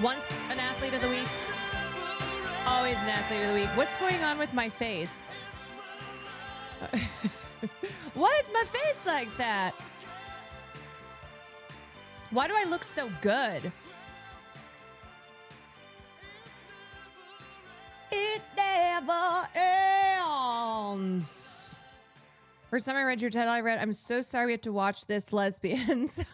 Once an athlete of the week, always an athlete of the week. What's going on with my face? Why is my face like that? Why do I look so good? It never ends. First time I read your title, I read, I'm so sorry we have to watch this, lesbians.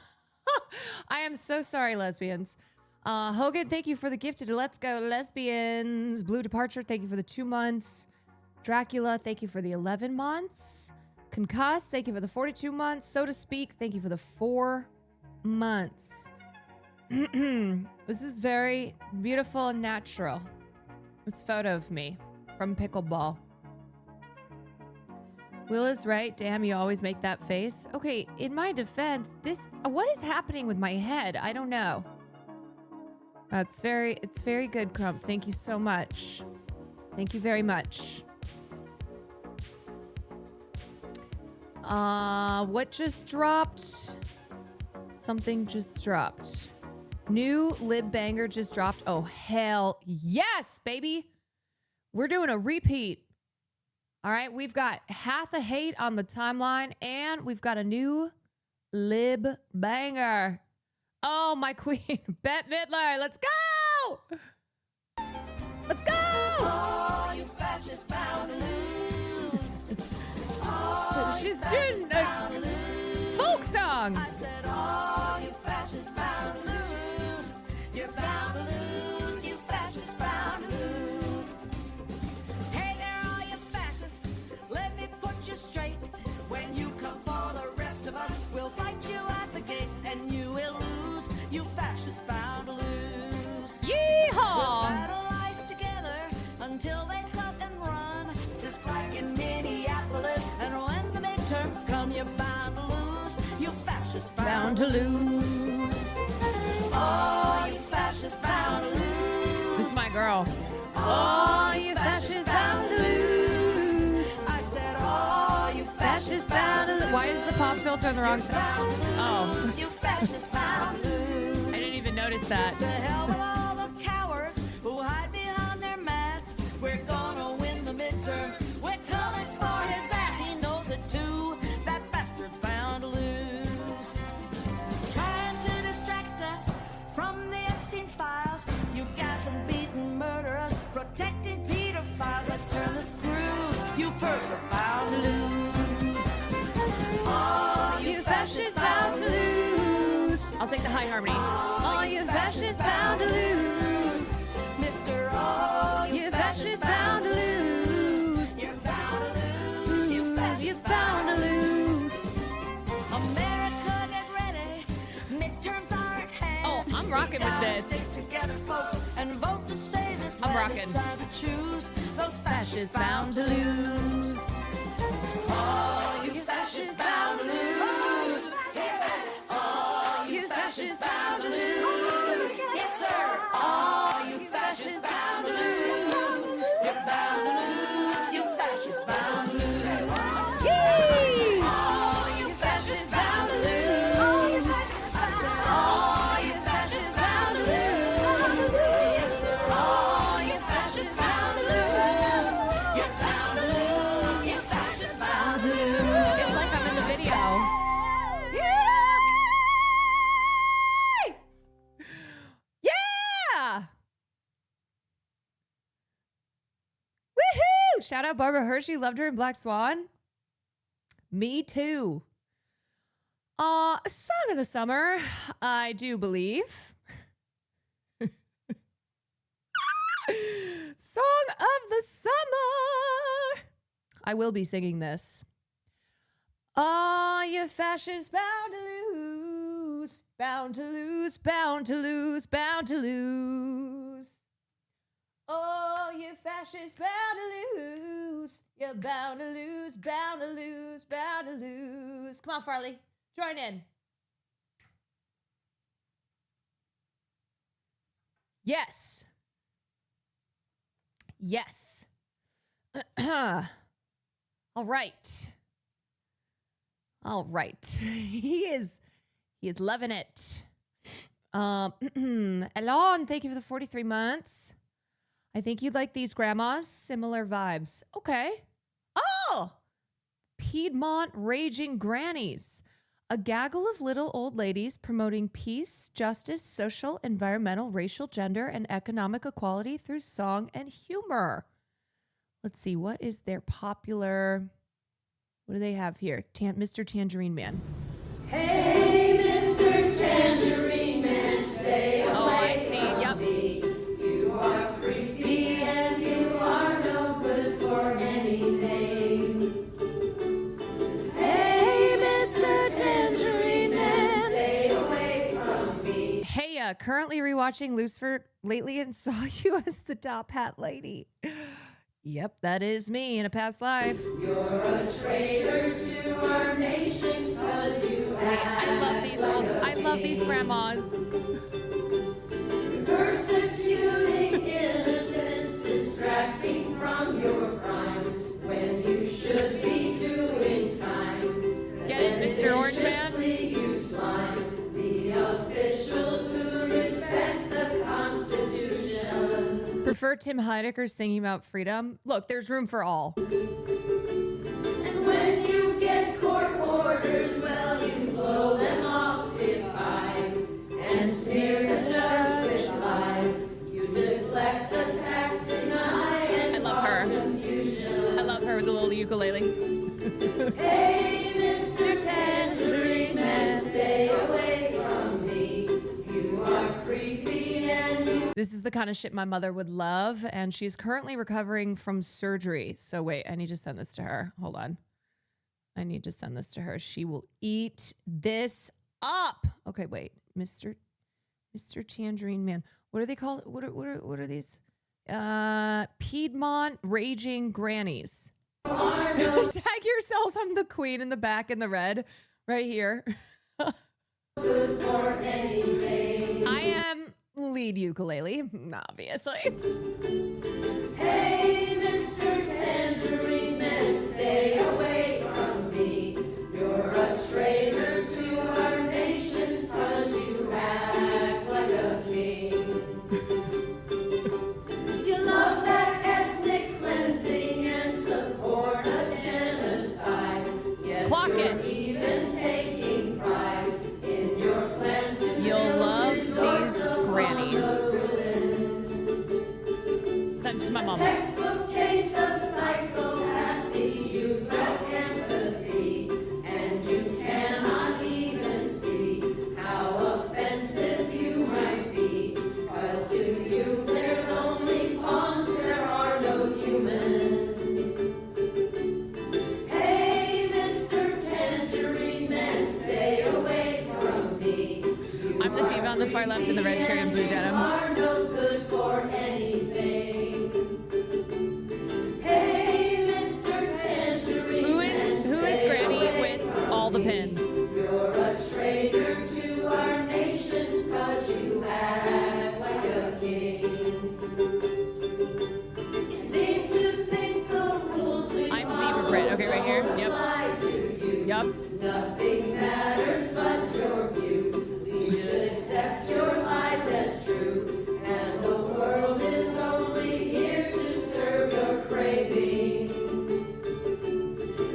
I am so sorry, lesbians. Hogan, thank you for the gifted Let's Go Lesbians. Blue Departure, thank you for the 2 months. Dracula, thank you for the 11 months. Concussed, thank you for the 42 months. So to Speak, thank you for the 4 months. This is very beautiful and natural. This photo of me from Pickleball. Will is right. Damn, you always make that face. Okay, in my defense, what is happening with my head? I don't know. It's very good, Crump. Thank you so much. Thank you very much. What just dropped? Something just dropped. New lib banger just dropped. Oh, hell yes, baby. We're doing a repeat. All right, we've got Half a Hate on the timeline, and we've got a new lib banger. Oh, my queen, Bette Midler. Let's go! Let's go! Oh, you fascist bound to lose. Oh, she's doing a folk song. I said, oh, you fascist bound to lose. You're bound to lose. You fascist bound to lose. Hey there, all you fascists. Let me put you straight. When you come for the rest of us, we'll fight you at the gate, and you will lose. You fascists bound to lose. Yeehaw! We'll battleize together until they cut and run, just like in Minneapolis. And when the midterms come, you're bound to lose. You fascists bound to lose. Oh, you fascists bound to lose. This is my girl. Oh, you fascists bound to lose. I said, oh, you fascists bound to lose. Why is the pop filter on the wrong side? Oh. You fascists bound to lose. I didn't even notice that. To hell with all the cowards who hide behind their masks. We're gonna win the midterms. We're coming for his ass. He knows it too. That bastard's bound to lose. Trying to distract us from the Epstein files. You guys from beating murderers, protecting pedophiles. Let's turn the screws. You perps are bound to lose. Oh, you fascists bound to lose. I'll take the high harmony. Oh, you fascists bound to lose. Mr. Oh, you fascists bound to lose. You're bound to lose. You're bound to lose. America, get ready. Midterms are at hand. Oh, I'm rocking with this. Stick together, folks, and vote to save this land. I'm rocking. It's time to choose those fascists bound to lose. Oh, you fascists bound to lose. Oh, you fascists bound to lose. Yes, sir. Oh, you fascists bound to lose. You're bound to lose. You fascists bound to lose. Yee! Oh, you fascists bound to lose. Oh, you fascists bound to lose. Yes, sir. Oh, you fascists bound to lose. You're bound to lose. You fascists bound to lose. It's like I'm in the video. Yeah! Woohoo! Shout out Barbara Hershey. Loved her in Black Swan. Me too. Song of the summer, I do believe. Song of the summer. I will be singing this. Oh, you fascists bound to lose, bound to lose, bound to lose, bound to lose. Oh, you fascists bound to lose. You're bound to lose, bound to lose, bound to lose. Come on, Farley, join in. Yes. Yes. All right. All right. He is loving it. Elon, thank you for the 43 months. I think you'd like these grandmas. Similar vibes. Okay. Oh! Piedmont Raging Grannies. A gaggle of little old ladies promoting peace, justice, social, environmental, racial, gender, and economic equality through song and humor. Let's see. What is their popular... What do they have here? Mr. Tangerine Man. Hey, Mr. Tangerine Man, stay away I see. from me. You are creepy and you are no good for anything. Hey, Mr. Tangerine Man, stay away from me. Hey, currently rewatching Lucifer lately and saw you as the top hat lady. Yep, that is me in a past life. You're a traitor to our nation, 'cause you I love these grandmas. persecuting innocents, distracting from your crimes, when you should be doing time. Get it, Mr. Orange Man? You slime the officials who respect the Constitution. Prefer Tim Heidecker singing about freedom? Look, there's room for all. And when you get court orders, well, you blow them off, defy, and smear the judge with lies. You deflect, attack, deny, and I love her. confusion. I love her with the little ukulele. Hey, Mr. Tangerine Man, stay away from me. You are creepy and you... This is the kind of shit my mother would love, and she's currently recovering from surgery. So wait, I need to send this to her. Hold on. I need to send this to her. She will eat this up. Okay, wait. Mr. Tangerine Man. What are they called? What are these? Piedmont Raging Grannies. Tag yourselves. I'm the queen in the back in the red right here. good for anything. I am lead ukulele, obviously. Hey, Mr. Tangerine Man, stay away from me. You're a traitor to our nation, 'cause you act like a king. You love that ethnic cleansing and support a genocide. Yes, Clock you're it. even taking pride in your plans to You'll build love resorts these along grannies. the ruins. Send it to my mom. Textbook case of psychopathy, you lack empathy, and you cannot even see how offensive you might be. 'Cause to you there's only pawns, there are no humans. Hey, Mr. Tangerine Man, stay away from me. I'm the diva on the far left in the red shirt and blue denim. You are no good for anything. Hey, Mr. Tangerine Who is Granny with all the pins? You're a traitor to our nation, 'cause you act like a king. You seem to think the rules we I'm zebra print. Okay, right here. Yep. apply to you. Yep. Nothing matters but your view. We should accept your lies as true. And the world is only here to serve your cravings.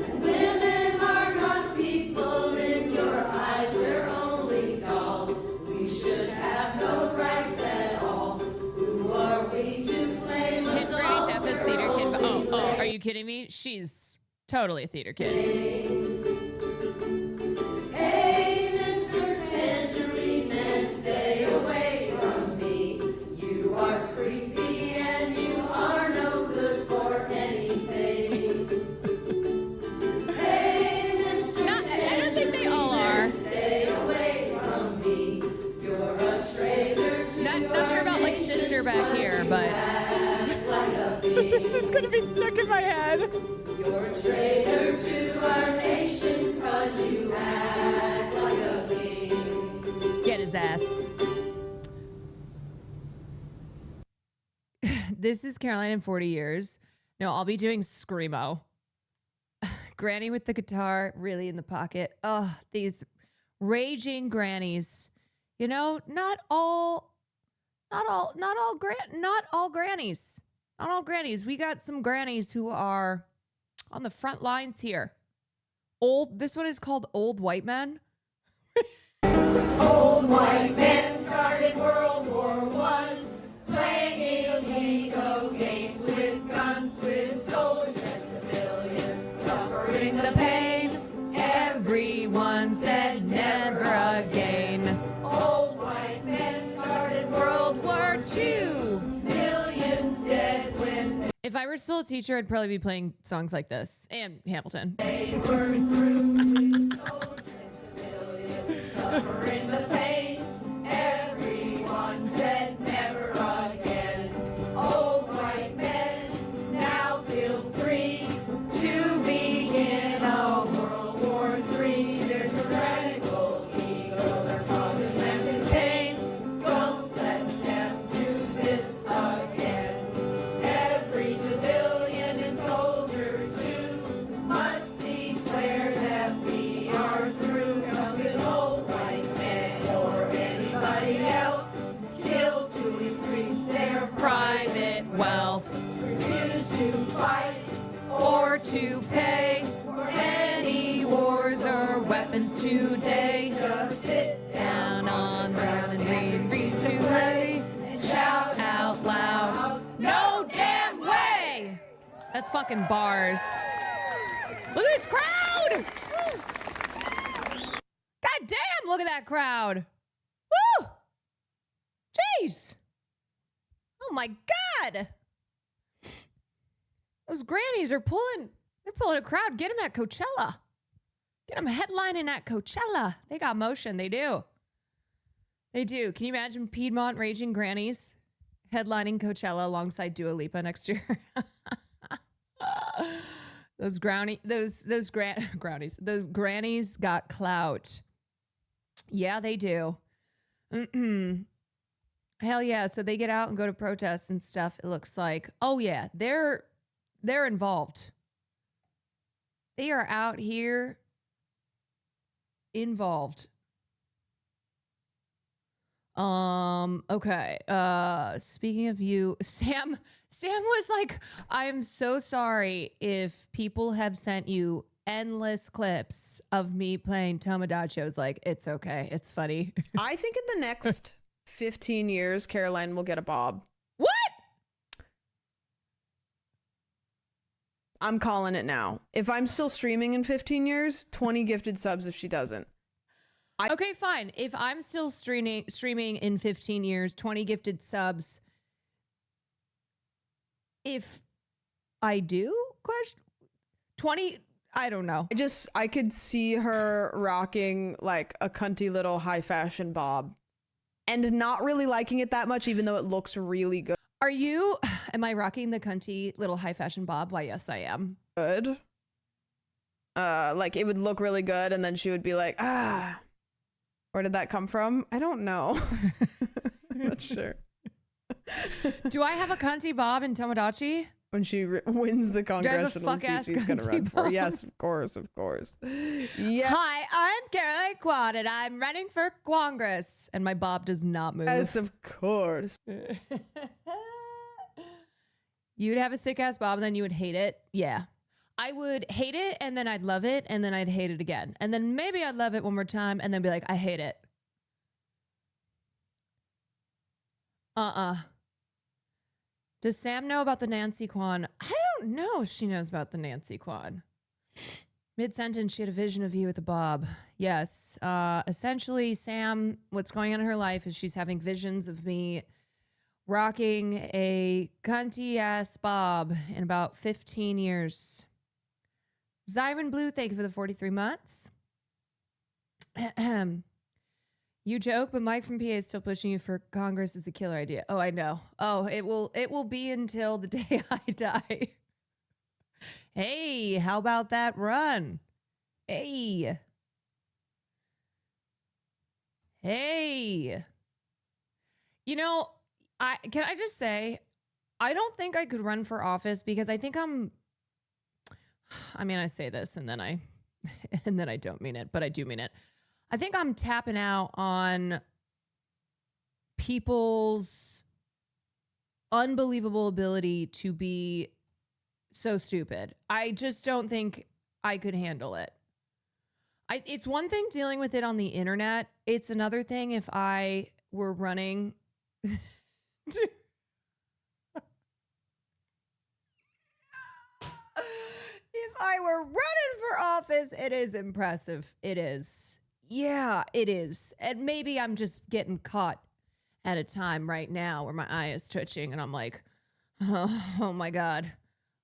And women are not people in your eyes. We're only dolls. We should have no rights at all. Who are we to claim Pin us Granny all Deaf as for theater kid. only Oh, are you kidding me? She's totally a theater kid. Hey, Mr. Tangerine Man, stay away from me. You are creepy and you are no good for anything. Hey, Mr. I don't think they all are. Stay away from me. You're a traitor to Not sure about like sister back here, but this is gonna be stuck in my head. You're a traitor to our nation, 'cause you act like a king. Get his ass. This is Caroline in 40 years. No, I'll be doing Screamo. Granny with the guitar really in the pocket. Oh, these raging grannies. You know, not all grannies. Not all grannies. We got some grannies who are on the front lines here. This one is called Old White Men. Old white men started World War I, playing illegal games with guns, with soldiers, civilians suffering The pain, everyone said never again. Old white men started World War II. millions dead when If I were still a teacher, I'd probably be playing songs like this and Hamilton. they were through with soldiers, civilians suffering the pain. Everyone said never again. Old white men now feel free To begin a World War III. Their tyrannical egos are causing massive pain. Don't let them do this again. Every civilian and soldier too must declare that we are through. 'Cause an old white man or anybody else killed to increase their private wealth refuse to fight or to pay for any wars or weapons today. just sit Down on the ground and read to play and shout out loud, no damn way! That's fucking bars. Look at this crowd! God damn, look at that crowd. Woo! Jeez. Oh my God. Those grannies are they're pulling a crowd. Get them at Coachella. Get them headlining at Coachella. They got motion. They do. They do. Can you imagine Piedmont Raging Grannies headlining Coachella alongside Dua Lipa next year? Those grannies got clout. Yeah, they do. Hell yeah. So they get out and go to protests and stuff. It looks like, oh yeah, they're involved. They are out here involved. Okay. Speaking of you, Sam was like, I'm so sorry if people have sent you endless clips of me playing Tomodachi. I was like, it's okay. It's funny. I think in the next 15 years, Caroline will get a bob. What? I'm calling it now. If I'm still streaming in 15 years, 20 gifted subs if she doesn't. Okay, fine. If I'm still streaming in 15 years, 20 gifted subs. If I do, 20, I don't know. I could see her rocking like a cunty little high fashion bob and not really liking it that much, even though it looks really good. Am I rocking the cunty little high fashion bob? Why, yes, I am. Good. Like it would look really good. And then she would be like, where did that come from? I don't know. I'm not sure. Do I have a cunty bob in Tomodachi? When she wins the congressional fuck seat ass she's going to run cunty for. bob? Yes, of course, of course. Yeah. Hi, I'm Caroline Kwan, and I'm running for Congress. And my bob does not move. Yes, of course. You'd have a sick ass bob and then you would hate it. Yeah. I would hate it and then I'd love it and then I'd hate it again. And then maybe I'd love it one more time and then be like, I hate it. Does Sam know about the Nancy Kwan? I don't know if she knows about the Nancy Kwan. Mid-sentence, she had a vision of you with a bob. Yes. Essentially, Sam, what's going on in her life is she's having visions of me rocking a cunty-ass bob in about 15 years. Zyron Blue, thank you for the 43 months. You joke, but Mike from PA is still pushing you for Congress is a killer idea. Oh, I know. Oh, it will be until the day I die. Hey, how about that run? Hey. You know, can I just say, I don't think I could run for office because I think I say this and then I don't mean it, but I do mean it. I think I'm tapping out on people's unbelievable ability to be so stupid. I just don't think I could handle it. It's one thing dealing with it on the internet. It's another thing if I were running. If I were running for office, it is impressive. It is. Yeah, it is. And maybe I'm just getting caught at a time right now where my eye is twitching and I'm like, oh my God.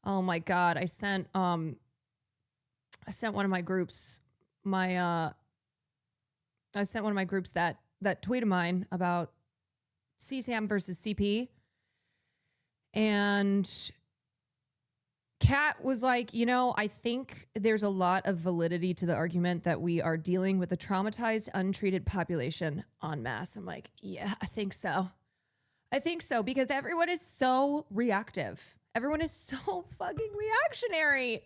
Oh my God. I sent one of my groups that tweet of mine about CSAM versus CP. And Kat was like, I think there's a lot of validity to the argument that we are dealing with a traumatized, untreated population en masse. I'm like, yeah, I think so. I think so because everyone is so reactive. Everyone is so fucking reactionary.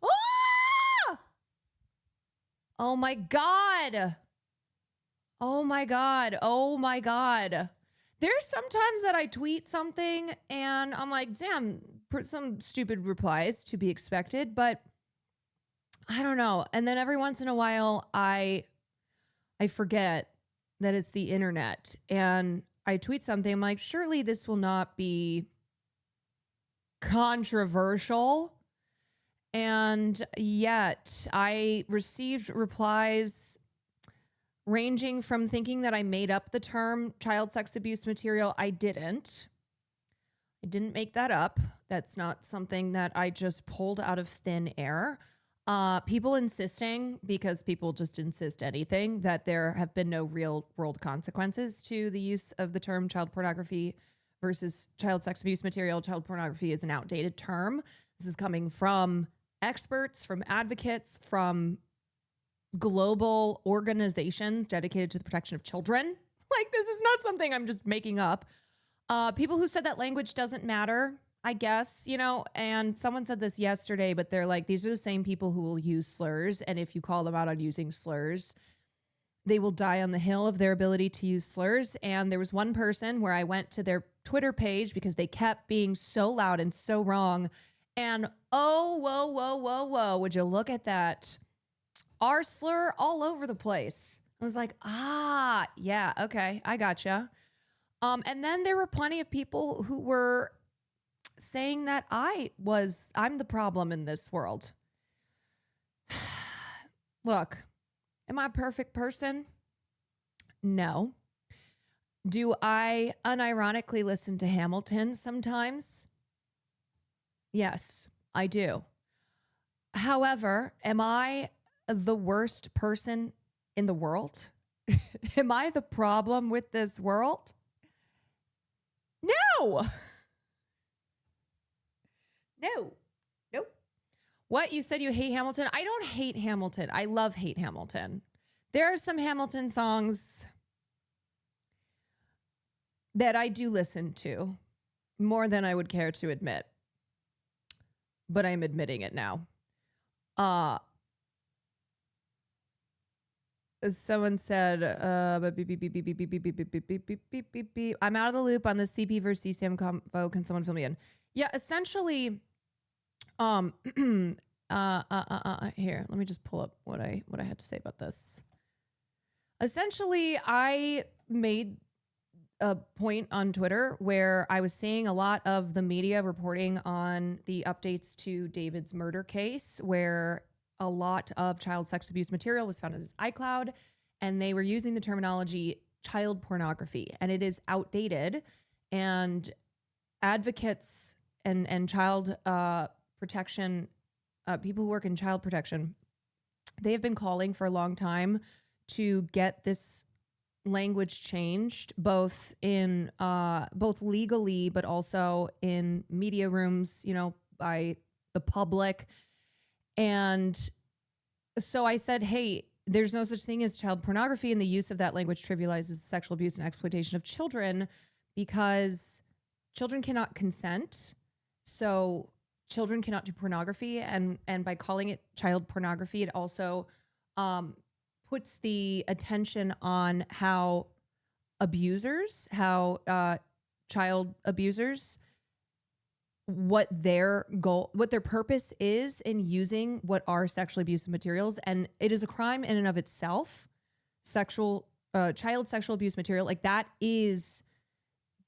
Ah! Oh my God. Oh my God. Oh my God. There's sometimes that I tweet something and I'm like, damn, some stupid replies to be expected, but I don't know. And then every once in a while, I forget that it's the internet and I tweet something. I'm like, surely this will not be controversial. And yet I received replies ranging from thinking that I made up the term child sex abuse material. I didn't make that up. That's not something that I just pulled out of thin air. People insisting, because people just insist anything, that there have been no real world consequences to the use of the term child pornography versus child sex abuse material. Child pornography is an outdated term. This is coming from experts, from advocates, from global organizations dedicated to the protection of children. Like, this is not something I'm just making up. People who said that language doesn't matter, I guess, and someone said this yesterday, but they're like, these are the same people who will use slurs. And if you call them out on using slurs, they will die on the hill of their ability to use slurs. And there was one person where I went to their Twitter page because they kept being so loud and so wrong. And oh, whoa, would you look at that? R slur all over the place. I was like, yeah, okay, I gotcha. And then there were plenty of people who were saying that I'm the problem in this world. Look, am I a perfect person? No. Do I unironically listen to Hamilton sometimes? Yes, I do. However, am I the worst person in the world? Am I the problem with this world? No. No. Nope. What? You said you hate Hamilton? I don't hate Hamilton. I hate Hamilton. There are some Hamilton songs that I do listen to more than I would care to admit. But I'm admitting it now. Someone said, I'm out of the loop on the CP versus CSAM combo. Can someone fill me in? Yeah, essentially, here, let me just pull up what I had to say about this. Essentially, I made a point on Twitter where I was seeing a lot of the media reporting on the updates to David's murder case, where a lot of child sex abuse material was found in his iCloud, and they were using the terminology child pornography, and it is outdated. And advocates and child protection, people who work in child protection, they have been calling for a long time to get this language changed, both legally, but also in media rooms, by the public. And so I said, hey, there's no such thing as child pornography, and the use of that language trivializes the sexual abuse and exploitation of children because children cannot consent. So children cannot do pornography. And by calling it child pornography, it also puts the attention on how abusers, how child abusers, what their goal, what their purpose is in using what are sexually abusive materials. And it is a crime in and of itself. Child sexual abuse material, like that is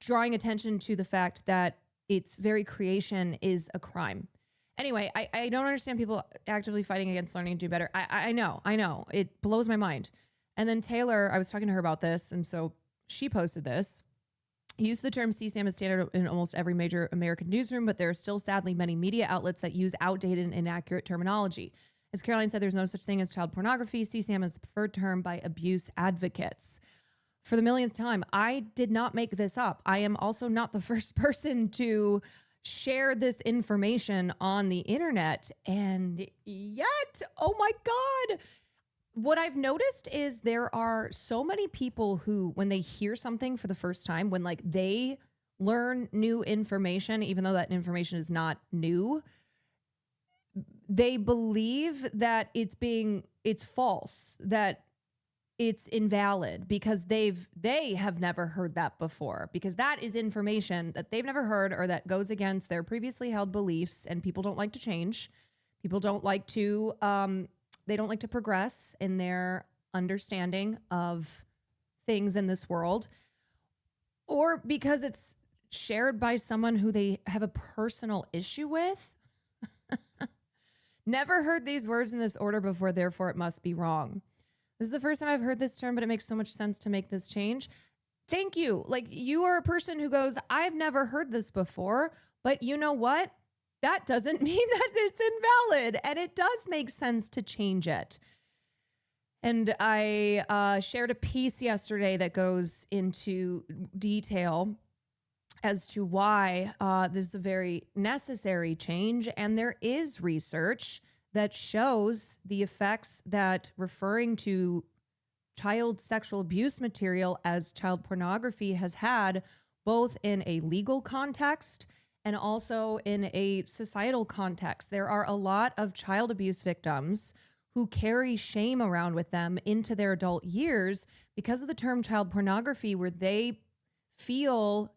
drawing attention to the fact that its very creation is a crime. Anyway, I don't understand people actively fighting against learning to do better. I know. It blows my mind. And then Taylor, I was talking to her about this, and so she posted this. Use the term CSAM as standard in almost every major American newsroom, but there are still sadly many media outlets that use outdated and inaccurate terminology. As Caroline said, there's no such thing as child pornography. CSAM is the preferred term by abuse advocates. For the millionth time, I did not make this up. I am also not the first person to share this information on the internet. And yet, oh my God, what I've noticed is there are so many people who, when they hear something for the first time, when like they learn new information, even though that information is not new, they believe that it's false, that it's invalid because they have never heard that before, because that is information that they've never heard or that goes against their previously held beliefs, and people don't like to change. People don't like to they don't like to progress in their understanding of things in this world, or because it's shared by someone who they have a personal issue with. Never heard these words in this order before, therefore it must be wrong. This is the first time I've heard this term, but it makes so much sense to make this change. Thank you. Like, you are a person who goes, I've never heard this before, but you know what? That doesn't mean that it's invalid, and it does make sense to change it. And I shared a piece yesterday that goes into detail as to why this is a very necessary change. And there is research that shows the effects that referring to child sexual abuse material as child pornography has had, both in a legal context and also in a societal context. There are a lot of child abuse victims who carry shame around with them into their adult years because of the term child pornography, where they feel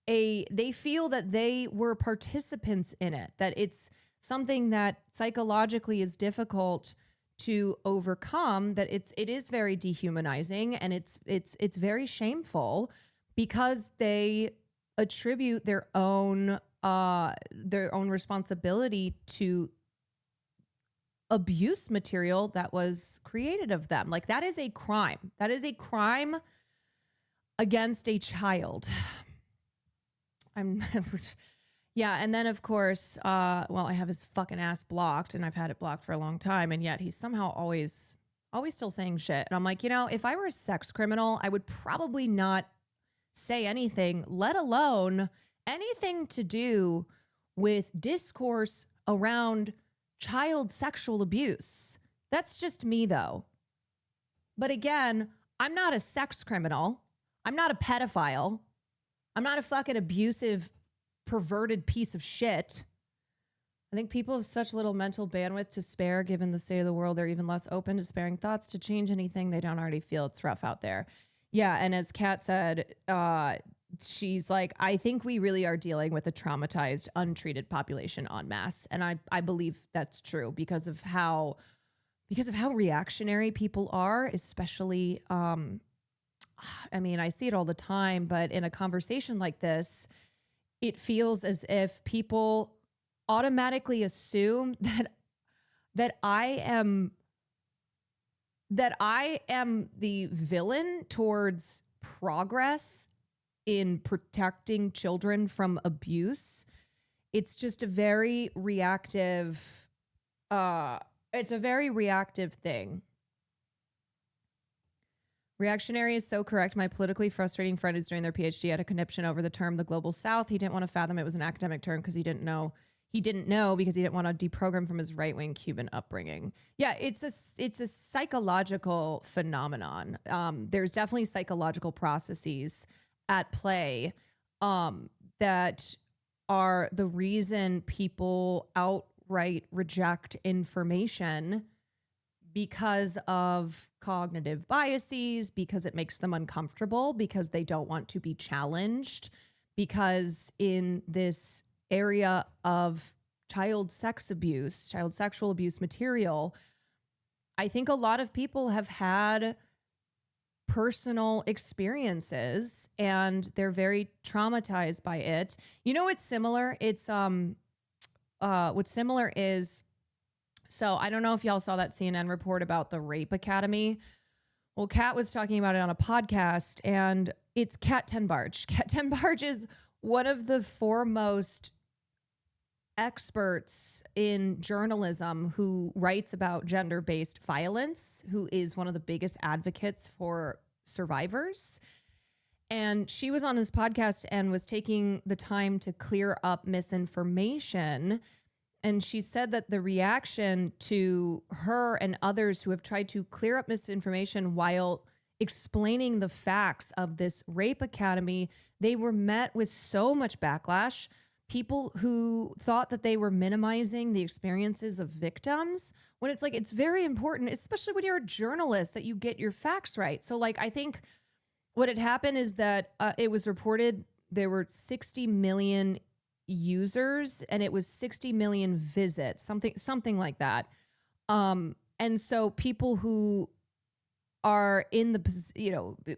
that they were participants in it, that it's something that psychologically is difficult to overcome, that it is very dehumanizing, and it's very shameful because they attribute their own responsibility to abuse material that was created of them. Like, that is a crime. That is a crime against a child. Yeah, and then of course, I have his fucking ass blocked, and I've had it blocked for a long time, and yet he's somehow always still saying shit. And I'm like, if I were a sex criminal, I would probably not say anything, let alone anything to do with discourse around child sexual abuse. That's just me, though. But again, I'm not a sex criminal. I'm not a pedophile. I'm not a fucking abusive, perverted piece of shit. I think people have such little mental bandwidth to spare, given the state of the world. They're even less open to sparing thoughts to change anything they don't already feel. It's rough out there. Yeah, and as Kat said, she's like, I think we really are dealing with a traumatized, untreated population en masse. And I believe that's true because of how reactionary people are, especially, I see it all the time, but in a conversation like this, it feels as if people automatically assume that I am the villain towards progress in protecting children from abuse. It's just a very reactive, thing. Reactionary is so correct. My politically frustrating friend who's doing their PhD had a conniption over the term the global south. He didn't want to fathom it was an academic term because he didn't know because he didn't want to deprogram from his right-wing Cuban upbringing. Yeah, it's a psychological phenomenon. There's definitely psychological processes at play that are the reason people outright reject information, because of cognitive biases, because it makes them uncomfortable, because they don't want to be challenged, because in this area of child sexual abuse material, I think a lot of people have had personal experiences and they're very traumatized by it. You know what's similar? It's what's similar is, so I don't know if y'all saw that CNN report about the Rape Academy. Well, Kat was talking about it on a podcast, and it's Kat Tenbarge. Kat Tenbarge is one of the foremost experts in journalism who writes about gender-based violence, who is one of the biggest advocates for survivors. And she was on this podcast and was taking the time to clear up misinformation. And she said that the reaction to her and others who have tried to clear up misinformation while explaining the facts of this rape academy, they were met with so much backlash. People who thought that they were minimizing the experiences of victims, when it's like, it's very important, especially when you're a journalist, that you get your facts right. So like, I think what had happened is that it was reported there were 60 million users and it was 60 million visits, something like that. And so people who are in the,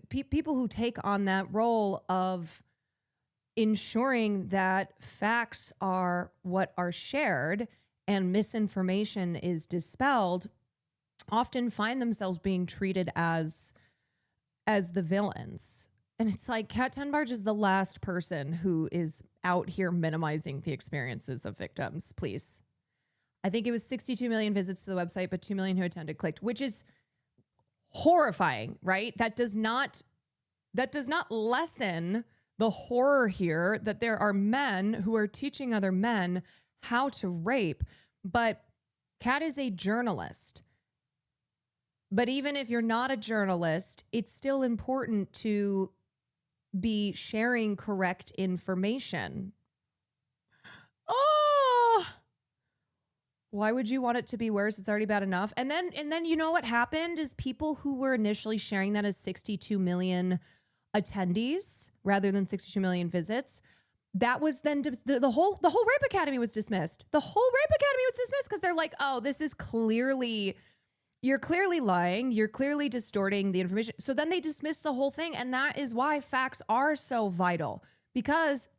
people who take on that role of ensuring that facts are what are shared and misinformation is dispelled often find themselves being treated as the villains. And it's like Kat Tenbarge is the last person who is out here minimizing the experiences of victims, please. I think it was 62 million visits to the website, but 2 million who attended clicked, which is horrifying, right? That does not lessen the horror here that there are men who are teaching other men how to rape. But Kat is a journalist. But even if you're not a journalist, it's still important to be sharing correct information. Oh, why would you want it to be worse? It's already bad enough. And then you know what happened is people who were initially sharing that as 62 million attendees rather than 62 million visits, that was then the whole Rape Academy was dismissed. The whole Rape Academy was dismissed because they're like, oh, this is you're clearly lying. You're clearly distorting the information. So then they dismiss the whole thing. And that is why facts are so vital, because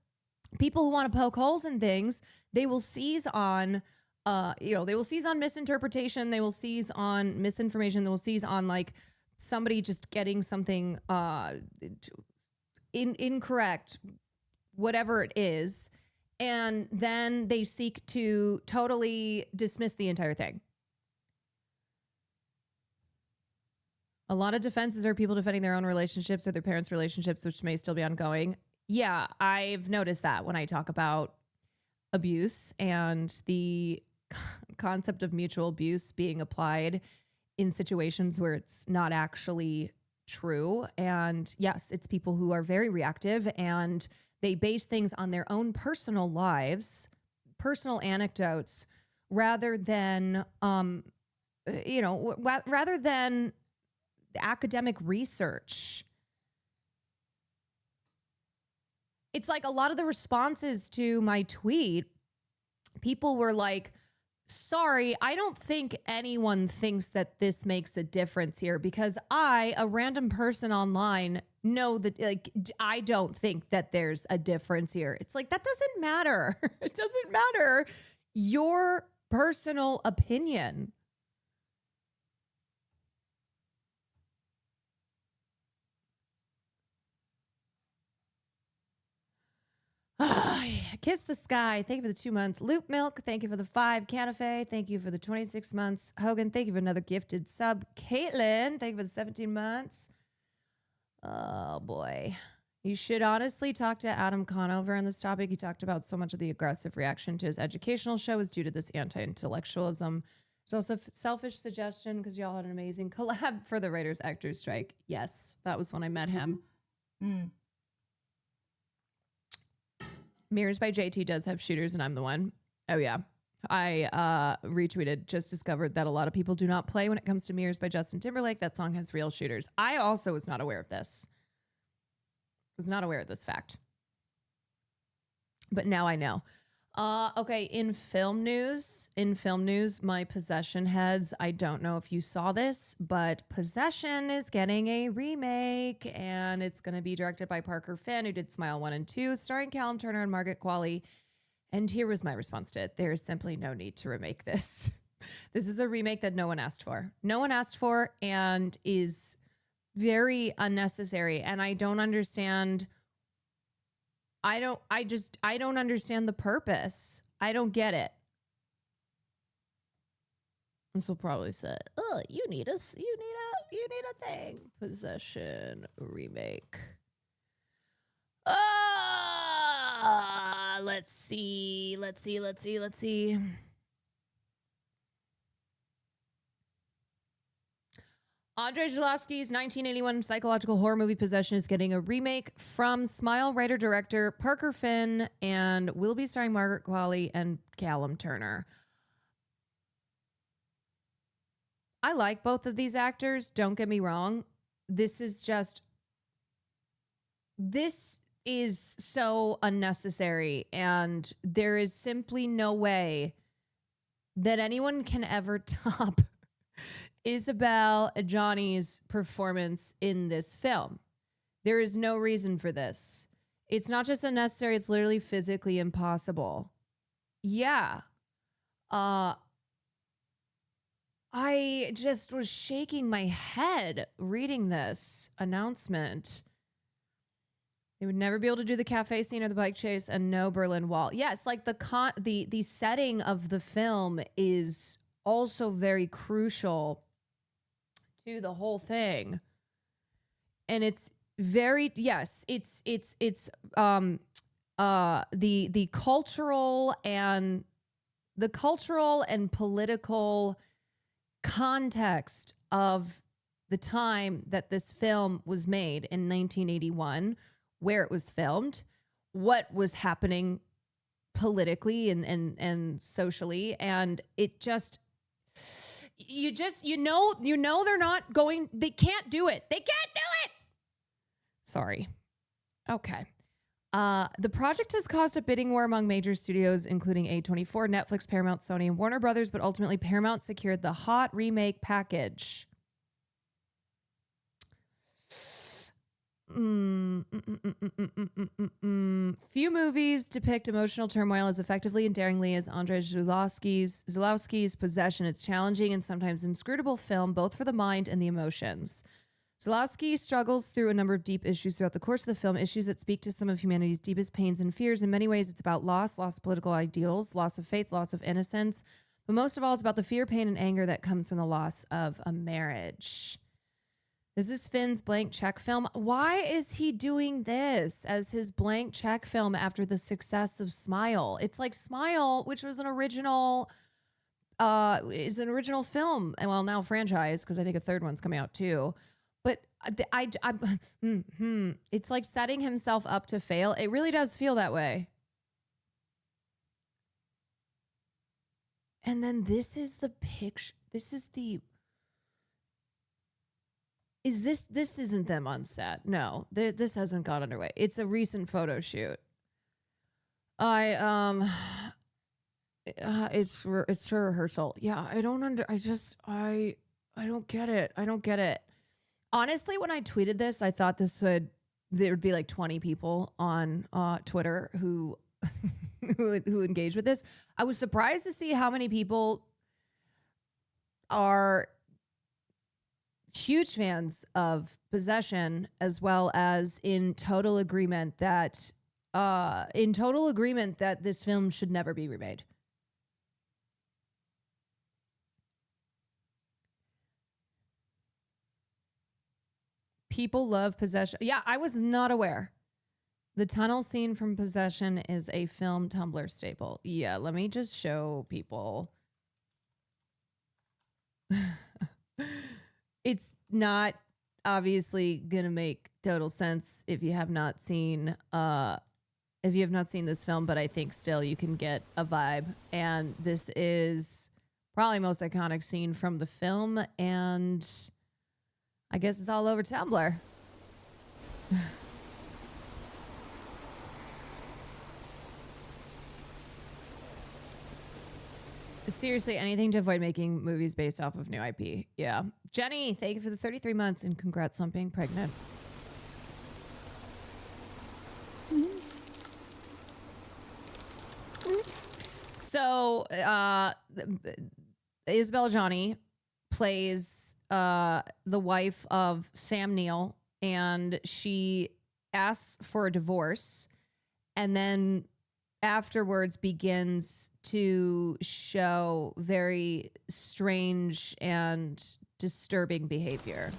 people who want to poke holes in things, they will seize on, they will seize on misinterpretation. They will seize on misinformation. They will seize on like somebody just getting something incorrect, whatever it is. And then they seek to totally dismiss the entire thing. A lot of defenses are people defending their own relationships or their parents' relationships, which may still be ongoing. Yeah, I've noticed that when I talk about abuse and the concept of mutual abuse being applied in situations where it's not actually true. And yes, it's people who are very reactive and they base things on their own personal lives, personal anecdotes, rather than, rather than academic research. It's like a lot of the responses to my tweet, people were like, sorry, I don't think anyone thinks that this makes a difference here because I, a random person online, know that like I don't think that there's a difference here. It's like, that doesn't matter. It doesn't matter. Your personal opinion. Kiss the Sky, thank you for the 2 months. Loop Milk, thank you for the 5. Canafe, thank you for the 26 months. Hogan, thank you for another gifted sub. Caitlin, thank you for the 17 months. Oh boy. You should honestly talk to Adam Conover on this topic. He talked about so much of the aggressive reaction to his educational show is due to this anti-intellectualism. There's also selfish suggestion because y'all had an amazing collab for the Writers Actors Strike. Yes, that was when I met him. Mm. Mirrors by JT does have shooters and I'm the one. Oh yeah. I retweeted, just discovered that a lot of people do not play When It Comes to Mirrors by Justin Timberlake. That song has real shooters. I also was not aware of this. Was not aware of this fact. But now I know. Okay, in film news, my Possession heads, I don't know if you saw this, but Possession is getting a remake, and it's going to be directed by Parker Finn, who did Smile 1 and 2, starring Callum Turner and Margaret Qualley. And here was my response to it. There is simply no need to remake this. This is a remake that no one asked for. No one asked for, and is very unnecessary. And I don't understand. I don't understand the purpose. I don't get it. This will probably say, "Oh, you need a thing." Possession remake. Let's see. Andrzej Zulawski's 1981 psychological horror movie Possession is getting a remake from Smile writer-director Parker Finn, and will be starring Margaret Qualley and Callum Turner. I like both of these actors, don't get me wrong. This is so unnecessary, and there is simply no way that anyone can ever top Isabelle Adjani's performance in this film. There is no reason for this. It's not just unnecessary, it's literally physically impossible. Yeah. I just was shaking my head reading this announcement. They would never be able to do the cafe scene or the bike chase, and no Berlin Wall. Yes, like the setting of the film is also very crucial to the whole thing. And it's very, yes, it's the cultural and political context of the time that this film was made in 1981, where it was filmed, what was happening politically and socially, and it just, you know they're not going, they can't do it. They can't do it. Sorry. Okay. The project has caused a bidding war among major studios, including A24, Netflix, Paramount, Sony, and Warner Brothers, but ultimately Paramount secured the hot remake package. Few movies depict emotional turmoil as effectively and daringly as Andrzej Zulawski's Possession. It's challenging and sometimes inscrutable film, both for the mind and the emotions. Zulawski struggles through a number of deep issues throughout the course of the film, issues that speak to some of humanity's deepest pains and fears. In many ways, it's about loss of political ideals, loss of faith, loss of innocence. But most of all, it's about the fear, pain, and anger that comes from the loss of a marriage. This is Finn's blank check film. Why is he doing this as his blank check film after the success of Smile? It's like Smile, which was an original film, and well, now franchise, because I think a third one's coming out too. But it's like setting himself up to fail. It really does feel that way. And then this is the picture. This isn't them on set. No, this hasn't gone underway. It's a recent photo shoot. It's for rehearsal. Yeah, I don't get it. I don't get it. Honestly, when I tweeted this, I thought there would be like 20 people on Twitter who who engage with this. I was surprised to see how many people are huge fans of Possession, as well as in total agreement that this film should never be remade. People love Possession. Yeah, I was not aware. The tunnel scene from Possession is a film Tumblr staple. Yeah, let me just show people. It's not obviously going to make total sense if you have not seen if you have not seen this film, but I think still you can get a vibe. And this is probably the most iconic scene from the film, and I guess it's all over Tumblr. Seriously, anything to avoid making movies based off of new IP. Yeah. Jenny, thank you for the 33 months and congrats on being pregnant. So, Isabella Johnny plays the wife of Sam Neill, and she asks for a divorce, and then afterwards begins to show very strange and disturbing behavior.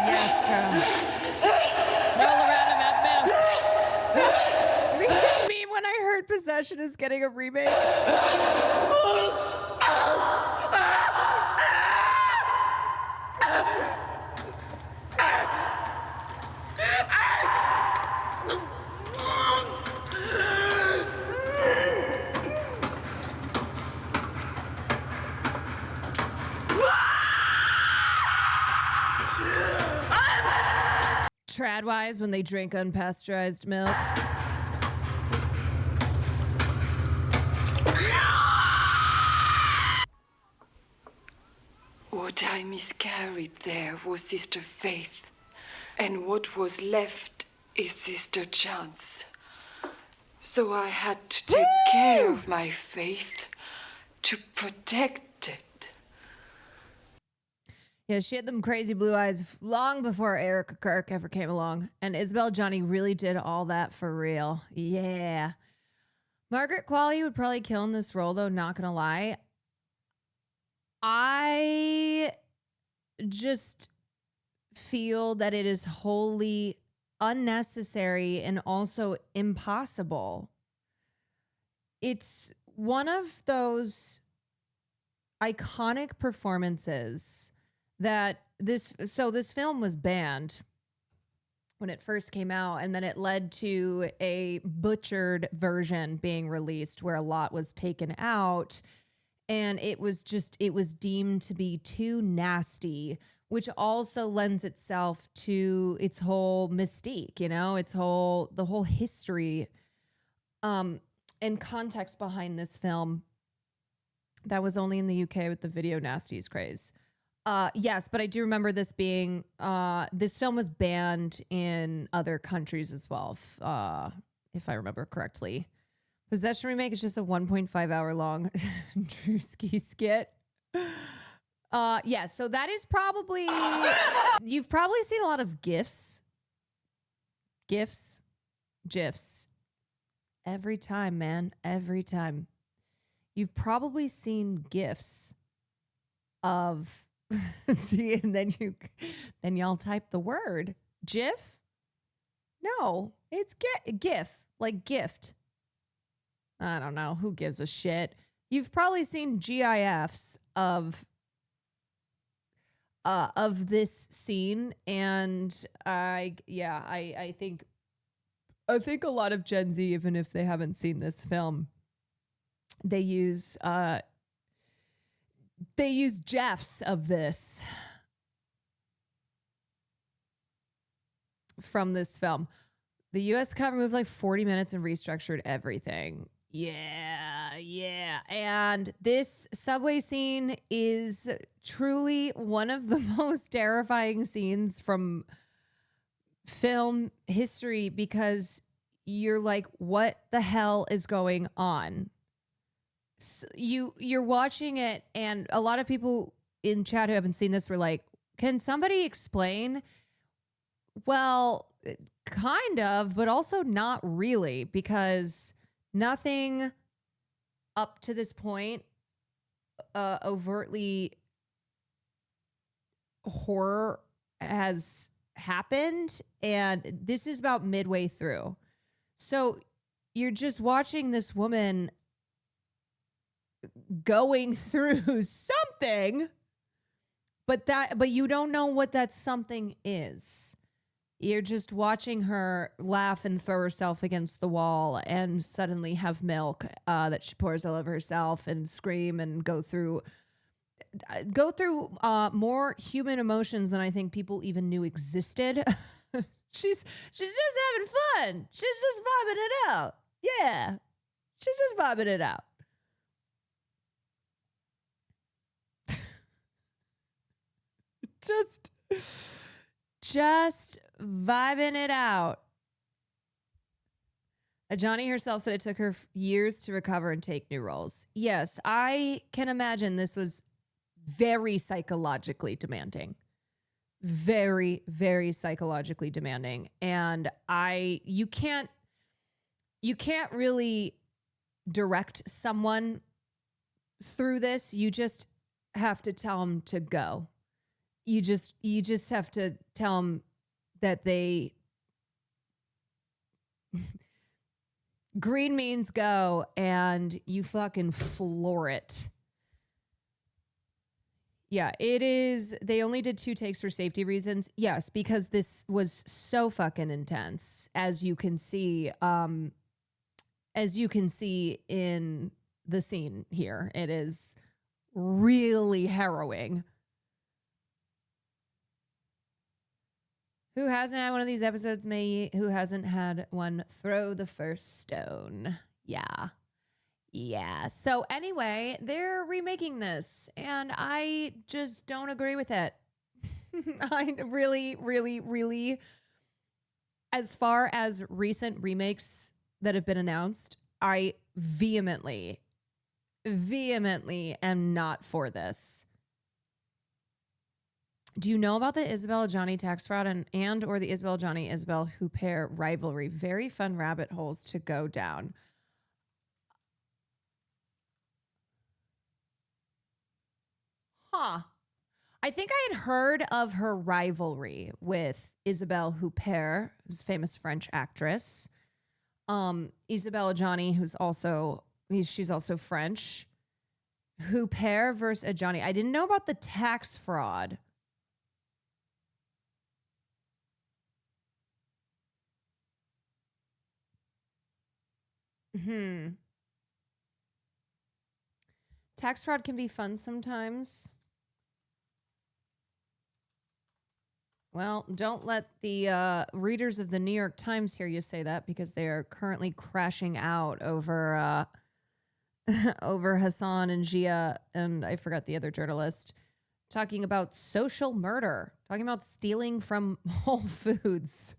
Yes, girl. Roll around in that milk. Me when I heard Possession is getting a remake. Tradwise when they drink unpasteurized milk. What I miscarried there was Sister Faith, and what was left is Sister Chance. So I had to take care of my faith to protect it. Yeah, she had them crazy blue eyes long before Erica Kirk ever came along. And Isabel Johnny really did all that for real. Yeah. Margaret Qualley would probably kill in this role, though, not gonna lie. I just feel that it is wholly unnecessary and also impossible. It's one of those iconic performances that this film was banned when it first came out, and then it led to a butchered version being released where a lot was taken out, and it was deemed to be too nasty, which also lends itself to its whole mystique, you know, the whole history and context behind this film that was only in the UK with the video nasties craze. Yes, but I do remember this being, this film was banned in other countries as well, if I remember correctly. Possession Remake is just a 1.5 hour long Drewski skit. Yeah, so that is probably, you've probably seen a lot of GIFs. Every time, man, every time. You've probably seen GIFs of, see, and then y'all type the word GIF. No, it's GIF, like gift. I don't know. Who gives a shit? You've probably seen GIFs of this scene, and I think a lot of Gen Z, even if they haven't seen this film, they use GIFs of this from this film. The U.S. cut removed like 40 minutes and restructured everything. Yeah. And this subway scene is truly one of the most terrifying scenes from film history, because you're like, what the hell is going on? So you're watching it, and a lot of people in chat who haven't seen this were like, can somebody explain? Well, kind of, but also not really, because nothing up to this point overtly horror has happened, and this is about midway through. So you're just watching this woman going through something, but you don't know what that something is. You're just watching her laugh and throw herself against the wall and suddenly have milk that she pours all over herself and scream and go through more human emotions than I think people even knew existed. She's just having fun. She's just vibing it out. Yeah. She's just vibing it out. Just vibing it out. Johnny herself said it took her years to recover and take new roles. Yes, I can imagine this was very psychologically demanding. Very, very psychologically demanding. And you can't really direct someone through this. You just have to tell them to go. You just have to tell them that they green means go, and you fucking floor it. Yeah, it is. They only did 2 takes for safety reasons. Yes, because this was so fucking intense, as you can see in the scene here. It is really harrowing. Who hasn't had one of these episodes? Who hasn't had one? Throw the first stone. Yeah. Yeah. So anyway, they're remaking this, and I just don't agree with it. I really, really, really, as far as recent remakes that have been announced, I vehemently am not for this. Do you know about the Isabel Johnny tax fraud and or the Isabel Johnny Isabel Huppert rivalry? Very fun rabbit holes to go down. Huh. I think I had heard of her rivalry with Isabelle Huppert, who's a famous French actress. Isabelle Adjani, she's also French. Huppert versus Adjani. I didn't know about the tax fraud. Tax fraud can be fun sometimes. Well, don't let the readers of the New York Times hear you say that, because they are currently crashing out over over Hassan and Gia, and I forgot the other journalist, talking about social murder, talking about stealing from Whole Foods.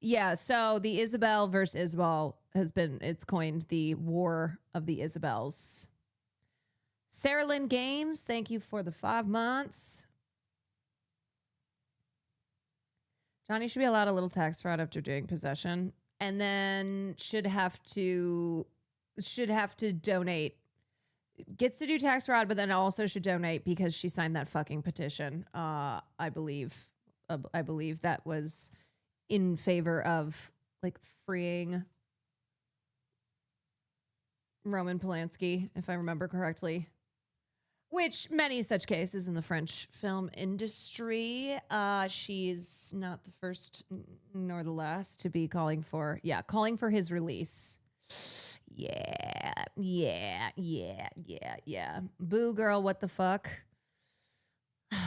Yeah, so the Isabel versus Isabel it's coined the War of the Isabels. Sarah Lynn Games, thank you for the 5 months. Johnny should be allowed a little tax fraud after doing possession, and then should have to donate. Gets to do tax fraud, but then also should donate because she signed that fucking petition. I believe that was in favor of like freeing Roman Polanski, if I remember correctly. Which many such cases in the French film industry. She's not the first nor the last to be calling for his release. Yeah. Boo girl, what the fuck? I'm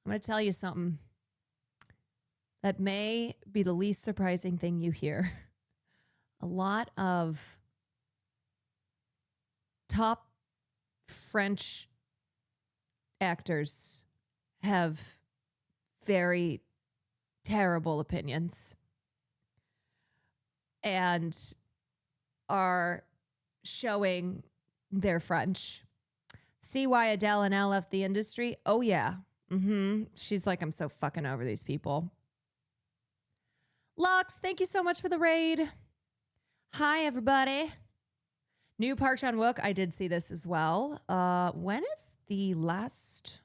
going to tell you something that may be the least surprising thing you hear. A lot of top French actors have very terrible opinions and are showing their French. See why Adele and Elle left the industry? Oh, yeah. She's like, I'm so fucking over these people. Lux, thank you so much for the raid. Hi, everybody. New Park Chan-wook, I did see this as well. When is the last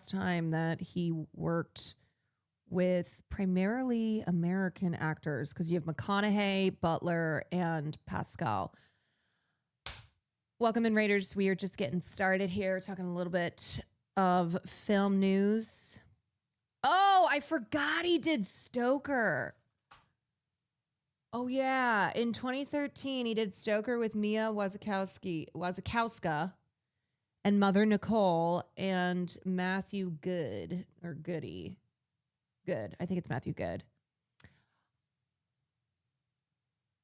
time that he worked with primarily American actors? Because you have McConaughey, Butler, and Pascal. Welcome in, Raiders. We are just getting started here, talking a little bit of film news. Oh, I forgot he did Stoker. Oh, yeah. In 2013, he did Stoker with Mia Wasikowska and Mother Nicole and Matthew Good, or Goody. Good. I think it's Matthew Good.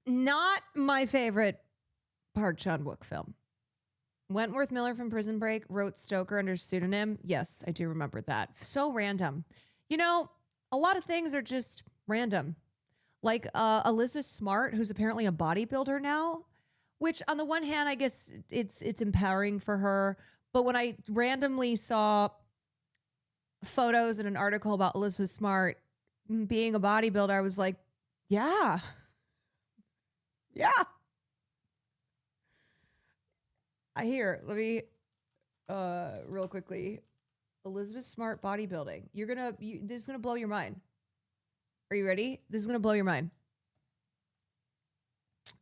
Not my favorite Park Chan-wook film. Wentworth Miller from Prison Break wrote Stoker under pseudonym. Yes, I do remember that. So random. You know, a lot of things are just random. Like Elizabeth Smart, who's apparently a bodybuilder now, which on the one hand, I guess it's empowering for her. But when I randomly saw photos in an article about Elizabeth Smart being a bodybuilder, I was like, yeah. I hear. Let me real quickly. Elizabeth Smart bodybuilding. This is gonna blow your mind. Are you ready? This is gonna blow your mind.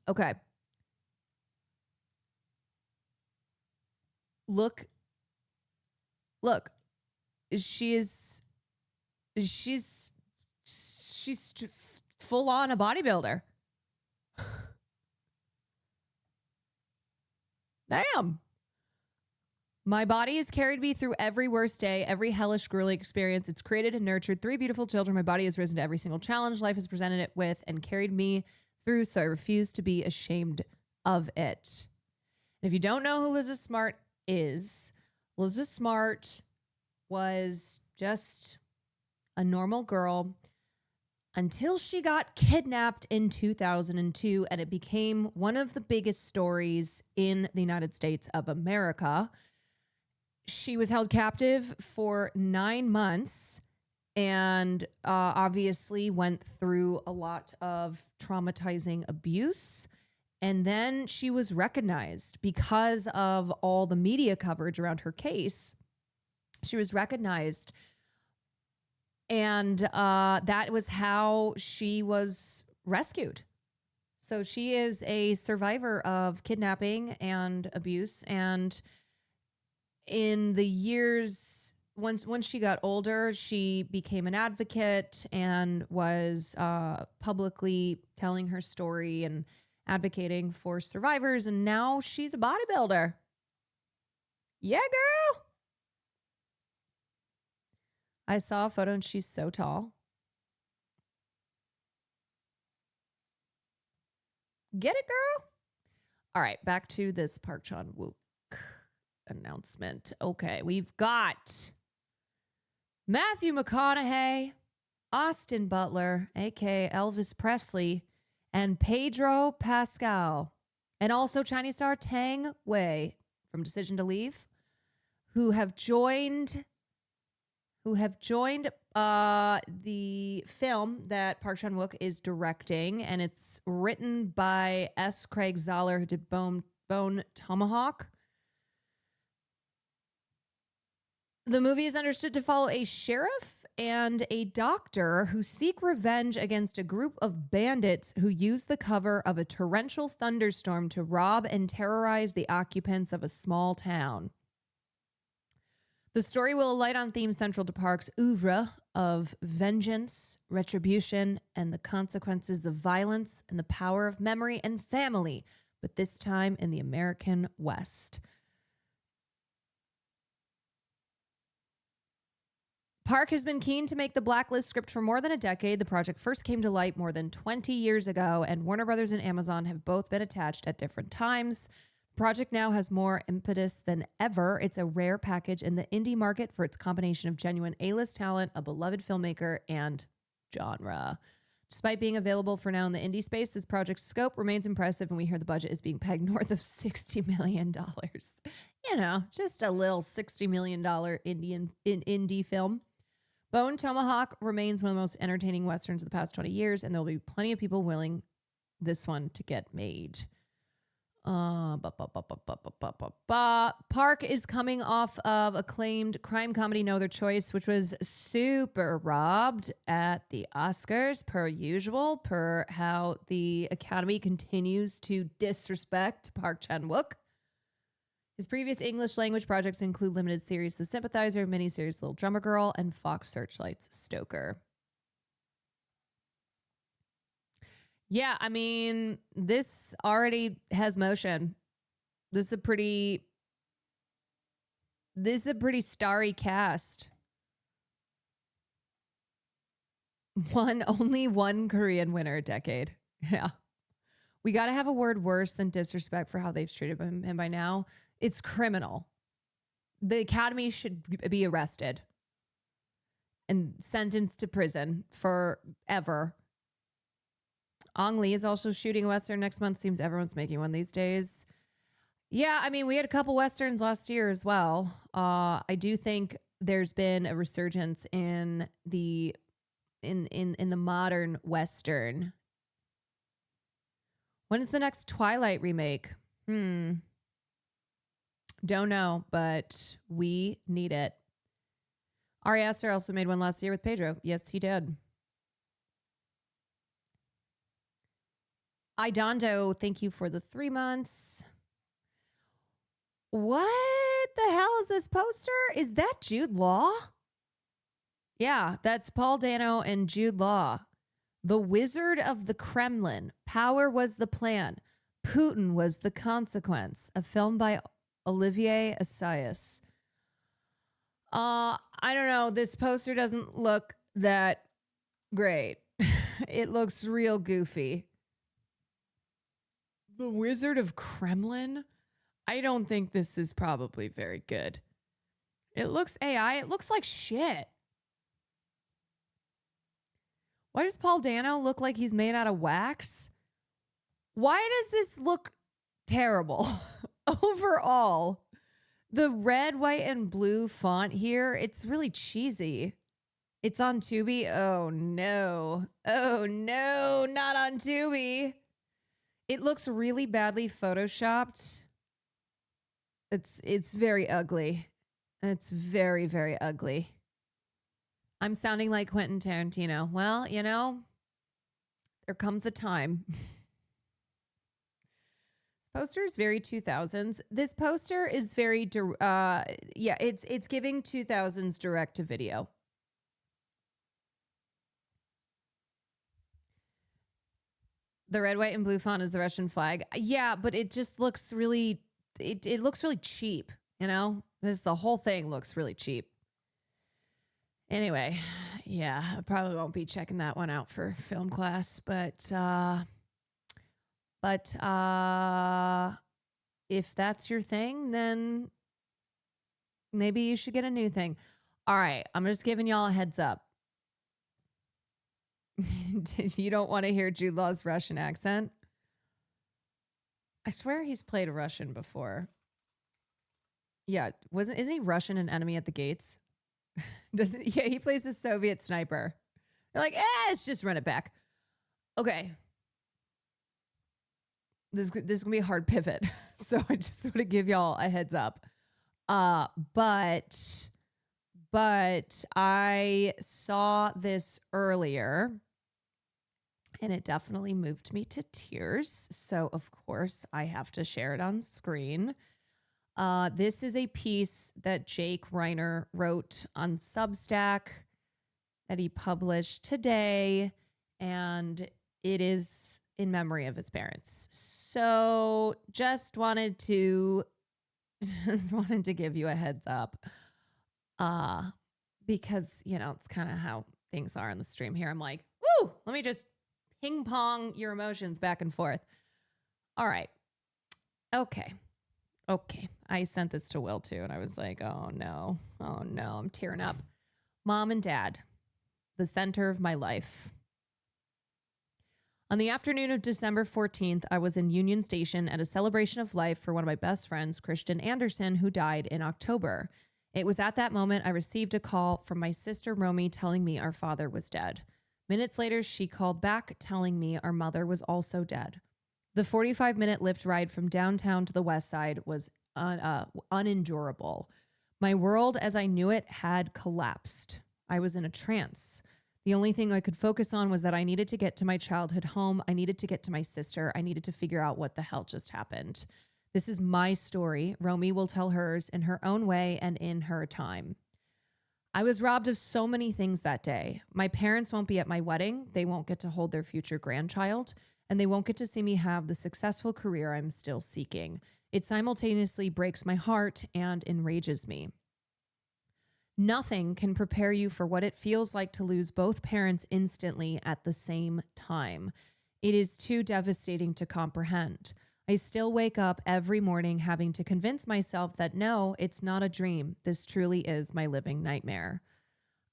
Okay. Look. She's full on a bodybuilder. Damn. My body has carried me through every worst day, every hellish, grueling experience. It's created and nurtured 3 beautiful children. My body has risen to every single challenge life has presented it with and carried me through, so I refuse to be ashamed of it. And if you don't know who Elizabeth Smart is, Elizabeth Smart was just a normal girl until she got kidnapped in 2002, and it became one of the biggest stories in the United States of America. She was held captive for 9 months and obviously went through a lot of traumatizing abuse. And then she was recognized because of all the media coverage around her case. She was recognized. And that was how she was rescued. So she is a survivor of kidnapping and abuse. And in the years, once she got older, she became an advocate and was publicly telling her story and advocating for survivors. And now she's a bodybuilder. Yeah, girl. I saw a photo and she's so tall. Get it, girl? All right, back to this Park Chan-wook announcement. Okay, we've got Matthew McConaughey, Austin Butler, a.k.a. Elvis Presley, and Pedro Pascal, and also Chinese star Tang Wei from Decision to Leave, who have joined the film that Park Chan-wook is directing, and it's written by S. Craig Zahler, who did Bone Tomahawk. The movie is understood to follow a sheriff and a doctor who seek revenge against a group of bandits who use the cover of a torrential thunderstorm to rob and terrorize the occupants of a small town. The story will alight on themes central to Park's oeuvre of vengeance, retribution, and the consequences of violence and the power of memory and family, but this time in the American West. Park has been keen to make the Blacklist script for more than a decade. The project first came to light more than 20 years ago, and Warner Brothers and Amazon have both been attached at different times. The project now has more impetus than ever. It's a rare package in the indie market for its combination of genuine A-list talent, a beloved filmmaker, and genre. Despite being available for now in the indie space, this project's scope remains impressive, and we hear the budget is being pegged north of $60 million. You know, just a little $60 million indie film. Bone Tomahawk remains one of the most entertaining Westerns of the past 20 years, and there'll be plenty of people willing this one to get made. Park is coming off of acclaimed crime comedy No Other Choice, which was super robbed at the Oscars, per usual, per how the Academy continues to disrespect Park Chan-wook. His previous English language projects include limited series The Sympathizer, miniseries Little Drummer Girl, and Fox Searchlight's Stoker. Yeah, I mean, this already has motion. This is a pretty starry cast. Only one Korean winner a decade. Yeah. We got to have a word worse than disrespect for how they've treated him by now. It's criminal. The Academy should be arrested and sentenced to prison forever. Ong Lee is also shooting a Western next month. Seems everyone's making one these days. Yeah, I mean, we had a couple Westerns last year as well. I do think there's been a resurgence in the modern Western. When is the next Twilight remake? Don't know, but we need it. Ari Aster also made one last year with Pedro. Yes, he did. Idondo, thank you for the 3 months. What the hell is this poster? Is that Jude Law? Yeah, that's Paul Dano and Jude Law. The Wizard of the Kremlin. Power was the plan. Putin was the consequence. A film by Olivier Assayas. I don't know. This poster doesn't look that great. It looks real goofy. The Wizard of Kremlin? I don't think this is probably very good. It looks AI. It looks like shit. Why does Paul Dano look like he's made out of wax? Why does this look terrible overall? The red, white, and blue font here, it's really cheesy. It's on Tubi. Oh, no. Oh, no, not on Tubi. It looks really badly photoshopped. It's very ugly. It's very, very ugly. I'm sounding like Quentin Tarantino. Well, you know, there comes a time. This poster is very 2000s. This poster is very, it's giving 2000s direct to video. The red, white, and blue font is the Russian flag. Yeah, but it just looks really, it looks really cheap, you know? The whole thing looks really cheap. Anyway, yeah, I probably won't be checking that one out for film class, but if that's your thing, then maybe you should get a new thing. All right, I'm just giving y'all a heads up. You don't want to hear Jude Law's Russian accent? I swear he's played a Russian before. Yeah, isn't he Russian in Enemy at the Gates? Yeah, he plays a Soviet sniper. They're like, let's just run it back. Okay. This is gonna be a hard pivot. So I just want to give y'all a heads up. But I saw this earlier and it definitely moved me to tears. So of course I have to share it on screen. This is a piece that Jake Reiner wrote on Substack that he published today, and it is in memory of his parents. So just wanted to give you a heads up, because, you know, it's kind of how things are on the stream here. I'm like, woo, let me just ping pong your emotions back and forth. All right. Okay. I sent this to Will too, and I was like, oh no, I'm tearing up. Mom and Dad, the center of my life. On the afternoon of December 14th, I was in Union Station at a celebration of life for one of my best friends, Christian Anderson, who died in October. It was at that moment I received a call from my sister Romy telling me our father was dead. Minutes later, she called back telling me our mother was also dead. The 45-minute Lyft ride from downtown to the west side was unendurable. My world as I knew it had collapsed. I was in a trance. The only thing I could focus on was that I needed to get to my childhood home. I needed to get to my sister. I needed to figure out what the hell just happened. This is my story. Romy will tell hers in her own way and in her time. I was robbed of so many things that day. My parents won't be at my wedding. They won't get to hold their future grandchild, and they won't get to see me have the successful career I'm still seeking. It simultaneously breaks my heart and enrages me. Nothing can prepare you for what it feels like to lose both parents instantly at the same time. It is too devastating to comprehend. I still wake up every morning having to convince myself that no, it's not a dream. This truly is my living nightmare.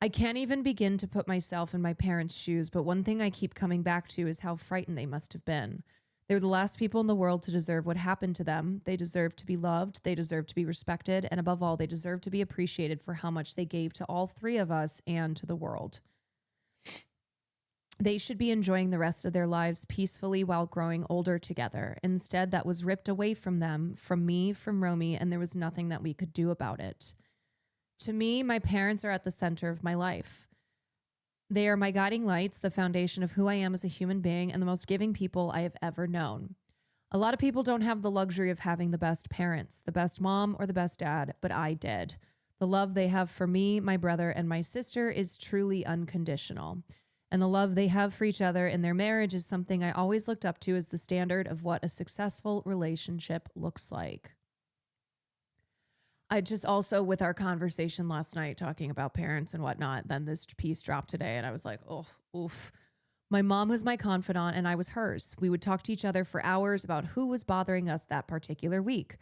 I can't even begin to put myself in my parents' shoes, but one thing I keep coming back to is how frightened they must have been. They're the last people in the world to deserve what happened to them. They deserve to be loved, they deserve to be respected, and above all, they deserve to be appreciated for how much they gave to all three of us and to the world. They should be enjoying the rest of their lives peacefully while growing older together. Instead, that was ripped away from them, from me, from Romy, and there was nothing that we could do about it. To me, my parents are at the center of my life. They are my guiding lights, the foundation of who I am as a human being, and the most giving people I have ever known. A lot of people don't have the luxury of having the best parents, the best mom or the best dad, but I did. The love they have for me, my brother, and my sister is truly unconditional. And the love they have for each other in their marriage is something I always looked up to as the standard of what a successful relationship looks like. I just also, with our conversation last night talking about parents and whatnot, then this piece dropped today and I was like, oh, oof. My mom was my confidant and I was hers. We would talk to each other for hours about who was bothering us that particular week.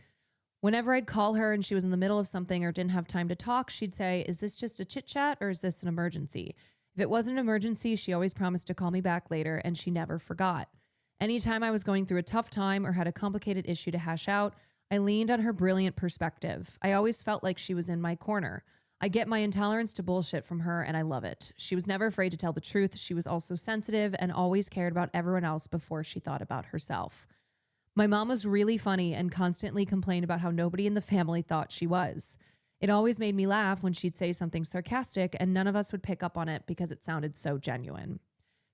Whenever I'd call her and she was in the middle of something or didn't have time to talk, she'd say, is this just a chit chat or is this an emergency? If it wasn't an emergency, she always promised to call me back later and she never forgot. Anytime I was going through a tough time or had a complicated issue to hash out, I leaned on her brilliant perspective. I always felt like she was in my corner. I get my intolerance to bullshit from her and I love it. She was never afraid to tell the truth. She was also sensitive and always cared about everyone else before she thought about herself. My mom was really funny and constantly complained about how nobody in the family thought she was. It always made me laugh when she'd say something sarcastic and none of us would pick up on it because it sounded so genuine.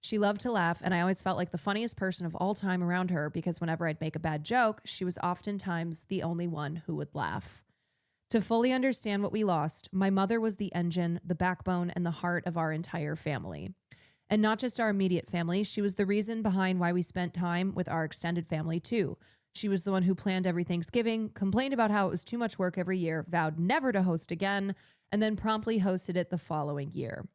She loved to laugh and I always felt like the funniest person of all time around her because whenever I'd make a bad joke, she was oftentimes the only one who would laugh. To fully understand what we lost, my mother was the engine, the backbone, and the heart of our entire family. And not just our immediate family, she was the reason behind why we spent time with our extended family too. She was the one who planned every Thanksgiving, complained about how it was too much work every year, vowed never to host again, and then promptly hosted it the following year.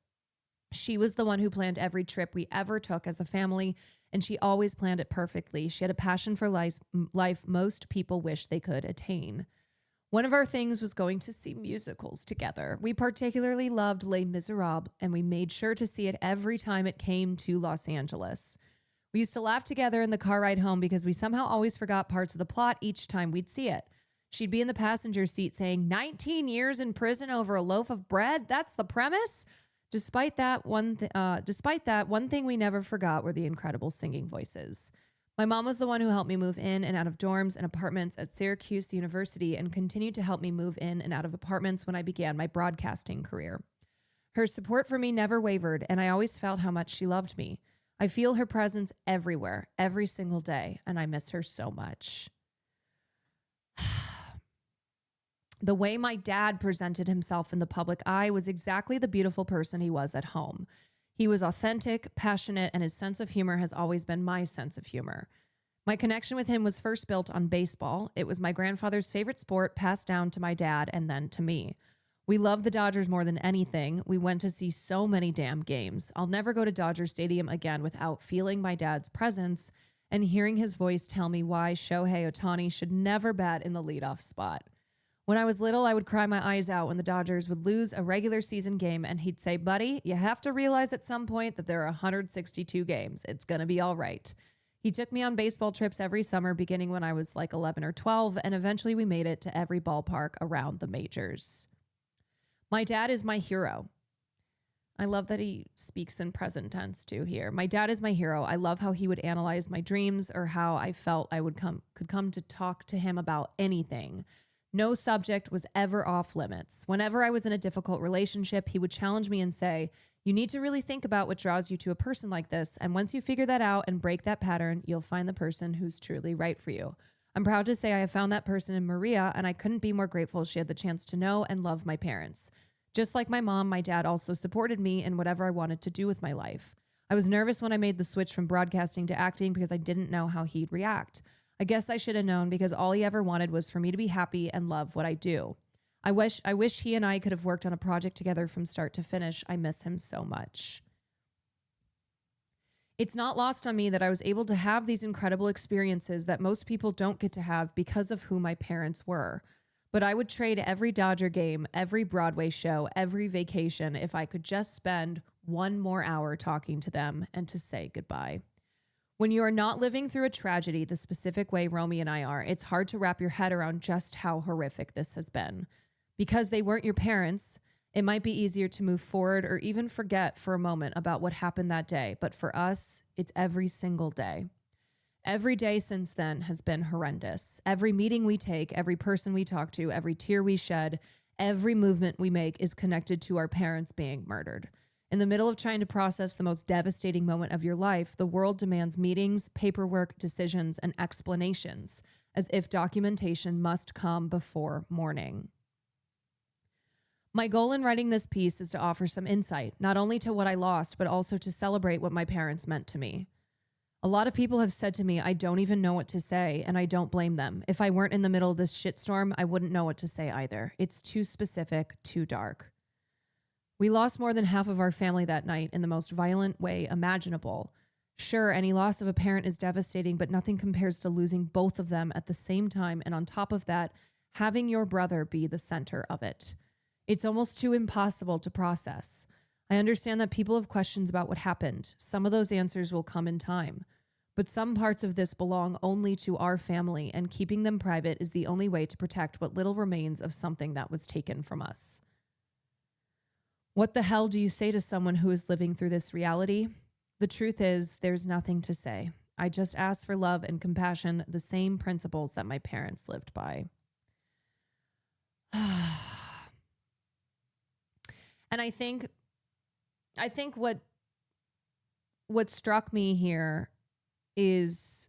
She was the one who planned every trip we ever took as a family, and she always planned it perfectly. She had a passion for life most people wish they could attain. One of our things was going to see musicals together. We particularly loved Les Miserables, and we made sure to see it every time it came to Los Angeles. We used to laugh together in the car ride home because we somehow always forgot parts of the plot each time we'd see it. She'd be in the passenger seat saying, 19 years in prison over a loaf of bread? That's the premise? Despite that, one thing we never forgot were the incredible singing voices. My mom was the one who helped me move in and out of dorms and apartments at Syracuse University and continued to help me move in and out of apartments when I began my broadcasting career. Her support for me never wavered, and I always felt how much she loved me. I feel her presence everywhere, every single day, and I miss her so much. The way my dad presented himself in the public eye was exactly the beautiful person he was at home. He was authentic, passionate, and his sense of humor has always been my sense of humor. My connection with him was first built on baseball. It was my grandfather's favorite sport, passed down to my dad and then to me. We loved the Dodgers more than anything. We went to see so many damn games. I'll never go to Dodger Stadium again without feeling my dad's presence and hearing his voice tell me why Shohei Ohtani should never bat in the leadoff spot. When I was little, I would cry my eyes out when the Dodgers would lose a regular season game and he'd say, buddy, you have to realize at some point that there are 162 games. It's going to be all right. He took me on baseball trips every summer, beginning when I was like 11 or 12, and eventually we made it to every ballpark around the majors. My dad is my hero. I love that he speaks in present tense too here. My dad is my hero. I love how he would analyze my dreams or how I felt I could come to talk to him about anything. No subject was ever off limits. Whenever I was in a difficult relationship, he would challenge me and say, you need to really think about what draws you to a person like this. And once you figure that out and break that pattern, you'll find the person who's truly right for you. I'm proud to say I have found that person in Maria, and I couldn't be more grateful she had the chance to know and love my parents. Just like my mom, my dad also supported me in whatever I wanted to do with my life. I was nervous when I made the switch from broadcasting to acting because I didn't know how he'd react. I guess I should have known because all he ever wanted was for me to be happy and love what I do. I wish he and I could have worked on a project together from start to finish. I miss him so much. It's not lost on me that I was able to have these incredible experiences that most people don't get to have because of who my parents were. But I would trade every Dodger game, every Broadway show, every vacation if I could just spend one more hour talking to them and to say goodbye. When you are not living through a tragedy the specific way Romy and I are, it's hard to wrap your head around just how horrific this has been. Because they weren't your parents, it might be easier to move forward or even forget for a moment about what happened that day. But for us, it's every single day. Every day since then has been horrendous. Every meeting we take, every person we talk to, every tear we shed, every movement we make is connected to our parents being murdered. In the middle of trying to process the most devastating moment of your life, the world demands meetings, paperwork, decisions, and explanations, as if documentation must come before mourning. My goal in writing this piece is to offer some insight, not only to what I lost, but also to celebrate what my parents meant to me. A lot of people have said to me, I don't even know what to say, and I don't blame them. If I weren't in the middle of this shitstorm, I wouldn't know what to say either. It's too specific, too dark. We lost more than half of our family that night in the most violent way imaginable. Sure, any loss of a parent is devastating, but nothing compares to losing both of them at the same time, and on top of that, having your brother be the center of it. It's almost too impossible to process. I understand that people have questions about what happened. Some of those answers will come in time. But some parts of this belong only to our family, and keeping them private is the only way to protect what little remains of something that was taken from us. What the hell do you say to someone who is living through this reality? The truth is, there's nothing to say. I just ask for love and compassion, the same principles that my parents lived by. And I think what struck me here is,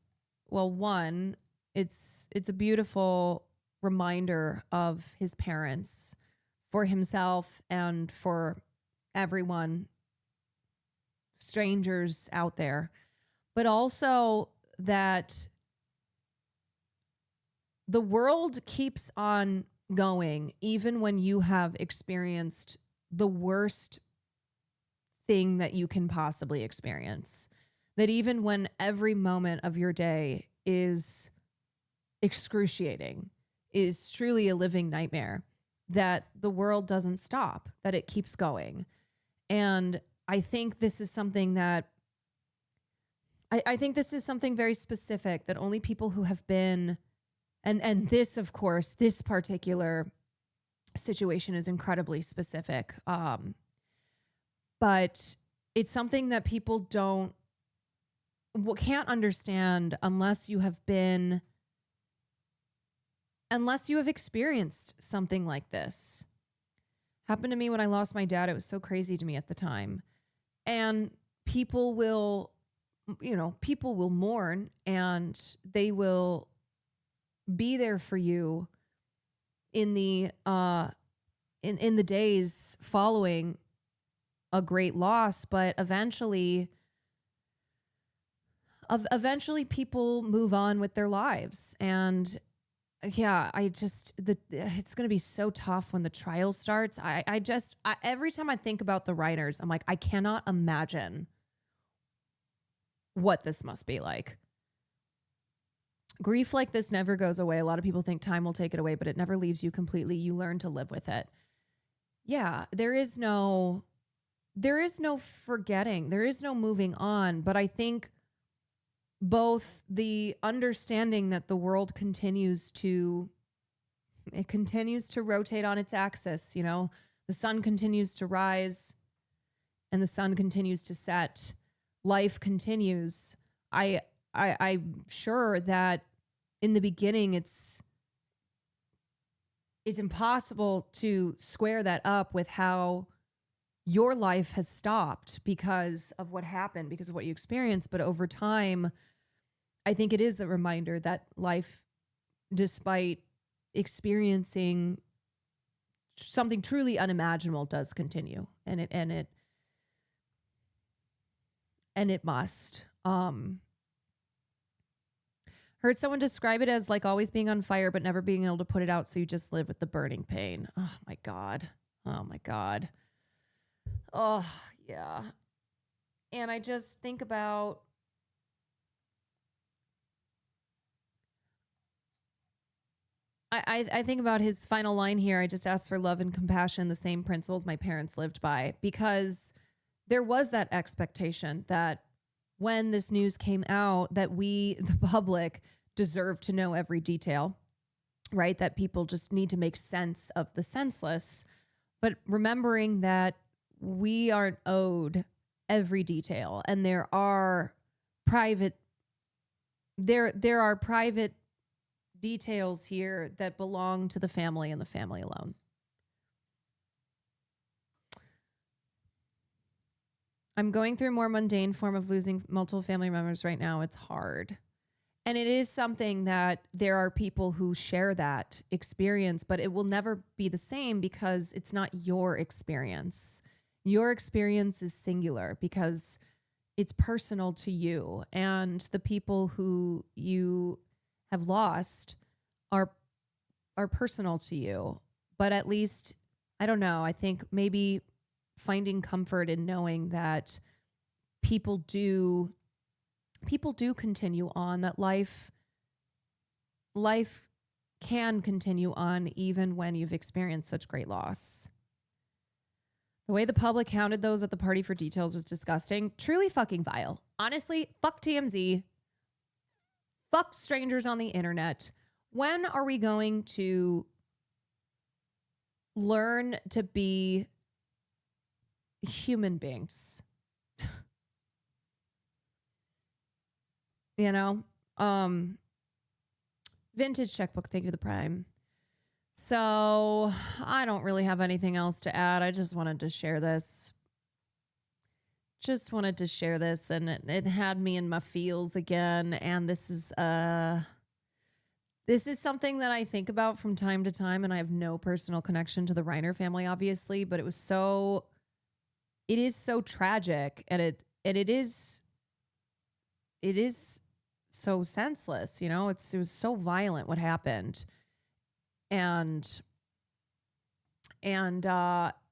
well, one, it's a beautiful reminder of his parents for himself and for everyone, strangers out there, but also that the world keeps on going even when you have experienced the worst thing that you can possibly experience. That even when every moment of your day is excruciating, is truly a living nightmare, that the world doesn't stop, that it keeps going. And I think this is something that I think this is something very specific that only people who have been, and this, of course, this particular situation is incredibly specific. But it's something that people can't understand unless you have experienced something like this. Happened to me when I lost my dad. It was so crazy to me at the time. And people will mourn, and they will be there for you in the in the days following a great loss, but eventually people move on with their lives. And yeah, it's going to be so tough when the trial starts. I every time I think about the writers, I'm like, I cannot imagine what this must be like. Grief like this never goes away. A lot of people think time will take it away, but it never leaves you completely. You learn to live with it. Yeah, there is no forgetting. There is no moving on. But I think both the understanding that the world continues to rotate on its axis, the sun continues to rise and the sun continues to set. Life continues. I'm sure that in the beginning it's impossible to square that up with how your life has stopped because of what happened, because of what you experienced. But over time, I think it is a reminder that life, despite experiencing something truly unimaginable, does continue, and it must. Heard someone describe it as like always being on fire, but never being able to put it out. So you just live with the burning pain. Oh my God. Oh my God. Oh yeah. And I just think about, I think about his final line here. I just ask for love and compassion, the same principles my parents lived by, because there was that expectation that when this news came out, that we, the public, deserve to know every detail, right? That people just need to make sense of the senseless. But remembering that we aren't owed every detail, and there are private details here that belong to the family and the family alone. I'm going through a more mundane form of losing multiple family members right now. It's hard. And it is something that there are people who share that experience, but it will never be the same because it's not your experience. Your experience is singular because it's personal to you, and the people who you have lost are personal to you. But at least, I don't know, I think maybe finding comfort in knowing that people do continue on, that life can continue on even when you've experienced such great loss. The way the public counted those at the party for details was disgusting. Truly fucking vile. Honestly, fuck TMZ. Fuck strangers on the internet. When are we going to learn to be human beings? You know? Vintage checkbook, thank you for the prime. So I don't really have anything else to add. I just wanted to share this. And it had me in my feels again. And this is something that I think about from time to time, and I have no personal connection to the Reiner family, obviously, but it is so tragic, and it is so senseless, you know. It was so violent what happened. And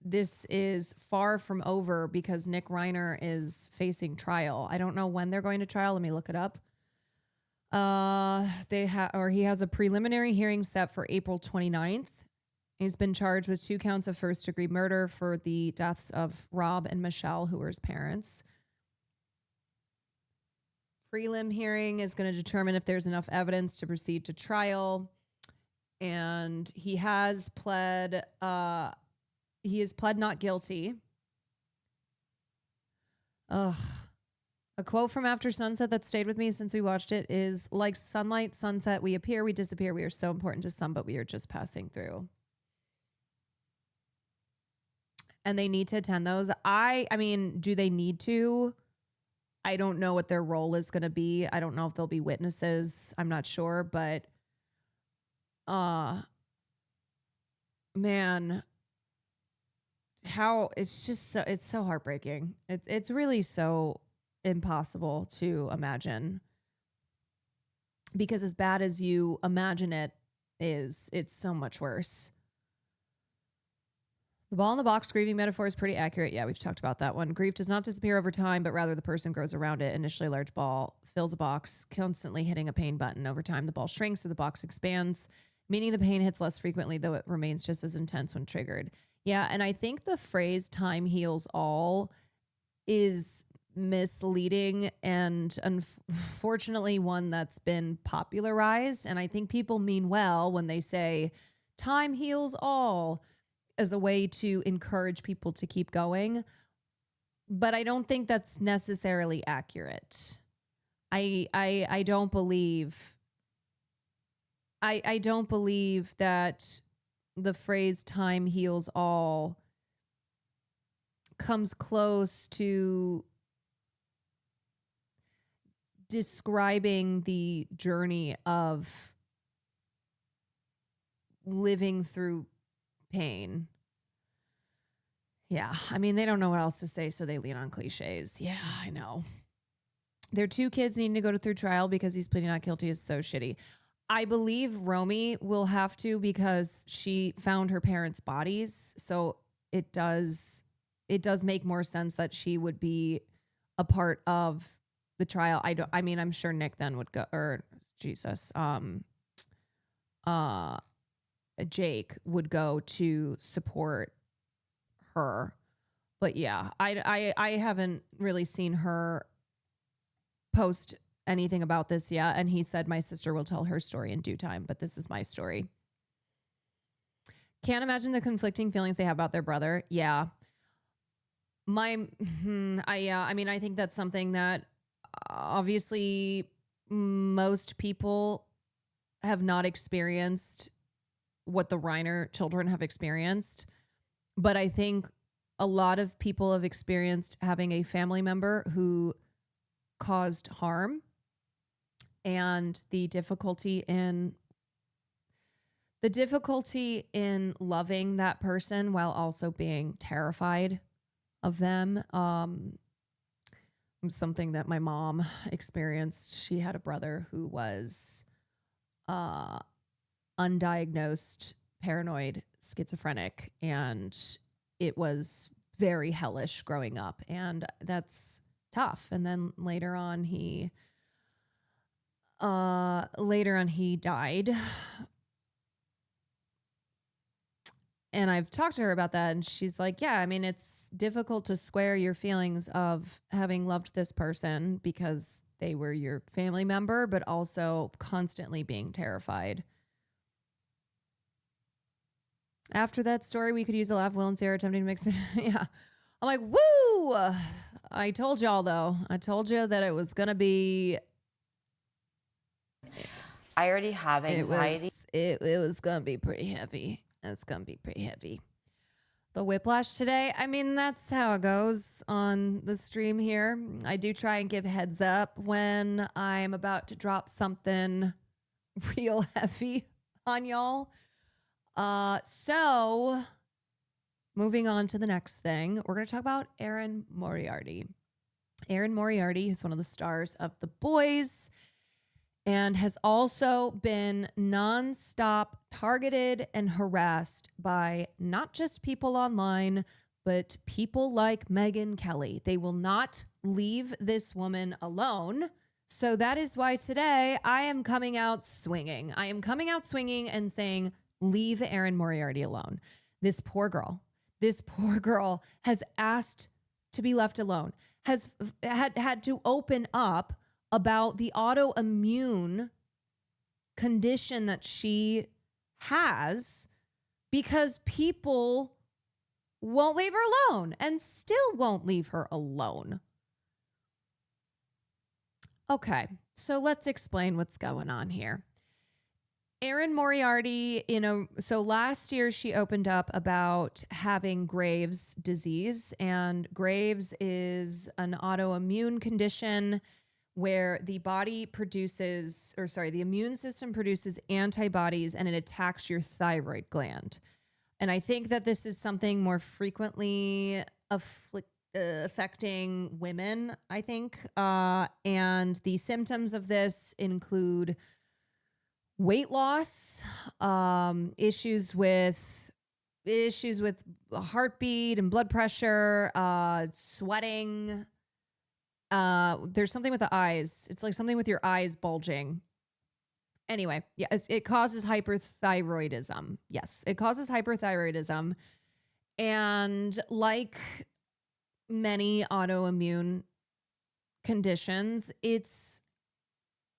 this is far from over because Nick Reiner is facing trial. I don't know when they're going to trial. Let me look it up. He has a preliminary hearing set for April 29th. He's been charged with 2 counts of first-degree murder for the deaths of Rob and Michelle, who were his parents. Prelim hearing is going to determine if there's enough evidence to proceed to trial. And he has pled not guilty. Ugh. A quote from After Sunset that stayed with me since we watched it is, like sunlight, sunset, we appear, we disappear. We are so important to some, but we are just passing through. And they need to attend those. I mean, do they need to? I don't know what their role is going to be. I don't know if they'll be witnesses. I'm not sure, but man, how it's so heartbreaking. It's really so impossible to imagine, because as bad as you imagine it is, it's so much worse. The ball in the box grieving metaphor is pretty accurate. Yeah, we've talked about that one. Grief does not disappear over time, but rather the person grows around it. Initially, a large ball fills a box, constantly hitting a pain button. Over time, the ball shrinks, so the box expands, meaning the pain hits less frequently, though it remains just as intense when triggered. Yeah, and I think the phrase time heals all is misleading and unfortunately one that's been popularized. And I think people mean well when they say time heals all as a way to encourage people to keep going. But I don't think that's necessarily accurate. I don't believe that the phrase time heals all comes close to describing the journey of living through pain. Yeah, I mean, they don't know what else to say, so they lean on cliches. Yeah, I know. Their 2 kids needing to go through trial because he's pleading not guilty is so shitty. I believe Romy will have to, because she found her parents' bodies, so it does make more sense that she would be a part of the trial. I mean, I'm sure Nick then would go, or Jesus, Jake would go to support her. But yeah, I haven't really seen her post anything about this yet. And he said, my sister will tell her story in due time, but this is my story. Can't imagine the conflicting feelings they have about their brother. Yeah. I mean, I think that's something that obviously most people have not experienced what the Reiner children have experienced. But I think a lot of people have experienced having a family member who caused harm, and the difficulty in loving that person while also being terrified of them. something that my mom experienced. She had a brother who was undiagnosed paranoid schizophrenic, and it was very hellish growing up, and that's tough. And then later on he died. And I've talked to her about that, and she's like, yeah, I mean, it's difficult to square your feelings of having loved this person because they were your family member, but also constantly being terrified. After that story, we could use a laugh. Will and Sarah attempting to mix. Yeah. I'm like, woo! I told y'all, though. I told you that it was going to be. I already have anxiety. It was going to be pretty heavy. It's going to be pretty heavy. The whiplash today, I mean, that's how it goes on the stream here. I do try and give heads up when I'm about to drop something real heavy on y'all. So moving on to the next thing, we're going to talk about Erin Moriarty. Erin Moriarty is one of the stars of The Boys and has also been nonstop targeted and harassed by not just people online, but people like Megyn Kelly. They will not leave this woman alone. So that is why today I am coming out swinging. I am coming out swinging and saying, leave Erin Moriarty alone. This poor girl has asked to be left alone, has had to open up about the autoimmune condition that she has because people won't leave her alone and still won't leave her alone. Okay, so let's explain what's going on here. Erin Moriarty, so last year she opened up about having Graves' disease, and Graves is an autoimmune condition where the immune system produces antibodies and it attacks your thyroid gland. And I think that this is something more frequently affecting women, I think. And the symptoms of this include weight loss, issues with heartbeat and blood pressure, sweating. There's something with the eyes. It's like something with your eyes bulging. Anyway, yeah, it causes hyperthyroidism. Yes, it causes hyperthyroidism. And like many autoimmune conditions, it's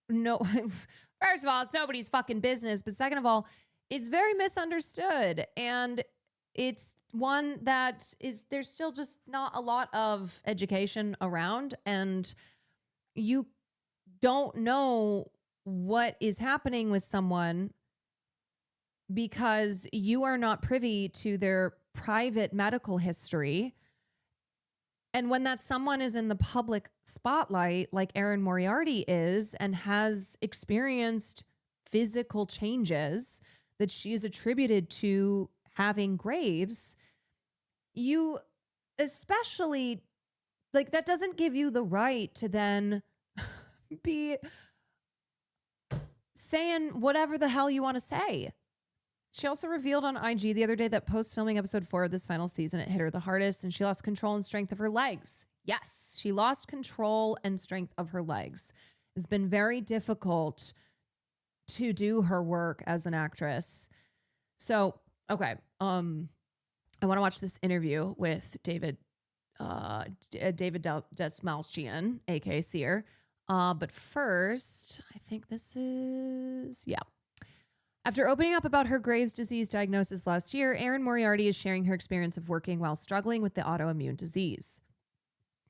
first of all, it's nobody's fucking business. But second of all, it's very misunderstood. And it's one that there's still just not a lot of education around, and you don't know what is happening with someone because you are not privy to their private medical history. And when that someone is in the public spotlight, like Erin Moriarty is, and has experienced physical changes that she is attributed to having Graves, you especially, like, that doesn't give you the right to then be saying whatever the hell you want to say. She also revealed on IG the other day that post-filming episode 4 of this final season, it hit her the hardest and she lost control and strength of her legs. Yes, she lost control and strength of her legs. It's been very difficult to do her work as an actress. So, okay, I want to watch this interview with David Desmalchian, aka Seer. But first, I think this is, yeah. After opening up about her Graves' disease diagnosis last year, Erin Moriarty is sharing her experience of working while struggling with the autoimmune disease.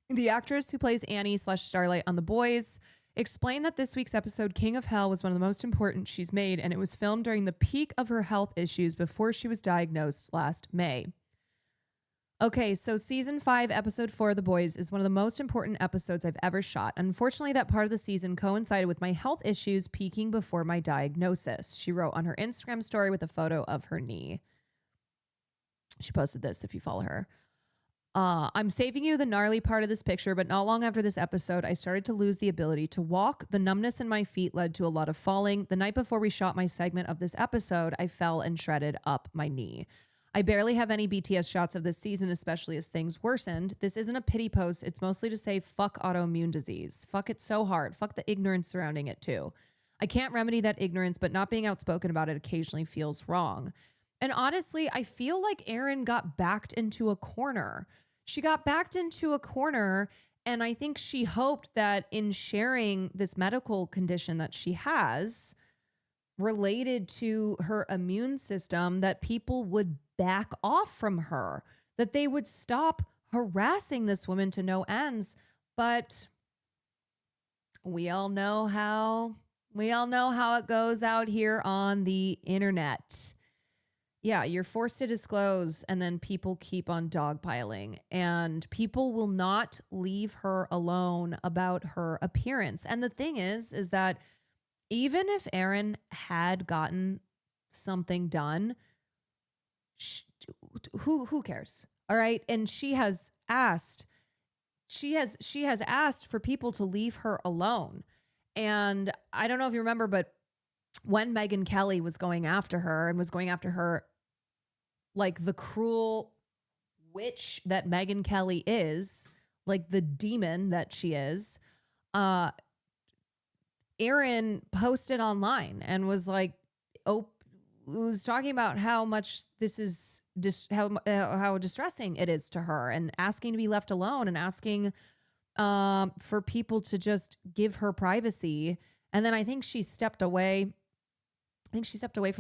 The actress who plays Annie/Starlight on The Boys explained that this week's episode, King of Hell, was one of the most important she's made, and it was filmed during the peak of her health issues before she was diagnosed last May. Okay, so season 5, episode 4 of The Boys is one of the most important episodes I've ever shot. Unfortunately, that part of the season coincided with my health issues peaking before my diagnosis, she wrote on her Instagram story with a photo of her knee. She posted this if you follow her. I'm saving you the gnarly part of this picture, but not long after this episode, I started to lose the ability to walk. The numbness in my feet led to a lot of falling. The night before we shot my segment of this episode, I fell and shredded up my knee. I barely have any BTS shots of this season, especially as things worsened. This isn't a pity post. It's mostly to say fuck autoimmune disease. Fuck it so hard. Fuck the ignorance surrounding it too. I can't remedy that ignorance, but not being outspoken about it occasionally feels wrong. And honestly, I feel like Erin got backed into a corner. She got backed into a corner, and I think she hoped that in sharing this medical condition that she has related to her immune system, that people would back off from her, that they would stop harassing this woman to no ends. But we all know how it goes out here on the internet. Yeah, you're forced to disclose, and then people keep on dogpiling, and people will not leave her alone about her appearance. And the thing is that even if Erin had gotten something done, who cares? All right. And she has asked for people to leave her alone. And I don't know if you remember, but when Megyn Kelly was going after her like the cruel witch that Megyn Kelly is, like the demon that she is, Erin posted online and was like, was talking about how much this is how distressing it is to her, and asking to be left alone, and asking for people to just give her privacy. And then I think she stepped away. From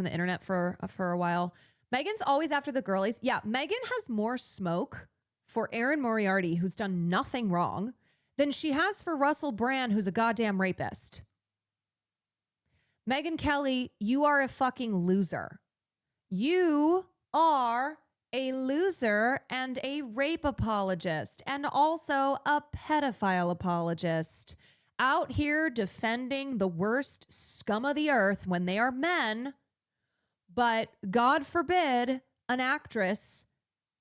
the internet for a while. Megyn's always after the girlies. Yeah, Megyn has more smoke for Erin Moriarty, who's done nothing wrong, than she has for Russell Brand, who's a goddamn rapist. Megyn Kelly, you are a fucking loser. You are a loser and a rape apologist, and also a pedophile apologist, out here defending the worst scum of the earth when they are men. But God forbid an actress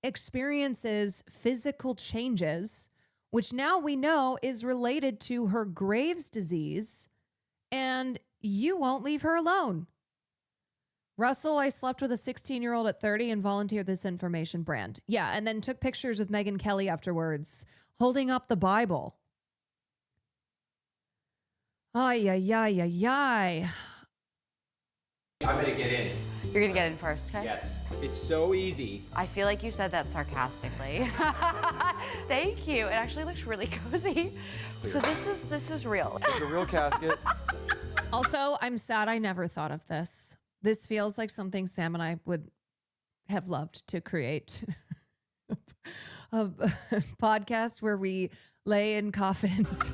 experiences physical changes, which now we know is related to her Graves' disease, and you won't leave her alone. Russell, I slept with a 16-year-old at 30 and volunteered this information. Brand. Yeah, and then took pictures with Megyn Kelly afterwards, holding up the Bible. Ay, ay, ay, ay, ay. I'm gonna get in. You're gonna get in first, okay? Yes. It's so easy. I feel like you said that sarcastically. Thank you. It actually looks really cozy. So this is real. It's a real casket. Also, I'm sad I never thought of this. This feels like something Sam and I would have loved to create. A podcast where we lay in coffins.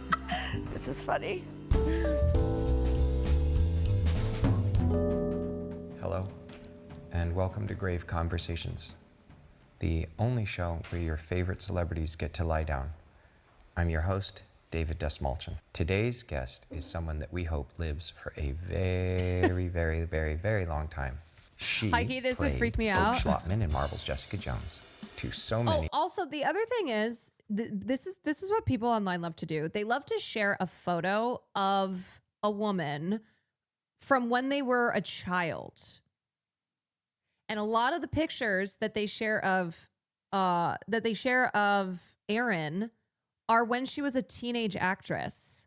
This is funny. Hello, and welcome to Grave Conversations, the only show where your favorite celebrities get to lie down. I'm your host, David Desmalchin. Today's guest is someone that we hope lives for a very, very, very, very long time. She Heike, this would freak me played out. Bob Schlottman in Marvel's Jessica Jones to so many. Oh, also the other thing is, this is what people online love to do. They love to share a photo of a woman from when they were a child. And a lot of the pictures that they share of Erin are when she was a teenage actress.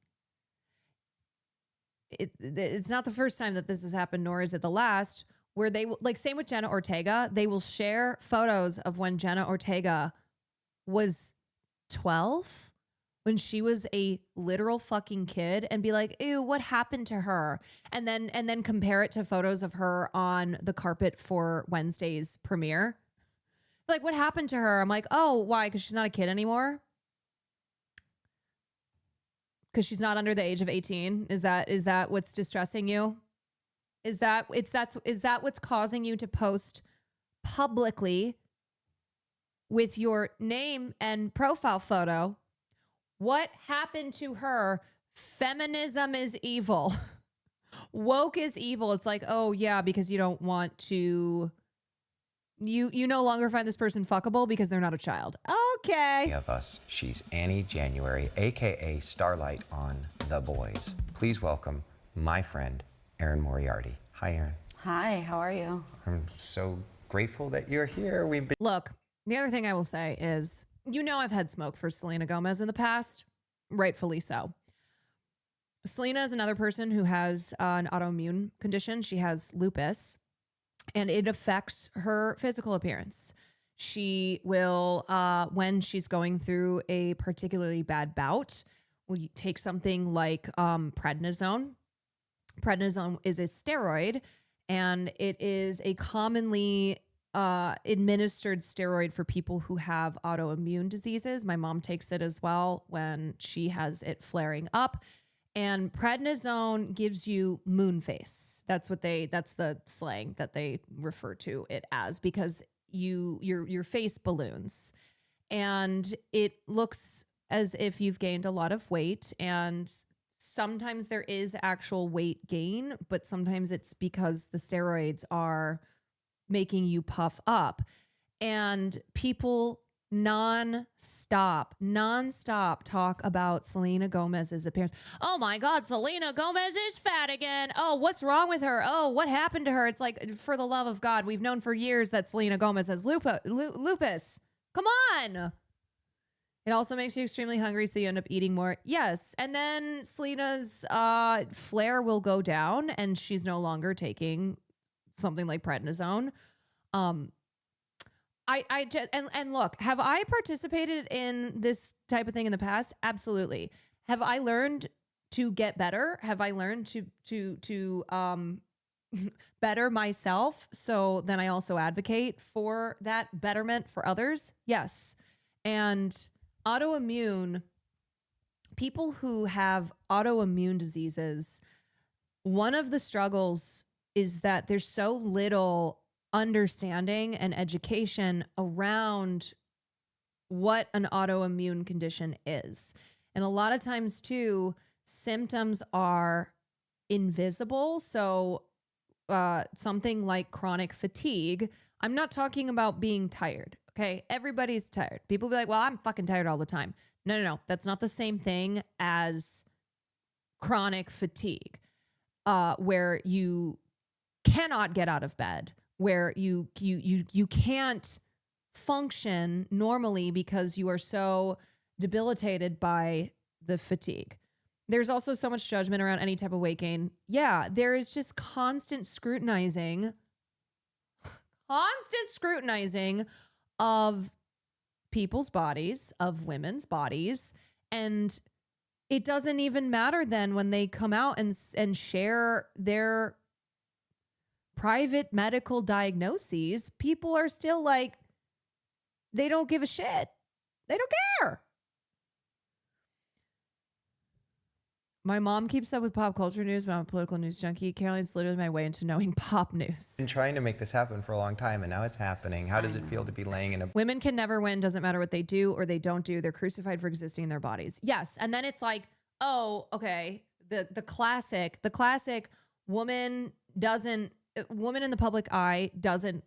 It's not the first time that this has happened, nor is it the last, where they, like, same with Jenna Ortega, they will share photos of when Jenna Ortega was 12, when she was a literal fucking kid, and be like, ew, what happened to her? And then compare it to photos of her on the carpet for Wednesday's premiere. Like, what happened to her? I'm like, oh, why? Because she's not a kid anymore? Because she's not under the age of 18? Is that what's distressing you? Is that what's causing you to post publicly with your name and profile photo? What happened to her? Feminism is evil. Woke is evil. It's like, oh yeah, because you don't want to You no longer find this person fuckable because they're not a child. Okay. Of us. She's Annie January, aka Starlight on The Boys. Please welcome my friend, Erin Moriarty. Hi, Erin. Hi, how are you? I'm so grateful that you're here. We've been Look, the other thing I will say is, I've had smoke for Selena Gomez in the past, rightfully so. Selena is another person who has an autoimmune condition. She has lupus, and it affects her physical appearance. She will, when she's going through a particularly bad bout, will take something like prednisone. Prednisone is a steroid, and it is a commonly administered steroid for people who have autoimmune diseases. My mom takes it as well when she has it flaring up. And prednisone gives you moon face. That's the slang that they refer to it as, because your face balloons and it looks as if you've gained a lot of weight, and sometimes there is actual weight gain, but sometimes it's because the steroids are making you puff up. And people nonstop talk about Selena Gomez's appearance. Oh my God, Selena Gomez is fat again. Oh, what's wrong with her? Oh, what happened to her? It's like, for the love of God, we've known for years that Selena Gomez has lupus. Come on. It also makes you extremely hungry, so you end up eating more. Yes. And then Selena's flare will go down, and she's no longer taking something like prednisone. I just, and look, have I participated in this type of thing in the past? Absolutely. Have I learned to get better? Have I learned to better myself? So then I also advocate for that betterment for others. Yes. And people who have autoimmune diseases, one of the struggles is that there's so little understanding and education around what an autoimmune condition is. And a lot of times too, symptoms are invisible. So something like chronic fatigue, I'm not talking about being tired. Okay. Everybody's tired. People be like, well, I'm fucking tired all the time. No. That's not the same thing as chronic fatigue, where you cannot get out of bed, where you can't function normally because you are so debilitated by the fatigue. There's also so much judgment around any type of weight gain. Yeah, there is just constant scrutinizing of people's bodies, of women's bodies, and it doesn't even matter then when they come out and share their private medical diagnoses. People are still like, they don't give a shit. They don't care. My mom keeps up with pop culture news, but I'm a political news junkie. Caroline's literally my way into knowing pop news. been trying to make this happen for a long time, and now it's happening. How does it feel to be laying in a... Women can never win. Doesn't matter what they do or they don't do. They're crucified for existing in their bodies. Yes. And then it's like, oh, okay. The classic woman in the public eye doesn't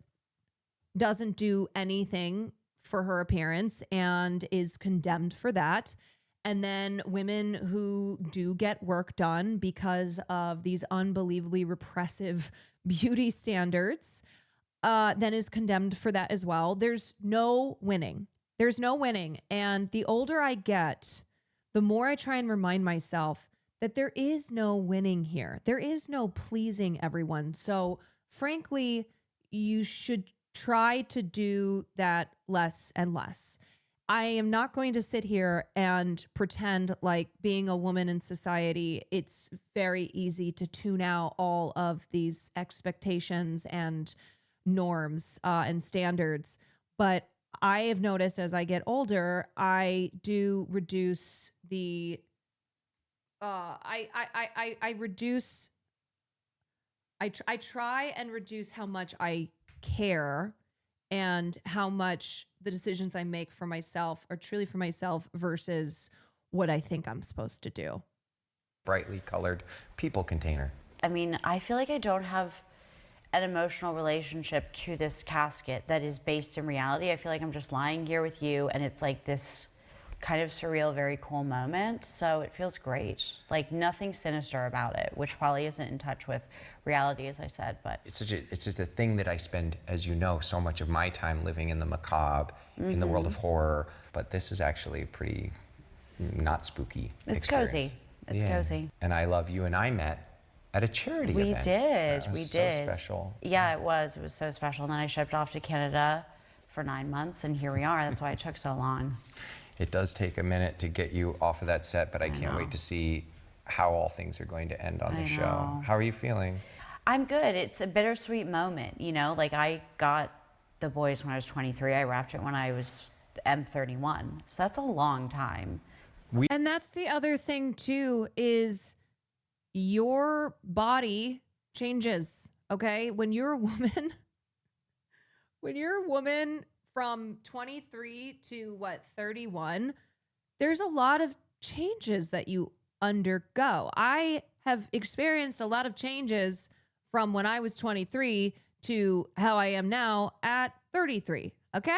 do anything for her appearance and is condemned for that. And then women who do get work done because of these unbelievably repressive beauty standards, then is condemned for that as well. There's no winning. And the older I get, the more I try and remind myself that there is no winning here. There is no pleasing everyone. So frankly, you should try to do that less and less. I am not going to sit here and pretend like being a woman in society, it's very easy to tune out all of these expectations and norms and standards. But I have noticed as I get older, I do reduce the, I try and reduce how much I care and how much the decisions I make for myself are truly for myself versus what I think I'm supposed to do. brightly colored people container? I mean, I feel like I don't have an emotional relationship to this casket that is based in reality. I feel like I'm just lying here with you, and it's like this kind of surreal, very cool moment. So it feels great. Like nothing sinister about it, which probably isn't in touch with reality, as I said, but. It's just a thing that I spend, as you know, so much of my time living in the macabre, in the world of horror, but this is actually pretty not spooky It's experience. cozy. It's cozy. And I love you and I met at a charity We event. did. That was We so did. special. Yeah, it was. It was so special. And then I shipped off to Canada for 9 months, and here we are. That's why it took so long. It does take a minute to get you off of that set, but I can't know. wait to see how all things are going to end on the show. know. How are you feeling? I'm good. It's a bittersweet moment, you know? Like, I got the boys when I was 23. I wrapped it when I was M31. So that's a long time. And that's the other thing too, is your body changes. Okay. When you're a woman, from 23 to 31, there's a lot of changes that you undergo. I have experienced a lot of changes from when I was 23 to how I am now at 33. Okay.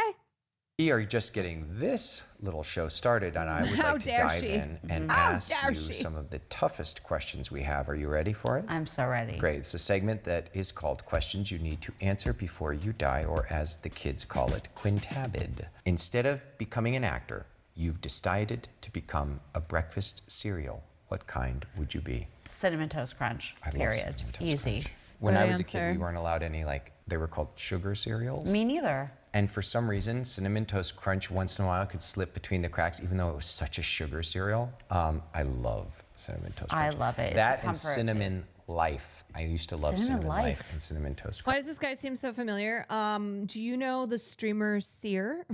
We are just getting this little show started, and I would How like to dare dive she. in and How ask dare you she. some of the toughest questions we have. Are you ready for it? I'm so ready. Great. It's a segment that is called Questions You Need to Answer Before You Die, or as the kids call it, quintabid. Instead of becoming an actor, you've decided to become a breakfast cereal. What kind would you be? Cinnamon Toast Crunch, I love period. Cinnamon Toast Easy. Crunch. When Good I was a answer. kid, we weren't allowed any, like, they were called sugar cereals. Me neither. And for some reason, Cinnamon Toast Crunch once in a while could slip between the cracks, even though it was such a sugar cereal. I love Cinnamon Toast Crunch. I love it. It's a That and comfort food. Cinnamon Life. I used to love Cinnamon Cinnamon Life. Life and Cinnamon Toast Why Crunch. does this guy seem so familiar? Do you know the streamer Seer?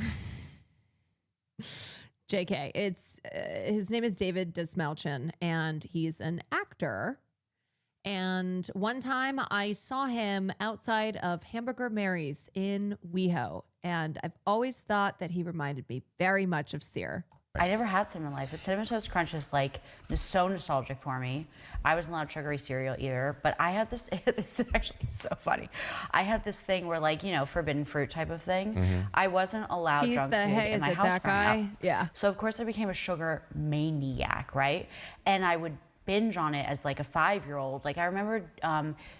JK. It's his name is David Desmalchin, and he's an actor. And one time I saw him outside of Hamburger Mary's in WeHo, and I've always thought that he reminded me very much of Seer. I never had Cinnamon Life, but Cinnamon Toast Crunch is like so nostalgic for me. I wasn't allowed sugary cereal either, but I had this, this is actually so funny. I had this thing where, like, you know, forbidden fruit type of thing. I wasn't allowed He's junk the, food hey, in is my it house that growing guy? up. Yeah. So of course I became a sugar maniac, right? And I would binge on it as like a 5-year-old. Like, I remember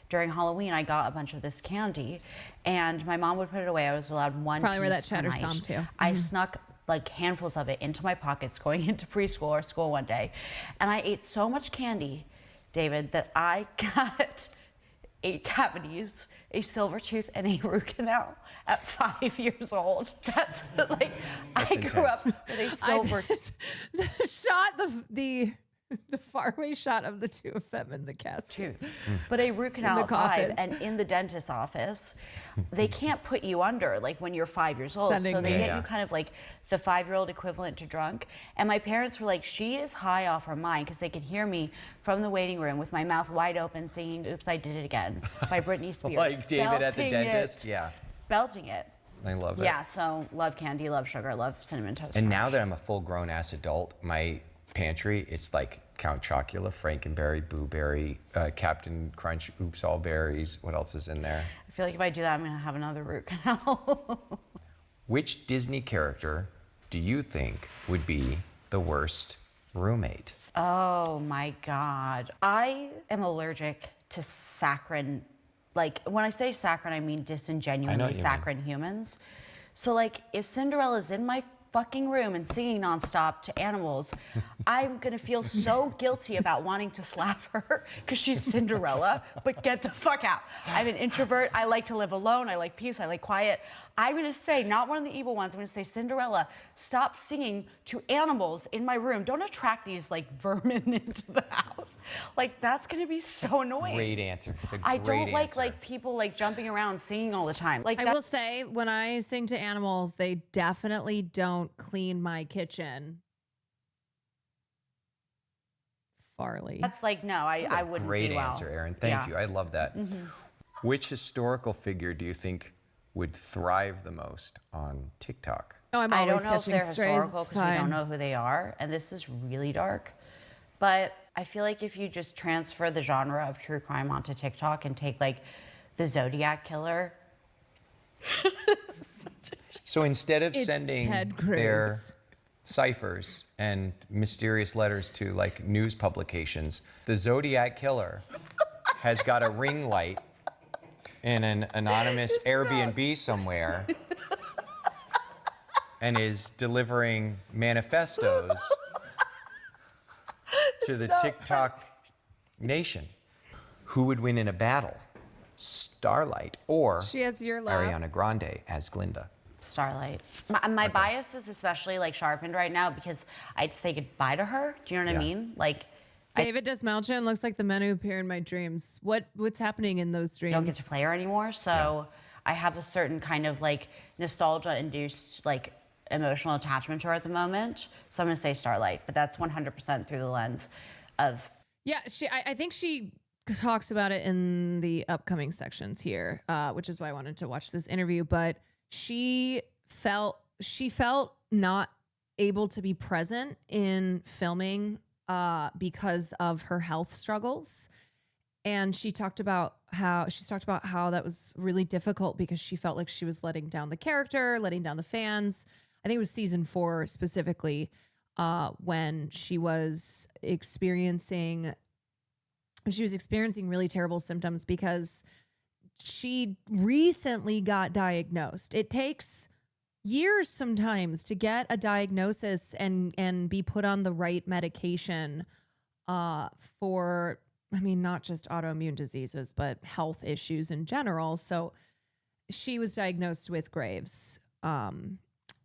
during Halloween, I got a bunch of this candy, and my mom would put it away. I was allowed one. probably where that piece per cheddar night. song, too. I snuck like handfuls of it into my pockets going into preschool or school one day, and I ate so much candy, David, that I got 8 cavities, a silver tooth, and a root canal at 5 years old. That's like, I grew up with a silver. The shot, the faraway shot of the two of them in the casket. But a root canal the at 5, coffins. and in the dentist's office, they can't put you under like when you're 5 years old. Sending so they me. get Yeah. you kind of like the 5-year-old equivalent to drunk. And my parents were like, she is high off her mind, because they could hear me from the waiting room with my mouth wide open singing "Oops, I Did It Again" by Britney Spears. Like David at the Belting dentist? it. Yeah. Belting it. I love it. Yeah, so love candy, love sugar, love Cinnamon Toast And Crunch. now that I'm a full-grown ass adult, my pantry, it's like Count Chocula, Frankenberry, Boo Berry, Captain Crunch, Oops All Berries. What else is in there? I feel like if I do that, I'm gonna have another root canal. Which Disney character do you think would be the worst roommate? Oh my God. I am allergic to saccharine. Like, when I say saccharine, I mean I know disingenuously what you mean. saccharine humans. So, like, if Cinderella's in my fucking room and singing nonstop to animals, I'm gonna feel so guilty about wanting to slap her because she's Cinderella, but get the fuck out. I'm an introvert. I like to live alone. I like peace. I like quiet. I'm gonna say, not one of the evil ones, I'm gonna say, Cinderella, stop singing to animals in my room. Don't attract these like vermin into the house. Like, that's gonna be so annoying. Great answer. It's a great I don't like answer. like people like jumping around singing all the time. Like, I will say, when I sing to animals, they definitely don't clean my kitchen. Farley. that's like, no, I wouldn't Great be well. answer, Erin. Thank Yeah. you. I love that. Which historical figure do you think would thrive the most on TikTok? Oh, I'm I always don't know if catching they're strays. historical It's because we don't fine. know who they are, and this is really dark. But I feel like if you just transfer the genre of true crime onto TikTok and take like the Zodiac Killer. So instead of It's sending Ted Cruz. their ciphers and mysterious letters to like news publications, the Zodiac Killer has got a ring light in an anonymous Airbnb somewhere and is delivering manifestos to the TikTok nation. Who would win in a battle? Starlight or She has your lap. Ariana Grande as Glinda? Starlight. My bias is especially like sharpened right now because I'd say goodbye to her. Do you know what I Yeah. mean? Like, David Desmalchin looks like the men who appear in my dreams. What's happening in those dreams? I don't get to play her anymore. So I have a certain kind of like nostalgia-induced like emotional attachment to her at the moment. So I'm gonna say Starlight, but that's 100% through the lens of. Yeah, I think she talks about it in the upcoming sections here, which is why I wanted to watch this interview. But she felt not able to be present in filming because of her health struggles. And she talked about how that was really difficult because she felt like she was letting down the character, letting down the fans. I think it was season 4 specifically, when she was experiencing really terrible symptoms because she recently got diagnosed. It takes years sometimes to get a diagnosis and be put on the right medication for, I mean, not just autoimmune diseases, but health issues in general. So she was diagnosed with Graves.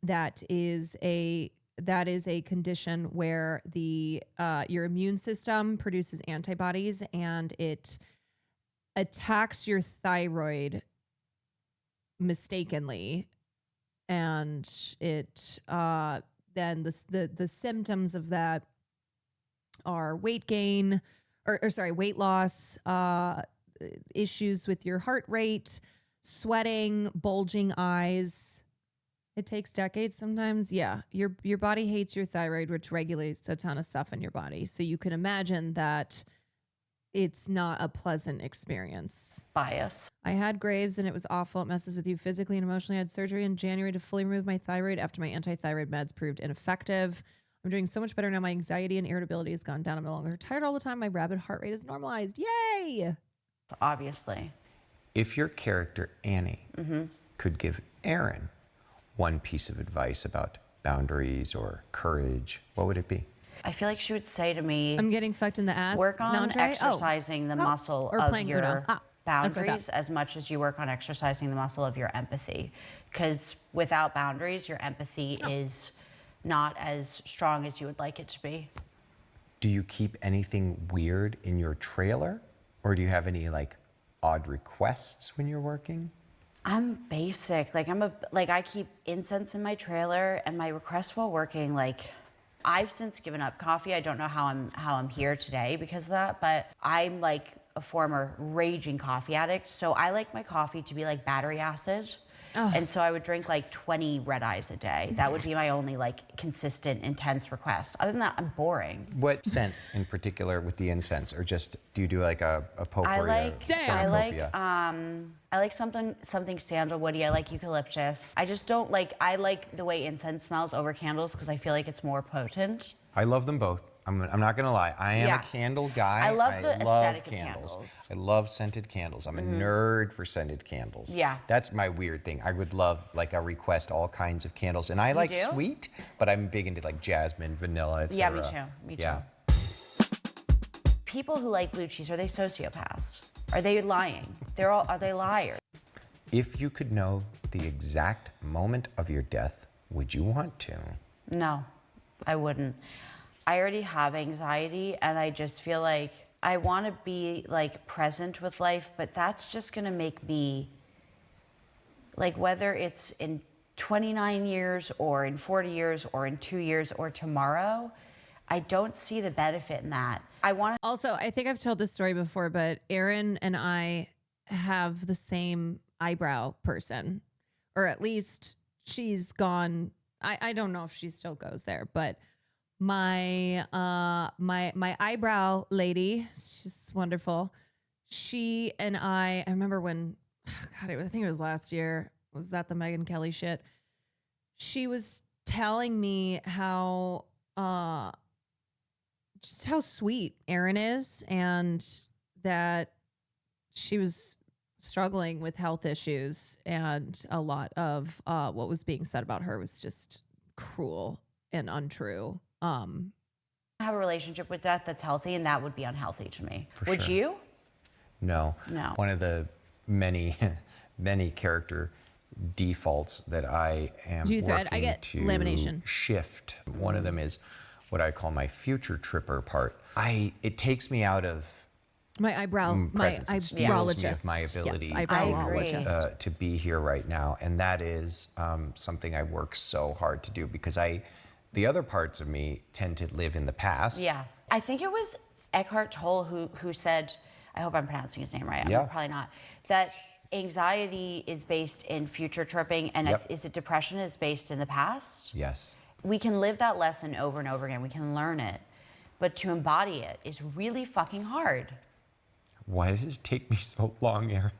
That is a condition where your immune system produces antibodies and it attacks your thyroid mistakenly, and it then the symptoms of that are weight gain weight loss, issues with your heart rate, sweating, bulging eyes. It takes decades sometimes. Yeah. Your body hates your thyroid, which regulates a ton of stuff in your body. So you can imagine that it's not a pleasant experience. Bias. I had Graves and it was awful. It messes with you physically and emotionally. I had surgery in January to fully remove my thyroid after my anti-thyroid meds proved ineffective. I'm doing so much better now. My anxiety and irritability has gone down. I'm no longer tired all the time. My rapid heart rate is normalized. Yay! Obviously. If your character, Annie, could give Erin one piece of advice about boundaries or courage, what would it be? I feel like she would say to me, I'm getting fucked in the ass. work on Andre? exercising the muscle or of playing your Uno. That's what I boundaries as much as you work on exercising the muscle of your empathy. Because without boundaries, your empathy is not as strong as you would like it to be. Do you keep anything weird in your trailer? Or do you have any like odd requests when you're working? I'm basic. I keep incense in my trailer, and my request while working, I've since given up coffee. I don't know how I'm here today because of that, but I'm like a former raging coffee addict. So I like my coffee to be like battery acid. And so I would drink like 20 red eyes a day. That would be my only like consistent, intense request. Other than that, I'm boring. What scent in particular with the incense, or just do you do like a potpourri? I like something sandalwoody. I like eucalyptus. I just don't like. I like the way incense smells over candles because I feel like it's more potent. I love them both. I'm not gonna lie. I am Yeah. a candle guy. I love the aesthetic of candles. candles. I love scented candles. I'm a nerd for scented candles. Yeah. That's my weird thing. I would love like a request all kinds of candles, and I like do? sweet, but I'm big into like jasmine, vanilla, etc. Yeah, me too. Me too. Yeah. People who like blue cheese, are they sociopaths? Are they lying? Are they liars? If you could know the exact moment of your death, would you want to? No, I wouldn't. I already have anxiety, and I just feel like I want to be like present with life, but that's just gonna make me like, whether it's in 29 years or in 40 years or in 2 years or tomorrow, I don't see the benefit in that. Also, I think I've told this story before, but Erin and I have the same eyebrow person, or at least she's gone. I don't know if she still goes there, but my eyebrow lady, she's wonderful. she and I remember when, God, I think it was last year. Was that the Megyn Kelly shit? She was telling me how, just how sweet Erin is, and that she was struggling with health issues, and a lot of what was being said about her was just cruel and untrue. Have a relationship with death that's healthy, and that would be unhealthy to me. For Would sure. you? No. No. One of the many, many character defaults that I am Do you thread? working I get to lamination. shift. One of them is what I call my future tripper part. It takes me out of My eyebrow, my presence. It steals me eyebrologist. of my ability Yes, I eyebrowologist. to be here right now. And that is something I work so hard to do because the other parts of me tend to live in the past. Yeah. I think it was Eckhart Tolle who said, I hope I'm pronouncing his name right. Yeah. I'm probably not. That anxiety is based in future tripping, and Yep. is it depression is based in the past? Yes. We can live that lesson over and over again. We can learn it. But to embody it is really fucking hard. Why does it take me so long, Erin?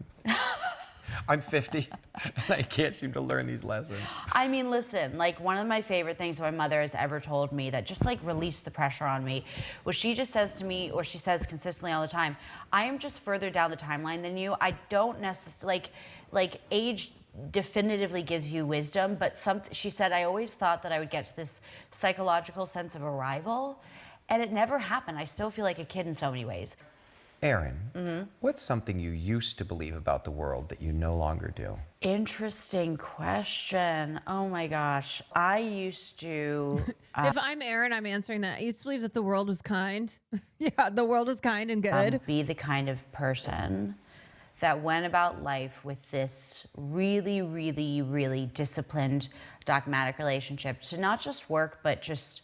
I'm 50 and I can't seem to learn these lessons. I mean, listen, like one of my favorite things my mother has ever told me that just like released the pressure on me was she just says to me, or she says consistently all the time, I am just further down the timeline than you. I don't necessarily, like age definitively gives you wisdom, but she said, I always thought that I would get to this psychological sense of arrival, and it never happened. I still feel like a kid in so many ways. Erin, what's something you used to believe about the world that you no longer do? Interesting question. Oh my gosh. I used to... If I'm Erin, I'm answering that. I used to believe that the world was kind. Yeah, the world was kind and good. be the kind of person that went about life with this really, really, really disciplined, dogmatic relationship to not just work, but just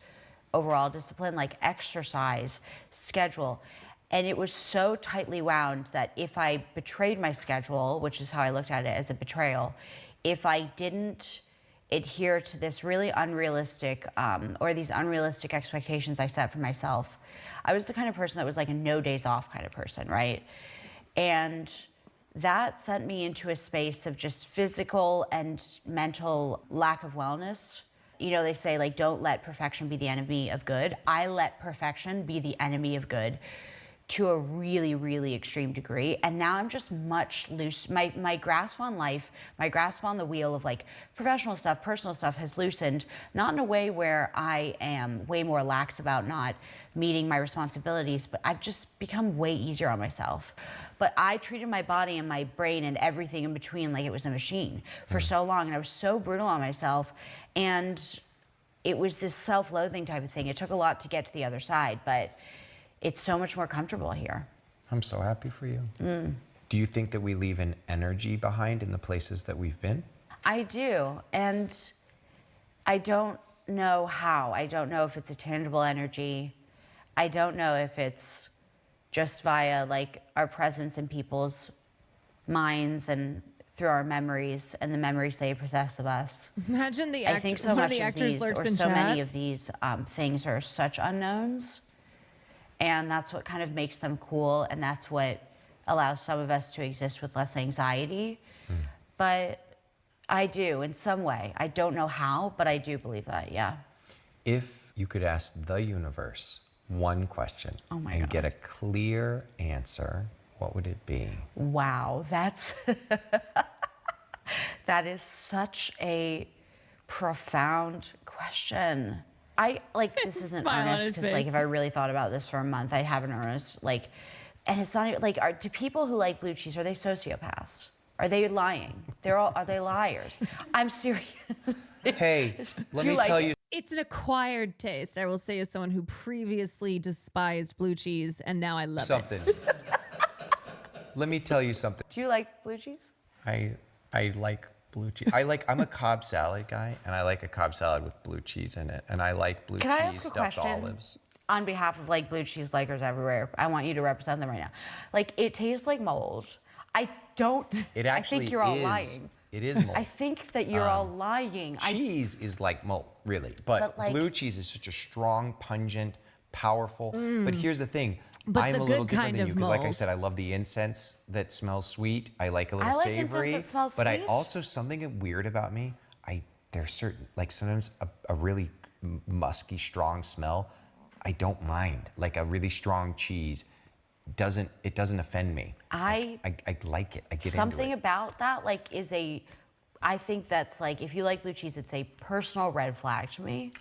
overall discipline, like exercise, schedule. And it was so tightly wound that if I betrayed my schedule, which is how I looked at it as a betrayal, if I didn't adhere to this really unrealistic, or these unrealistic expectations I set for myself, I was the kind of person that was like a no days off kind of person, right? And that sent me into a space of just physical and mental lack of wellness. You know, they say like, don't let perfection be the enemy of good. I let perfection be the enemy of good to a really, really extreme degree. And now I'm just much loose. My grasp on life, my grasp on the wheel of like professional stuff, personal stuff has loosened, not in a way where I am way more lax about not meeting my responsibilities, but I've just become way easier on myself. But I treated my body and my brain and everything in between like it was a machine for so long, and I was so brutal on myself. And it was this self-loathing type of thing. It took a lot to get to the other side, but it's so much more comfortable here. I'm so happy for you. Do you think that we leave an energy behind in the places that we've been? I do, and I don't know how. I don't know if it's a tangible energy. I don't know if it's just via like our presence in people's minds and through our memories and the memories they possess of us. Imagine the I think so one much of the actors these, lurks or in so chat. many of these things are such unknowns, and that's what kind of makes them cool, and that's what allows some of us to exist with less anxiety. But I do in some way. I don't know how, but I do believe that, yeah. If you could ask the universe one question and get a clear answer, what would it be? Wow, that's that is such a profound question. I like this isn't Smile on earnest his because face. like if I really thought about this for a month, I'd have an earnest like, and it's not even like do people who like blue cheese, are they sociopaths? Are they lying? Are they liars? I'm serious. Hey, let Do you me like tell it? you. It's an acquired taste, I will say, as someone who previously despised blue cheese, and now I love Something. it. Let me tell you something. Do you like blue cheese? I like blue cheese. I'm a Cobb salad guy, and I like a Cobb salad with blue cheese in it, and I like blue Can I cheese ask a stuffed question? olives. On behalf of like blue cheese likers everywhere, I want you to represent them right now. Like it tastes like mold. I don't. It I actually think you're all is. lying. It is mold. I think that you're all lying. Cheese is like mold, really, but But, like- blue cheese is such a strong, pungent, powerful. But here's the thing: But I'm the a little good different kind than of you because, like I mold. said, I love the incense that smells sweet. I like a little I like incense savory. that smells but I sweet. also, something weird about me, there's certain, like sometimes a really musky, strong smell, I don't mind. Like a really strong cheese doesn't offend me. I like it. I get Something into it. about that, like, I think that's like, if you like blue cheese, it's a personal red flag to me.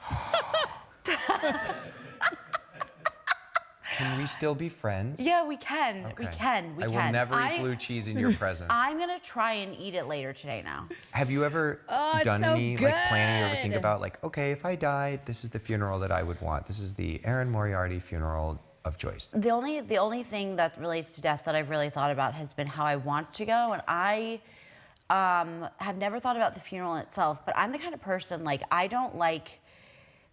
Can we still be friends? Yeah, we can. We Okay. can. We I can. will never eat blue cheese in your presence. I'm gonna try and eat it later today now. Have you ever it's done so any like planning or ever think good. about like, okay, if I died, this is the funeral that I would want. This is the Erin Moriarty funeral of choice. The only thing that relates to death that I've really thought about has been how I want to go, and I have never thought about the funeral itself. But I'm the kind of person, like, I don't like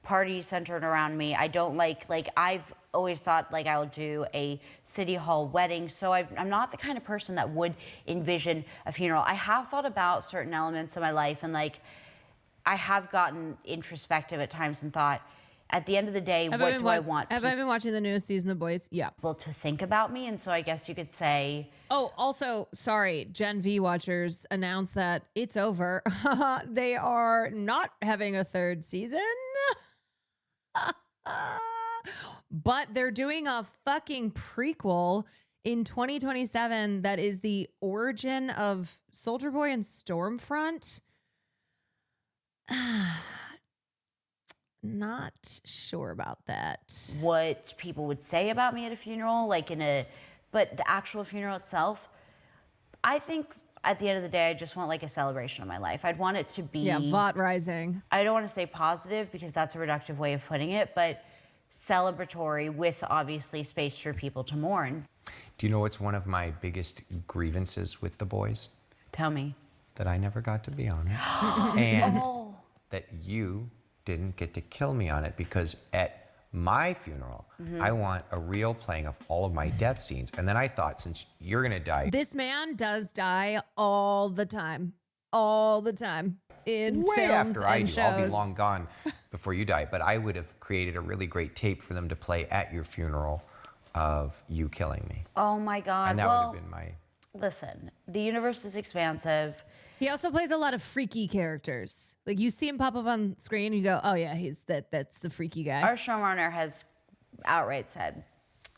parties centered around me. I don't like I've always thought like I will do a city hall wedding. So I'm not the kind of person that would envision a funeral. I have thought about certain elements of my life, and like I have gotten introspective at times and thought, at the end of the day, what do I want Have I been watching the newest season of The Boys? Yeah. people to think about me? And so I guess you could say, Oh, also, sorry, Gen V watchers announced that it's over. They are not having a third season. But they're doing a fucking prequel in 2027 that is the origin of Soldier Boy and Stormfront. Not sure about that. what people would say about me at a funeral, but the actual funeral itself, I think at the end of the day, I just want like a celebration of my life. I'd want it to be, Yeah, Vought Rising. I don't want to say positive because that's a reductive way of putting it, but celebratory with obviously space for people to mourn. Do you know what's one of my biggest grievances with The Boys? Tell me. That I never got to be on it. And that you didn't get to kill me on it, because at my funeral, I want a reel playing of all of my death scenes. And then I thought, since you're gonna die, This man does die all the time. All the time. In way films after I and do, I'll be shows. long gone before you die. But I would have created a really great tape for them to play at your funeral of you killing me. Oh my God. And that well, would have been my... listen, the universe is expansive. He also plays a lot of freaky characters. Like you see him pop up on screen and you go, oh yeah, that's the freaky guy. Our showrunner has outright said,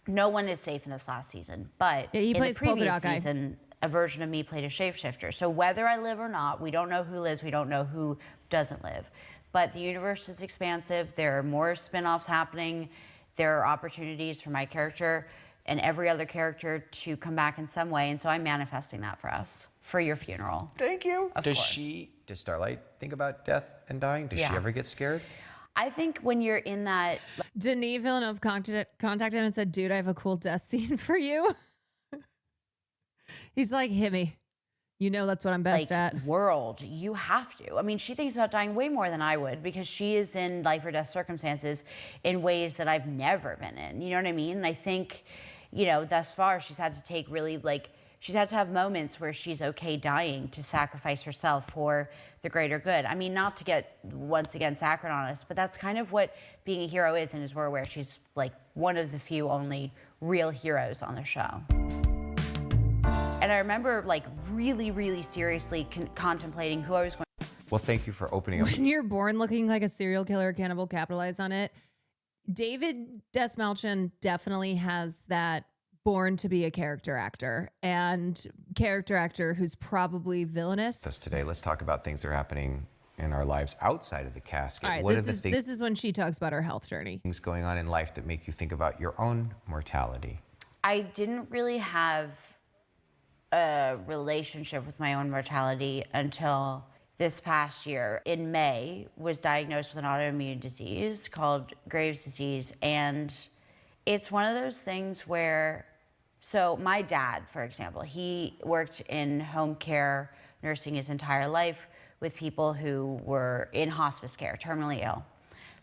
no one is safe in this last season. But Yeah, he in plays the previous Polka Dot Guy. season, a version of me played a shapeshifter. So whether I live or not, we don't know who lives, we don't know who doesn't live. But the universe is expansive. There are more spin-offs happening. There are opportunities for my character and every other character to come back in some way. And so I'm manifesting that for us, for your funeral. Thank you. Of Does course. does Starlight think about death and dying? Does she Yeah. ever get scared? I think when you're in that, Denis Villeneuve contacted him and said, dude, I have a cool death scene for you. He's like, hit me. You know that's what I'm best at. world, you have to. I mean, she thinks about dying way more than I would because she is in life or death circumstances in ways that I've never been in. You know what I mean? And I think, thus far she's had to take really she's had to have moments where she's okay dying to sacrifice herself for the greater good. I mean, not to get once again saccharine on us, but that's kind of what being a hero is, and is where she's like one of the few only real heroes on the show. And I remember really, really seriously contemplating who I was going Well, thank you for opening up. When you're born looking like a serial killer, cannibal, capitalize on it. David Desmalchin definitely has that born to be a character actor, and character actor who's probably villainous. Us today. Let's talk about things that are happening in our lives outside of the casket. All right, What this are is the this is when she talks about her health journey. things going on in life that make you think about your own mortality? I didn't really have a relationship with my own mortality until this past year. In May, was diagnosed with an autoimmune disease called Graves' disease, and it's one of those things where, so my dad, for example, he worked in home care nursing his entire life with people who were in hospice care, terminally ill.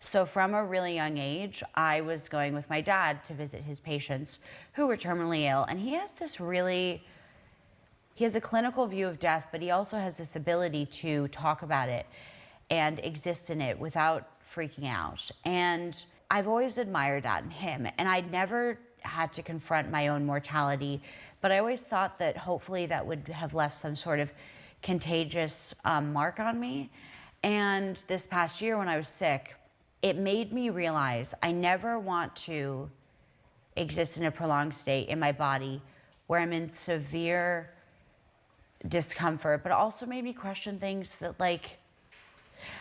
So from a really young age, I was going with my dad to visit his patients who were terminally ill, and he has a clinical view of death, but he also has this ability to talk about it and exist in it without freaking out. And I've always admired that in him. And I'd never had to confront my own mortality. But I always thought that hopefully that would have left some sort of contagious mark on me. And this past year when I was sick, it made me realize I never want to exist in a prolonged state in my body where I'm in severe discomfort, but also made me question things that, like,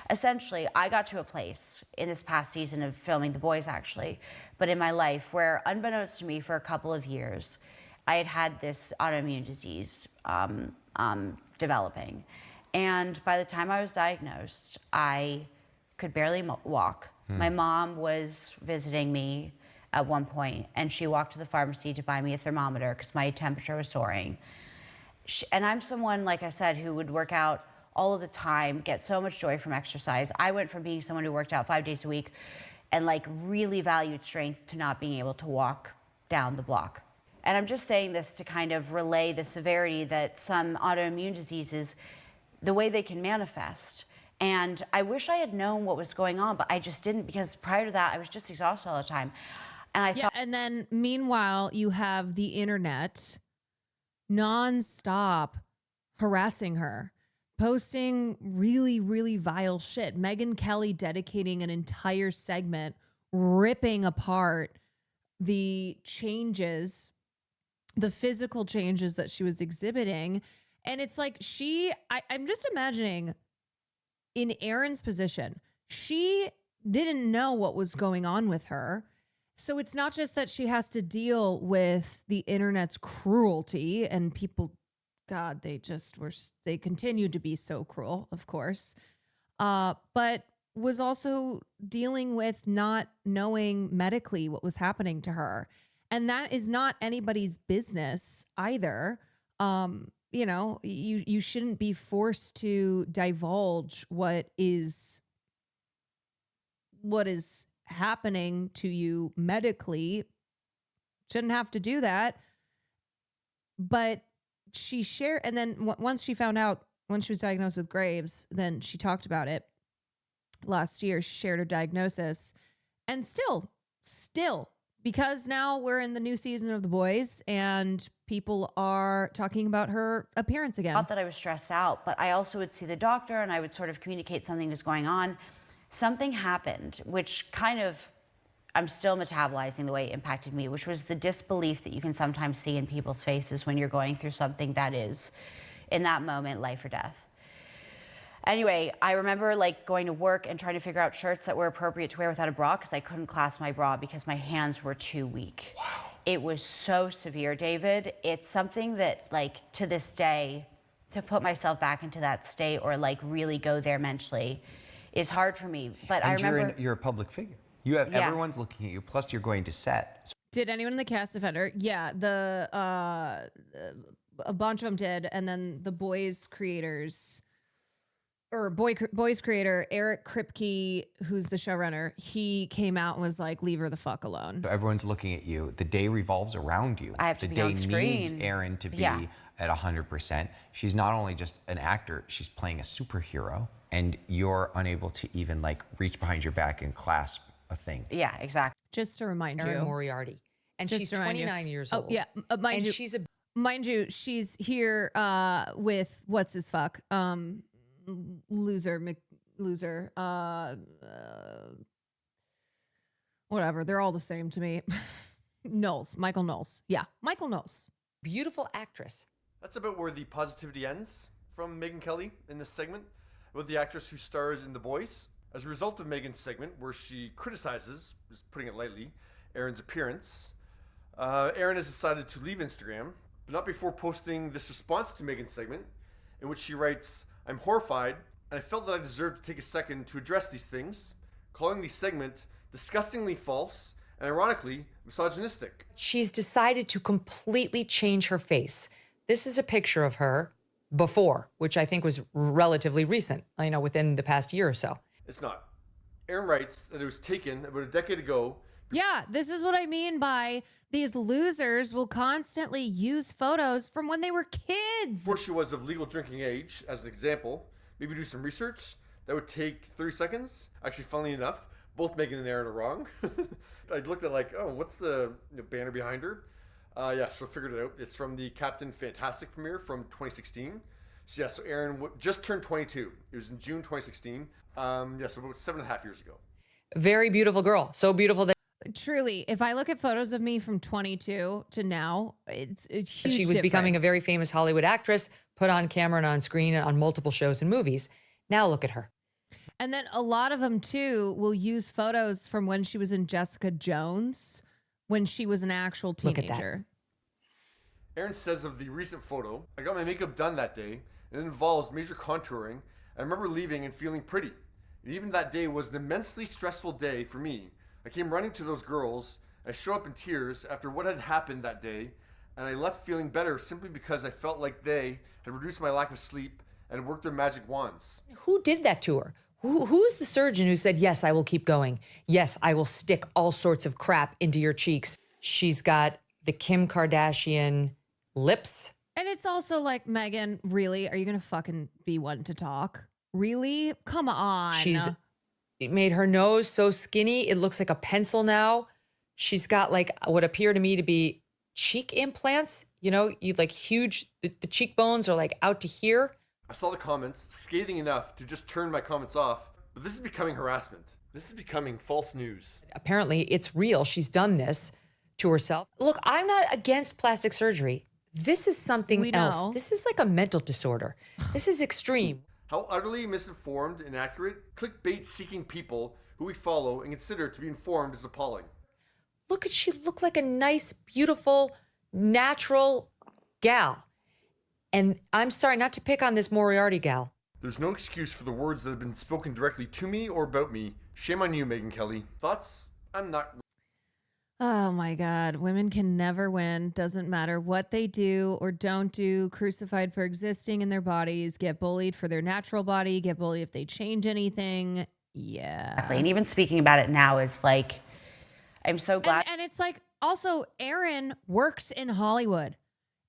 essentially, I got to a place in this past season of filming The Boys, actually, but in my life where, unbeknownst to me, for a couple of years, I had had this autoimmune disease developing. And by the time I was diagnosed, I could barely walk. My mom was visiting me at one point, and she walked to the pharmacy to buy me a thermometer because my temperature was soaring. And I'm someone, like I said, who would work out all of the time, get so much joy from exercise. I went from being someone who worked out 5 days a week and like really valued strength to not being able to walk down the block. And I'm just saying this to kind of relay the severity that some autoimmune diseases, the way they can manifest. And I wish I had known what was going on, but I just didn't, because prior to that, I was just exhausted all the time. And I thought, and then meanwhile, you have the internet nonstop harassing her, posting really, really vile shit. Megyn Kelly dedicating an entire segment ripping apart the changes, the physical changes that she was exhibiting. And it's like I'm just imagining in Erin's position, she didn't know what was going on with her. So it's not just that she has to deal with the internet's cruelty and people, God, they continued to be so cruel, of course, but was also dealing with not knowing medically what was happening to her. And that is not anybody's business either. You know, you shouldn't be forced to divulge what is happening to you medically. Shouldn't have to do that. But she shared, and then once she found out, when she was diagnosed with Graves, then she talked about it last year. She shared her diagnosis, and still, because now we're in the new season of The Boys and people are talking about her appearance again. Not that I was stressed out, but I also would see the doctor and I would sort of communicate something was going on. Something happened, which kind of, I'm still metabolizing the way it impacted me, which was the disbelief that you can sometimes see in people's faces when you're going through something that is, in that moment, life or death. Anyway, I remember like going to work and trying to figure out shirts that were appropriate to wear without a bra because I couldn't clasp my bra because my hands were too weak. Wow. It was so severe, David. It's something that, like, to this day, to put myself back into that state or like really go there mentally is hard for me. But I remember you're a public figure. You have everyone's looking at you. Plus, you're going to set. Did anyone in the cast offender? Yeah, a bunch of them did, and then the Boys creators. Boys creator, Eric Kripke, who's the showrunner, he came out and was like, leave her the fuck alone. So everyone's looking at you. The day revolves around you. I have to be on screen. The day needs Erin to be at 100%. She's not only just an actor, she's playing a superhero, and you're unable to even like reach behind your back and clasp a thing. Yeah, exactly. Just to remind you. Erin Moriarty. And Just she's to remind 29 you. years old. Oh, yeah. Mind you, she's here with what's his fuck? Loser, whatever. They're all the same to me. Michael Knowles. Yeah, Michael Knowles. Beautiful actress. That's about where the positivity ends from Megyn Kelly in this segment, about the actress who stars in The Boys. As a result of Megyn's segment, where she criticizes, just putting it lightly, Erin's appearance, Erin has decided to leave Instagram, but not before posting this response to Megyn's segment, in which she writes, "I'm horrified, and I felt that I deserved to take a second to address these things, calling the segment disgustingly false and ironically misogynistic." She's decided to completely change her face. This is a picture of her before, which I think was relatively recent, within the past year or so. It's not. Erin writes that it was taken about a decade ago. Yeah, this is what I mean by these losers will constantly use photos from when they were kids. Before she was of legal drinking age, as an example, maybe do some research. That would take 30 seconds. Actually, funnily enough, Both Megan and Erin are wrong. I looked at like, oh, what's the banner behind her? Yeah, so I figured it out. It's from the Captain Fantastic premiere from 2016. So yeah, so Erin just turned 22. It was in June 2016. Yeah, so about 7.5 years ago. Very beautiful girl. So beautiful that Truly, if I look at photos of me from 22 to now, it's a huge she was becoming a difference. very famous Hollywood actress, put on camera and on screen and on multiple shows and movies. Now look at her. And then a lot of them too will use photos from when she was in Jessica Jones, when she was an actual Look at that. teenager. Erin says of the recent photo, I got my makeup done that day, and it involves major contouring. I remember leaving and feeling pretty. And even that day was an immensely stressful day for me. I came running to those girls. I showed up in tears after what had happened that day, and I left feeling better simply because I felt like they had reduced my lack of sleep and worked their magic wands. Who did that to her? Who is the surgeon who said, yes, I will keep going. Yes, I will stick all sorts of crap into your cheeks. She's got the Kim Kardashian lips. And it's also like, Megan, really? Are you going to fucking be one to talk? Really? Come on. It made her nose so skinny, it looks like a pencil now. She's got like what appear to me to be cheek implants. You know, you like huge, the cheekbones are like out to here. I saw the comments, scathing enough to just turn my comments off, but this is becoming harassment. This is becoming false news. Apparently it's real. She's done this to herself. Look, I'm not against plastic surgery. This is something else. This is like a mental disorder. This is extreme. How utterly misinformed, inaccurate, clickbait-seeking people who we follow and consider to be informed is appalling. Look at, she looked like a nice, beautiful, natural gal. And I'm sorry not to pick on this Moriarty gal. There's no excuse for the words that have been spoken directly to me or about me. Shame on you, Megyn Kelly. Thoughts? I'm not... Oh my God. Women can never win. Doesn't matter what they do or don't do. Crucified for existing in their bodies. Get bullied for their natural body. Get bullied if they change anything. Yeah. And even speaking about it now is like, I'm so glad. And it's like, also, Erin works in Hollywood.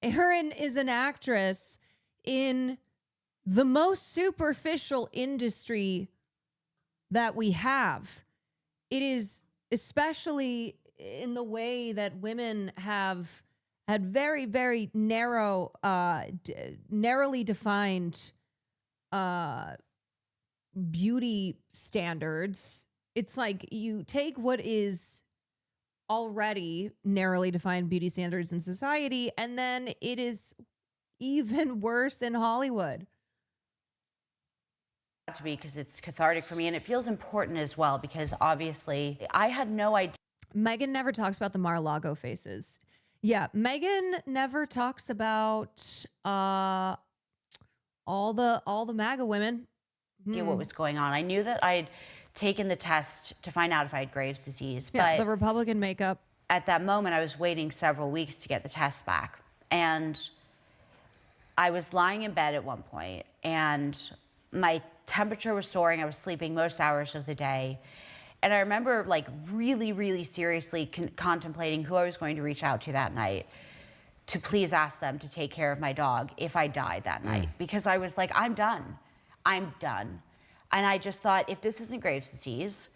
Erin is an actress in the most superficial industry that we have. It is especially in the way that women have had very, very narrow, narrowly defined beauty standards. It's like you take what is already narrowly defined beauty standards in society, and then it is even worse in Hollywood. To be, because it's cathartic for me, and it feels important as well, because obviously I had no idea. Megan never talks about the Mar-a-Lago faces. Yeah, Megan never talks about all the MAGA women. What was going on. I knew that I'd taken the test to find out if I had Graves' disease, Yeah, but the Republican makeup. at that moment I was waiting several weeks to get the test back, and I was lying in bed at one point, and my temperature was soaring. I was sleeping most hours of the day. And I remember like really, really seriously contemplating who I was going to reach out to that night to please ask them to take care of my dog if I died that night. Because I was like, I'm done. I'm done. And I just thought, if this isn't Graves' disease,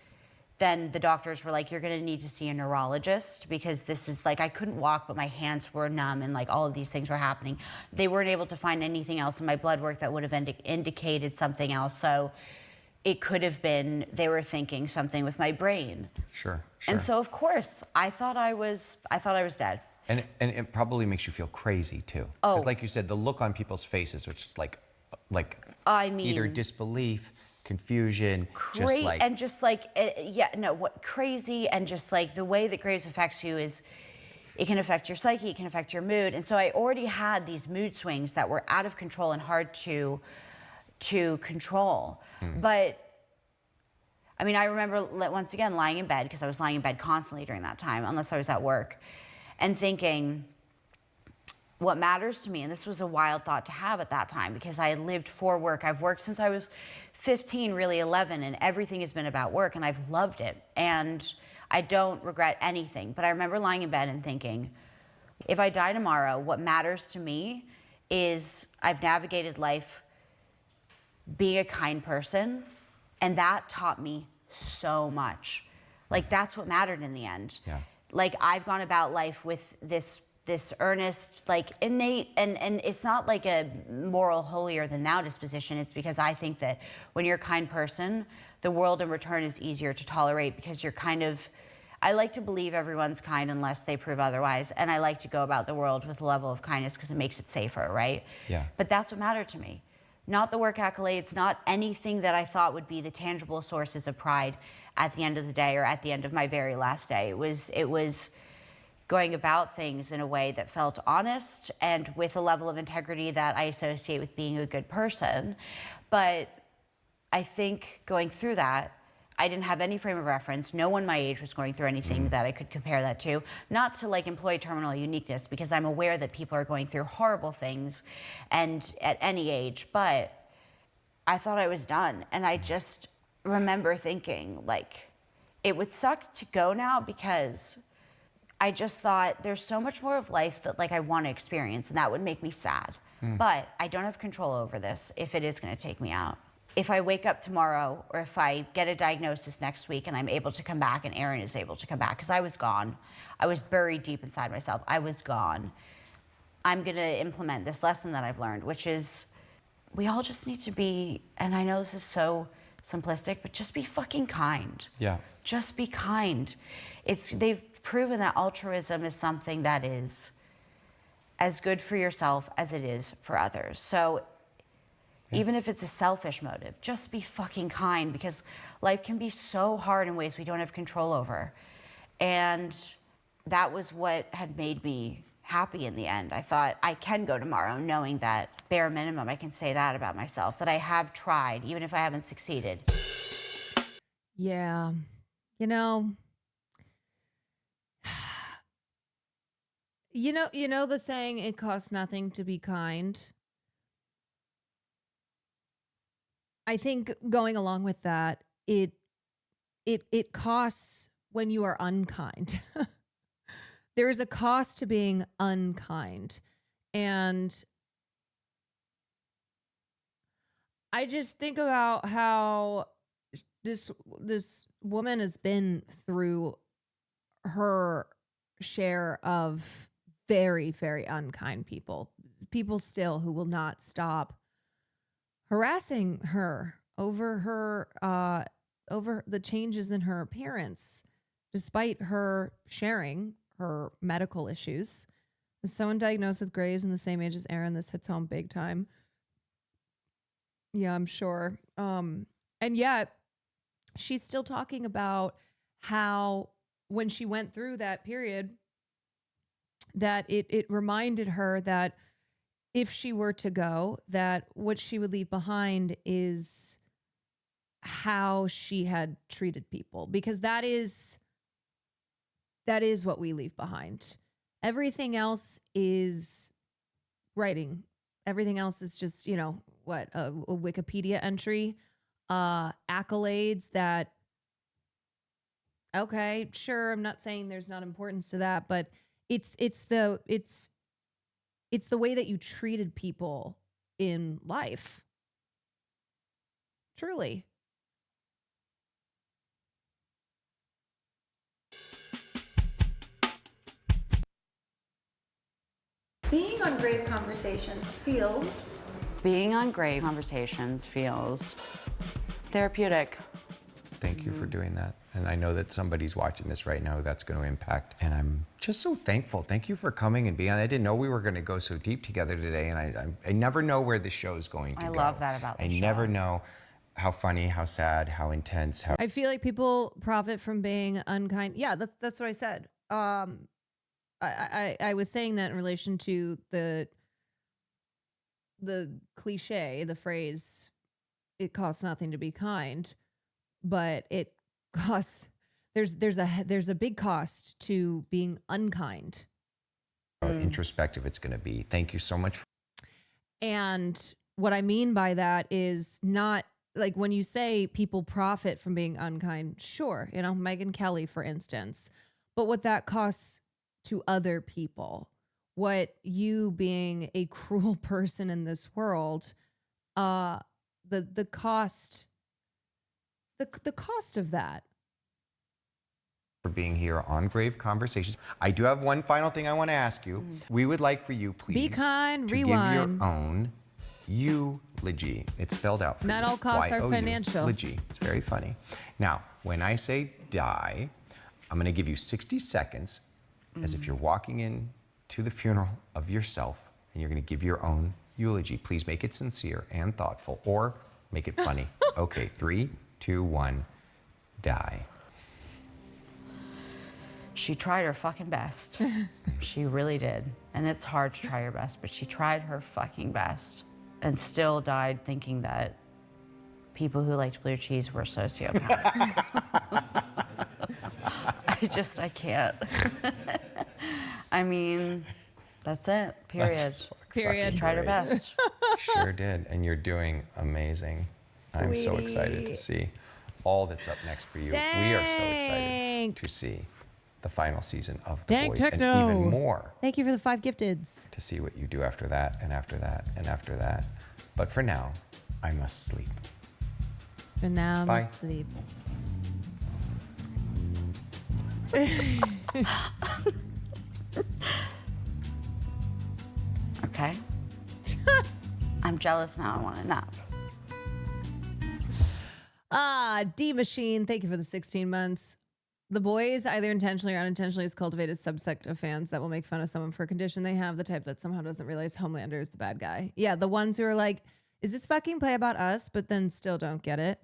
then the doctors were like, you're gonna need to see a neurologist, because this is like, I couldn't walk, but my hands were numb and like all of these things were happening. They weren't able to find anything else in my blood work that would have indicated something else. So it could have been, they were thinking something with my brain. Sure. And so of course, I thought I was dead. And it probably makes you feel crazy too. Because like you said, the look on people's faces, which is like I mean, either disbelief, confusion, crazy, and just like the way that Graves affects you is, it can affect your psyche, it can affect your mood. And so I already had these mood swings that were out of control and hard to control. But I mean, I remember once again lying in bed, because I was lying in bed constantly during that time, unless I was at work, and thinking, what matters to me, and this was a wild thought to have at that time, because I had lived for work. I've worked since I was 15, really 11, and everything has been about work, and I've loved it. And I don't regret anything. But I remember lying in bed and thinking, if I die tomorrow, what matters to me is I've navigated life being a kind person, and that taught me so much. Like, that's what mattered in the end. Yeah. Like, I've gone about life with this earnest, like, innate, and it's not like a moral holier than thou disposition. It's because I think that when you're a kind person, the world in return is easier to tolerate, because you're kind of, I like to believe everyone's kind unless they prove otherwise, and I like to go about the world with a level of kindness because it makes it safer, right? Yeah. But that's what mattered to me. Not the work accolades, not anything that I thought would be the tangible sources of pride at the end of the day or at the end of my very last day. It was going about things in a way that felt honest and with a level of integrity that I associate with being a good person. But I think going through that, I didn't have any frame of reference. No one my age was going through anything that I could compare that to. Not to like employ terminal uniqueness, because I'm aware that people are going through horrible things and at any age, but I thought I was done. And I just remember thinking, like, it would suck to go now, because I just thought there's so much more of life that like I want to experience, and that would make me sad. But I don't have control over this if it is going to take me out. If I wake up tomorrow, or if I get a diagnosis next week and I'm able to come back and Erin is able to come back, because I was gone. I was buried deep inside myself. I was gone. I'm going to implement this lesson that I've learned, which is we all just need to be, and I know this is so simplistic, but just be fucking kind. Yeah. Just be kind. They've proven that altruism is something that is as good for yourself as it is for others. So even if it's a selfish motive, just be fucking kind, because life can be so hard in ways we don't have control over. And that was what had made me happy in the end. I thought I can go tomorrow knowing that bare minimum I can say that about myself, that I have tried, even if I haven't succeeded. Yeah. You know, you know the saying, it costs nothing to be kind. I think going along with that, it costs when you are unkind. There is a cost to being unkind. And I just think about how this woman has been through her share of very, very unkind people. People still who will not stop harassing her over the changes in her appearance, despite her sharing her medical issues. As someone diagnosed with Graves in the same age as Erin, this hits home big time. Yeah, I'm sure. And yet she's still talking about how when she went through that period, that it reminded her that if she were to go, that what she would leave behind is how she had treated people, because that is what we leave behind. Everything else is writing. Everything else is just, a Wikipedia entry, accolades that, okay, sure, I'm not saying there's not importance to that, but it's the way that you treated people in life. Truly. Being on Grave Conversations feels... Being on Grave Conversations feels therapeutic. Thank you for doing that. And I know that somebody's watching this right now that's going to impact. And I'm just so thankful. Thank you for coming and being on. I didn't know we were going to go so deep together today. And I never know where the show's going to go. I love that about the show. I never know how funny, how sad, how intense, how... I feel like people profit from being unkind. Yeah, that's what I said. I was saying that in relation to the cliche, the phrase, it costs nothing to be kind, but it costs, there's a big cost to being unkind. How introspective it's going to be. Thank you so much. And what I mean by that is not like when you say people profit from being unkind, sure, Megyn Kelly, for instance, but what that costs to other people, what you being a cruel person in this world, the cost the cost of that. For being here on Grave Conversations. I do have one final thing I want to ask you. We would like for you, please, Be kind, to rewind. give your own eulogy. It's spelled out for Not you. all costs are Y-O-U, financial. Eulogy. It's very funny. Now, when I say die, I'm going to give you 60 seconds as if you're walking in to the funeral of yourself, and you're going to give your own eulogy. Please make it sincere and thoughtful, or make it funny. Okay, 3, 2, 1, die. She tried her fucking best. She really did. And it's hard to try your best, but she tried her fucking best and still died thinking that people who liked blue cheese were sociopaths. I can't. I mean, that's it, period. Period. She tried her best. Sure did, and you're doing amazing. I'm so excited to see all that's up next for you. We are so excited to see the final season of The Dang Voice, techno. and even more Thank you for the 5 gifteds. to see what you do after that, and after that, and after that. But for now, I must sleep. But now I'm Bye. asleep. Okay? I'm jealous now. I want a nap. D Machine, thank you for the 16 months. The Boys, either intentionally or unintentionally, has cultivated a subsect of fans that will make fun of someone for a condition they have, the type that somehow doesn't realize Homelander is the bad guy. Yeah, the ones who are like, is this fucking play about us? But then still don't get it.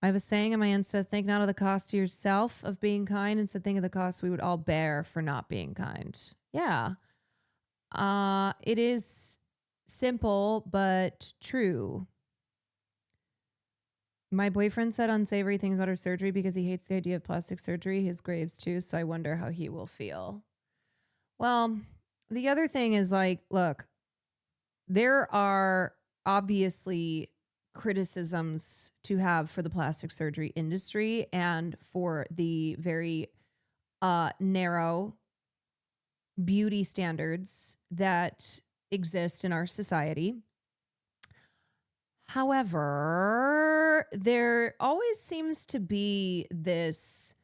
I was saying in my Insta, think not of the cost to yourself of being kind, instead think of the cost we would all bear for not being kind. Yeah. It is simple, but true. My boyfriend said unsavory things about her surgery because he hates the idea of plastic surgery. His graves too, so I wonder how he will feel. Well, the other thing is like, look, there are obviously criticisms to have for the plastic surgery industry and for the very narrow beauty standards that exist in our society. However, there always seems to be this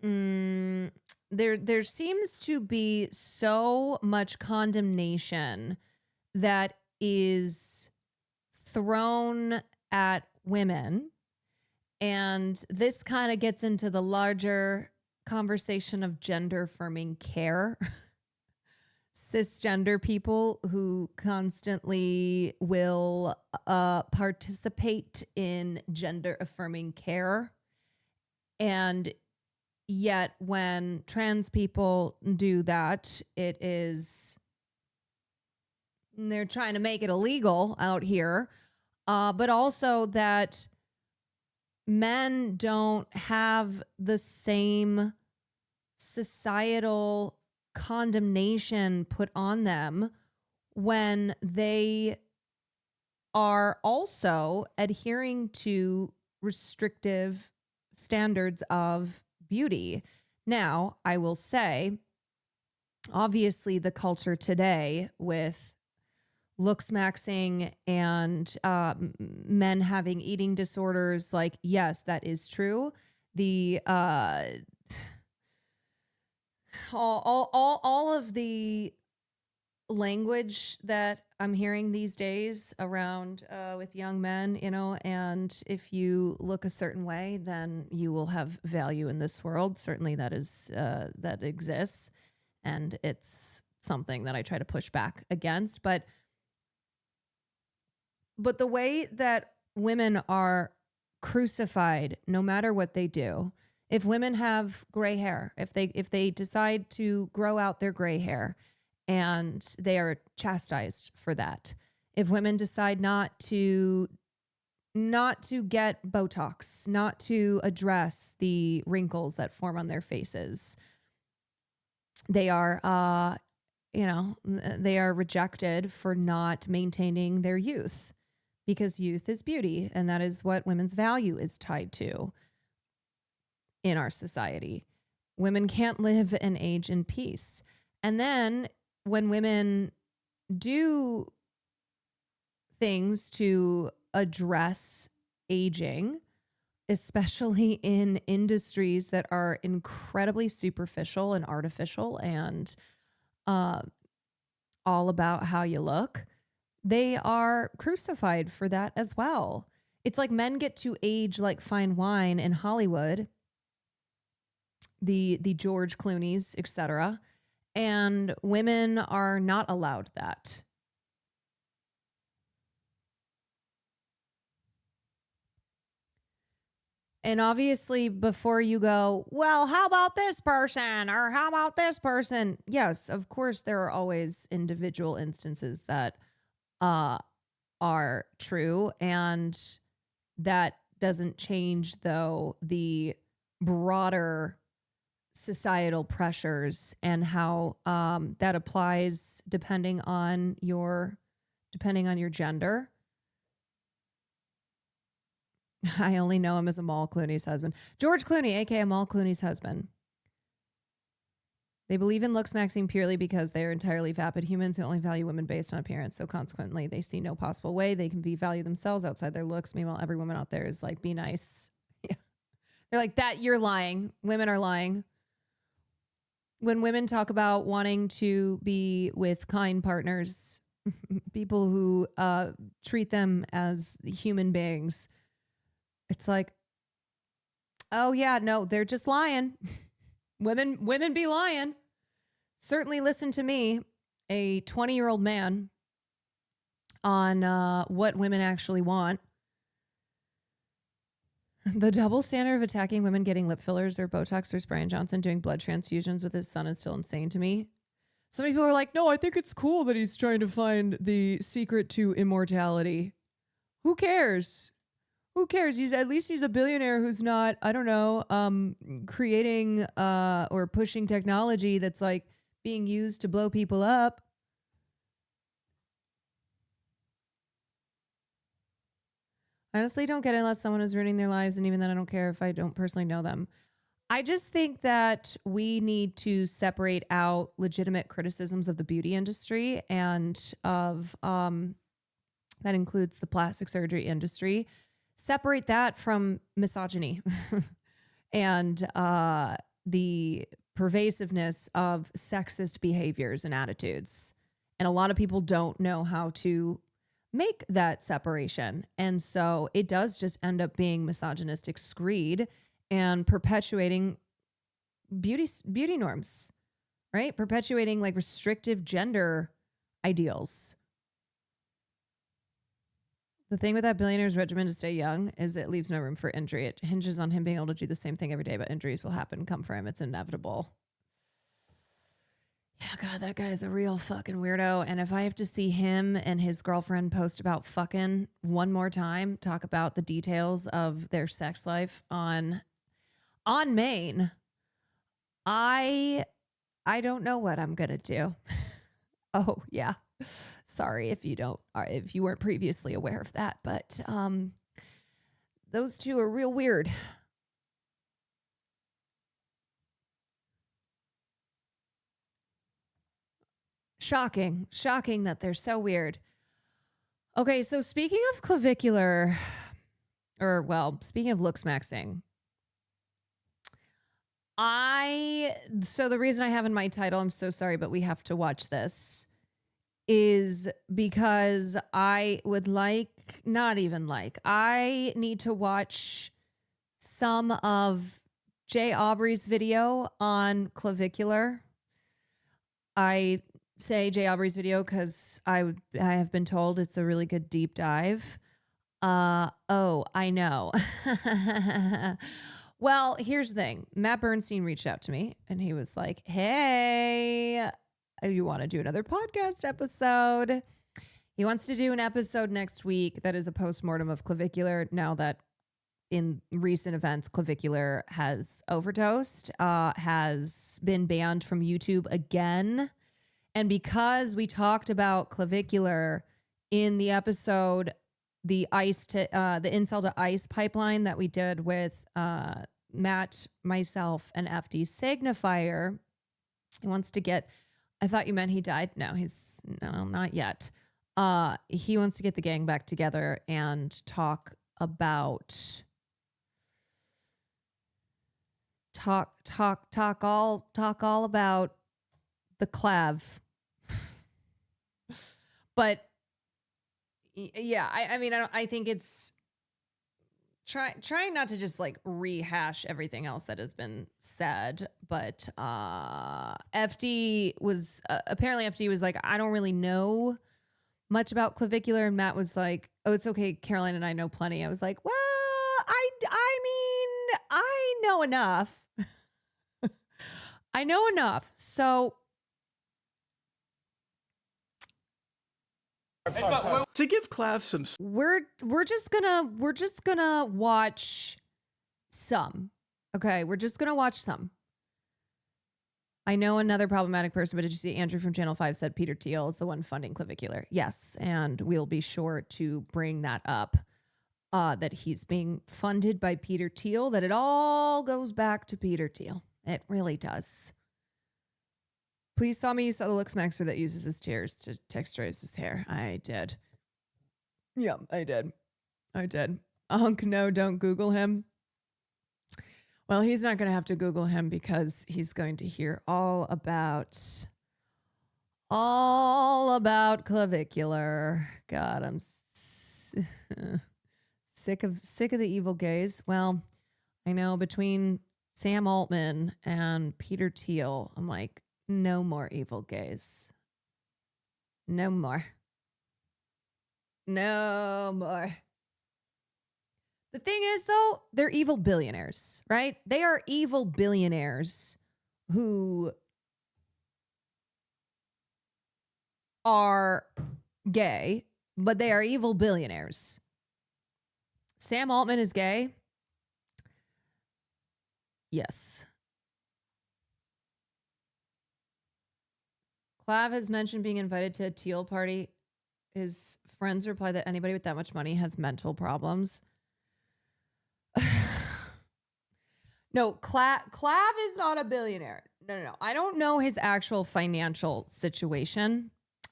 there seems to be so much condemnation that is thrown at women, and this kind of gets into the larger conversation of gender affirming care. Cisgender people who constantly will participate in gender affirming care. And yet when trans people do that, they're trying to make it illegal out here. But also that men don't have the same societal condemnation put on them when they are also adhering to restrictive standards of beauty. Now, I will say, obviously, the culture today with looks maxing and men having eating disorders, like, yes, that is true. The all of the language that I'm hearing these days around with young men, you know, and if you look a certain way, then you will have value in this world. Certainly that is that exists, and it's something that I try to push back against. But the way that women are crucified, no matter what they do. If women have gray hair, if they decide to grow out their gray hair, and they are chastised for that. If women decide not to get Botox, not to address the wrinkles that form on their faces, they are they are rejected for not maintaining their youth, because youth is beauty, and that is what women's value is tied to. In our society, women can't live and age in peace. And then when women do things to address aging, especially in industries that are incredibly superficial and artificial and all about how you look, they are crucified for that as well. It's like men get to age like fine wine in Hollywood, the George Clooney's, etc., and women are not allowed that. And obviously, before you go, well, how about this person or how about this person? Yes, of course, there are always individual instances that are true. And that doesn't change, though, the broader societal pressures and how that applies depending on your gender. I only know him as Amal Clooney's husband. George Clooney, aka Amal Clooney's husband. They believe in looks maxing purely because they are entirely vapid humans who only value women based on appearance. So consequently, they see no possible way they can value themselves outside their looks. Meanwhile, every woman out there is like, be nice. Yeah. They're like, that you're lying. Women are lying. When women talk about wanting to be with kind partners, people who treat them as human beings, it's like, oh yeah, no, they're just lying. Women be lying. Certainly listen to me, a 20-year-old man, on what women actually want. The double standard of attacking women getting lip fillers or Botox or Brian Johnson doing blood transfusions with his son is still insane to me. So many people are like, no, I think it's cool that he's trying to find the secret to immortality. Who cares? Who cares? He's a billionaire who's not, I don't know, creating or pushing technology that's like being used to blow people up. I honestly don't get it unless someone is ruining their lives, and even then I don't care if I don't personally know them. I just think that we need to separate out legitimate criticisms of the beauty industry and of that includes the plastic surgery industry. Separate that from misogyny and the pervasiveness of sexist behaviors and attitudes. And a lot of people don't know how to make that separation. And so it does just end up being misogynistic screed and perpetuating beauty norms, right? Perpetuating like restrictive gender ideals. The thing with that billionaire's regimen to stay young is it leaves no room for injury. It hinges on him being able to do the same thing every day, but injuries will happen, come for him. It's inevitable. Yeah, God, that guy is a real fucking weirdo. And if I have to see him and his girlfriend post about fucking one more time, talk about the details of their sex life on Maine, I don't know what I'm gonna do. Oh yeah, sorry if you weren't previously aware of that, but those two are real weird. Shocking that they're so weird. Okay, so speaking of clavicular, speaking of looks maxing, so the reason I have in my title, I'm so sorry, but we have to watch this, is because I need to watch some of Jay Aubrey's video on clavicular. I say Jay Aubrey's video because I have been told it's a really good deep dive. Oh, I know. Well, here's the thing. Matt Bernstein reached out to me and he was like, hey, you want to do another podcast episode? He wants to do an episode next week that is a postmortem of clavicular now that in recent events, clavicular has overdosed, has been banned from YouTube again. And because we talked about clavicular in the episode, the incel to ice pipeline that we did with Matt, myself, and FD Signifier, he wants to get, I thought you meant he died. No, not yet. He wants to get the gang back together and talk about all about the clav. But yeah, I mean, I think it's trying not to just like rehash everything else that has been said. But FD was like, I don't really know much about clavicular, and Matt was like, oh, it's okay, Caroline and I know plenty. I was like, well, I mean, I know enough. I know enough. So to give Clav some, we're just gonna watch some. Okay, we're just gonna watch some. I know another problematic person, but did you see Andrew from Channel 5 said Peter Thiel is the one funding clavicular? Yes, and we'll be sure to bring that up, that he's being funded by Peter Thiel, that it all goes back to Peter Thiel. It really does. Please tell me you saw the Lux Maxer that uses his tears to texturize his hair. I did. Yeah, I did. No, don't Google him. Well, he's not going to have to Google him because he's going to hear all about clavicular. God, I'm sick of the evil gays. Well, I know between Sam Altman and Peter Thiel, I'm like, no more evil gays. No more. The thing is, though, they're evil billionaires, right? They are evil billionaires who are gay, but they are evil billionaires. Sam Altman is gay. Yes. Clav has mentioned being invited to a Teal party. His friends reply that anybody with that much money has mental problems. No, Clav is not a billionaire. No. I don't know his actual financial situation.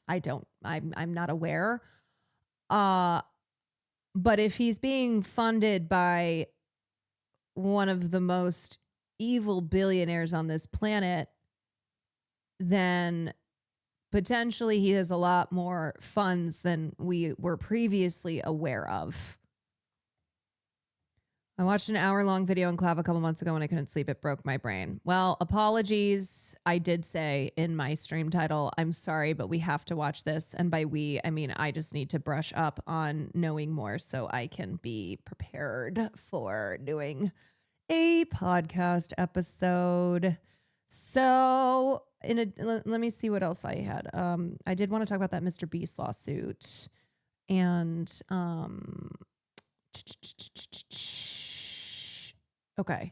I'm not aware. But if he's being funded by one of the most evil billionaires on this planet, then potentially he has a lot more funds than we were previously aware of. I watched an hour-long video on Clav a couple months ago when I couldn't sleep. It broke my brain. Well, apologies. I did say in my stream title, I'm sorry, but we have to watch this. And by we, I mean I just need to brush up on knowing more so I can be prepared for doing a podcast episode. So let me see what else I had. I did want to talk about that Mr. Beast lawsuit. And okay.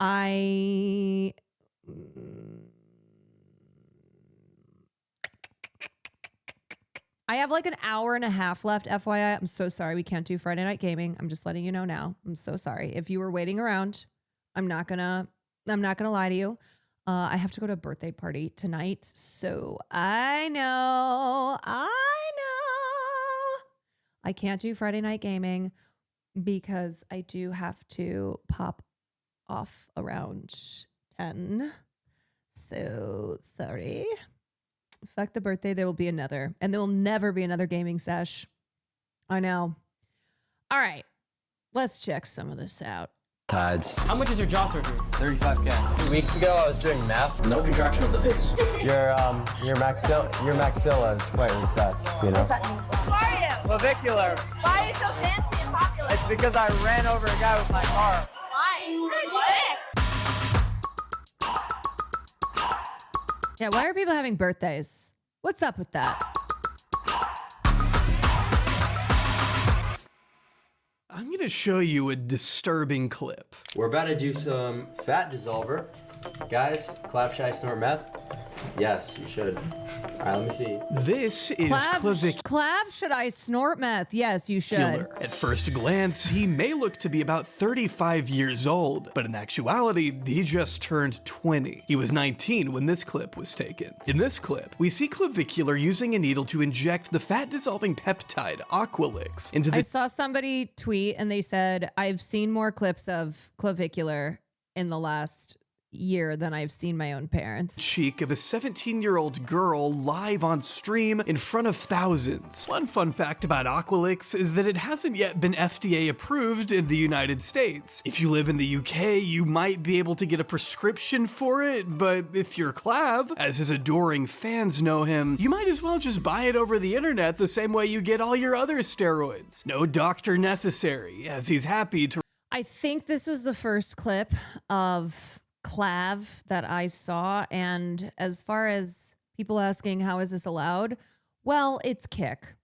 I have like an hour and a half left, FYI. I'm so sorry we can't do Friday Night Gaming. I'm just letting you know now. I'm so sorry. If you were waiting around, I'm not gonna lie to you. I have to go to a birthday party tonight, so I know I can't do Friday Night Gaming because I do have to pop off around 10. So sorry. Fuck the birthday. There will be another. And there will never be another gaming sesh. I know. All right. Let's check some of this out. Tides. How much is your jaw surgery? 35K. 2 weeks ago, I was doing meth. No contraction of the face. Your maxilla is quite resets, you know? What's that mean? Who are you? Clavicular. Why are you so fancy and popular? It's because I ran over a guy with my car. Why? Yeah, why are people having birthdays? What's up with that? I'm going to show you a disturbing clip. We're about to do some fat dissolver. Guys, clap, should I snort meth? Yes, you should. right, let me see. This is clavicular. Clav, should I snort meth? Yes, you should. At first glance, he may look to be about 35 years old, but in actuality, he just turned 20. He was 19 when this clip was taken. In this clip, we see Clavicular using a needle to inject the fat-dissolving peptide Aqualix into the— I saw somebody tweet and they said, I've seen more clips of Clavicular in the last year than I've seen my own parents. cheek of a 17-year-old girl live on stream in front of thousands. One fun fact about Aqualix is that it hasn't yet been FDA approved in the United States. If you live in the UK, you might be able to get a prescription for it, but if you're Clav, as his adoring fans know him, you might as well just buy it over the internet the same way you get all your other steroids. No doctor necessary, as he's happy to— I think this was the first clip of Clav that I saw, and as far as people asking how is this allowed, well, it's Kick,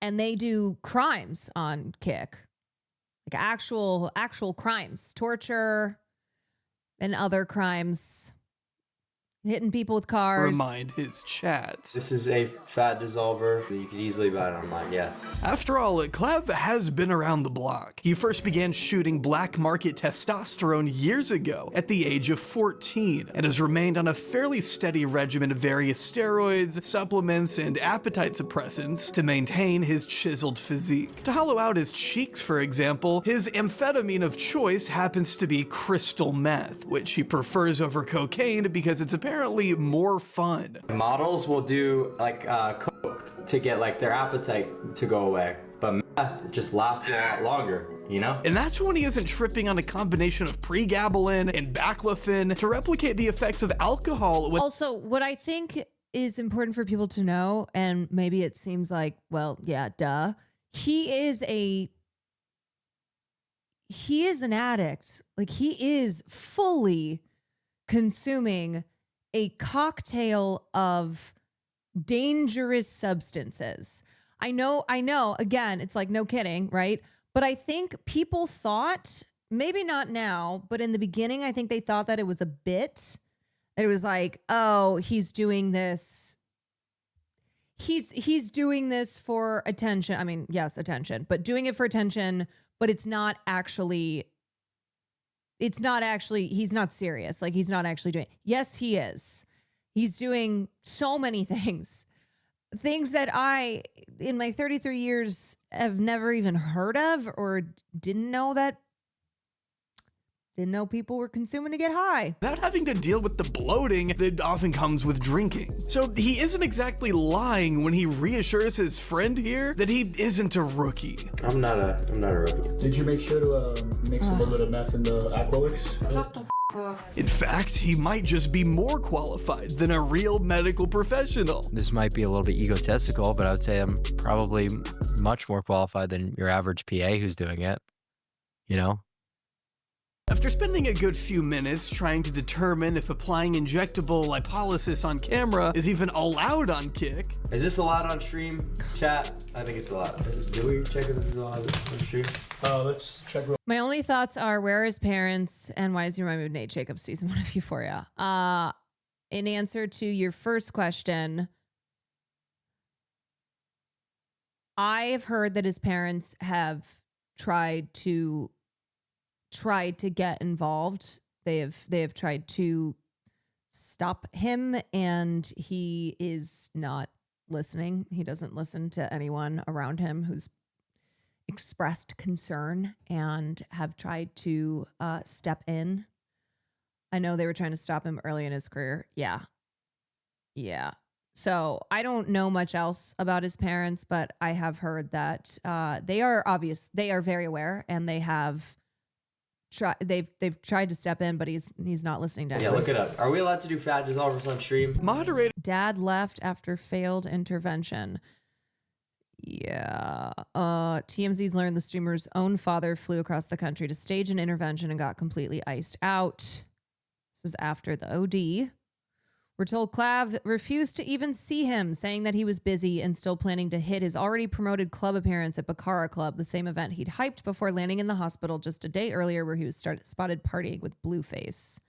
and they do crimes on Kick, like actual crimes, torture and other crimes, hitting people with cars. remind his chat. This is a fat dissolver. You could easily buy it online, yeah. After all, Clav has been around the block. He first began shooting black market testosterone years ago at the age of 14 and has remained on a fairly steady regimen of various steroids, supplements, and appetite suppressants to maintain his chiseled physique. To hollow out his cheeks, for example, his amphetamine of choice happens to be crystal meth, which he prefers over cocaine because it's apparently more fun. Models will do like coke to get like their appetite to go away, but meth just lasts a lot longer, you know? And that's when he isn't tripping on a combination of pregabalin and baclofen to replicate the effects of alcohol with— Also, what I think is important for people to know, and maybe it seems like, well, yeah, duh. He is an addict. Like, he is fully consuming a cocktail of dangerous substances. I know, again, it's like, no kidding, right? But I think people thought, maybe not now, but in the beginning, I think they thought that it was a bit. It was like, oh, he's doing this. He's doing this for attention. I mean, yes, attention, but doing it for attention, but he's not serious. Like, he's not actually doing. Yes, he is. He's doing so many things that I, in my 33 years, have never even heard of or didn't know people were consuming to get high. Without having to deal with the bloating that often comes with drinking. So he isn't exactly lying when he reassures his friend here that he isn't a rookie. I'm not a rookie. Did you make sure to mix a little bit of meth in the Aqualix? In fact, he might just be more qualified than a real medical professional. This might be a little bit egotistical, but I would say I'm probably much more qualified than your average PA who's doing it, you know? After spending a good few minutes trying to determine if applying injectable lipolysis on camera is even allowed on Kick. Is this allowed on stream? Chat? I think it's allowed. Do we check if this is allowed on stream? Let's check. My only thoughts are, where are his parents and why does he remind me of Nate Jacobs season 1 of Euphoria? In answer to your first question, I've heard that his parents have tried to get involved. They have tried to stop him, and he is not listening. He doesn't listen to anyone around him who's expressed concern and have tried to step in. I know they were trying to stop him early in his career. Yeah. So I don't know much else about his parents, but I have heard that they are very aware, and they have they've tried to step in, but he's not listening to anyone. Yeah, look it up. Are we allowed to do fat dissolvers on stream? Moderator. Dad left after failed intervention. Yeah. TMZ's learned the streamer's own father flew across the country to stage an intervention and got completely iced out. This was after the OD. We're told Clav refused to even see him, saying that he was busy and still planning to hit his already promoted club appearance at Baccarat Club, the same event he'd hyped before landing in the hospital just a day earlier, where he was spotted partying with Blueface.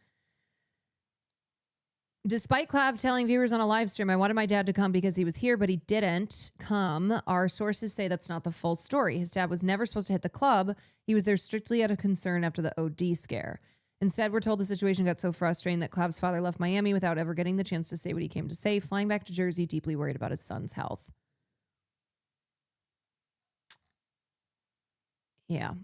Despite Clav telling viewers on a live stream, I wanted my dad to come because he was here, but he didn't come. Our sources say that's not the full story. His dad was never supposed to hit the club. He was there strictly out of concern after the OD scare. Instead, we're told the situation got so frustrating that Clav's father left Miami without ever getting the chance to say what he came to say, flying back to Jersey, deeply worried about his son's health. Yeah.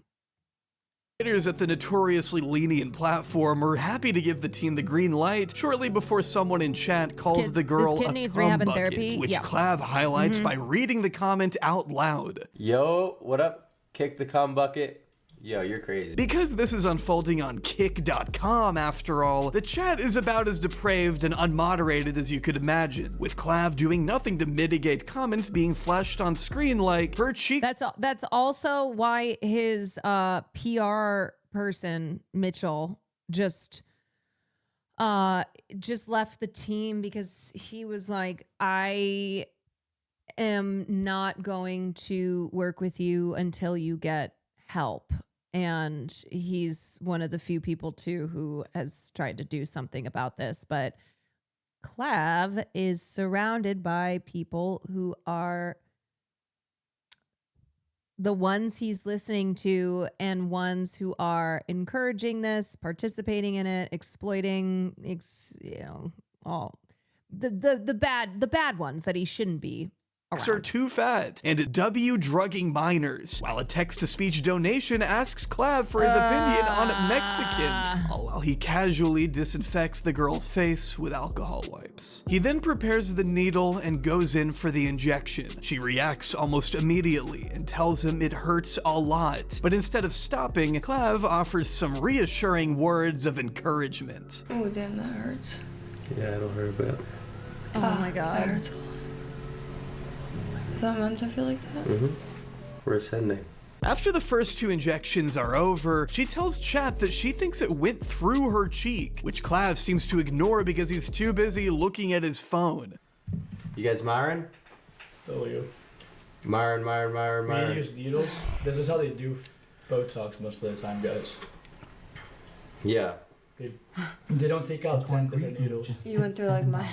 Creators at the notoriously lenient platform were happy to give the teen the green light shortly before someone in chat calls the girl this kid a needs cum rehab and bucket, therapy. which Yeah. Clav highlights by reading the comment out loud. Yo, what up? Kick the cum bucket. Yo, you're crazy. Because this is unfolding on kick.com after all, the chat is about as depraved and unmoderated as you could imagine, with Clav doing nothing to mitigate comments being flashed on screen like her cheek. That's also why his PR person, Mitchell, just left the team because he was like, I am not going to work with you until you get help. And he's one of the few people, too, who has tried to do something about this. But Clav is surrounded by people who are the ones he's listening to and ones who are encouraging this, participating in it, exploiting, all the bad ones that he shouldn't be. Are too fat and W drugging minors, while a text-to-speech donation asks Clav for his opinion on Mexicans, all while he casually disinfects the girl's face with alcohol wipes. He then prepares the needle and goes in for the injection. She reacts almost immediately and tells him it hurts a lot, but instead of stopping, Clav offers some reassuring words of encouragement. Oh damn, that hurts. Yeah, it'll hurt a bit. Oh my God. That hurts a lot. Is that meant to feel like that? Mm-hmm. We're ascending. After the first 2 injections are over, she tells chat that she thinks it went through her cheek, which Clav seems to ignore because he's too busy looking at his phone. You guys Myron? Oh, you. Myron. We use needles. This is how they do Botox most of the time, guys. Yeah. They don't take out 10 different needles. You went through like my...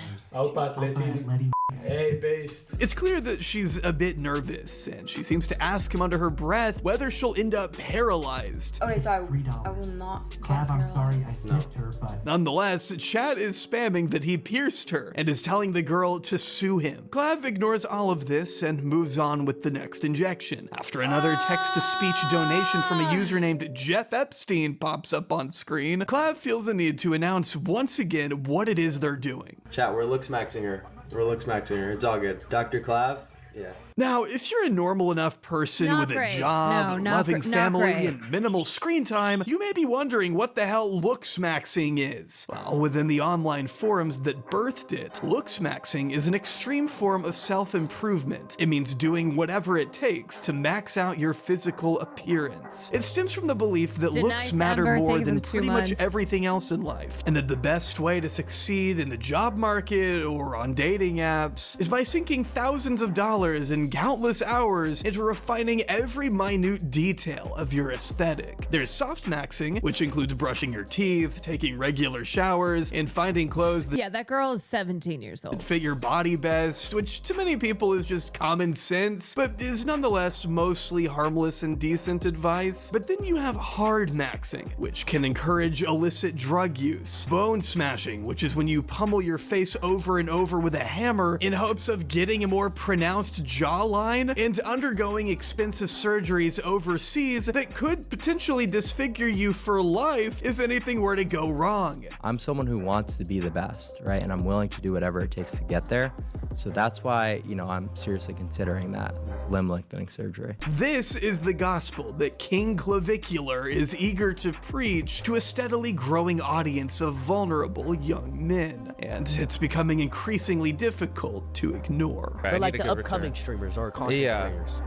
Hey, based. It's clear that she's a bit nervous, and she seems to ask him under her breath whether she'll end up paralyzed. Okay, so I will not... Clav, I'm sorry, I sniffed her, but... Nonetheless, chat is spamming that he pierced her and is telling the girl to sue him. Clav ignores all of this and moves on with the next injection. After another text-to-speech donation from a user named Jeff Epstein pops up on screen, Clav feels a need to announce once again what it is they're doing. Chat, we're looks maxing her. It's all good. Dr. Clav? Yeah. Now, if you're a normal enough person Not with great. a job, No, loving not family, great. and minimal screen time, you may be wondering what the hell looksmaxing is. Well, within the online forums that birthed it, looksmaxing is an extreme form of self-improvement. It means doing whatever it takes to max out your physical appearance. It stems from the belief that Did looks nice matter Amber, more thank you than for the 2 pretty much months. everything else in life, and that the best way to succeed in the job market or on dating apps is by sinking thousands of dollars and countless hours into refining every minute detail of your aesthetic. There's softmaxing, which includes brushing your teeth, taking regular showers, and finding clothes that Yeah, that girl is 17 years old. fit your body best, which to many people is just common sense, but is nonetheless mostly harmless and decent advice. But then you have hard maxing, which can encourage illicit drug use, bone smashing, which is when you pummel your face over and over with a hammer in hopes of getting a more pronounced jawline, and undergoing expensive surgeries overseas that could potentially disfigure you for life if anything were to go wrong. I'm someone who wants to be the best, right? And I'm willing to do whatever it takes to get there. So that's why, I'm seriously considering that limb lengthening surgery. This is the gospel that King Clavicular is eager to preach to a steadily growing audience of vulnerable young men. And it's becoming increasingly difficult to ignore. So like the upcoming streamers or content creators.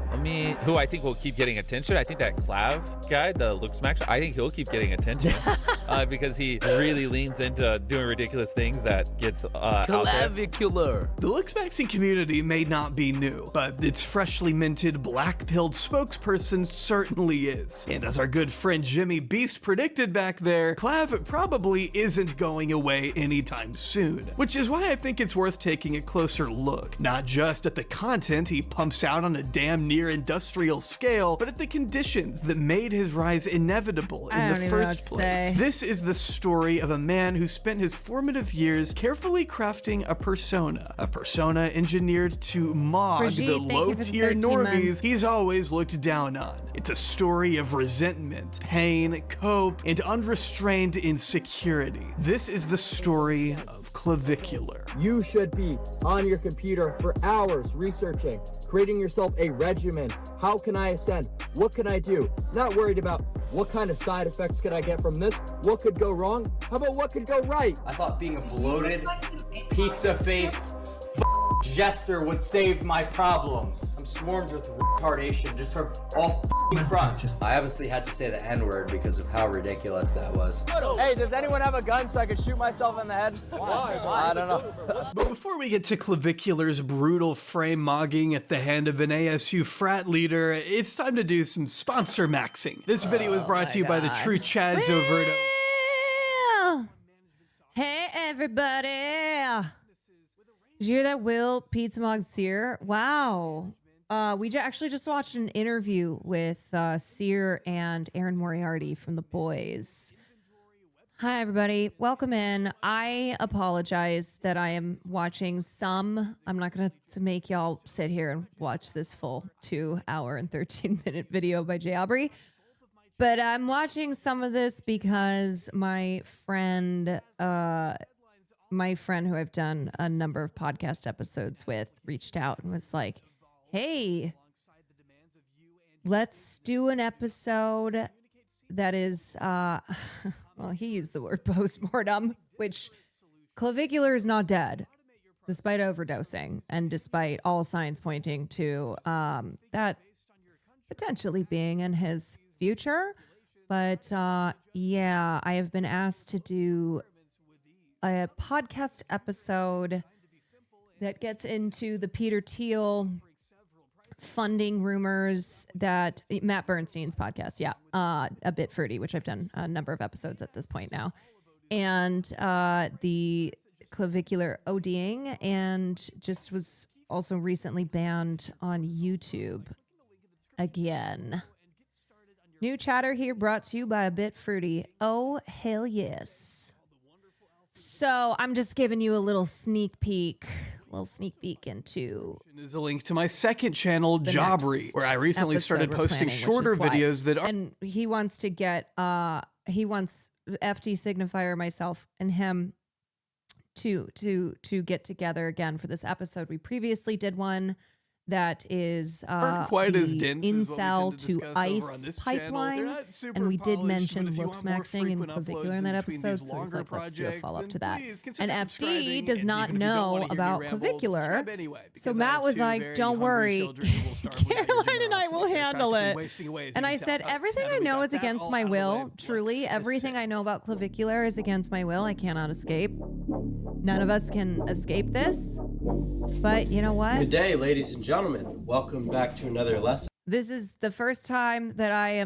Who I think will keep getting attention. I think that Clav guy, the Luke Smack, I think he'll keep getting attention because he really leans into doing ridiculous things that gets out there. Clavicular. The looksmaxing community may not be new, but its freshly minted black-pilled spokesperson certainly is. And as our good friend Jimmy Beast predicted back there, Clav probably isn't going away anytime soon. soon. Which is why I think it's worth taking a closer look, not just at the content he pumps out on a damn near industrial scale, but at the conditions that made his rise inevitable in the first place. This is the story of a man who spent his formative years carefully crafting a persona engineered to mock Brigitte, the thank you for the low-tier 13 normies months. he's always looked down on. It's a story of resentment, pain, cope, and unrestrained insecurity. This is the story of Clavicular. You should be on your computer for hours researching, creating yourself a regimen. How can I ascend? What can I do? Not worried about what kind of side effects could I get from this? What could go wrong? How about what could go right? I thought being a bloated, pizza-faced jester would save my problems. I'm swarmed with retardation just from all fronts. I obviously had to say the N-word because of how ridiculous that was. Hey, does anyone have a gun so I can shoot myself in the head? Why? I don't know. But before we get to Clavicular's brutal frame mogging at the hand of an ASU frat leader, it's time to do some sponsor maxing. This video is brought to you by the True Chads over at... Hey, everybody. Did you hear that Will Pizza Mog Sear? Wow. We actually just watched an interview with Sear and Erin Moriarty from The Boys. Hi, everybody. Welcome in. I apologize that I am watching some. I'm not going to make y'all sit here and watch this full 2 hour and 13-minute video by Jay Aubrey. But I'm watching some of this because my friend who I've done a number of podcast episodes with reached out and was like, hey, let's do an episode that is, well, he used the word postmortem, which Clavicular is not dead, despite overdosing and despite all signs pointing to that potentially being in his future. But yeah, I have been asked to do a podcast episode that gets into the Peter Thiel funding rumors that Matt Bernstein's podcast. Yeah. A Bit Fruity, which I've done a number of episodes at this point now. And the Clavicular ODing, and just was also recently banned on YouTube again. New chatter here brought to you by A Bit Fruity. Oh, hell yes. So I'm just giving you a little sneak peek into... There's a link to my second channel, Jobry, where I recently started posting shorter videos that are... And he wants to get, he wants FT Signifier, myself, and him to get together again for this episode. We previously did one that is quite as the dense as what we tend incel to to discuss over on ice this pipeline, channel. They're not super and we did polished, mention but if you looks want more maxing in frequent Clavicular uploads in that in between episode, these so he's longer like, let's do a projects, follow-up to then that. please consider And FD subscribing, does and not even if you don't know wanna hear me about ramble, Clavicular, subscribe anyway, so because I Matt have was two like, very don't hungry worry, children who will starve without Caroline using and their I will muscles. handle They're it. wasting away, as And you I can said, tell. everything Now I that we know got is that against all my out of the way, will. Truly, everything I know about Clavicular is against my will. I cannot escape. None of us can escape this. But you know what? Good day, ladies and gentlemen. Welcome back to another lesson. This is the first time that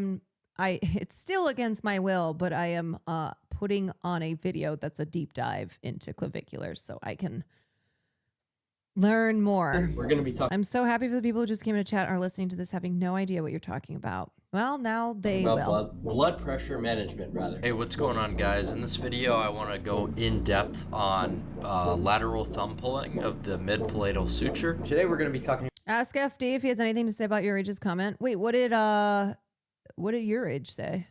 it's still against my will, but I am putting on a video that's a deep dive into Clavicular so I can learn more. We're going to be talking I'm so happy for the people who just came into chat and are listening to this having no idea what you're talking about. Well, now they will. about blood pressure management, rather. Hey, what's going on, guys? In this video, I want to go in depth on lateral thumb pulling of the mid-palatal suture. Today we're going to be talking... Ask FD if he has anything to say about your age's comment. Wait, what did your age say?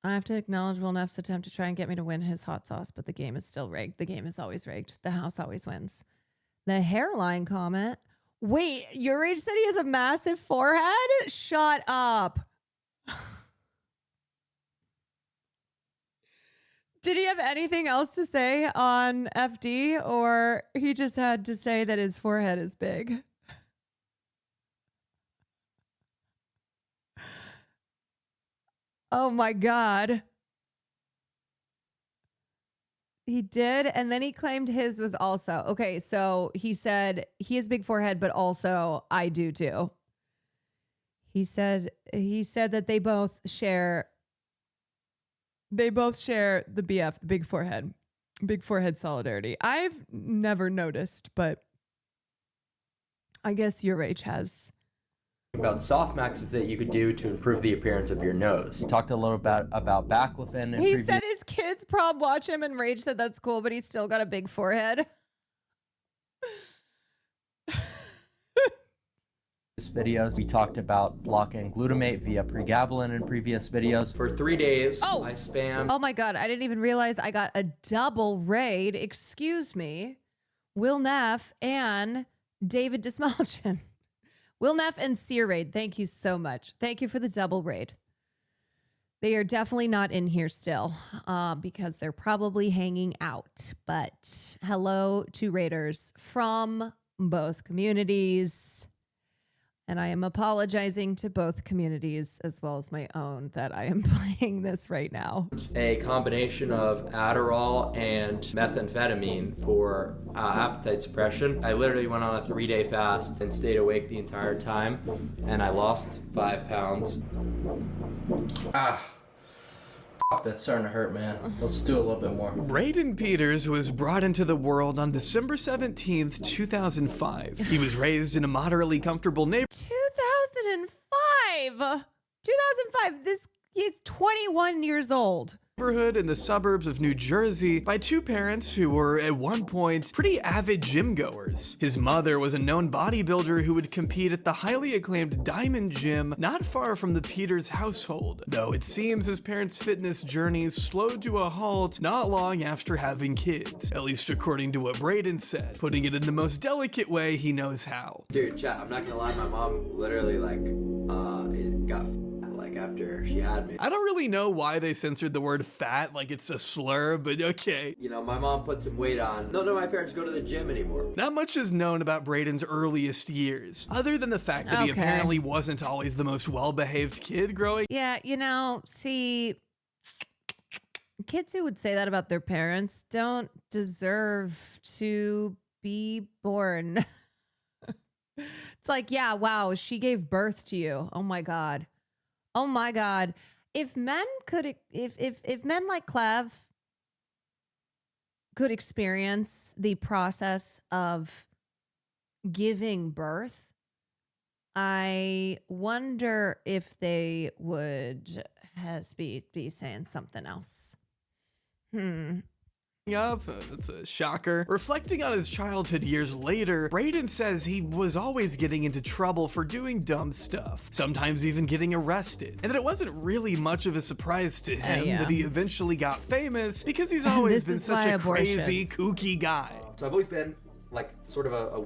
I have to acknowledge Will Neff's attempt to try and get me to win his hot sauce, but the game is still rigged. The game is always rigged. The house always wins. The hairline comment. Wait, your age said he has a massive forehead? Shut up. Did he have anything else to say on FD, or he just had to say that his forehead is big? Oh my God. He did, and then he claimed his was also. Okay, so he said he has big forehead, but also I do too. He said that they both share They both share the BF, the big forehead solidarity. I've never noticed, but I guess your age has. About softmaxes that you could do to improve the appearance of your nose. Talked a little bit about baclofen. He said his kids prom watch him and Rage said that's cool, but he's still got a big forehead. Videos. We talked about blocking glutamate via pregabalin in previous videos. For 3 days, I spammed. Oh my God, I didn't even realize I got a double raid. Excuse me. Will Neff and David Dismalchin. Will Neff and Sear Raid, thank you so much. Thank you for the double raid. They are definitely not in here still because they're probably hanging out. But hello to raiders from both communities. And I am apologizing to both communities as well as my own that I am playing this right now. A combination of Adderall and methamphetamine for appetite suppression. I literally went on a 3-day fast and stayed awake the entire time, and I lost 5 pounds. That's starting to hurt, man. Let's do a little bit more. Braden Peters was brought into the world on December 17th, 2005. He was raised in a moderately comfortable neighborhood. 2005. He's 21 years old. In the suburbs of New Jersey by 2 parents who were at one point pretty avid gym goers. His mother was a known bodybuilder who would compete at the highly acclaimed Diamond Gym not far from the Peters household, though it seems his parents' fitness journeys slowed to a halt not long after having kids, at least according to what Braden said, putting it in the most delicate way he knows how. Dude, chat, I'm not gonna lie, my mom literally it got after she had me. I don't really know why they censored the word fat, like it's a slur, but okay. You know, my mom put some weight on. None of my parents go to the gym anymore. Not much is known about Braden's earliest years, other than the fact that he apparently wasn't always the most well-behaved kid growing. Yeah, you know, see, kids who would say that about their parents don't deserve to be born. It's like, yeah, wow, she gave birth to you. Oh my God. Oh my God. If men could, if men like Clav could experience the process of giving birth, I wonder if they would be saying something else. Up. That's a shocker. Reflecting on his childhood years later, Braden says he was always getting into trouble for doing dumb stuff, sometimes even getting arrested, and that it wasn't really much of a surprise to him that he eventually got famous because he's always been such a crazy, kooky guy. So I've always been like sort of a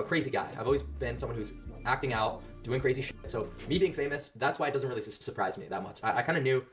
crazy guy. I've always been someone who's acting out, doing crazy shit. So me being famous, that's why it doesn't really surprise me that much. I kind of knew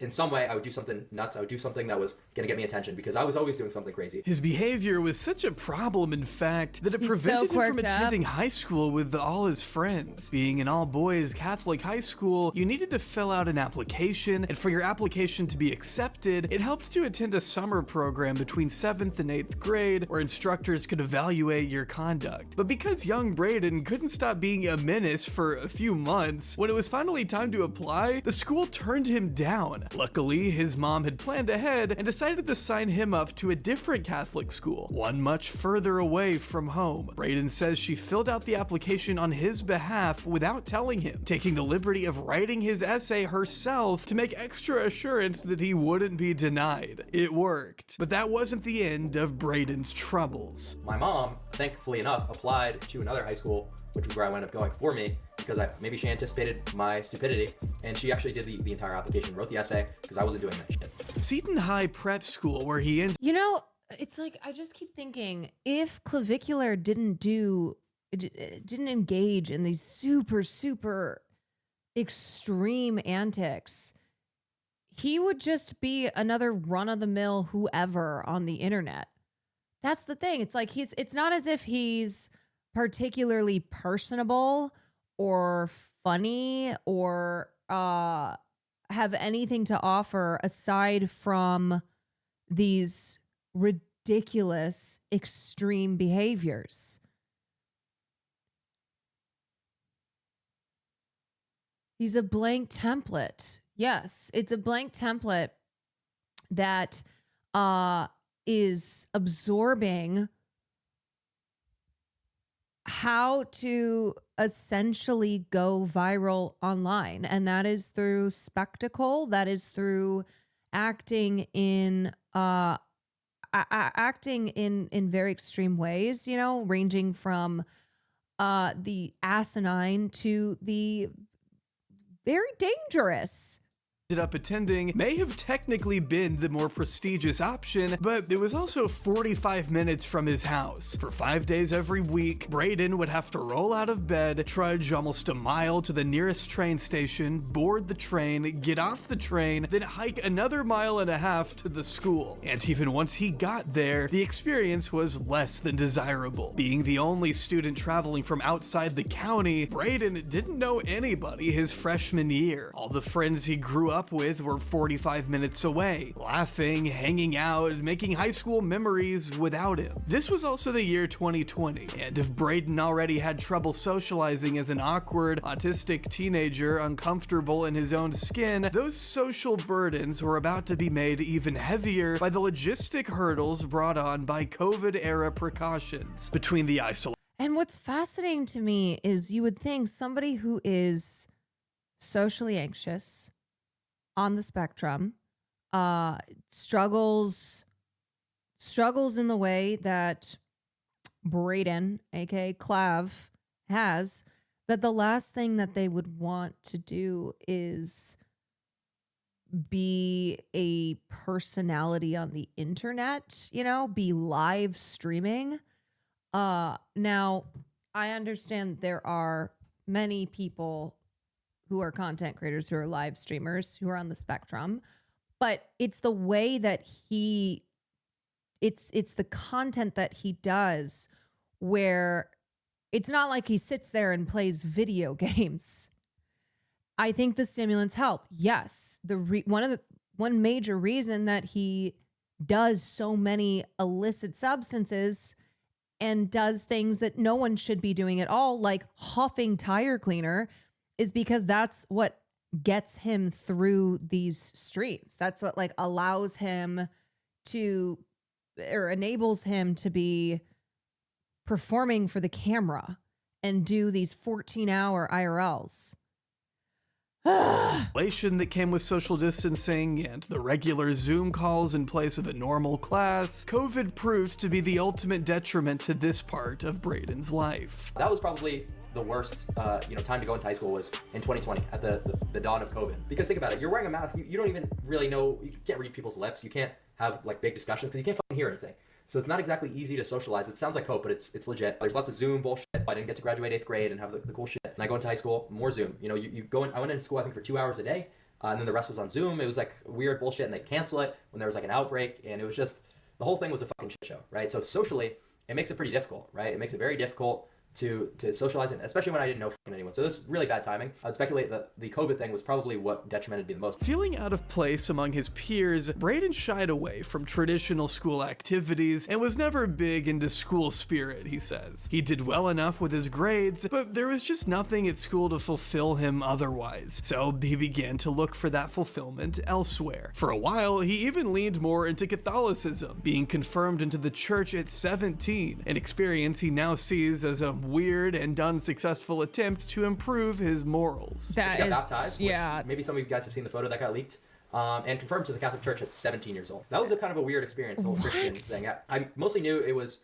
in some way I would do something nuts. I would do something that was going to get me attention because I was always doing something crazy. His behavior was such a problem, in fact, that it prevented him from attending high school with all his friends. Being an all-boys Catholic high school, you needed to fill out an application, and for your application to be accepted, it helped to attend a summer program between 7th and 8th grade where instructors could evaluate your conduct. But because young Braden couldn't stop being a menace for a few months, when it was finally time to apply, the school turned him down. Luckily, his mom had planned ahead and decided to sign him up to a different Catholic school, one much further away from home. Braden says she filled out the application on his behalf without telling him, taking the liberty of writing his essay herself to make extra assurance that he wouldn't be denied. It worked, but that wasn't the end of Braden's troubles. My mom, thankfully enough, applied to another high school, which is where I wound up going for me, because maybe she anticipated my stupidity, and she actually did the entire application, wrote the essay, because I wasn't doing that shit. Seton High Prep School, where he ends. You know, it's like, I just keep thinking, if Clavicular didn't engage in these super extreme antics, he would just be another run-of-the-mill whoever on the internet. That's the thing. It's like it's not as if he's particularly personable or funny or have anything to offer aside from these ridiculous extreme behaviors. He's a blank template. Yes, it's a blank template that is absorbing how to essentially go viral online. And that is through spectacle. That is through acting in very extreme ways, you know, ranging from the asinine to the very dangerous. ended up attending may have technically been the more prestigious option, but it was also 45 minutes from his house. For 5 days every week, Braden would have to roll out of bed, trudge almost a mile to the nearest train station, board the train, get off the train, then hike another 1.5 miles to the school. And even once he got there, the experience was less than desirable. Being the only student traveling from outside the county, Braden didn't know anybody his freshman year. All the friends he grew up with were 45 minutes away, laughing, hanging out, making high school memories without him. This was also the year 2020, and if Braden already had trouble socializing as an awkward, autistic teenager uncomfortable in his own skin, those social burdens were about to be made even heavier by the logistic hurdles brought on by COVID-era precautions. Between the isolation. And what's fascinating to me is you would think somebody who is socially anxious, on the spectrum, struggles in the way that Braden, aka Clav, has, that the last thing that they would want to do is be a personality on the internet, you know, be live streaming. Now, I understand there are many people who are content creators, who are live streamers, who are on the spectrum, but it's the way that it's the content that he does, where it's not like he sits there and plays video games. I think the stimulants help. Yes, one major reason that he does so many illicit substances and does things that no one should be doing at all, like huffing tire cleaner, is because that's what gets him through these streams. That's what like allows him to, or enables him to be performing for the camera and do these 14-hour IRLs. That came with social distancing and the regular Zoom calls in place of a normal class, COVID proved to be the ultimate detriment to this part of Braden's life. That was probably the worst time to go into high school was in 2020 at the dawn of COVID. Because think about it, you're wearing a mask, you don't even really know, you can't read people's lips, you can't have like big discussions because you can't fucking hear anything. So it's not exactly easy to socialize. It sounds like hope, but it's legit. There's lots of Zoom bullshit. I didn't get to graduate 8th grade and have the cool shit. And I go into high school, more Zoom. You know, I went into school I think for 2 hours a day, and then the rest was on Zoom. It was like weird bullshit, and they cancel it when there was like an outbreak, and it was just, the whole thing was a fucking shit show, right? So socially, it makes it pretty difficult, right? It makes it very difficult to socialize, and especially when I didn't know anyone. So this was really bad timing. I would speculate that the COVID thing was probably what detrimented me the most. Feeling out of place among his peers, Braden shied away from traditional school activities and was never big into school spirit, he says. He did well enough with his grades, but there was just nothing at school to fulfill him otherwise. So he began to look for that fulfillment elsewhere. For a while, he even leaned more into Catholicism, being confirmed into the church at 17, an experience he now sees as a weird and unsuccessful attempt to improve his morals. That got baptized, yeah. Maybe some of you guys have seen the photo that got leaked, and confirmed to the Catholic Church at 17 years old. That was a kind of a weird experience, the whole Christian thing. I mostly knew it was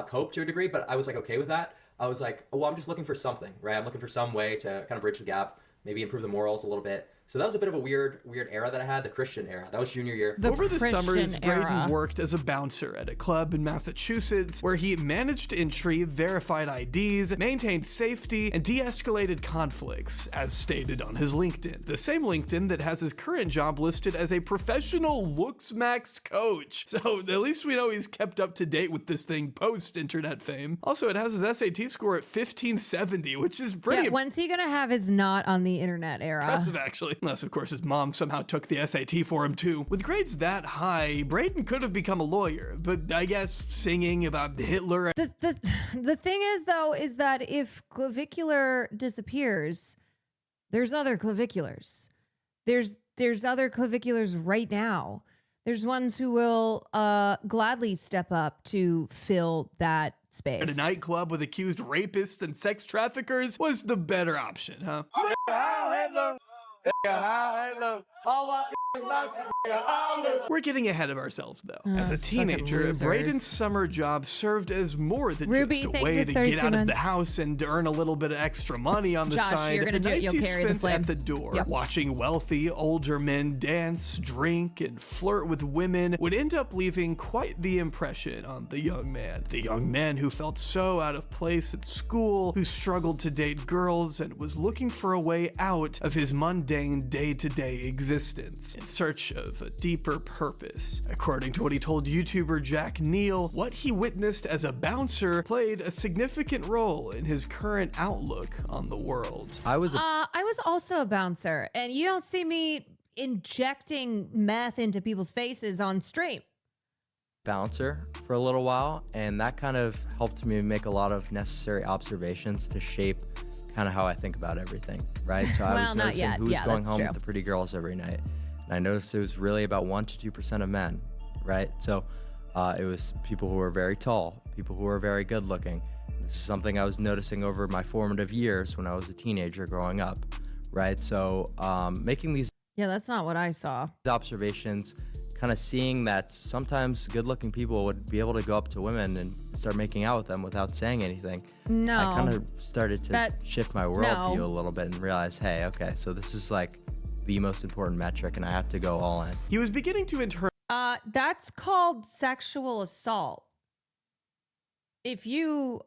cope to a degree, but I was like okay with that. I was like, well, I'm just looking for something, right? I'm looking for some way to kind of bridge the gap, maybe improve the morals a little bit. So that was a bit of a weird era that I had, the Christian era. That was junior year. Over the summers, Braden worked as a bouncer at a club in Massachusetts where he managed entry, verified IDs, maintained safety, and de-escalated conflicts, as stated on his LinkedIn. The same LinkedIn that has his current job listed as a professional looks max coach. So at least we know he's kept up to date with this thing post-internet fame. Also, it has his SAT score at 1570, which is pretty when's he gonna have his not on the internet era? impressive, actually. Unless, of course, his mom somehow took the SAT for him, too. With grades that high, Braden could have become a lawyer, but I guess singing about Hitler... The thing is, though, is that if clavicular disappears, there's other claviculars. There's there's other claviculars right now. There's ones who will gladly step up to fill that space. At a nightclub with accused rapists and sex traffickers was the better option, huh? We're getting ahead of ourselves, though. As a Those fucking teenager, losers. Braden's summer job served as more than Ruby, just a thank way you to for get 32 out of the months. house and earn a little bit of extra money on the Josh, side. you're gonna The do it. nights You'll he carry the spent flame. at the door, Yep. watching wealthy older men dance, drink, and flirt with women would end up leaving quite the impression on the young man. The young man who felt so out of place at school, who struggled to date girls, and was looking for a way out of his mundane day-to-day existence in search of a deeper purpose. According to what he told YouTuber Jack Neal, what he witnessed as a bouncer played a significant role in his current outlook on the world. I was also a bouncer, and you don't see me injecting meth into people's faces on stream. Bouncer for a little while, and that kind of helped me make a lot of necessary observations to shape kind of how I think about everything, right? So I Well, was not noticing yet. who was Yeah, going that's home true. with the pretty girls every night, and I noticed it was really about 1 to 2% of men, right? So it was people who were very tall, people who were very good looking. This is something I was noticing over my formative years when I was a teenager growing up, right? So making these Yeah, that's not what I saw. observations, kind of seeing that sometimes good-looking people would be able to go up to women and start making out with them without saying anything. No. I kind of started to That- shift my worldview a little bit and realize, hey, okay, so this is like the most important metric, and I have to go all in. He was beginning to internalize That's called sexual assault. If you,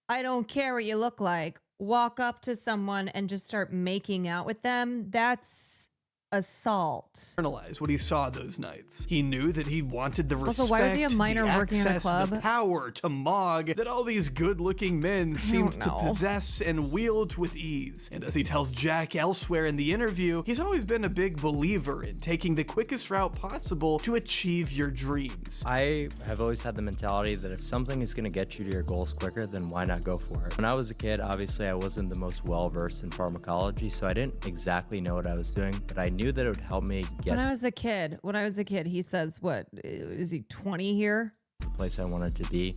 I don't care what you look like, walk up to someone and just start making out with them, that's assault. what he saw those nights. He knew that he wanted the respect, Also, why was he a minor the working at a access, the club? power to mog that all these good-looking men seemed to know. possess and wield with ease. And as he tells Jack elsewhere in the interview, he's always been a big believer in taking the quickest route possible to achieve your dreams. I have always had the mentality that if something is going to get you to your goals quicker, then why not go for it? When I was a kid, obviously I wasn't the most well-versed in pharmacology, so I didn't exactly know what I was doing, but I knew that it would help me get When I was a kid, he says, what, is he 20 here? to the place I wanted to be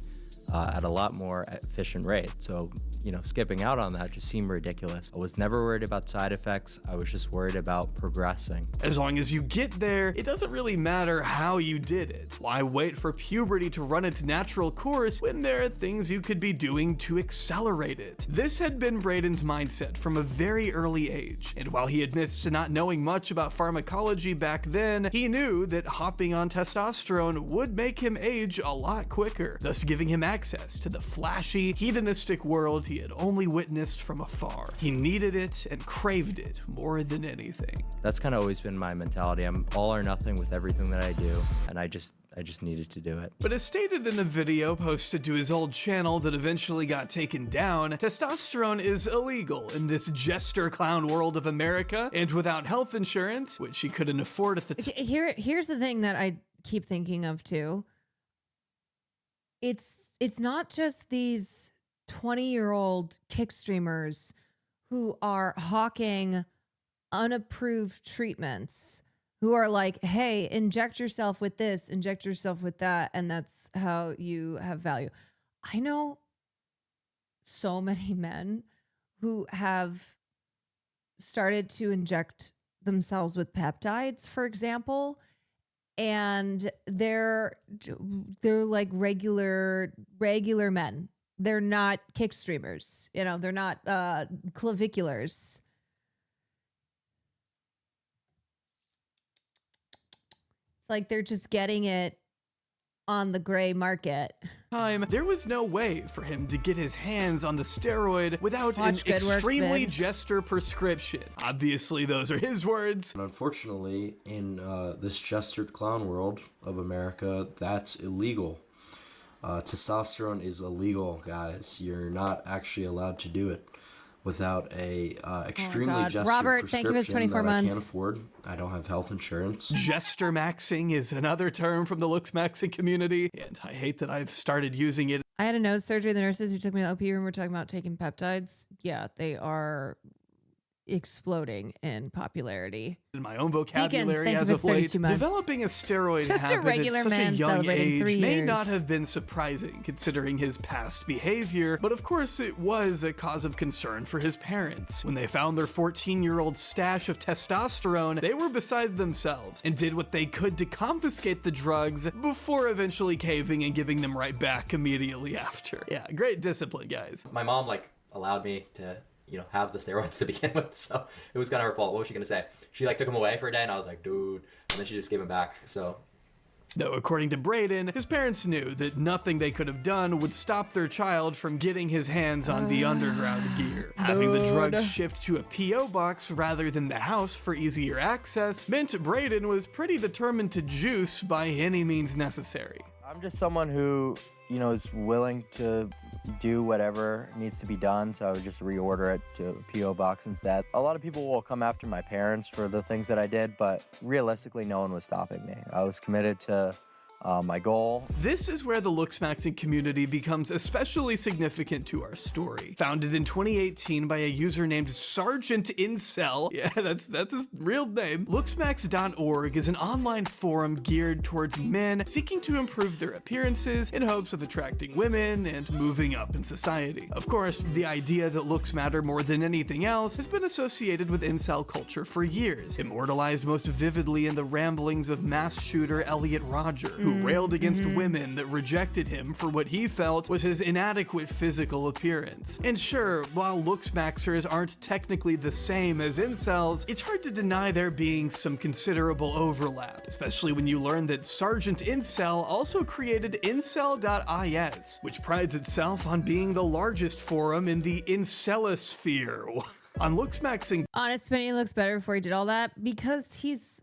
at a lot more efficient rate. So, you know, skipping out on that just seemed ridiculous. I was never worried about side effects. I was just worried about progressing. As long as you get there, it doesn't really matter how you did it. Why wait for puberty to run its natural course when there are things you could be doing to accelerate it? This had been Braden's mindset from a very early age, and while he admits to not knowing much about pharmacology back then, he knew that hopping on testosterone would make him age a lot quicker, thus giving him access to the flashy, hedonistic world he had only witnessed from afar. He needed it and craved it more than anything. That's kind of always been my mentality. I'm all or nothing with everything that I do, and I just needed to do it. But as stated in a video posted to his old channel that eventually got taken down, testosterone is illegal in this jester clown world of America, and without health insurance, which he couldn't afford at the time. Here's the thing that I keep thinking of too. It's not just these 20-year-old kick streamers who are hawking unapproved treatments, who are like, hey, inject yourself with this, inject yourself with that, and that's how you have value. I know so many men who have started to inject themselves with peptides, for example, and they're like regular men. They're not kick streamers, you know, they're not claviculars. It's like they're just getting it on the gray market. There was no way for him to get his hands on the steroid without Watch an Good Works extremely vid. jester prescription. Obviously, those are his words. And unfortunately, in this jestered clown world of America, that's illegal. Testosterone is illegal, guys. You're not actually allowed to do it without a extremely God. jester Robert, thank you for the prescription 24 that I can't months. afford. I don't have health insurance. Jester maxing is another term from the looks maxing community, and I hate that I've started using it. I had a nose surgery. The nurses who took me to the OP room were talking about taking peptides. Yeah, they are exploding in popularity. In my own vocabulary Deacons, as think of of it, late, 32 months. developing a steroid Just a habit regular at such a man young celebrating age 3 may years. not have been surprising considering his past behavior, but of course it was a cause of concern for his parents. When they found their 14-year-old stash of testosterone, they were beside themselves and did what they could to confiscate the drugs before eventually caving and giving them right back immediately after. Yeah, great discipline, guys. My mom allowed me to have the steroids to begin with, so it was kind of her fault. What was she gonna say? She took them away for a day, and I was like, dude, and then she just gave them back. So. Though according to Braden, his parents knew that nothing they could have done would stop their child from getting his hands on the underground gear. Having the drugs shipped to a P.O. box rather than the house for easier access meant Braden was pretty determined to juice by any means necessary. I'm just someone who, is willing to do whatever needs to be done, so I would just reorder it to a P.O. box instead. A lot of people will come after my parents for the things that I did, but realistically, no one was stopping me. I was committed to my goal. This is where the Looksmaxing community becomes especially significant to our story. Founded in 2018 by a user named Sergeant Incel, yeah, that's his real name, Looksmax.org is an online forum geared towards men seeking to improve their appearances in hopes of attracting women and moving up in society. Of course, the idea that looks matter more than anything else has been associated with incel culture for years, immortalized most vividly in the ramblings of mass shooter Elliot Rodger, who railed against women that rejected him for what he felt was his inadequate physical appearance. And sure, while looksmaxers aren't technically the same as incels, it's hard to deny there being some considerable overlap, especially when you learn that Sergeant Incel also created incel.is, which prides itself on being the largest forum in the incelosphere. On Looksmaxing, Honest opinion looks better before he did all that because he's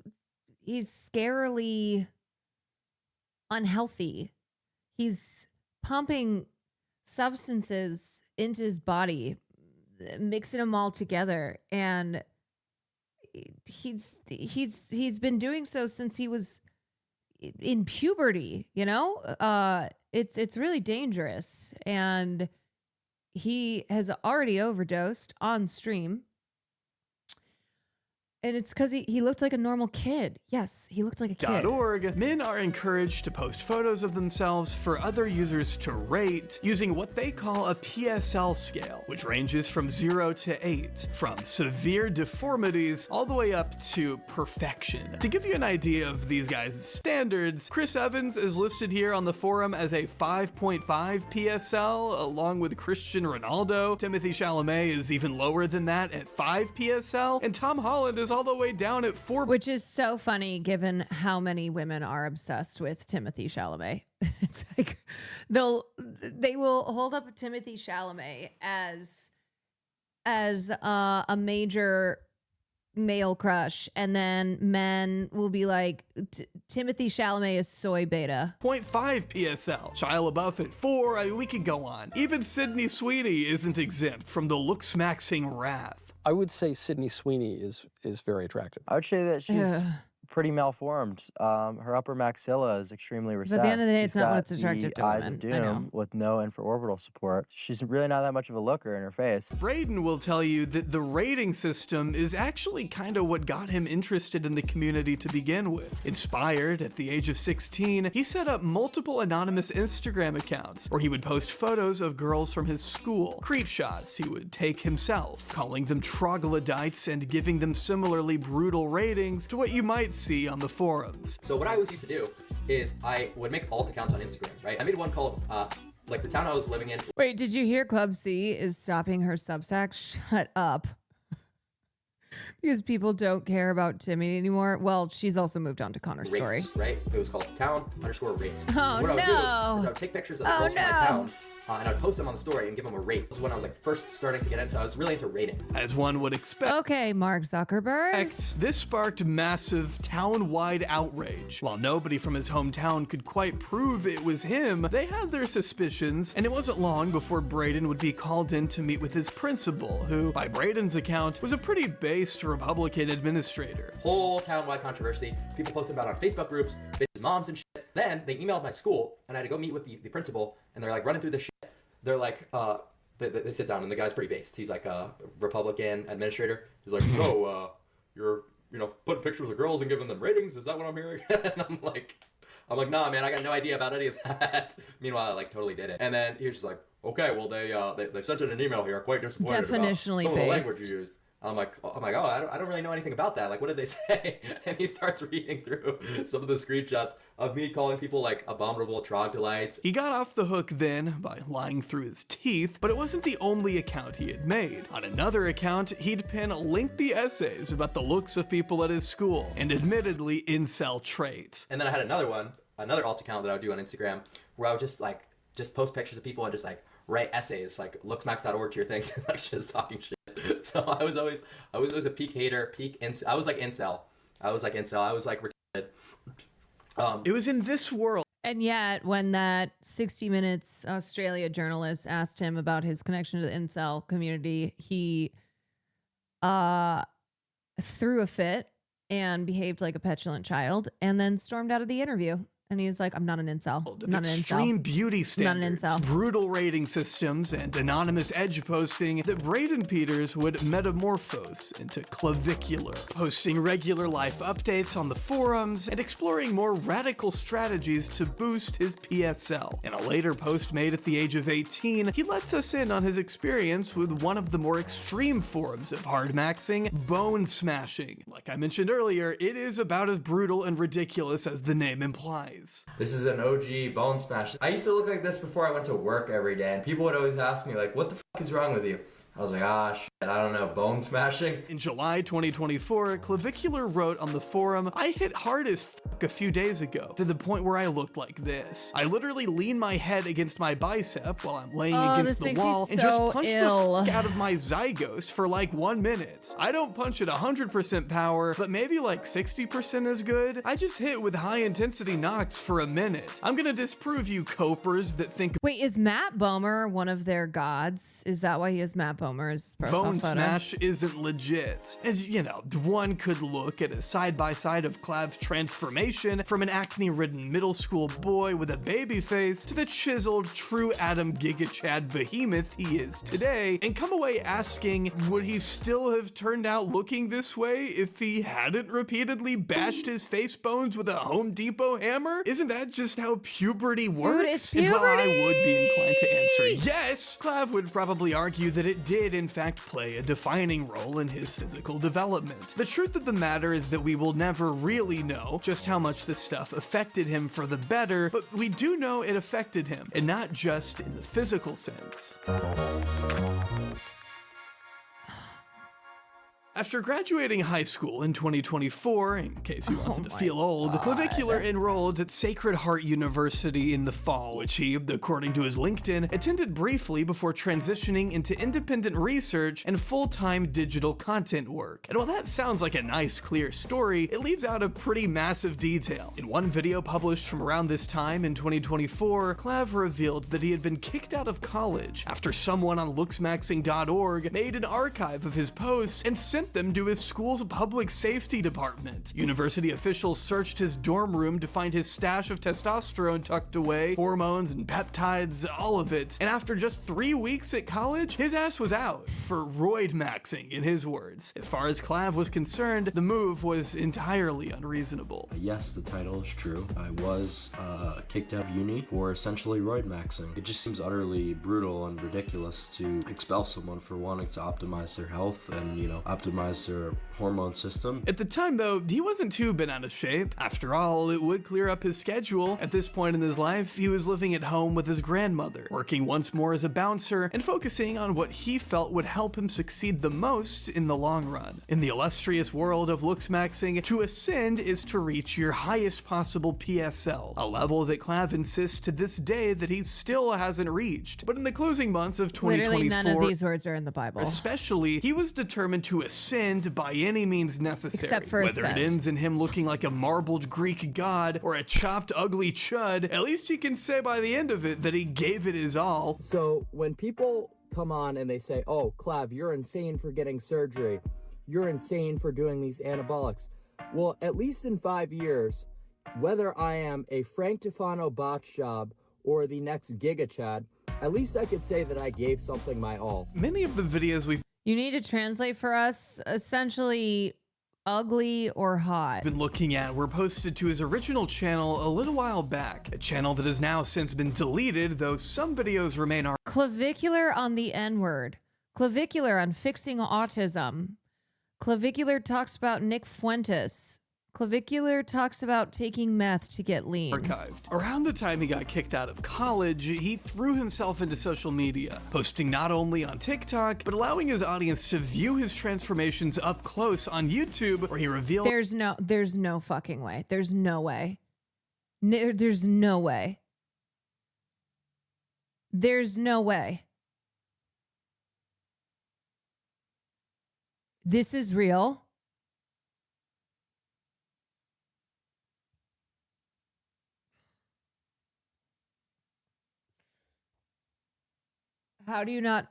scarily unhealthy. He's pumping substances into his body, mixing them all together, and he's been doing so since he was in puberty, it's really dangerous, and he has already overdosed on stream. And it's because he looked like a normal kid. Yes, he looked like a kid. .org, men are encouraged to post photos of themselves for other users to rate using what they call a PSL scale, which ranges from 0 to 8, from severe deformities all the way up to perfection. To give you an idea of these guys' standards, Chris Evans is listed here on the forum as a 5.5 PSL, along with Cristiano Ronaldo. Timothy Chalamet is even lower than that at 5 PSL, and Tom Holland is all the way down at 4. Which is so funny given how many women are obsessed with Timothy Chalamet. It's like they will hold up Timothy Chalamet as a major male crush, and then men will be like, Timothy Chalamet is soy beta. 0.5 PSL. Shia LaBeouf at 4. We could go on. Even Sydney Sweeney isn't exempt from the looksmaxing wrath. I would say Sydney Sweeney is very attractive. I would say that she's pretty malformed. Her upper maxilla is extremely recessed. At the end of the day, it's She's not got what's attractive the to eyes women. of I know. doom with no infraorbital support. She's really not that much of a looker in her face. Braden will tell you that the rating system is actually kind of what got him interested in the community to begin with. Inspired at the age of 16, he set up multiple anonymous Instagram accounts where he would post photos of girls from his school, creep shots he would take himself, calling them troglodytes and giving them similarly brutal ratings to what you might see on the forums. So what I always used to do is I would make alt accounts on Instagram, right? I made one called, the town I was living in. Wait, did you hear Club C is stopping her Substack? Shut up. Because people don't care about Timmy anymore. Well, she's also moved on to Connor's story. Rates, right? It was called town_rates. Oh, what I would do is I no. would take pictures of the girls from my town, and I'd post them on the story and give them a rate. This was when I was first starting to get into. I was really into rating. As one would expect. Okay, Mark Zuckerberg. This sparked massive town-wide outrage. While nobody from his hometown could quite prove it was him, they had their suspicions, and it wasn't long before Braden would be called in to meet with his principal, who, by Braden's account, was a pretty based Republican administrator. Whole town-wide controversy. People posted about it on Facebook groups, bitches' moms and shit. Then they emailed my school, and I had to go meet with the principal, and they're running through this shit. They're like, they sit down, and the guy's pretty based. He's like a Republican administrator. He's like, so you're putting pictures of girls and giving them ratings? Is that what I'm hearing? And I'm like, nah, man, I got no idea about any of that. Meanwhile, I like totally did it. And then he was just like, okay, well they sent in an email here, quite disappointed Definitionally about some of the based. language you used. I'm like, oh, I don't really know anything about that. Like, what did they say? And he starts reading through some of the screenshots of me calling people like abominable troglodytes. He got off the hook then by lying through his teeth, but it wasn't the only account he had made. On another account, he'd pen lengthy essays about the looks of people at his school, and admittedly incel traits. And then I had another alt account that I would do on Instagram, where I would just post pictures of people and just like write essays, like looksmax.org to your things, and like just talking shit. So I was always a peak hater, I was like incel. I was like retarded. It was in this world. And yet, when that 60 Minutes Australia journalist asked him about his connection to the incel community, he threw a fit and behaved like a petulant child and then stormed out of the interview. And he was like, I'm not an incel. I'm not an Extreme incel. beauty standards, Not an incel. brutal rating systems, and anonymous edge posting that Braden Peters would metamorphose into clavicular, posting regular life updates on the forums and exploring more radical strategies to boost his PSL. In a later post made at the age of 18, he lets us in on his experience with one of the more extreme forms of hard maxing, bone smashing. Like I mentioned earlier, it is about as brutal and ridiculous as the name implies. This is an OG bone smash. I used to look like this before I went to work every day, and people would always ask me, like, what the fuck is wrong with you? I was like, shit, I don't know, bone smashing? In July 2024, Clavicular wrote on the forum, I hit hard as fuck a few days ago, to the point where I looked like this. I literally lean my head against my bicep while I'm laying against the wall and just punch the fuck out of my zygos for like 1 minute. I don't punch at 100% power, but maybe like 60% is good. I just hit with high intensity knocks for a minute. I'm gonna disprove you copers that think— Wait, is Matt Bomer one of their gods? Is that why he has Matt Bomer's profile Bone photo? Smash isn't legit. As you know, one could look at a side-by-side of Clav's transformation from an acne-ridden middle school boy with a baby face to the chiseled true Adam Giga Chad behemoth he is today, and come away asking, would he still have turned out looking this way if he hadn't repeatedly bashed his face bones with a Home Depot hammer? Isn't that just how puberty works? it's And while I puberty! would be inclined to answer yes, Clav would probably argue that it did in fact play a defining role in his physical development. The truth of the matter is that we will never really know just how much this stuff affected him for the better, but we do know it affected him, and not just in the physical sense. After graduating high school in 2024, in case you wanted to feel old, Clavicular enrolled at Sacred Heart University in the fall, which he, according to his LinkedIn, attended briefly before transitioning into independent research and full-time digital content work. And while that sounds like a nice, clear story, it leaves out a pretty massive detail. In one video published from around this time in 2024, Clav revealed that he had been kicked out of college after someone on looksmaxing.org made an archive of his posts and sent them to his school's public safety department. University officials searched his dorm room to find his stash of testosterone tucked away, hormones and peptides, all of it. And after just 3 weeks at college, his ass was out for roid maxing, in his words. As far as Clav was concerned, the move was entirely unreasonable. Yes, the title is true. I was kicked out of uni for essentially roid maxing. It just seems utterly brutal and ridiculous to expel someone for wanting to optimize their health and, optimize their hormone system. At the time, though, he wasn't too bent out of shape. After all, it would clear up his schedule. At this point in his life, he was living at home with his grandmother, working once more as a bouncer, and focusing on what he felt would help him succeed the most in the long run. In the illustrious world of looks maxing, to ascend is to reach your highest possible PSL, a level that Clav insists to this day that he still hasn't reached. But in the closing months of 2024, Literally none of these words are in the Bible. especially, he was determined to ascend by any means necessary. Except for whether ascend. it ends in him looking like a marbled Greek god or a chopped ugly chud, at least he can say by the end of it that he gave it his all. So when people come on and they say, oh, Clav, you're insane for getting surgery. You're insane for doing these anabolics. Well, at least in 5 years, whether I am a Frank Tufano botch job or the next Giga Chad, At least I could say that I gave something my all. Many of the videos we've You need to translate for us essentially ugly or hot. been looking at were posted to his original channel a little while back, a channel that has now since been deleted, though some videos remain Clavicular on the N-word. Clavicular on fixing autism. Clavicular talks about Nick Fuentes. Clavicular talks about taking meth to get lean. archived. Around the time he got kicked out of college, he threw himself into social media, posting not only on TikTok, but allowing his audience to view his transformations up close on YouTube, where he revealed There's no fucking way. There's no way. There's no way. There's no way. This is real. How do you not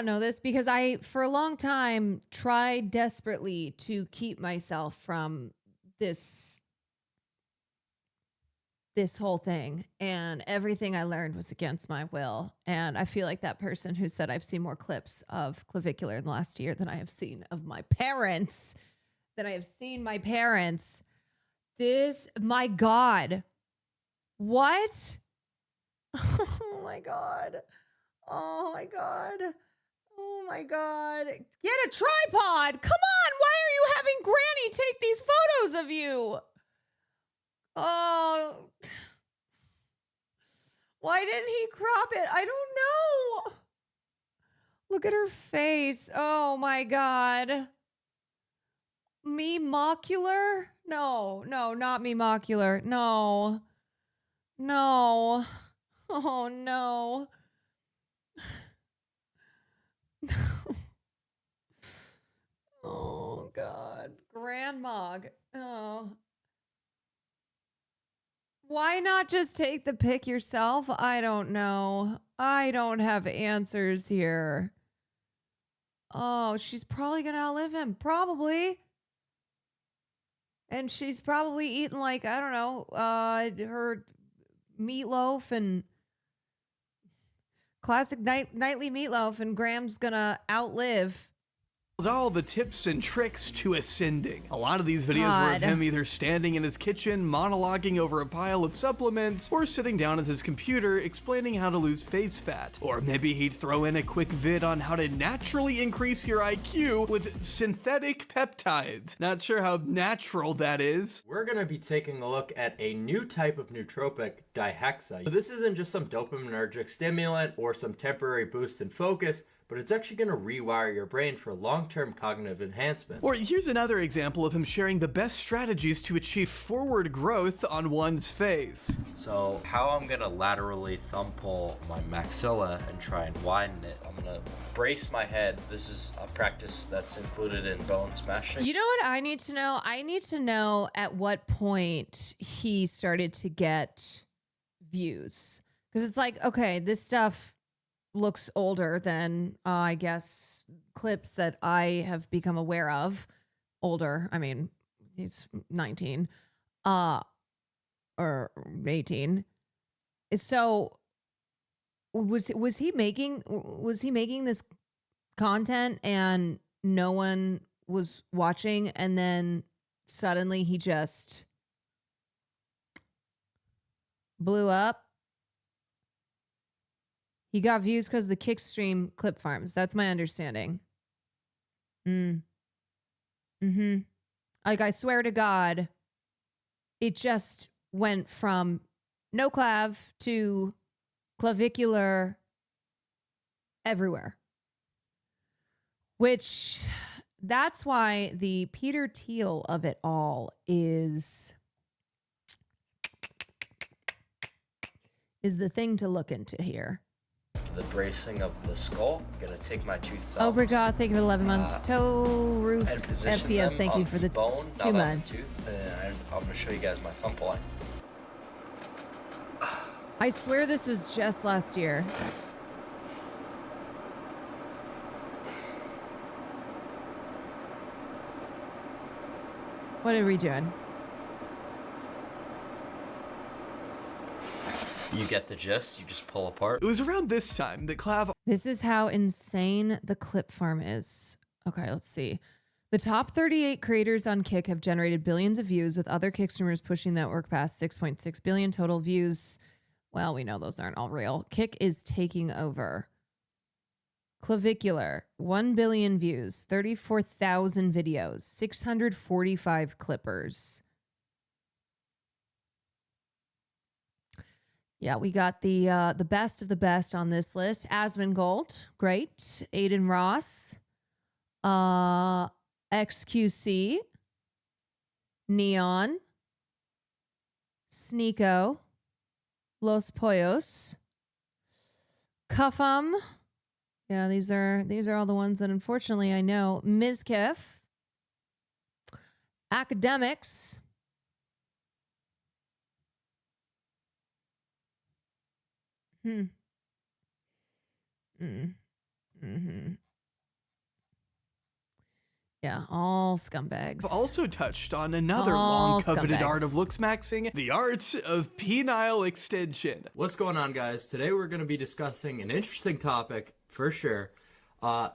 know this? Because I, for a long time, tried desperately to keep myself from this whole thing. And everything I learned was against my will. And I feel like that person who said I've seen more clips of Clavicular in the last year than I have seen of my parents. My God. What? Oh my God. Oh my God. Oh my God. Get a tripod. Come on. Why are you having Granny take these photos of you? Oh. Why didn't he crop it? I don't know. Look at her face. Oh my God. Me mocular? No, not me mocular. No. Oh no. Oh God. Grandma. Oh. Why not just take the pic yourself? I don't know. I don't have answers here. Oh, she's probably gonna outlive him. Probably. And she's probably eating like, I don't know, her meatloaf and classic nightly meatloaf, and Graham's gonna outlive all the tips and tricks to ascending. A lot of these videos were of him either standing in his kitchen, monologuing over a pile of supplements, or sitting down at his computer explaining how to lose face fat. Or maybe he'd throw in a quick vid on how to naturally increase your IQ with synthetic peptides. Not sure how natural that is. We're gonna be taking a look at a new type of nootropic, dihexa. So this isn't just some dopaminergic stimulant or some temporary boost in focus, but it's actually going to rewire your brain for long-term cognitive enhancement. Or here's another example of him sharing the best strategies to achieve forward growth on one's face. So how I'm gonna laterally thumb pull my maxilla and try and widen it, I'm gonna brace my head. This is a practice that's included in bone smashing. You know what I need to know? I need to know at what point he started to get views. Because it's like, okay, this stuff looks older than, I guess, clips that I have become aware of. Older. I mean, he's 19 or 18. So was he making this content and no one was watching, and then suddenly he just blew up? He got views because of the Kickstream clip farms. That's my understanding. Like, I swear to God, it just went from no clav to clavicular everywhere. Which, that's why the Peter Thiel of it all is the thing to look into here. The bracing of the skull. I'm gonna take my two thumbs. Obrigado, thank you for 11 months. Toe roof and position FPS, them thank you on for the bone, 2 not on the months. tooth, and I'm gonna show you guys my thumb pulling. I swear this was just last year. What are we doing? You get the gist, you just pull apart. It was around this time that Clav This is how insane the clip farm is. Okay, let's see. The top 38 creators on Kick have generated billions of views, with other Kick streamers pushing that work past 6.6 billion total views. Well, we know those aren't all real. Kick is taking over. Clavicular, 1 billion views, 34,000 videos, 645 clippers. Yeah, we got the best of the best on this list. Asmongold, great. Aiden Ross, XQC, Neon, Sneeko, Los Pollos, Cuffum. Yeah, these are all the ones that unfortunately I know. Mizkif, Academics, Yeah, all scumbags. I've also touched on another All long-coveted scumbags. art of looks maxing, the art of penile extension. What's going on, guys? Today we're going to be discussing an interesting topic, for sure,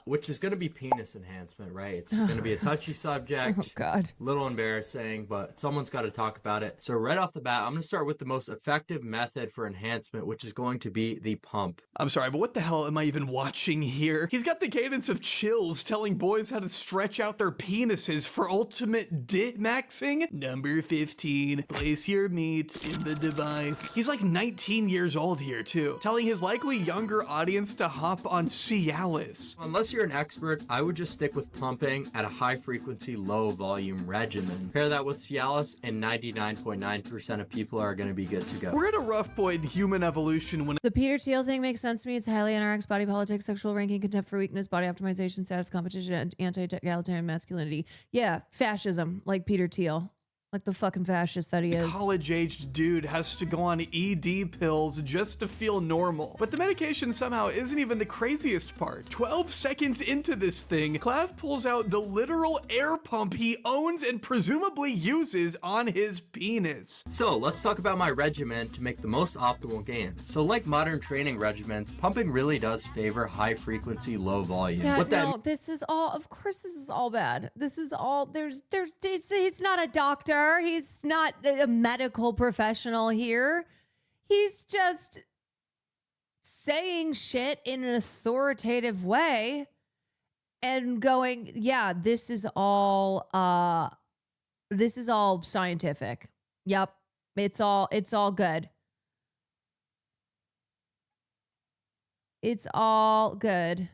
which is going to be penis enhancement, right? It's going to be a touchy subject. Oh, God. A little embarrassing, but someone's got to talk about it. So right off the bat, I'm going to start with the most effective method for enhancement, which is going to be the pump. I'm sorry, but what the hell am I even watching here? He's got the cadence of Chills telling boys how to stretch out their penises for ultimate dit maxing. Number 15, place your meat in the device. He's like 19 years old here too, telling his likely younger audience to hop on Cialis. Unless you're an expert, I would just stick with pumping at a high frequency, low volume regimen. Pair that with Cialis and 99.9% of people are going to be good to go. We're at a rough point in human evolution when The Peter Thiel thing makes sense to me. It's highly NRX, body politics, sexual ranking, contempt for weakness, body optimization, status competition, and anti-egalitarian masculinity. Yeah, fascism, like Peter Thiel. Like the fucking fascist that he a is. college-aged dude has to go on ED pills just to feel normal. But the medication somehow isn't even the craziest part. 12 seconds into this thing, Clav pulls out the literal air pump he owns and presumably uses on his penis. So let's talk about my regimen to make the most optimal gain. So like modern training regimens, pumping really does favor high frequency, low volume. Yeah, What that no, this is all, of course this is all bad. This is all, he's not a doctor. He's not a medical professional here. He's just saying shit in an authoritative way and going, yeah, this is all scientific. Yep. It's all good. It's all good.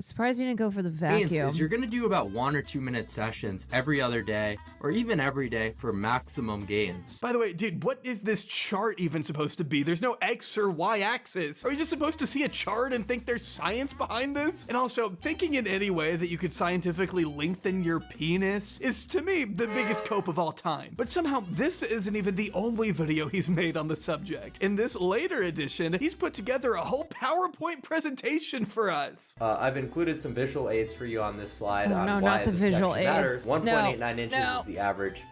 Surprised you didn't go for the vacuum. is you're going to do about 1 or 2 minute sessions every other day or even every day for maximum gains. By the way, dude, what is this chart even supposed to be? There's no X or Y axis. Are we just supposed to see a chart and think there's science behind this? And also, thinking in any way that you could scientifically lengthen your penis is, to me, the biggest cope of all time. But somehow, this isn't even the only video he's made on the subject. In this later edition, he's put together a whole PowerPoint presentation for us. I've included some visual aids for you on this slide. Oh, no, not the visual aids. 1.89 inches No. is the average,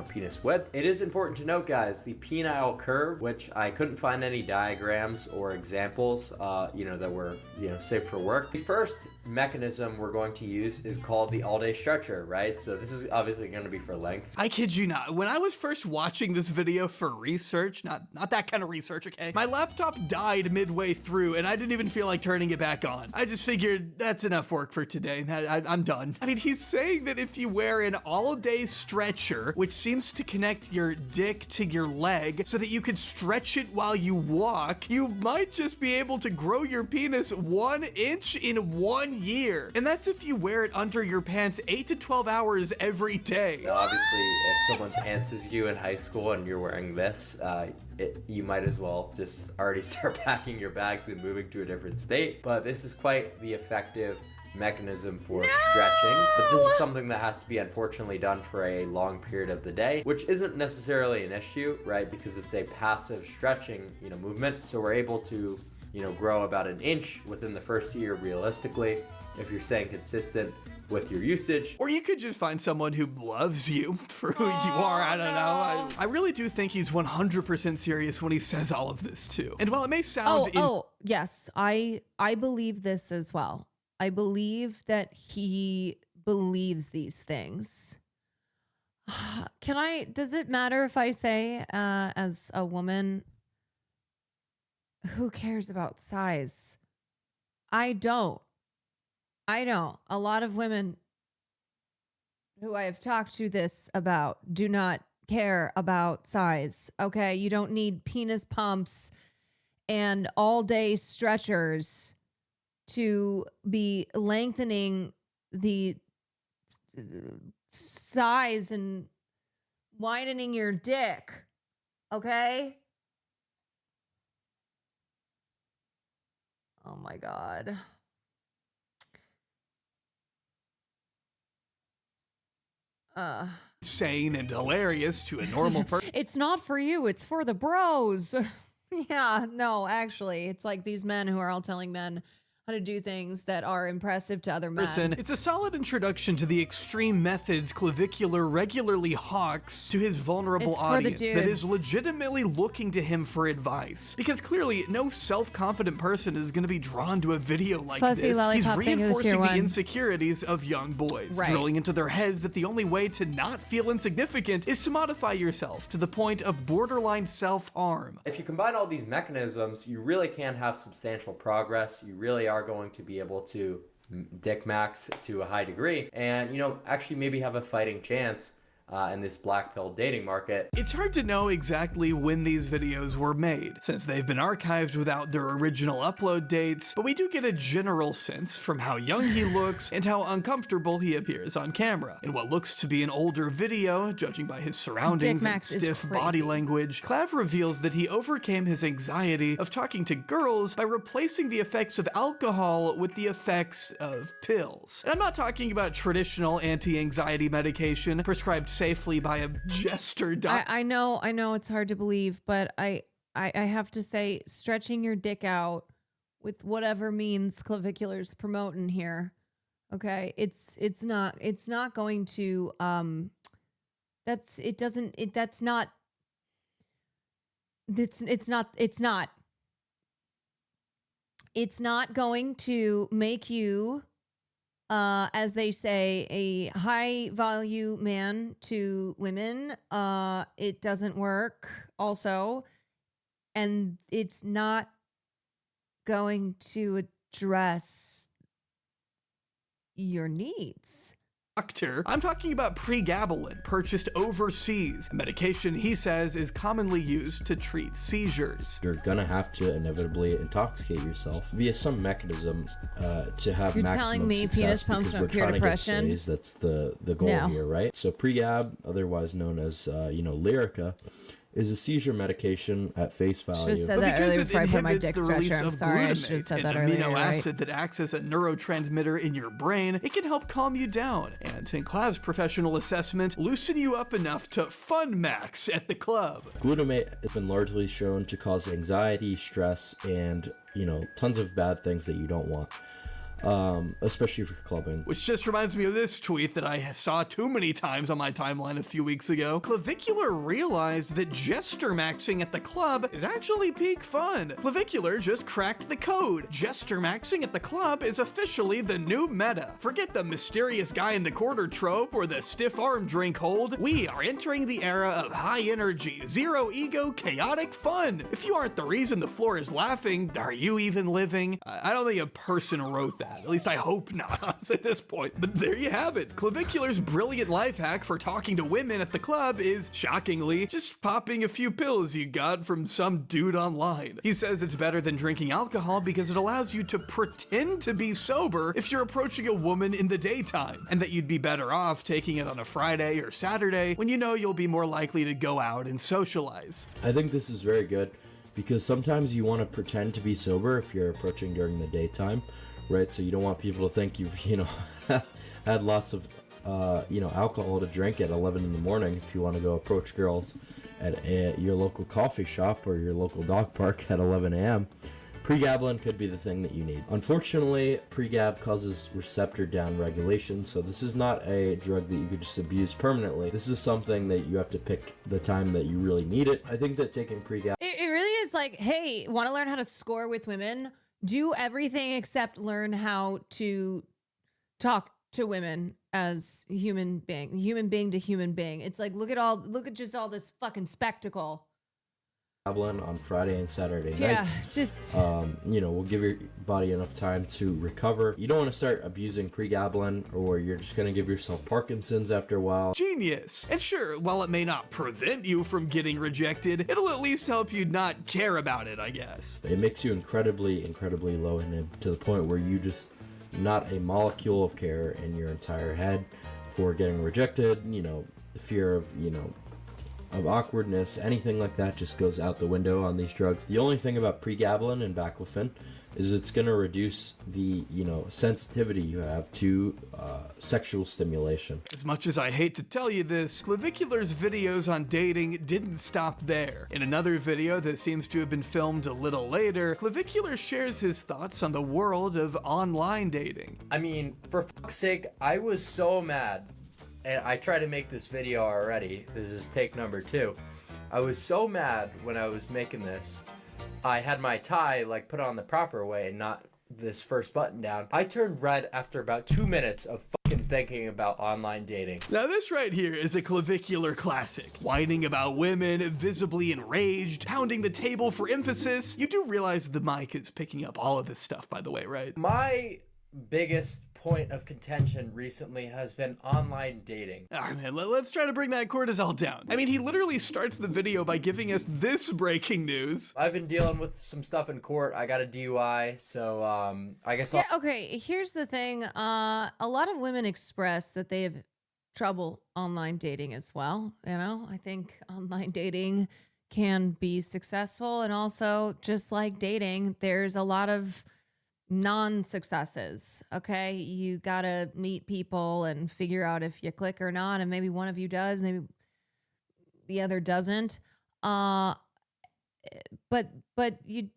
penis width. It is important to note, guys, the penile curve, which I couldn't find any diagrams or examples, that were, safe for work. The first mechanism we're going to use is called the all-day stretcher, right? So this is obviously going to be for length. I kid you not. When I was first watching this video for research, not that kind of research, okay? My laptop died midway through and I didn't even feel like turning it back on. I just figured that's enough work for today. I'm done. I mean, he's saying that if you wear an all-day stretcher, which seems to connect your dick to your leg so that you can stretch it while you walk, you might just be able to grow your penis 1 inch in 1 year. And that's if you wear it under your pants 8 to 12 hours every day. Obviously, if someone pantses you in high school and you're wearing this, you might as well just already start packing your bags and moving to a different state. But this is quite the effective mechanism for stretching, but this is something that has to be unfortunately done for a long period of the day, which isn't necessarily an issue, right? Because it's a passive stretching, movement. So we're able to, grow about 1 inch within the first year realistically. if you're staying consistent with your usage. Or you could just find someone who loves you for who you are. I don't know. I really do think he's 100% serious when he says all of this too. And while it may sound Yes, I believe this as well. I believe that he believes these things. Does it matter if I say, as a woman, who cares about size? I don't. A lot of women who I have talked to this about do not care about size. Okay. You don't need penis pumps and all day stretchers to be lengthening the size and widening your dick. Okay. Oh my God. Insane and hilarious to a normal person. It's not for you. It's for the bros. Yeah, no, actually, it's like these men who are all telling men how to do things that are impressive to other men. It's a solid introduction to the extreme methods Clavicular regularly hawks to his vulnerable audience that is legitimately looking to him for advice. Because clearly, no self-confident person is going to be drawn to a video like this. He's reinforcing the insecurities of young boys, drilling into their heads that the only way to not feel insignificant is to modify yourself to the point of borderline self-harm. If you combine all these mechanisms, you really can have substantial progress. You really are going to be able to dick max to a high degree and, actually maybe have a fighting chance in this black pill dating market. It's hard to know exactly when these videos were made, since they've been archived without their original upload dates, but we do get a general sense from how young he looks and how uncomfortable he appears on camera. In what looks to be an older video, judging by his surroundings and stiff body language, Clav reveals that he overcame his anxiety of talking to girls by replacing the effects of alcohol with the effects of pills. And I'm not talking about traditional anti-anxiety medication prescribed safely by a jester doctor. I know it's hard to believe, but I have to say, stretching your dick out with whatever means Clavicular's promoting here, okay, it's not going to it's not going to make you, as they say, a high value man to women. It doesn't work also. And it's not going to address your needs. Doctor. I'm talking about pregabalin, purchased overseas. A medication he says is commonly used to treat seizures. You're gonna have to inevitably intoxicate yourself via some mechanism to have You're maximum telling me success, penis pumps don't because we're cure trying to get depression? stays. That's the goal here, right? So pregab, otherwise known as Lyrica, is a seizure medication at face value. Should have said that earlier before I put my dick stretcher. I'm sorry, I should have said that earlier. Amino right? acid that acts as a neurotransmitter in your brain. It can help calm you down, and in Clav's professional assessment, loosen you up enough to fun max at the club. Glutamate has been largely shown to cause anxiety, stress, and tons of bad things that you don't want. Especially for clubbing. Which just reminds me of this tweet that I saw too many times on my timeline a few weeks ago. Clavicular realized that jester maxing at the club is actually peak fun. Clavicular just cracked the code. Jester maxing at the club is officially the new meta. Forget the mysterious guy in the corner trope or the stiff arm drink hold. We are entering the era of high energy, zero ego, chaotic fun. If you aren't the reason the floor is laughing, are you even living? I don't think a person wrote that. At least I hope not at this point. But there you have it. Clavicular's brilliant life hack for talking to women at the club is, shockingly, just popping a few pills you got from some dude online. He says it's better than drinking alcohol because it allows you to pretend to be sober if you're approaching a woman in the daytime, and that you'd be better off taking it on a Friday or Saturday when you know you'll be more likely to go out and socialize. I think this is very good because sometimes you want to pretend to be sober if you're approaching during the daytime. Right, so you don't want people to think you've, had lots of, alcohol to drink at 11 in the morning if you want to go approach girls at your local coffee shop or your local dog park at 11 a.m. Pregabalin could be the thing that you need. Unfortunately, pregab causes receptor downregulation, so this is not a drug that you could just abuse permanently. This is something that you have to pick the time that you really need it. I think that taking pregab... It really is like, hey, want to learn how to score with women? Do everything except learn how to talk to women as human being to human being. It's like, look at just all this fucking spectacle. on Friday and Saturday Yeah, nights. just will give your body enough time to recover. You don't want to start abusing pregabalin, or you're just going to give yourself Parkinson's after a while. Genius! And sure, while it may not prevent you from getting rejected, it'll at least help you not care about it, I guess. It makes you incredibly low in it, to the point where you just not a molecule of care in your entire head for getting rejected. The fear of of awkwardness, anything like that just goes out the window on these drugs. The only thing about pregabalin and baclofen is it's going to reduce the sensitivity you have to sexual stimulation. As much as I hate to tell you this, Clavicular's videos on dating didn't stop there. In another video that seems to have been filmed a little later, Clavicular shares his thoughts on the world of online dating. I mean, for fuck's sake, I was so mad. And I tried to make this video already. This is take number 2. I was so mad when I was making this. I had my tie put on the proper way and not this first button down. I turned red after about 2 minutes of fucking thinking about online dating. Now this right here is a Clavicular classic. Whining about women, visibly enraged, pounding the table for emphasis. You do realize the mic is picking up all of this stuff, by the way, right? My biggest point of contention recently has been online dating. All right, man, let's try to bring that cortisol down. I mean, he literally starts the video by giving us this breaking news. I've been dealing with some stuff in court. I got a DUI, so I guess I'll... Yeah, okay, here's the thing. A lot of women express that they have trouble online dating as well. I think online dating can be successful, and also, just like dating, there's a lot of non-successes. Okay, you gotta meet people and figure out if you click or not, and maybe one of you does, maybe the other doesn't. But you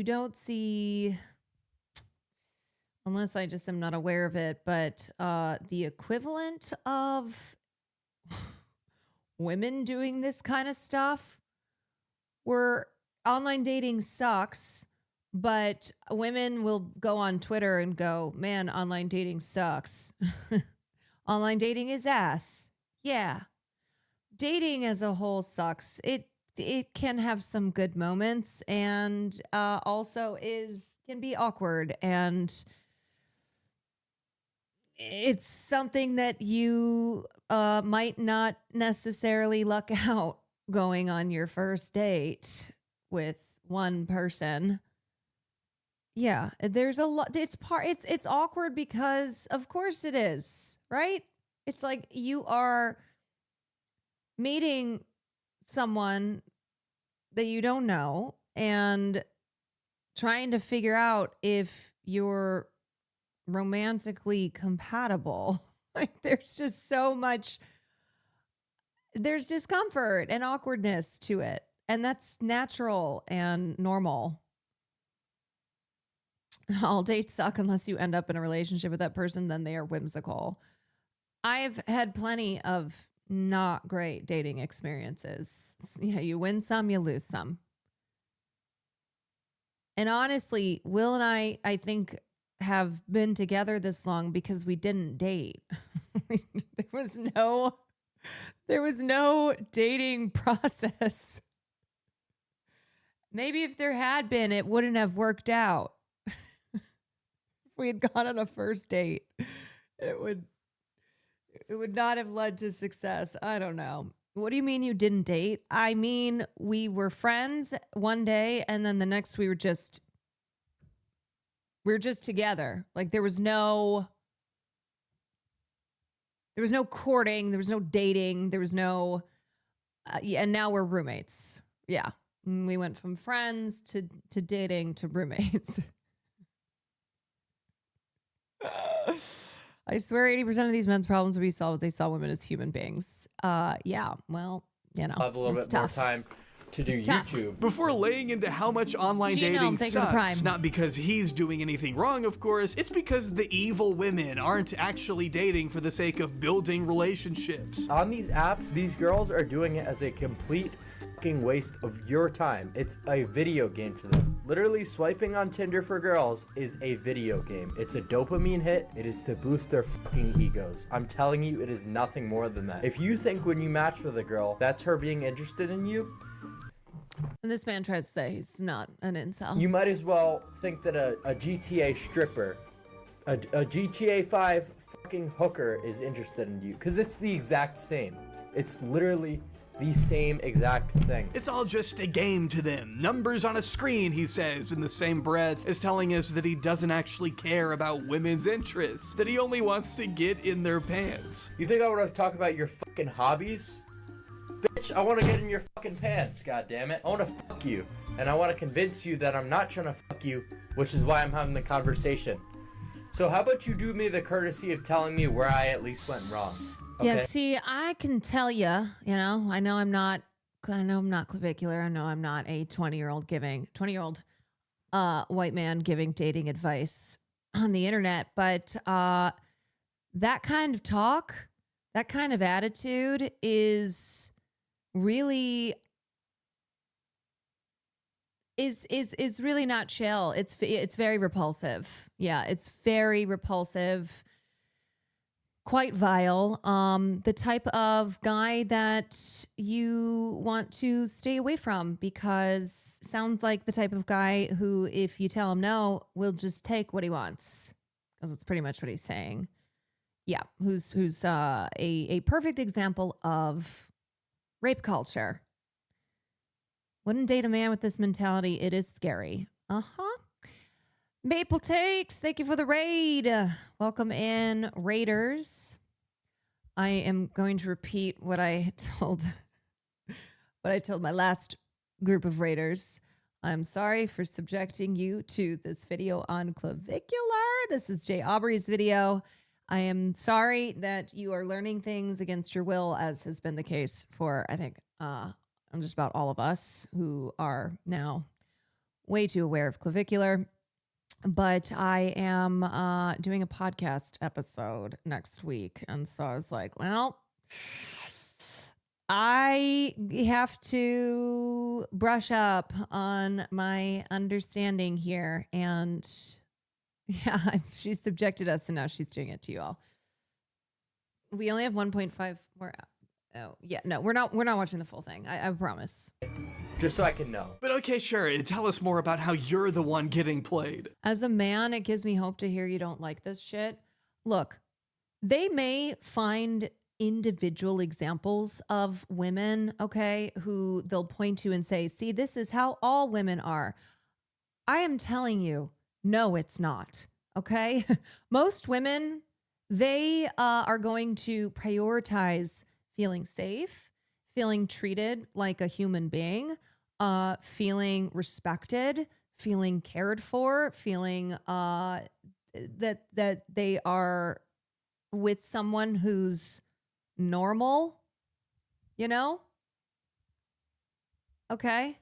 don't see, unless I just am not aware of it, but the equivalent of women doing this kind of stuff, where online dating sucks. But women will go on Twitter and go, man, online dating sucks. Online dating is ass. Yeah. Dating as a whole sucks. It can have some good moments, and also can be awkward, and it's something that you might not necessarily luck out going on your first date with one person. Yeah, there's a lot. It's awkward because of course it is, right? It's like you are meeting someone that you don't know and trying to figure out if you're romantically compatible. Like there's just so much, there's discomfort and awkwardness to it, and that's natural and normal. All dates suck unless you end up in a relationship with that person, then they are whimsical. I've had plenty of not great dating experiences. Yeah, you win some, you lose some. And honestly, Will and I think, have been together this long because we didn't date. There was no dating process. Maybe if there had been, it wouldn't have worked out. We had gone on a first date, it would not have led to success. I don't know. What do you mean you didn't date? I mean, we were friends one day, and then the next we were just together. Like there was no courting, there was no dating, there was no and now we're roommates. Yeah. We went from friends to dating to roommates. I swear 80% of these men's problems would be solved if they saw women as human beings. Yeah, well, I'll have a little bit more time to do It's tough. YouTube. Before laying into how much online Genome, dating thank you for the sucks, Prime. not because he's doing anything wrong, of course, it's because the evil women aren't actually dating for the sake of building relationships. On these apps, these girls are doing it as a complete fucking waste of your time. It's a video game to them. Literally swiping on Tinder for girls is a video game. It's a dopamine hit. It is to boost their fucking egos. I'm telling you, it is nothing more than that. If you think when you match with a girl, that's her being interested in you, And this man tries to say he's not an incel. you might as well think that a GTA stripper, a GTA 5 fucking hooker is interested in you. Because it's the exact same. It's literally the same exact thing. It's all just a game to them. Numbers on a screen, he says, in the same breath as telling us that he doesn't actually care about women's interests, that he only wants to get in their pants. You think I want to talk about your fucking hobbies? Bitch, I want to get in your fucking pants, goddammit. I want to fuck you. And I want to convince you that I'm not trying to fuck you, which is why I'm having the conversation. So how about you do me the courtesy of telling me where I at least went wrong? Okay? Yeah, see, I can tell you, I know I'm not clavicular. I know I'm not a 20-year-old white man giving dating advice on the internet, but that kind of talk, that kind of attitude is really is really not chill. It's very repulsive. Yeah, it's very repulsive. Quite vile. The type of guy that you want to stay away from, because sounds like the type of guy who, if you tell him no, will just take what he wants. Because that's pretty much what he's saying. Yeah, who's a perfect example of rape culture. Wouldn't date a man with this mentality. It is scary. Uh-huh. Maple Takes, thank you for the raid. Welcome in, Raiders. I am going to repeat what I told my last group of Raiders. I'm sorry for subjecting you to this video on clavicular. This is Jay Aubrey's video. I am sorry that you are learning things against your will, as has been the case for, I think, just about all of us who are now way too aware of clavicular. But I am doing a podcast episode next week. And so I was like, well, I have to brush up on my understanding here. And yeah, she subjected us, and now she's doing it to you all. We only have 1.5 more. Oh, yeah, no, we're not watching the full thing. I promise. Just so I can know. But okay, sure, tell us more about how you're the one getting played. As a man, it gives me hope to hear you don't like this shit. Look, they may find individual examples of women, okay, who they'll point to and say, see, this is how all women are. I am telling you, no, it's not, okay? Most women, they are going to prioritize feeling safe, feeling treated like a human being, feeling respected, feeling cared for, feeling that they are with someone who's normal, Okay.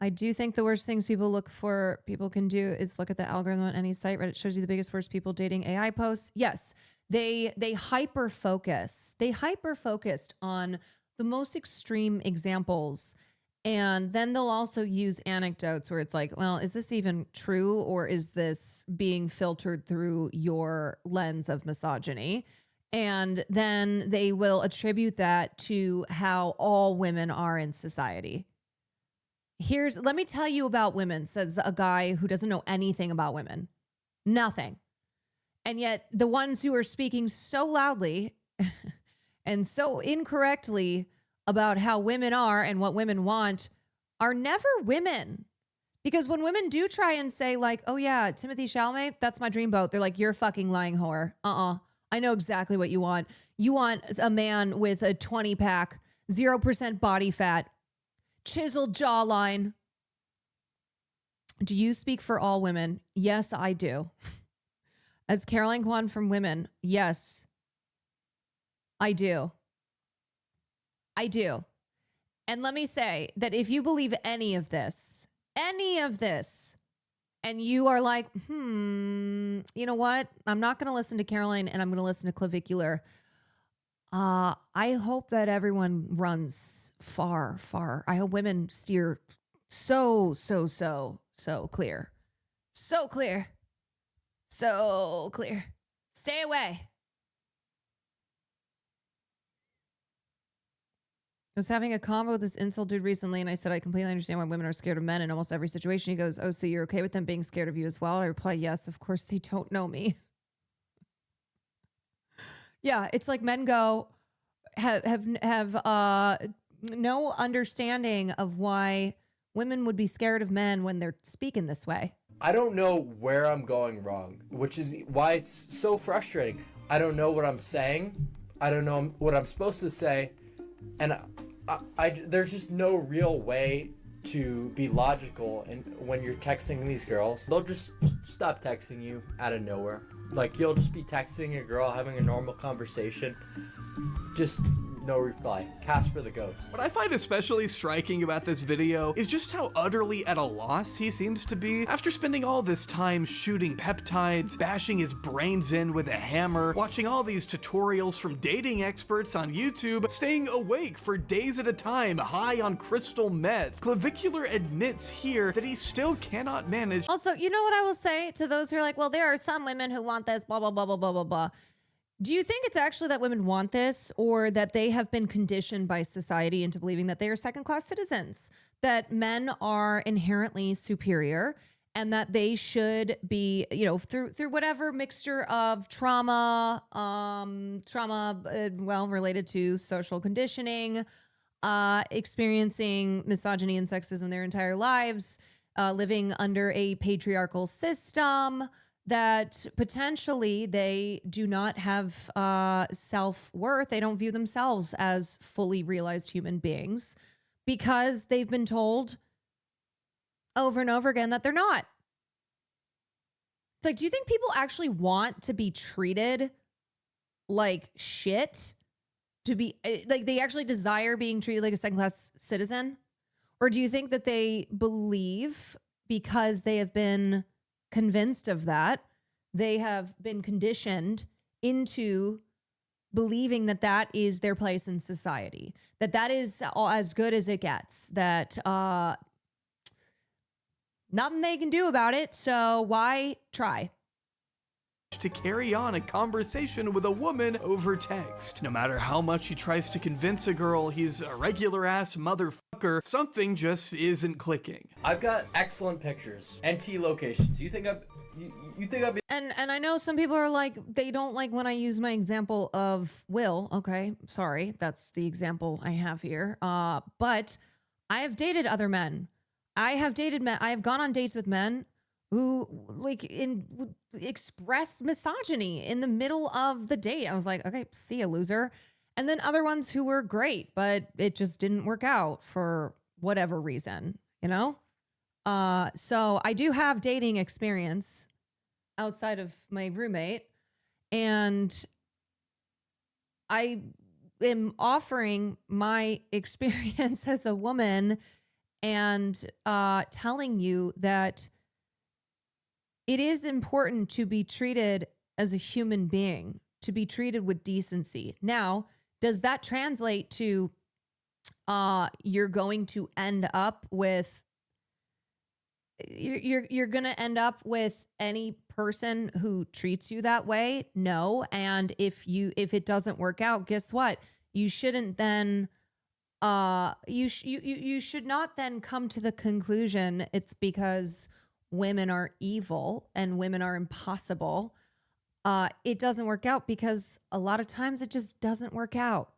I do think the worst things people can do is look at the algorithm on any site. Reddit shows you the biggest, worst people dating AI posts. Yes, they hyper focus. They hyper focused on the most extreme examples. And then they'll also use anecdotes where it's like, well, is this even true, or is this being filtered through your lens of misogyny? And then they will attribute that to how all women are in society. Let me tell you about women, says a guy who doesn't know anything about women. Nothing. And yet the ones who are speaking so loudly and so incorrectly about how women are and what women want are never women. Because when women do try and say like, oh yeah, Timothée Chalamet, that's my dreamboat. They're like, you're a fucking lying whore. I know exactly what you want. You want a man with a 20-pack, 0% body fat, chiseled jawline. Do you speak for all women? Yes, I do. As Caroline Kwan from Women, yes, I do. And let me say that if you believe any of this, and you are like, you know what? I'm not going to listen to Caroline and I'm going to listen to Clavicular. I hope that everyone runs far, far. I hope women steer so clear. So clear. So clear. Stay away. I was having a convo with this incel dude recently, and I said, I completely understand why women are scared of men in almost every situation. He goes, oh, so you're okay with them being scared of you as well? I reply, yes, of course they don't know me. Yeah, it's like men go, have no understanding of why women would be scared of men when they're speaking this way. I don't know where I'm going wrong, which is why it's so frustrating. I don't know what I'm saying. I don't know what I'm supposed to say. And there's just no real way to be logical. And when you're texting these girls, they'll just stop texting you out of nowhere. Like, you'll just be texting a girl, having a normal conversation, just no reply. Casper the Ghost. What I find especially striking about this video is just how utterly at a loss he seems to be after spending all this time shooting peptides, bashing his brains in with a hammer, watching all these tutorials from dating experts on YouTube, staying awake for days at a time, high on crystal meth. Clavicular admits here that he still cannot manage. Also, you know what I will say to those who are like, well, there are some women who want this, blah, blah, blah, blah, blah, blah, blah. Do you think it's actually that women want this, or that they have been conditioned by society into believing that they are second-class citizens, that men are inherently superior, and that they should be, you know, through whatever mixture of trauma, related to social conditioning, experiencing misogyny and sexism their entire lives, living under a patriarchal system, that potentially they do not have self-worth. They don't view themselves as fully realized human beings because they've been told over and over again that they're not. It's like, do you think people actually want to be treated like shit? To be like, they actually desire being treated like a second-class citizen? Or do you think that they believe, because they have been convinced of that, they have been conditioned into believing that that is their place in society, that is as good as it gets, that nothing they can do about it, so why try? To carry on a conversation with a woman over text. No matter how much he tries to convince a girl he's a regular ass motherfucker, something just isn't clicking. I've got excellent pictures, NT locations. You think I'd be... And I know some people are like, they don't like when I use my example of Will. Okay, sorry, that's the example I have here. But I have dated other men. I have dated men. I have gone on dates with men who express misogyny in the middle of the date. I was like, okay, see ya, loser. And then other ones who were great, but it just didn't work out for whatever reason, you know? So I do have dating experience outside of my roommate, and I am offering my experience as a woman and telling you that it is important to be treated as a human being, to be treated with decency. Now, does that translate to you're going to end up with you're going to end up with any person who treats you that way? No. And if it doesn't work out, guess what? You shouldn't then you should not then come to the conclusion it's because women are evil and women are impossible. It doesn't work out because a lot of times it just doesn't work out.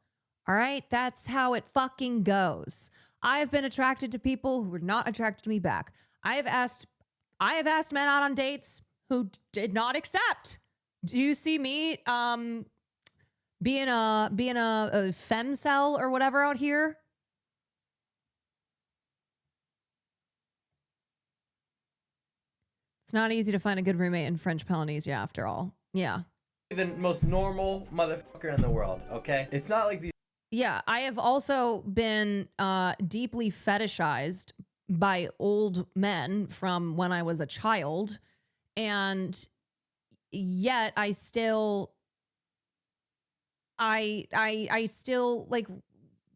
All right. That's how it fucking goes. I have been attracted to people who were not attracted to me back. I have asked men out on dates who did not accept. Do you see me being a femcel or whatever out here? It's not easy to find a good roommate in French Polynesia after all. Yeah. the most normal motherfucker in the world, okay? It's not like these. Yeah, I have also been deeply fetishized by old men from when I was a child, and yet I still like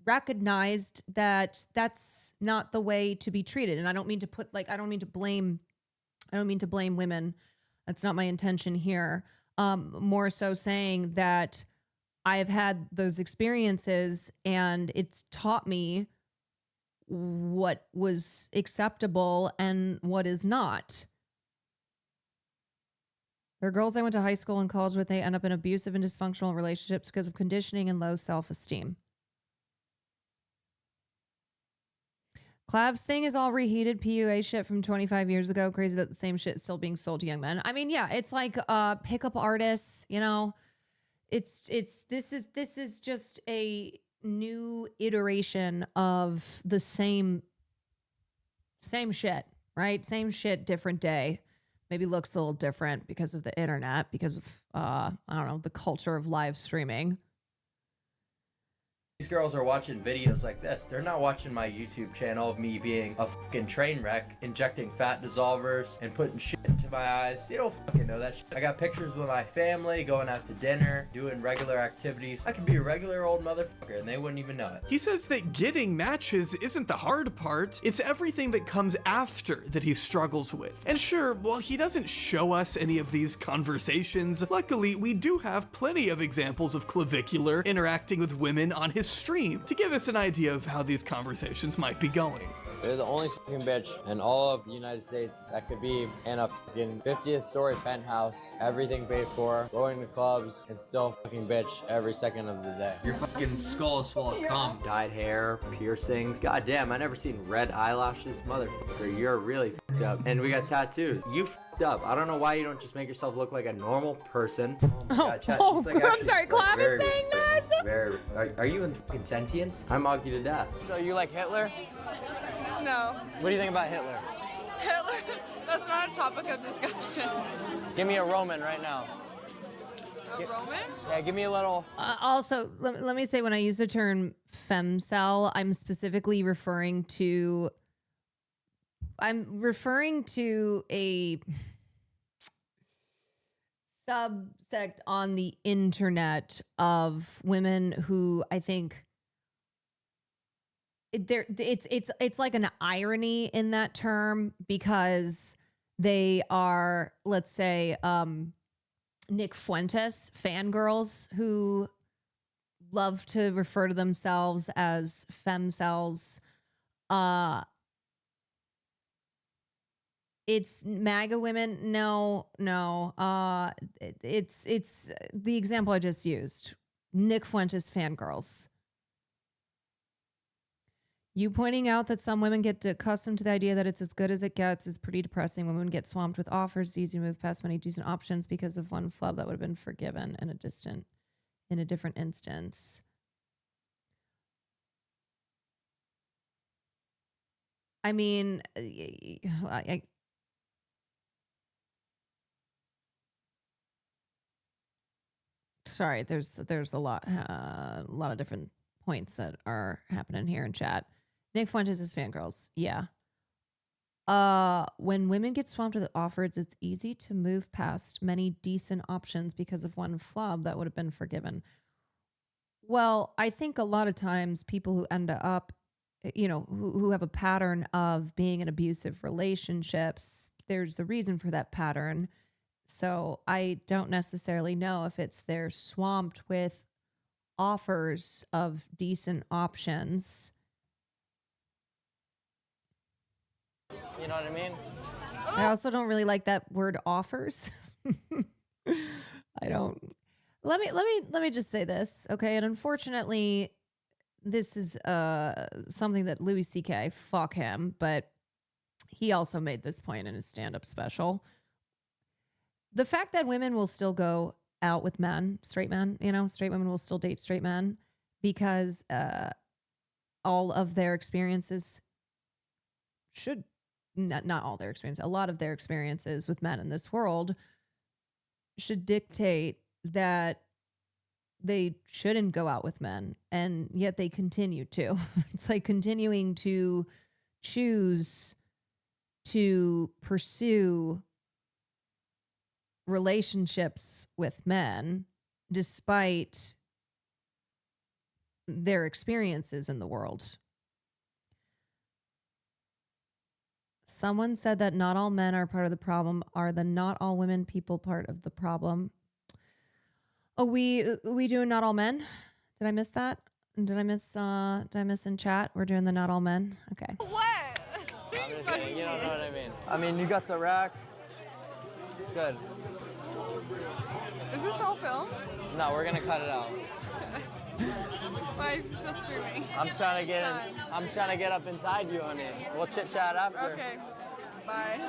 recognized that that's not the way to be treated. And I don't mean to blame women. That's not my intention here. More so saying that I have had those experiences and it's taught me what was acceptable and what is not. There are girls I went to high school and college with, they end up in abusive and dysfunctional relationships because of conditioning and low self-esteem. Clav's thing is all reheated PUA shit from 25 years ago. Crazy that the same shit is still being sold to young men. I mean, yeah, it's like pickup artists, you know. This is just a new iteration of the same shit, right? Same shit, different day. Maybe looks a little different because of the internet, because of I don't know, the culture of live streaming. These girls are watching videos like this. They're not watching my YouTube channel of me being a fucking train wreck, injecting fat dissolvers and putting shit into my eyes. They don't fucking know that shit. I got pictures with my family, going out to dinner, doing regular activities. I could be a regular old motherfucker and they wouldn't even know it. He says that getting matches isn't the hard part, it's everything that comes after that he struggles with. And sure, while he doesn't show us any of these conversations, luckily we do have plenty of examples of Clavicular interacting with women on his stream to give us an idea of how these conversations might be going. They're the only fucking bitch in all of the United States that could be in a fucking 50th story penthouse, everything paid for, going to clubs, and still fucking bitch every second of the day. Your fucking skull is full of cum. Dyed hair, piercings. God damn, I never seen red eyelashes. Motherfucker, you're really fucked up. And we got tattoos. You fucked up. I don't know why you don't just make yourself look like a normal person. God, chat, she's like I'm sorry, Clav is saying this? Are you in fucking sentient? I mocked you to death. So you like Hitler? No. What do you think about Hitler? Hitler, that's not a topic of discussion. Give me a Roman right now. A Roman? Yeah, give me a little. Also, let me say, when I use the term femcel, I'm specifically referring to a subsect on the internet of women who I think it's like an irony in that term, because they are, let's say, Nick Fuentes fangirls who love to refer to themselves as femcels. It's MAGA women. No. It's the example I just used. Nick Fuentes fangirls. You pointing out that some women get accustomed to the idea that it's as good as it gets is pretty depressing. Women get swamped with offers, easy to move past many decent options because of one flub that would have been forgiven in a different instance. I mean, sorry, there's a lot of different points that are happening here in chat. Nick Fuentes is fangirls. Yeah. When women get swamped with offers, it's easy to move past many decent options because of one flub that would have been forgiven. Well, I think a lot of times people who end up, who have a pattern of being in abusive relationships, there's a reason for that pattern. So I don't necessarily know if it's they're swamped with offers of decent options. You know what I mean? I also don't really like that word offers. I don't. Let me just say this, okay? And unfortunately, this is something that Louis C.K., fuck him, but he also made this point in his stand-up special. The fact that women will still go out with men, straight men, straight women will still date straight men because all of their experiences should, not all their experiences, a lot of their experiences with men in this world should dictate that they shouldn't go out with men, and yet they continue to. It's like continuing to choose to pursue relationships with men despite their experiences in the world. Someone said that not all men are part of the problem. Are the not all women people part of the problem? Oh, we doing not all men? Did I miss that? Did I miss in chat? We're doing the not all men. Okay. What? I'm just kidding, you don't know what I mean. I mean, you got the rack. It's good. Is this all filmed? No, we're gonna cut it out. Why is this still streaming? I'm trying to get up inside you, honey. We'll chit chat after. Okay. Bye.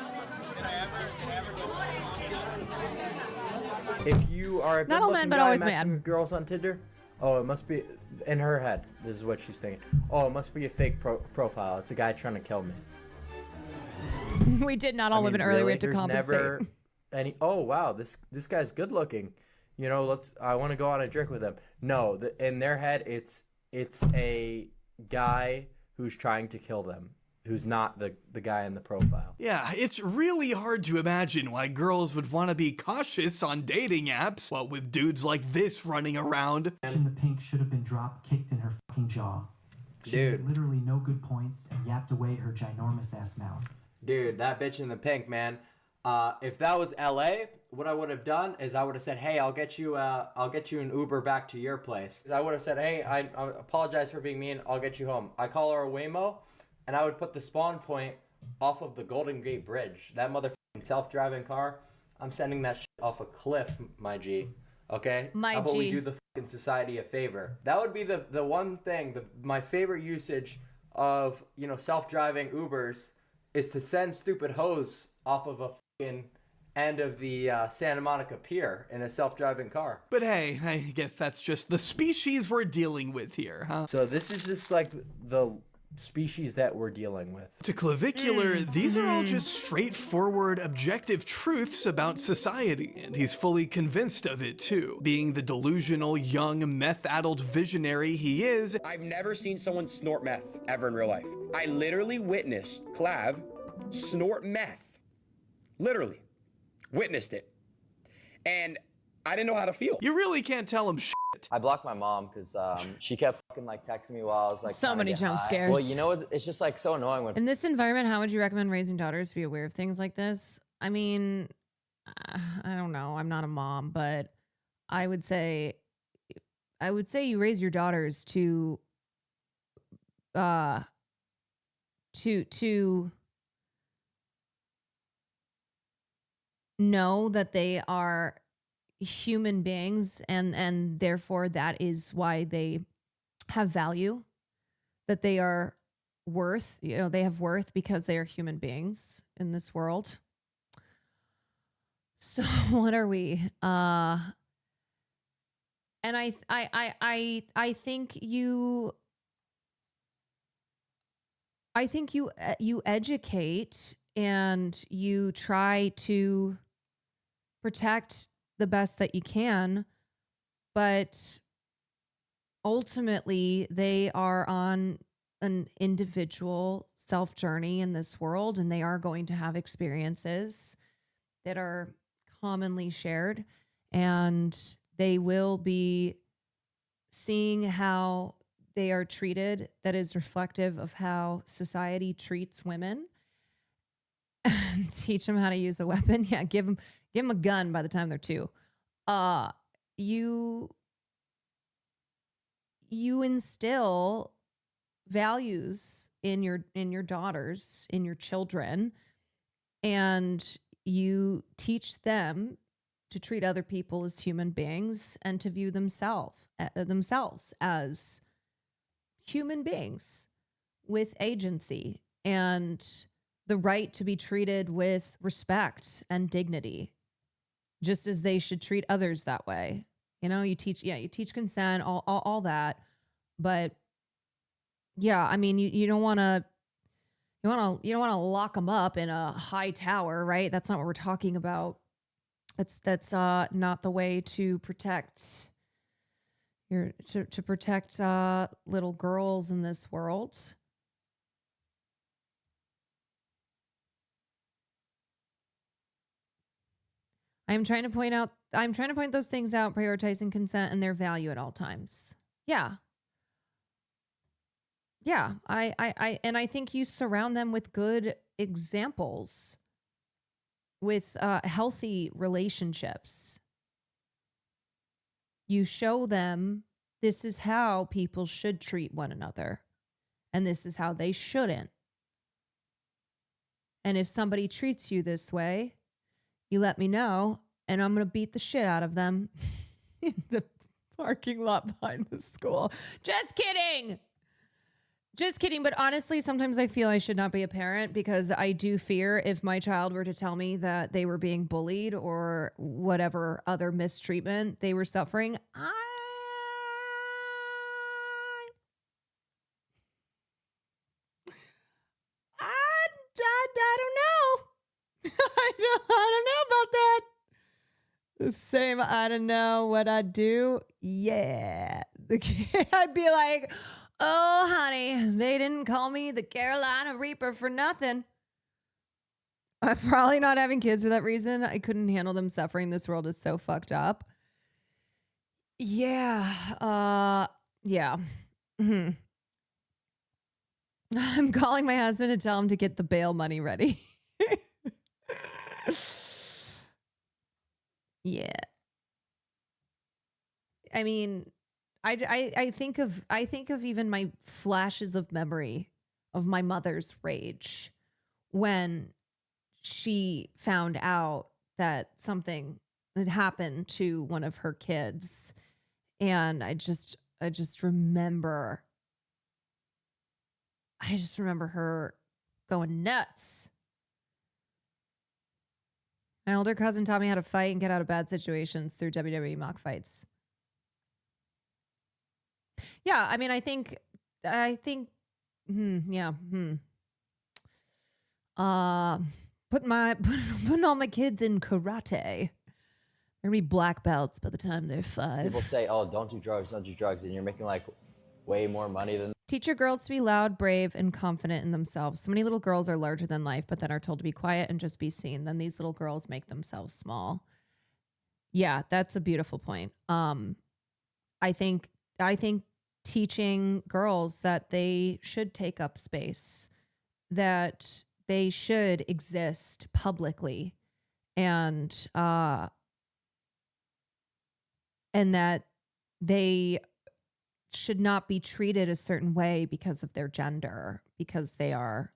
If you are a Not all good-looking men, but guy always matching mad. with girls on Tinder, oh, it must be in her head. This is what she's thinking. Oh, it must be a fake profile. It's a guy trying to kill me. We did not all women earlier. We have to There's compensate. never any. Oh wow, this guy's good looking. You know, I want to go on a drink with him. No, in their head, it's a guy who's trying to kill them, who's not the guy in the profile. Yeah, it's really hard to imagine why girls would want to be cautious on dating apps, what with dudes like this running around. In the pink should have been drop kicked in her fucking jaw. She Dude. made literally no good points and yapped away her ginormous ass mouth. Dude, that bitch in the pink, man. If that was LA, what I would have done is I would have said, "Hey, I'll get you an Uber back to your place." I would have said, "Hey, I apologize for being mean. I'll get you home." I call her a Waymo, and I would put the spawn point off of the Golden Gate Bridge. That motherfucking self-driving car, I'm sending that shit off a cliff, my G. Okay? My How about we G. do the fucking society a favor? That would be the one thing, my favorite usage of, self-driving Ubers is to send stupid hoes off of a fucking end of the Santa Monica Pier in a self-driving car. But hey, I guess that's just the species we're dealing with here, huh? So this is just like the species that we're dealing with. To Clavicular, these are all just straightforward, objective truths about society, and he's fully convinced of it too. Being the delusional, young, meth-addled visionary he is, I've never seen someone snort meth ever in real life. I literally witnessed Clav snort meth. Literally. Witnessed it. And I didn't know how to feel. You really can't tell him shit. I blocked my mom because she kept fucking texting me while I was So trying to many get jump high. scares. Well, it's just so annoying when In this environment, how would you recommend raising daughters to be aware of things like this? I mean, I don't know. I'm not a mom, but I would say you raise your daughters to know that they are human beings, and therefore that is why they have value, that they are worth, they have worth because they are human beings in this world. So what are we? And I think you educate and you try to protect the best that you can, but ultimately they are on an individual self journey in this world, and they are going to have experiences that are commonly shared, and they will be seeing how they are treated that is reflective of how society treats women. Teach them how to use a weapon. Yeah, give them a gun by the time they're 2. You instill values in your daughters, in your children, and you teach them to treat other people as human beings and to view themselves as human beings with agency and the right to be treated with respect and dignity, just as they should treat others that way. You teach consent, all that. But yeah, I mean, you don't want to lock them up in a high tower, right? That's not what we're talking about. That's not the way to protect to protect little girls in this world. I'm trying to point those things out, prioritizing consent and their value at all times. Yeah. Yeah. I think you surround them with good examples, with healthy relationships. You show them this is how people should treat one another, and this is how they shouldn't. And if somebody treats you this way, you let me know, and I'm going to beat the shit out of them in the parking lot behind the school. Just kidding. Just kidding. But honestly, sometimes I feel I should not be a parent, because I do fear if my child were to tell me that they were being bullied or whatever other mistreatment they were suffering, I don't know. I don't know about that. The same, I don't know what I'd do. Yeah. I'd be like, oh, honey, they didn't call me the Carolina Reaper for nothing. I'm probably not having kids for that reason. I couldn't handle them suffering. This world is so fucked up. Yeah. Yeah. Mm-hmm. I'm calling my husband to tell him to get the bail money ready. Yeah. I mean, I think of even my flashes of memory of my mother's rage when she found out that something had happened to one of her kids. And I just remember her going nuts. My older cousin taught me how to fight and get out of bad situations through WWE mock fights. Yeah, I mean, I think, putting all my kids in karate. They're gonna be black belts by the time they're 5. People say, "Oh, don't do drugs," and you're making like way more money than. Teach your girls to be loud, brave, and confident in themselves. So many little girls are larger than life, but then are told to be quiet and just be seen. Then these little girls make themselves small. Yeah, that's a beautiful point. I think teaching girls that they should take up space, that they should exist publicly, and that they should not be treated a certain way because of their gender, because they're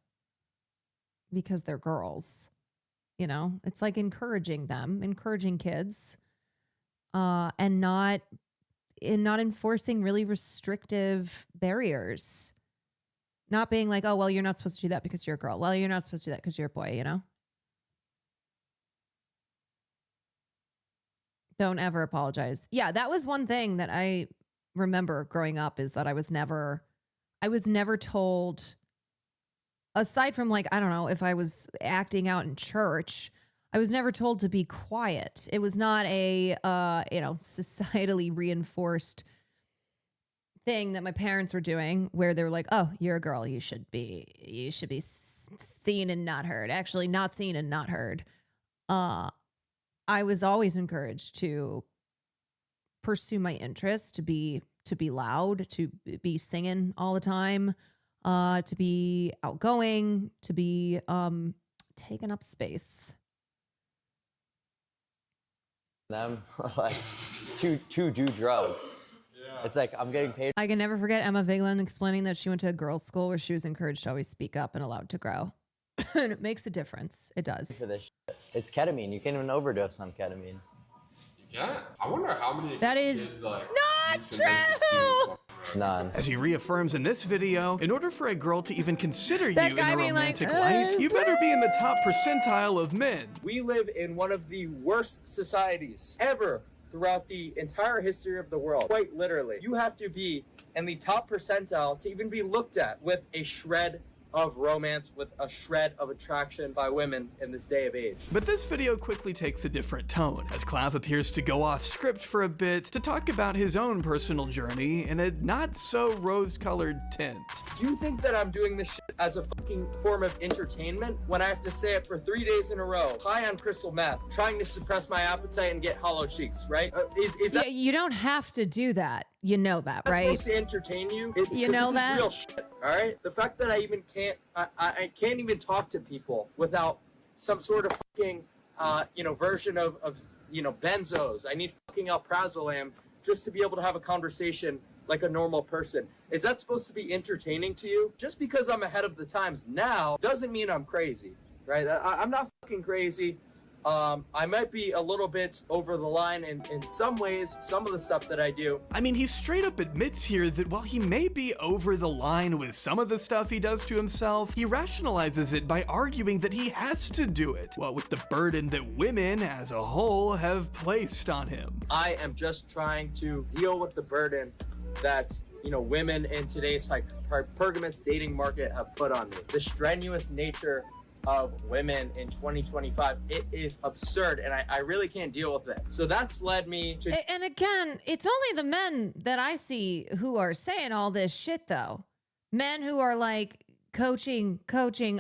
girls. You know, it's like encouraging kids, and not enforcing really restrictive barriers. Not being like, oh, well, you're not supposed to do that because you're a girl. Well, you're not supposed to do that because you're a boy, you know? Don't ever apologize. Yeah, that was one thing that I remember growing up, is that I was never told, aside from like, I don't know, if I was acting out in church, I was never told to be quiet. It was not a, societally reinforced thing that my parents were doing, where they were like, oh, you're a girl, you should be seen and not heard. Actually, not seen and not heard. I was always encouraged to pursue my interests, to be loud, to be singing all the time, to be outgoing, to be taking up space. Them like to do drugs. It's like, I'm getting paid. I can never forget Emma Vigeland explaining that she went to a girls' school where she was encouraged to always speak up and allowed to grow. And it makes a difference. It does. For this shit. It's ketamine. You can't even overdose on ketamine. Yeah, I wonder how many. That is kids, like, not true. None. As he reaffirms in this video, in order for a girl to even consider you That in guy a being like, romantic light, you better be in the top percentile of men. We live in one of the worst societies ever throughout the entire history of the world. Quite literally. You have to be in the top percentile to even be looked at with a shred of romance with a shred of attraction by women in this day of age. But this video quickly takes a different tone, as Clav appears to go off script for a bit to talk about his own personal journey in a not so rose-colored tint. Do you think that I'm doing this shit as a fucking form of entertainment when I have to stay up for 3 days in a row, high on crystal meth, trying to suppress my appetite and get hollow cheeks, right? Is that You don't have to do that. You know that, right? supposed to entertain you? You know this that? is real shit, all right? The fact that I even can't, I can't even talk to people without some sort of fucking, version of benzos. I need fucking alprazolam just to be able to have a conversation like a normal person. Is that supposed to be entertaining to you? Just because I'm ahead of the times now doesn't mean I'm crazy, right? I'm not fucking crazy. I might be a little bit over the line in some ways, some of the stuff that I do. I mean, he straight up admits here that while he may be over the line with some of the stuff he does to himself, he rationalizes it by arguing that he has to do it, what with the burden that women as a whole have placed on him. I am just trying to deal with the burden that women in today's hypergamous dating market have put on me. The strenuous nature of women in 2025, it is absurd, and I really can't deal with it. So that's led me to... And again, it's only the men that I see who are saying all this shit, though. Men who are like coaching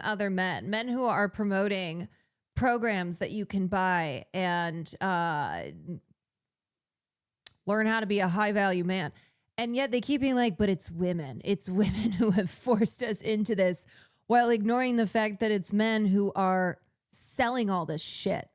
other men who are promoting programs that you can buy and learn how to be a high value man. And yet they keep being like, but it's women who have forced us into this, while ignoring the fact that it's men who are selling all this shit.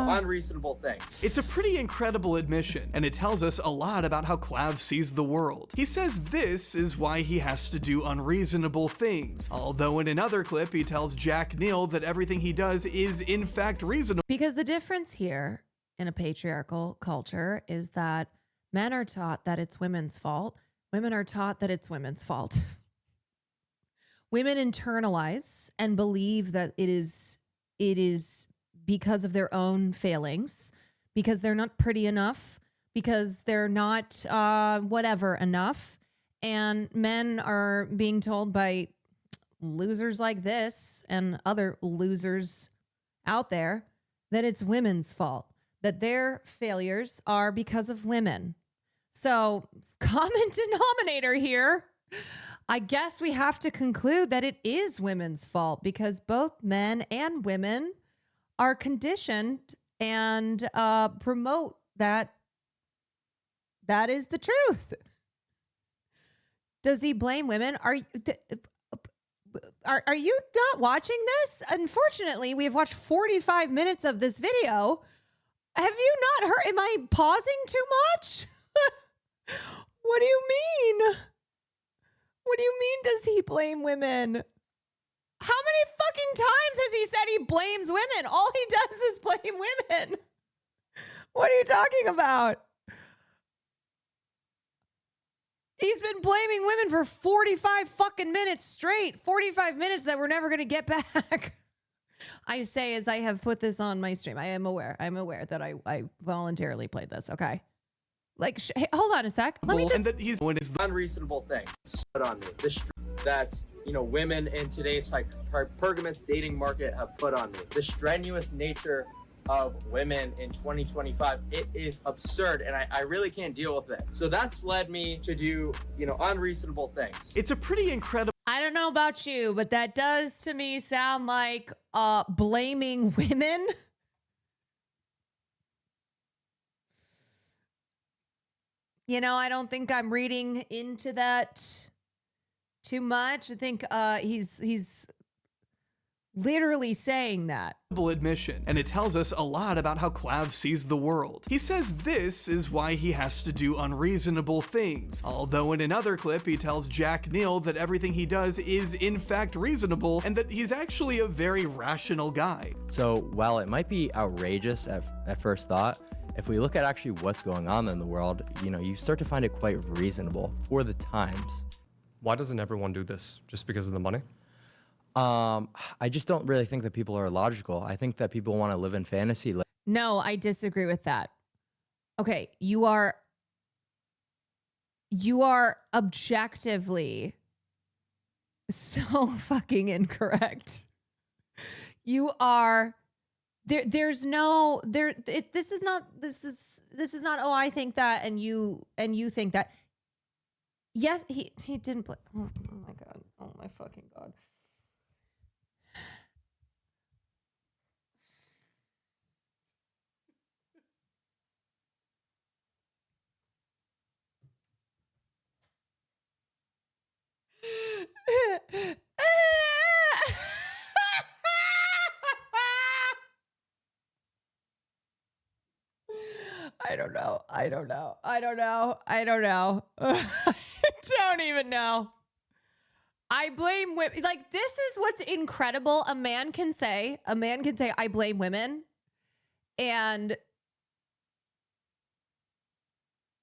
Unreasonable things. It's a pretty incredible admission, and it tells us a lot about how Clav sees the world. He says this is why he has to do unreasonable things, although in another clip he tells Jack Neal that everything he does is in fact reasonable. Because the difference here in a patriarchal culture is that men are taught that it's women's fault. Women are taught that it's women's fault. Women internalize and believe that it is because of their own failings, because they're not pretty enough, because they're not whatever enough. And men are being told by losers like this and other losers out there that it's women's fault, that their failures are because of women. So, common denominator here. I guess we have to conclude that it is women's fault because both men and women are conditioned and promote that is the truth. Does he blame women? Are you not watching this? Unfortunately, we have watched 45 minutes of this video. Have you not heard? Am I pausing too much? What do you mean? What do you mean, does he blame women? How many fucking times has he said he blames women? All he does is blame women. What are you talking about? He's been blaming women for 45 fucking minutes straight. 45 minutes that we're never going to get back. I say as I have put this on my stream. I am aware. I'm aware that I voluntarily played this. Okay. Like, hey, hold on a sec. Let me just... And that he's one is unreasonable thing put on me. That women in today's hypergamous dating market have put on me. The strenuous nature of women in 2025, it is absurd, and I really can't deal with it. So that's led me to do unreasonable things. It's a pretty incredible... I don't know about you, but that does to me sound like blaming women. I don't think I'm reading into that too much. I think he's literally saying that. Admission, and it tells us a lot about how Clav sees the world. He says this is why he has to do unreasonable things, although in another clip he tells Jack Neal that everything he does is in fact reasonable and that he's actually a very rational guy. So while it might be outrageous at first thought, if we look at actually what's going on in the world, you start to find it quite reasonable for the times. Why doesn't everyone do this? Just because of the money? I just don't really think that people are logical. I think that people want to live in fantasy. No, I disagree with that. Okay, you are You are objectively so fucking incorrect. You are this is not oh, I think that and you think that. Yes, he didn't play. Oh my god. Oh my fucking god. I don't know. I don't even know. I blame women. Like, this is what's incredible. A man can say, I blame women. And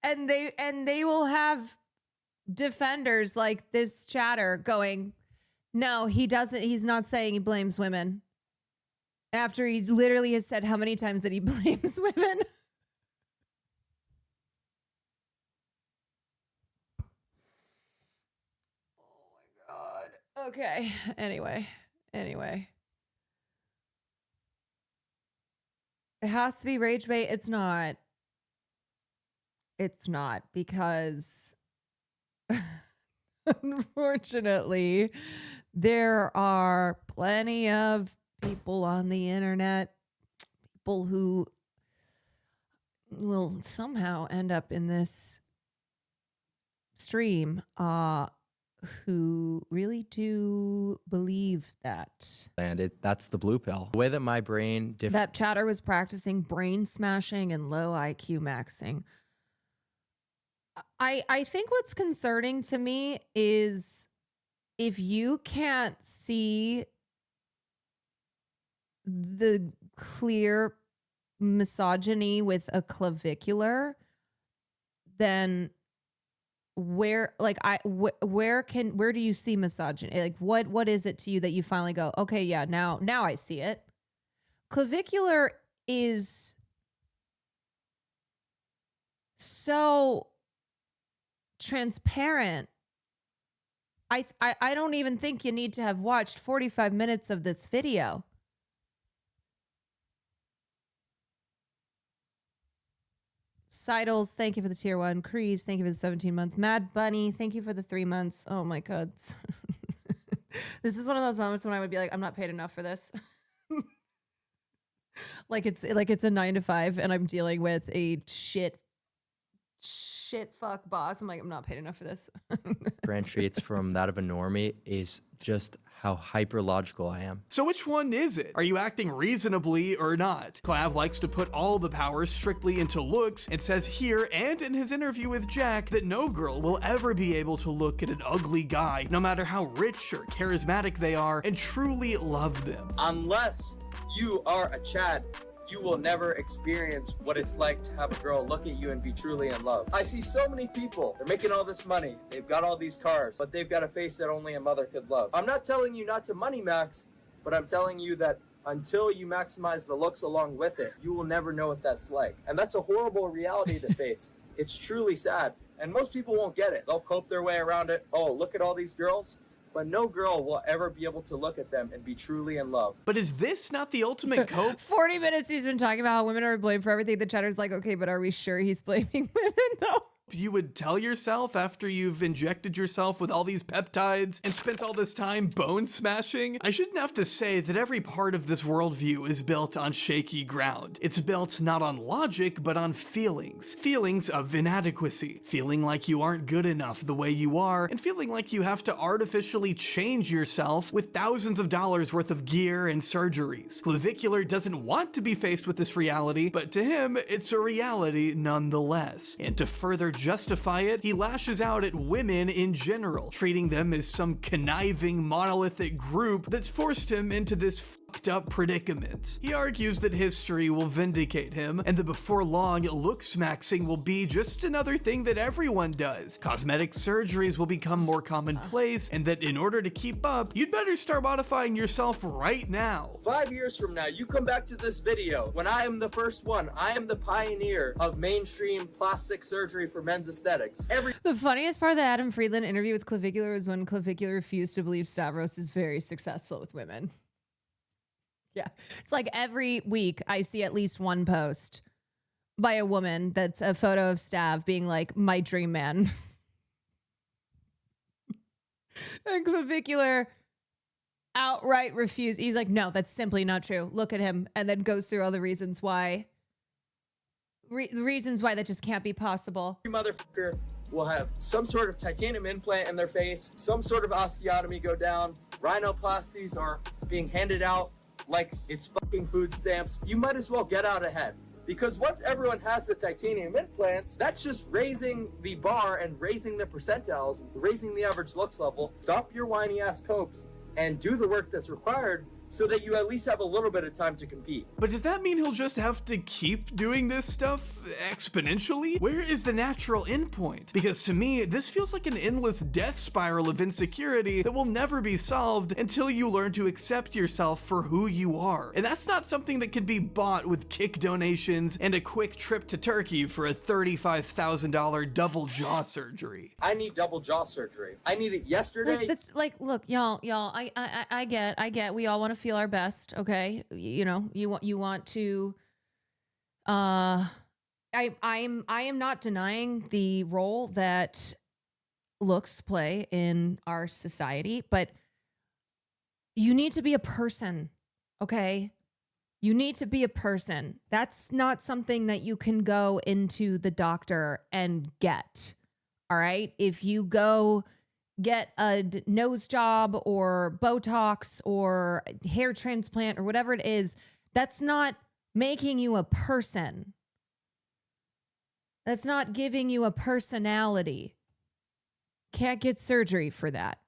they will have defenders like this chatter going, no, he doesn't. He's not saying he blames women. After he literally has said how many times that he blames women. Okay. Anyway. It has to be rage bait. It's not because unfortunately there are plenty of people on the internet, people who will somehow end up in this stream, who really do believe that. And that's the blue pill. The way that my brain... That chatter was practicing brain smashing and low IQ maxing. I think what's concerning to me is if you can't see the clear misogyny with a clavicular, then... where do you see misogyny? Like what is it to you that you finally go, okay, yeah, now I see it. Clavicular is so transparent. I don't even think you need to have watched 45 minutes of this video. Seidels, thank you for the tier 1. Crease, thank you for the 17 months. Mad Bunny, thank you for the 3 months. Oh my god. This is one of those moments when I would be like, I'm not paid enough for this. like it's a 9 to 5 and I'm dealing with a shit fuck boss. I'm like, I'm not paid enough for this. differentiates from that of a normie is just how hyper logical I am. So which one is it? Are you acting reasonably or not? Clav likes to put all the power strictly into looks and says here and in his interview with Jack that no girl will ever be able to look at an ugly guy, no matter how rich or charismatic they are, and truly love them. Unless you are a Chad, you will never experience what it's like to have a girl look at you and be truly in love. I see so many people, they're making all this money, they've got all these cars, but they've got a face that only a mother could love. I'm not telling you not to money max, but I'm telling you that until you maximize the looks along with it, you will never know what that's like. And that's a horrible reality to face. It's truly sad. And most people won't get it. They'll cope their way around it. Oh, look at all these girls. But no girl will ever be able to look at them and be truly in love. But is this not the ultimate cope? 40 minutes he's been talking about how women are blamed for everything. The chatter's like, okay, but are we sure he's blaming women though? You would tell yourself after you've injected yourself with all these peptides and spent all this time bone smashing? I shouldn't have to say that every part of this worldview is built on shaky ground. It's built not on logic, but on feelings. Feelings of inadequacy. Feeling like you aren't good enough the way you are, and feeling like you have to artificially change yourself with thousands of dollars worth of gear and surgeries. Clavicular doesn't want to be faced with this reality, but to him, it's a reality nonetheless. And to further justify it, he lashes out at women in general, treating them as some conniving monolithic group that's forced him into this fucked up predicament. He argues that history will vindicate him, and that before long, looks maxing will be just another thing that everyone does. Cosmetic surgeries will become more commonplace, and that in order to keep up, you'd better start modifying yourself right now. 5 years from now, you come back to this video when I am the first one. I am the pioneer of mainstream plastic surgery for men's aesthetics. The funniest part of the Adam Friedland interview with Clavicular was when Clavicular refused to believe Stavros is very successful with women. Yeah. It's like every week I see at least one post by a woman that's a photo of Stav being like, my dream man. And Clavicular outright refused. He's like, no, that's simply not true. Look at him. And then goes through all the reasons why. The reasons why that just can't be possible. Every motherfucker will have some sort of titanium implant in their face, some sort of osteotomy go down. Rhinoplasties are being handed out like it's fucking food stamps. You might as well get out ahead. Because once everyone has the titanium implants, that's just raising the bar and raising the percentiles, raising the average looks level. Stop your whiny ass copes and do the work that's required so that you at least have a little bit of time to compete. But does that mean he'll just have to keep doing this stuff exponentially? Where is the natural endpoint? Because to me, this feels like an endless death spiral of insecurity that will never be solved until you learn to accept yourself for who you are. And that's not something that can be bought with kick donations and a quick trip to Turkey for a $35,000 double jaw surgery. I need double jaw surgery. I need it yesterday. Look, y'all, I get, we all want to feel our best, okay? You know, you want to, I am not denying the role that looks play in our society, but you need to be a person, okay? You need to be a person. That's not something that you can go into the doctor and get, all right? If you go get a nose job or Botox or hair transplant or whatever it is, that's not making you a person. That's not giving you a personality. Can't get surgery for that.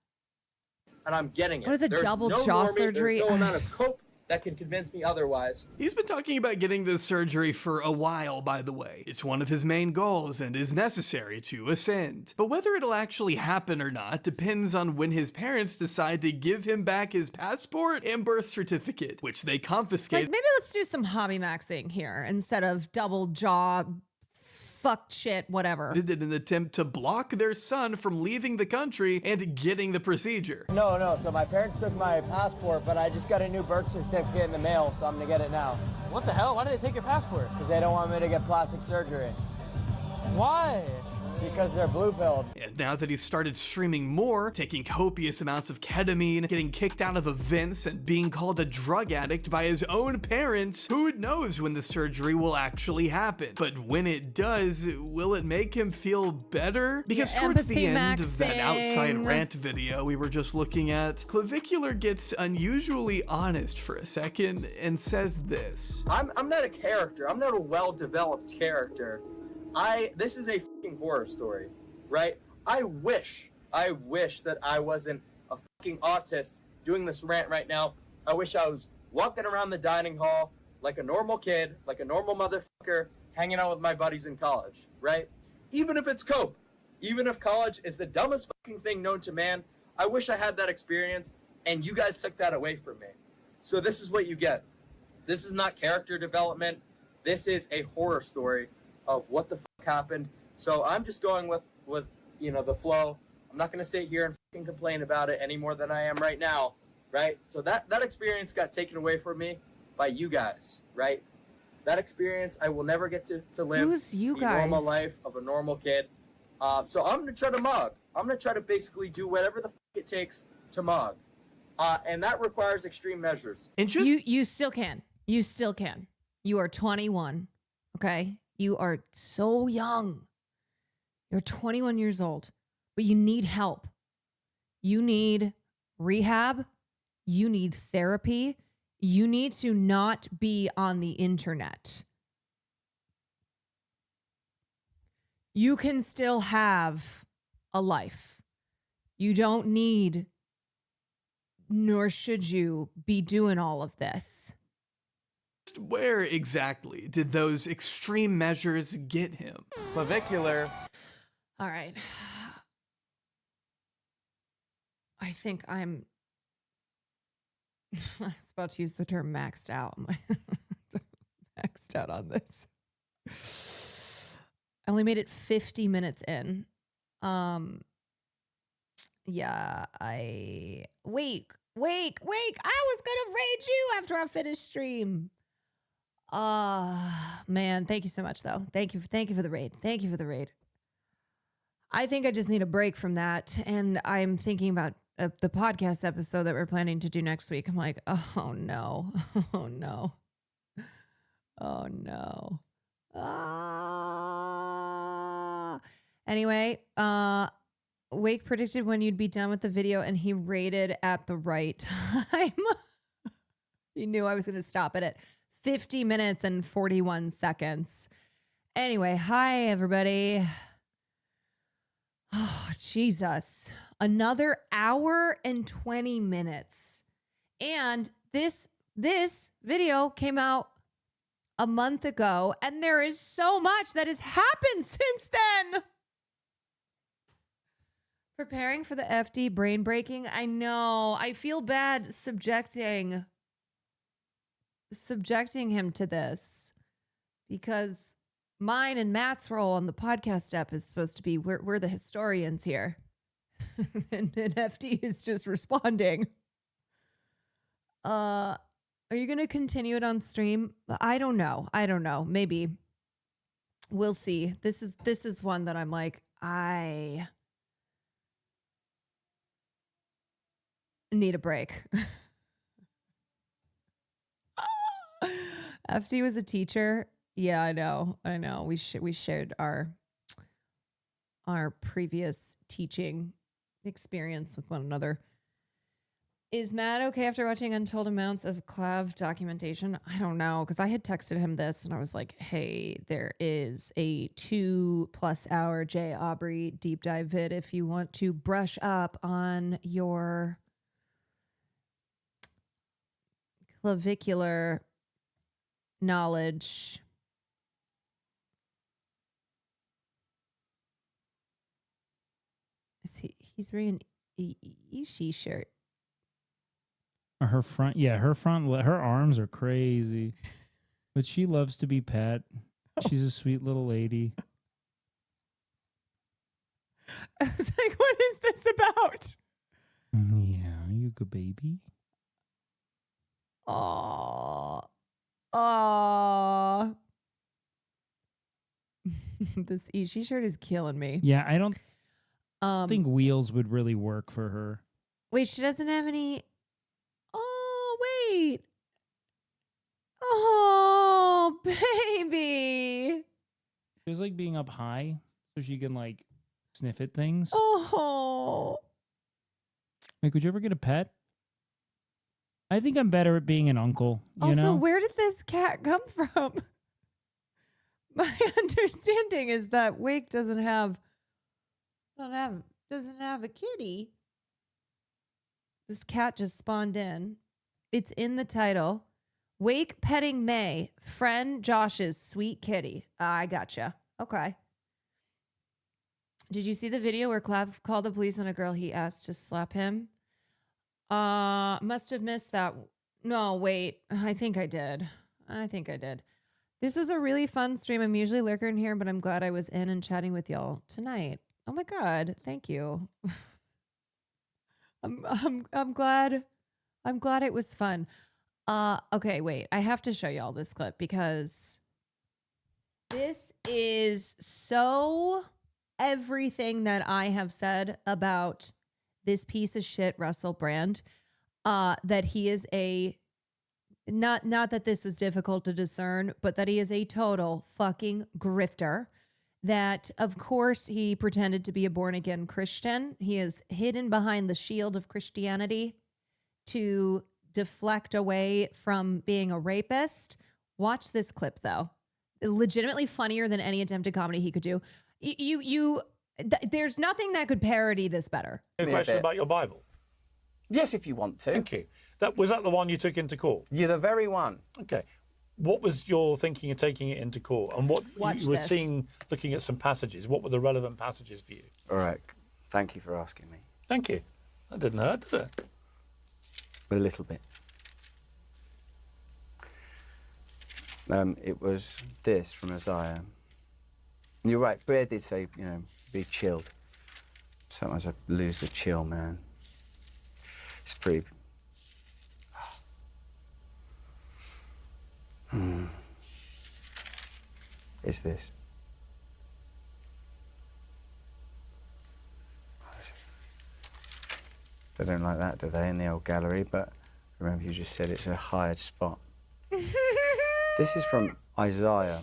And I'm getting it. What is a There's double no jaw normie, surgery? There's no amount of cope that can convince me otherwise. He's been talking about getting this surgery for a while, by the way. It's one of his main goals and is necessary to ascend. But whether it'll actually happen or not depends on when his parents decide to give him back his passport and birth certificate, which they confiscated. Like, maybe let's do some hobby maxing here instead of double jaw fucked shit, whatever. Did an attempt to block their son from leaving the country and getting the procedure. No, so my parents took my passport, but I just got a new birth certificate in the mail, so I'm gonna get it now. What the hell? Why did they take your passport? Because they don't want me to get plastic surgery. Why? Because they're blue-pilled. And now that he's started streaming more, taking copious amounts of ketamine, getting kicked out of events, and being called a drug addict by his own parents, who knows when the surgery will actually happen? But when it does, will it make him feel better? Because towards the end of that outside rant video we were just looking at, Clavicular gets unusually honest for a second and says this. I'm not a character. I'm not a well-developed character. This is a fucking horror story, right? I wish that I wasn't a fucking autist doing this rant right now. I wish I was walking around the dining hall like a normal kid, like a normal motherfucker, hanging out with my buddies in college, right? Even if it's cope, even if college is the dumbest fucking thing known to man, I wish I had that experience, and you guys took that away from me. So this is what you get. This is not character development. This is a horror story of what the fuck happened. So I'm just going with the flow. I'm not gonna sit here and fucking complain about it any more than I am right now, right? So that experience got taken away from me by you guys, right? That experience I will never get to live. Who's you the guys? Normal life of a normal kid. So I'm gonna try to mug. I'm gonna try to basically do whatever the fuck it takes to mug, and that requires extreme measures. And just you still can. You still can. You are 21. Okay. You are so young. You're 21 years old, but you need help. You need rehab. You need therapy. You need to not be on the internet. You can still have a life. You don't need nor should you be doing all of this. Where exactly did those extreme measures get him? Clavicular. All right. I think I was about to use the term maxed out. Maxed out on this. I only made it 50 minutes in. Yeah, wait. I was gonna raid you after I finished stream. Man, thank you so much though. Thank you for the raid. Thank you for the raid. I think I just need a break from that, and I'm thinking about the podcast episode that we're planning to do next week. I'm like, oh no, oh no, oh no. Anyway, Wake predicted when you'd be done with the video, and he rated at the right time. He knew I was going to stop it at 50 minutes and 41 seconds. Anyway, hi, everybody. Oh, Jesus. Another hour and 20 minutes. And this video came out a month ago, and there is so much that has happened since then. Preparing for the FD brain breaking. I know. I feel bad subjecting him to this, because mine and Matt's role on the podcast app is supposed to be we're the historians here. and FD is just responding. Are you going to continue it on stream? I don't know. Maybe. We'll see. This is one that I'm like, I need a break. FD was a teacher. Yeah, I know. We shared our previous teaching experience with one another. Is Matt okay after watching untold amounts of Clav documentation? I don't know, because I had texted him this and I was like, hey, there is a 2+ hour Jay Aubrey deep dive vid if you want to brush up on your clavicular knowledge. He's wearing an Ishi shirt. Her arms are crazy, but she loves to be pet. She's a sweet little lady. I was like, what is this about? Yeah, you good baby. Aww. This Ishi shirt is killing me. Yeah, I don't think wheels would really work for her. Wait, she doesn't have any. Oh, wait. Oh, baby. It was like being up high so she can like sniff at things. Oh. Like, would you ever get a pet? I think I'm better at being an uncle. You know? Where did this cat come from? My understanding is that Wake doesn't have a kitty. This cat just spawned in. It's in the title. Wake petting May, friend Josh's sweet kitty. I gotcha. Okay. Did you see the video where Clav called the police on a girl he asked to slap him? Must have missed that. No, wait. I think I did. This was a really fun stream. I'm usually lurking here, but I'm glad I was in and chatting with y'all tonight. Oh my God. Thank you. I'm glad it was fun. Okay, wait. I have to show y'all this clip because this is so everything that I have said about this piece of shit Russell Brand, that he is not that this was difficult to discern, but that he is a total fucking grifter. That, of course, he pretended to be a born-again Christian. He is hidden behind the shield of Christianity to deflect away from being a rapist. Watch this clip, though. Legitimately funnier than any attempted comedy he could do. There's nothing that could parody this better. A question about your Bible. Yes, if you want to. Thank you. Was that the one you took into court? You're the very one. Okay. What was your thinking of taking it into court? And what Watch you were this. seeing, looking at some passages, what were the relevant passages for you? All right. Thank you for asking me. Thank you. That didn't hurt, did it? A little bit. It was this from Isaiah. And you're right, Bear did say, be chilled. Sometimes I lose the chill, man. It's pretty... It's this. They don't like that, do they, in the old gallery? But remember, you just said it's a hired spot. This is from Isaiah.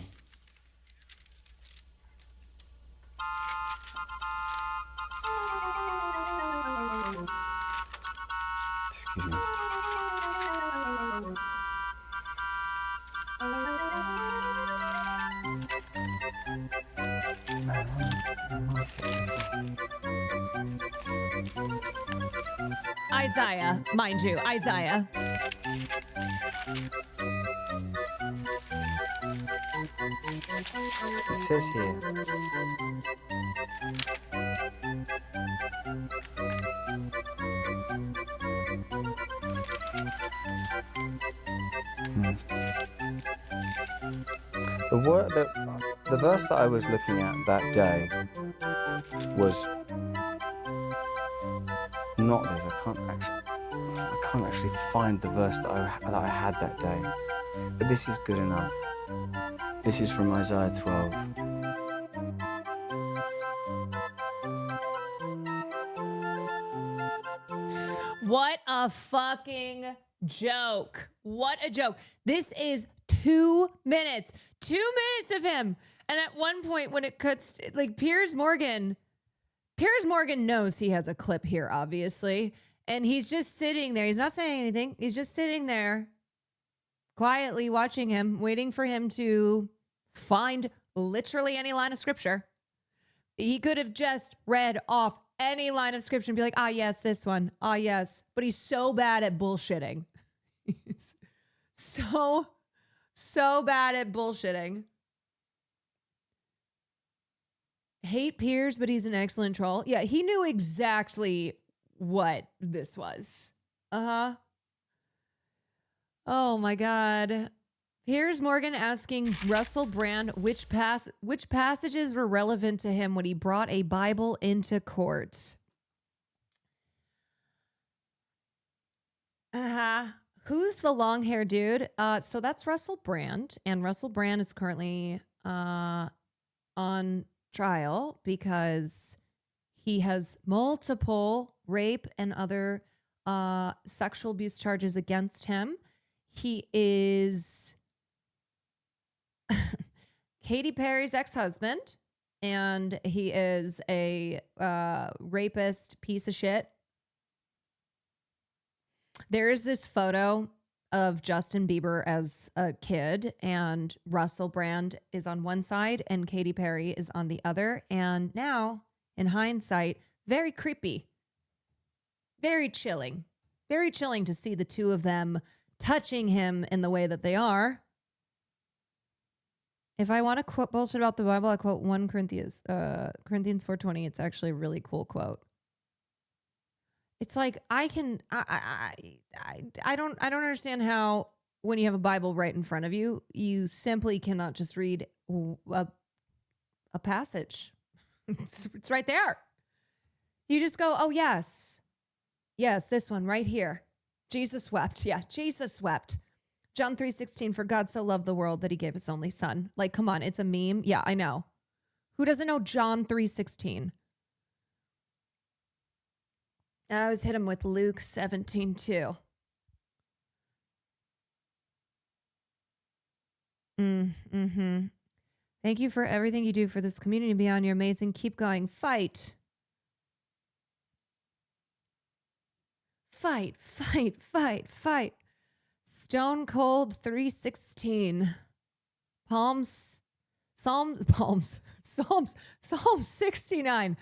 Excuse me. Isaiah, mind you, Isaiah. It says here. The verse that I was looking at that day was not this. I can't actually find the verse that I had that day. But this is good enough. This is from Isaiah 12. What a fucking joke. What a joke. This is 2 minutes. 2 minutes of him. And at one point when it cuts, like Piers Morgan knows he has a clip here, obviously. And he's just sitting there. He's not saying anything. He's just sitting there quietly watching him, waiting for him to find literally any line of scripture. He could have just read off any line of scripture and be like, ah, yes, this one. Ah, yes. But he's so bad at bullshitting. He's so bad at bullshitting. Hate Piers, but he's an excellent troll. Yeah, he knew exactly what this was. Uh-huh. Oh my God. Piers Morgan asking Russell Brand which passages were relevant to him when he brought a Bible into court. Uh-huh. Who's the long-haired dude? So that's Russell Brand, and Russell Brand is currently on trial because he has multiple rape and other sexual abuse charges against him. He is Katy Perry's ex-husband, and he is a rapist piece of shit. There is this photo of Justin Bieber as a kid, and Russell Brand is on one side and Katy Perry is on the other. And now, in hindsight, very creepy, very chilling to see the two of them touching him in the way that they are. If I want to quote bullshit about the Bible, I quote 1 Corinthians 4:20. It's actually a really cool quote. It's like I don't understand how when you have a Bible right in front of you, you simply cannot just read a passage. It's right there. You just go, oh yes, this one right here. Jesus wept. Yeah, Jesus wept. John 3:16, for God so loved the world that he gave his only son. Like, come on, it's a meme. Yeah, I know. Who doesn't know John 3:16? I always hit him with Luke 17:2. Mm-hmm. Thank you for everything you do for this community beyond. You're amazing. Keep going. Fight. Fight, fight, fight, fight. Stone Cold 3:16. Psalm 69.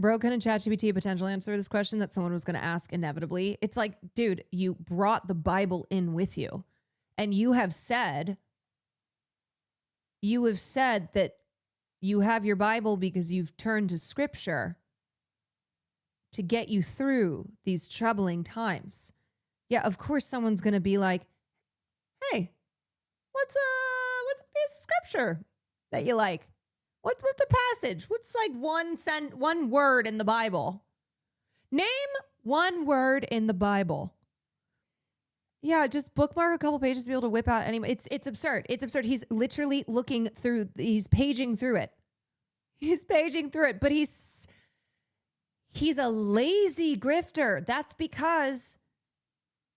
Bro, couldn't ChatGPT a potential answer to this question that someone was going to ask inevitably? It's like, dude, you brought the Bible in with you. And you have said that you have your Bible because you've turned to scripture to get you through these troubling times. Yeah, of course someone's going to be like, hey, what's a piece of scripture that you like? What's a passage? What's like one word in the Bible? Name one word in the Bible. Yeah, just bookmark a couple pages to be able to whip out any. It's absurd. It's absurd. He's literally looking through. He's paging through it. He's paging through it. But he's a lazy grifter. That's because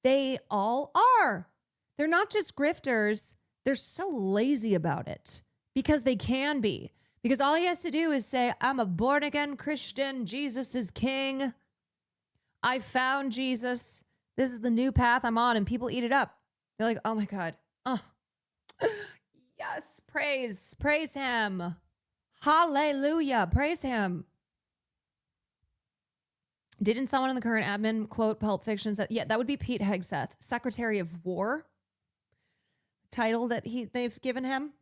they all are. They're not just grifters. They're so lazy about it because they can be. Because all he has to do is say, I'm a born again Christian. Jesus is king. I found Jesus. This is the new path I'm on. And people eat it up. They're like, oh my God. Oh, yes. Praise him. Hallelujah. Praise him. Didn't someone in the current admin quote Pulp Fiction? Yeah, that would be Pete Hegseth, Secretary of War. Title that they've given him.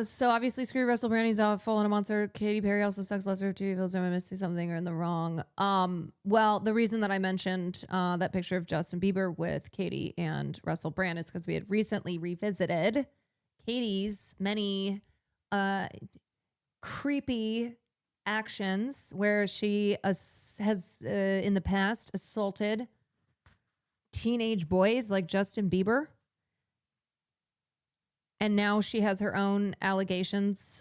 So obviously screw Russell Brand, he's awful and a monster. Katy Perry also sucks lesser of two evils. Am I missing something or in the wrong? Well, the reason that I mentioned that picture of Justin Bieber with Katy and Russell Brand is because we had recently revisited Katy's many creepy actions where she has in the past assaulted teenage boys like Justin Bieber. And now she has her own allegations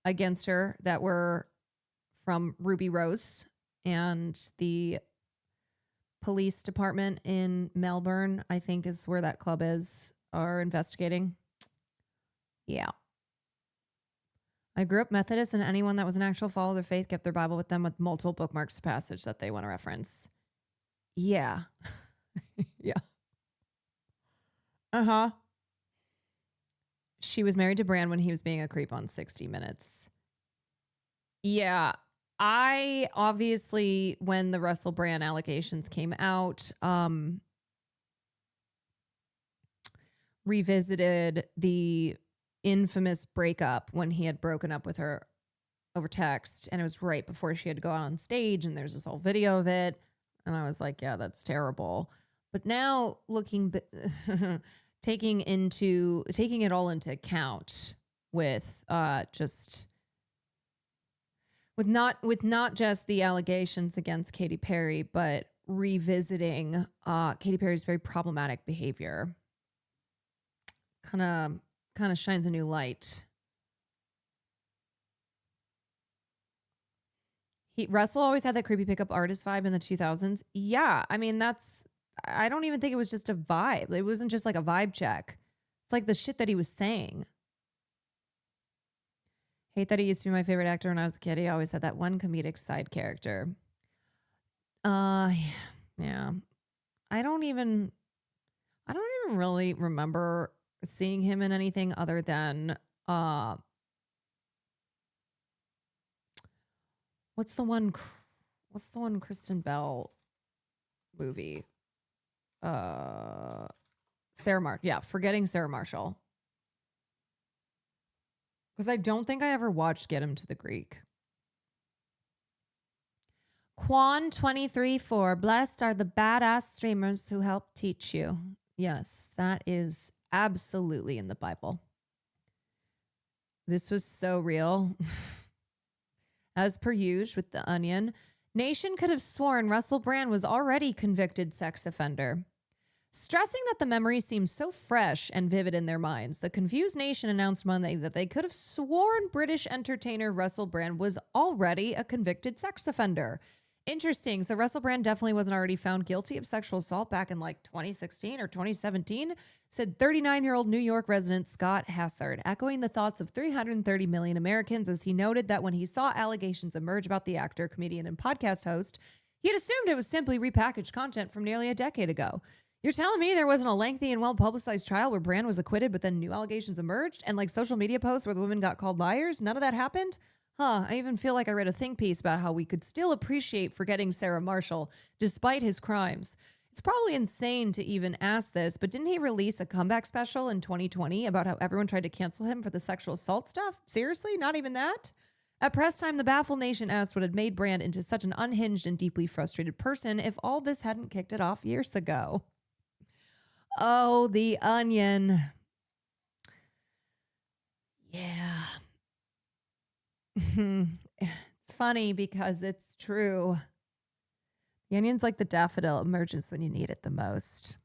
against her that were from Ruby Rose, and the police department in Melbourne, I think is where that club is, are investigating. Yeah. I grew up Methodist, and anyone that was an actual follower of their faith kept their Bible with them with multiple bookmarks to passage that they want to reference. Yeah. Yeah. Uh-huh. She was married to Brand when he was being a creep on 60 Minutes. Yeah. I obviously, when the Russell Brand allegations came out, revisited the infamous breakup when he had broken up with her over text, and it was right before she had to go out on stage, and there's this whole video of it, and I was like, yeah, that's terrible. But now looking taking it all into account with not just the allegations against Katy Perry, but revisiting Katy Perry's very problematic behavior kind of shines a new light. Russell always had that creepy pickup artist vibe in the 2000s. Yeah, I mean, I don't even think it was just a vibe. It wasn't just like a vibe check. It's like the shit that he was saying. Hate that he used to be my favorite actor when I was a kid. He always had that one comedic side character. Yeah. I don't even really remember seeing him in anything other than what's the one Kristen Bell movie? Forgetting Sarah Marshall. Because I don't think I ever watched Get Him to the Greek. Kwan 23:4. Blessed are the badass streamers who help teach you. Yes, that is absolutely in the Bible. This was so real. As per usual with The Onion, Nation could have sworn Russell Brand was already convicted sex offender. Stressing that the memory seems so fresh and vivid in their minds, the confused Nation announced Monday that they could have sworn British entertainer Russell Brand was already a convicted sex offender. Interesting. So Russell Brand definitely wasn't already found guilty of sexual assault back in like 2016 or 2017, said 39-year-old New York resident Scott Hassard, echoing the thoughts of 330 million Americans as he noted that when he saw allegations emerge about the actor, comedian, and podcast host, he had assumed it was simply repackaged content from nearly a decade ago. You're telling me there wasn't a lengthy and well-publicized trial where Brand was acquitted, but then new allegations emerged? And like social media posts where the women got called liars? None of that happened? Huh, I even feel like I read a think piece about how we could still appreciate forgetting Sarah Marshall despite his crimes. It's probably insane to even ask this, but didn't he release a comeback special in 2020 about how everyone tried to cancel him for the sexual assault stuff? Seriously? Not even that? At press time, the baffled nation asked what had made Brand into such an unhinged and deeply frustrated person if all this hadn't kicked it off years ago. Oh, The Onion. Yeah. It's funny because it's true. The Onion's like the daffodil, emerges when you need it the most.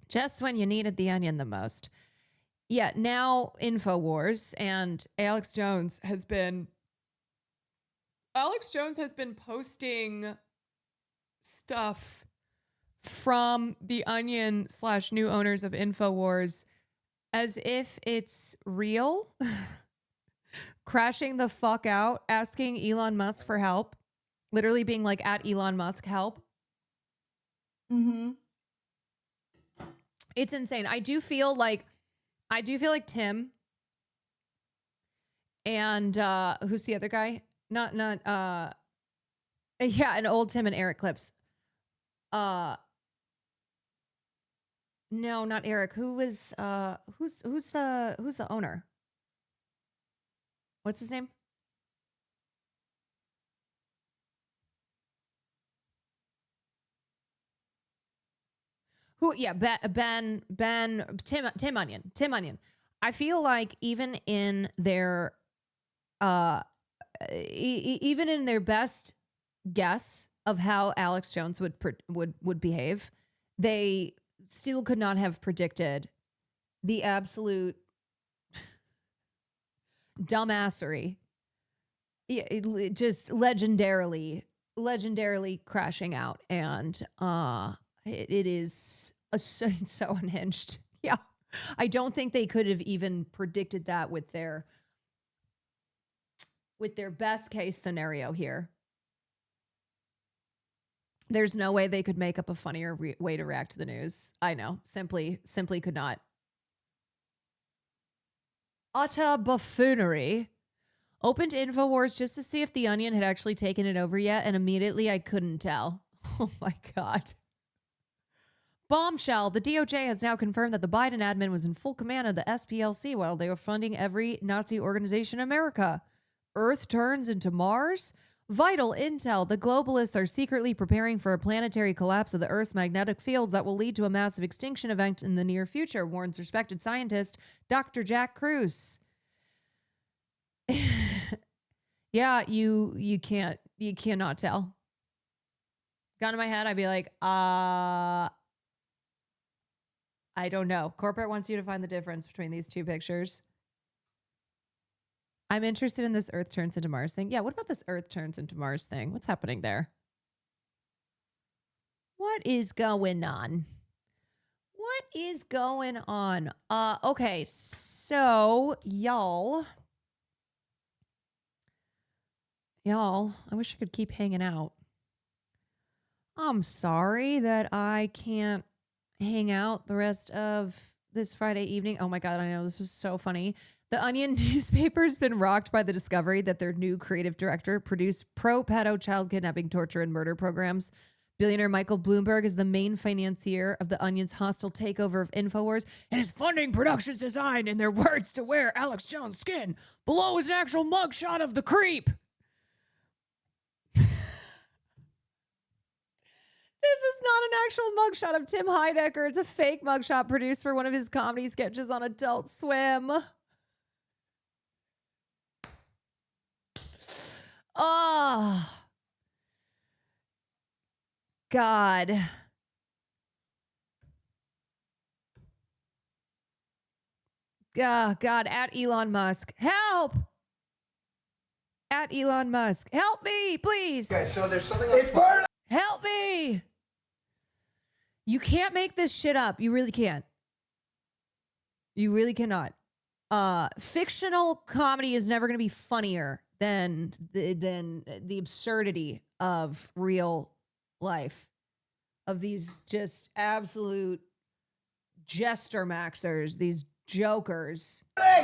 Just when you needed the Onion the most. Yeah, now InfoWars and Alex Jones has been posting stuff from the Onion / new owners of InfoWars as if it's real. Crashing the fuck out, asking Elon Musk for help. Literally being like, at Elon Musk, help. Mm-hmm. It's insane. I do feel like Tim and who's the other guy? Yeah, an old Tim and Eric clips. No, not Eric. Who's the owner? What's his name? Who? Yeah, Tim Onion. I feel like even in their even in their best guess of how Alex Jones would behave, they still could not have predicted the absolute dumbassery. Just legendarily crashing out, and it is so unhinged. Yeah, I don't think they could have even predicted that with their best case scenario here. There's no way they could make up a funnier way to react to the news. I know, simply could not. Utter buffoonery. Opened InfoWars just to see if The Onion had actually taken it over yet, and immediately I couldn't tell. Oh my God. Bombshell. The DOJ has now confirmed that the Biden admin was in full command of the SPLC while they were funding every Nazi organization in America. Earth turns into Mars? Vital intel. The globalists are secretly preparing for a planetary collapse of the Earth's magnetic fields that will lead to a massive extinction event in the near future, warns respected scientist Dr. Jack Kruse. Yeah, you cannot tell. Gun in my head, I'd be like, I don't know. Corporate wants you to find the difference between these two pictures. I'm interested in this Earth turns into Mars thing. Yeah, what about this Earth turns into Mars thing? What's happening there? What is going on? What is going on? Okay, so y'all, I wish I could keep hanging out. I'm sorry that I can't hang out the rest of this Friday evening. Oh my God, I know, this was so funny. The Onion newspaper has been rocked by the discovery that their new creative director produced pro-pedo child kidnapping, torture, and murder programs. Billionaire Michael Bloomberg is the main financier of the Onion's hostile takeover of InfoWars and is funding productions designed, in their words, to wear Alex Jones' skin. Below is an actual mugshot of the creep. This is not an actual mugshot of Tim Heidecker. It's a fake mugshot produced for one of his comedy sketches on Adult Swim. Oh, God. God, at Elon Musk. Help! At Elon Musk. Help me, please. Okay, so there's something on Help me! You can't make this shit up. You really can't. You really cannot. Fictional comedy is never going to be funnier than the absurdity of real life. of these just absolute jester maxers, these jokers.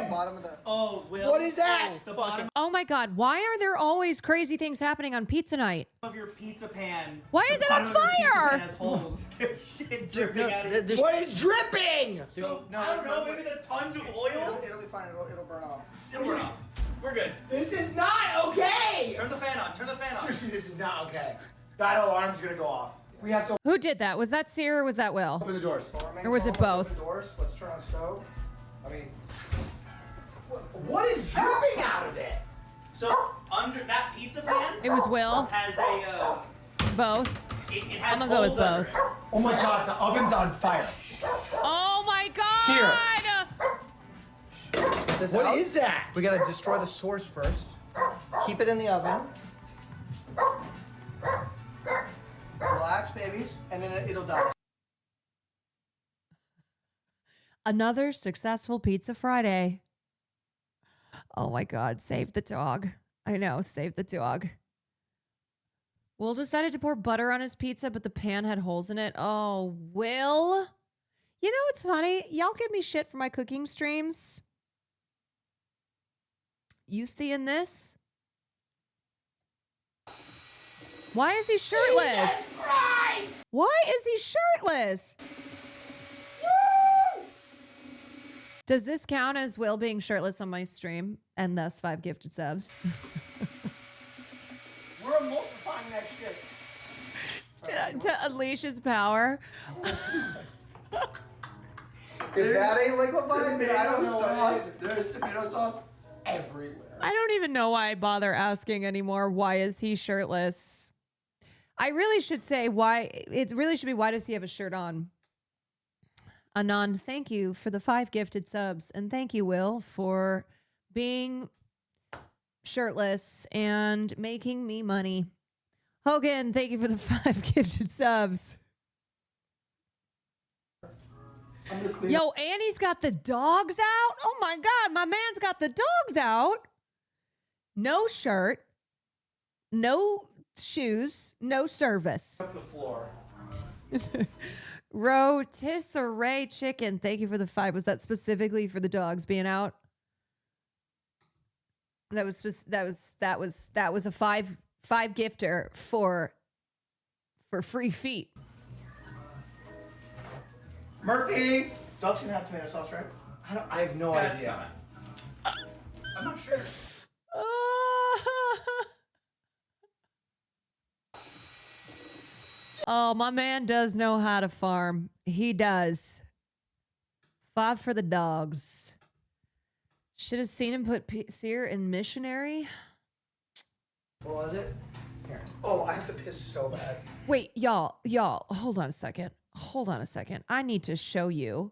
Bottom of the. Oh, Will. What is that? The bottom Oh my God, why are there always crazy things happening on pizza night? of your pizza pan. Why is the it on bottom of your pizza fire? pan has holes. There's shit dripping out of it. What is dripping? So, I don't know, maybe the tons of oil? It'll be fine. It'll burn off. It'll burn off. We're good. This is not okay. Turn the fan on. Turn the fan on. Seriously, this is not okay. That alarm's gonna go off. We have to Who did that? Was that Sear or was that Will? open the doors. Or was it both? Open doors. Let's turn on stove. I mean, what is dripping out of it? So, under that pizza pan It was Will. has a, Both. it has I'm gonna go with holes under both. it. Oh my God, the oven's on fire. Oh my God! What is that? We gotta destroy the source first. Keep it in the oven. Relax, babies, and then it'll die. Another successful Pizza Friday. Oh my God, save the dog. I know, save the dog. Will decided to pour butter on his pizza, but the pan had holes in it. Oh, Will. You know what's funny? Y'all give me shit for my cooking streams. You seeing this? Why is he shirtless? Why is he shirtless? Does this count as Will being shirtless on my stream and thus 5 gifted subs? We're multiplying that shit. to unleash his power. If that ain't liquefied, then I don't know what is. There's tomato sauce everywhere. I don't even know why I bother asking anymore. Why is he shirtless? I really should say why. It really should be why does he have a shirt on? Anand, thank you for the 5 gifted subs. And thank you, Will, for being shirtless and making me money. Hogan, thank you for the 5 gifted subs. Yo, Annie's got the dogs out. Oh my God, my man's got the dogs out. No shirt, no shoes, no service. The floor. Rotisserie chicken. Thank you for the 5. Was that specifically for the dogs being out? That was a 5 gifter for free feet. Murphy! Dogs can have tomato sauce, right? I have no idea. I'm not sure. Oh, my man does know how to farm. He does. 5 for the dogs. Should have seen him put Sear in missionary. What was it? Here. Oh, I have to piss so bad. Wait, y'all, hold on a second. I need to show you.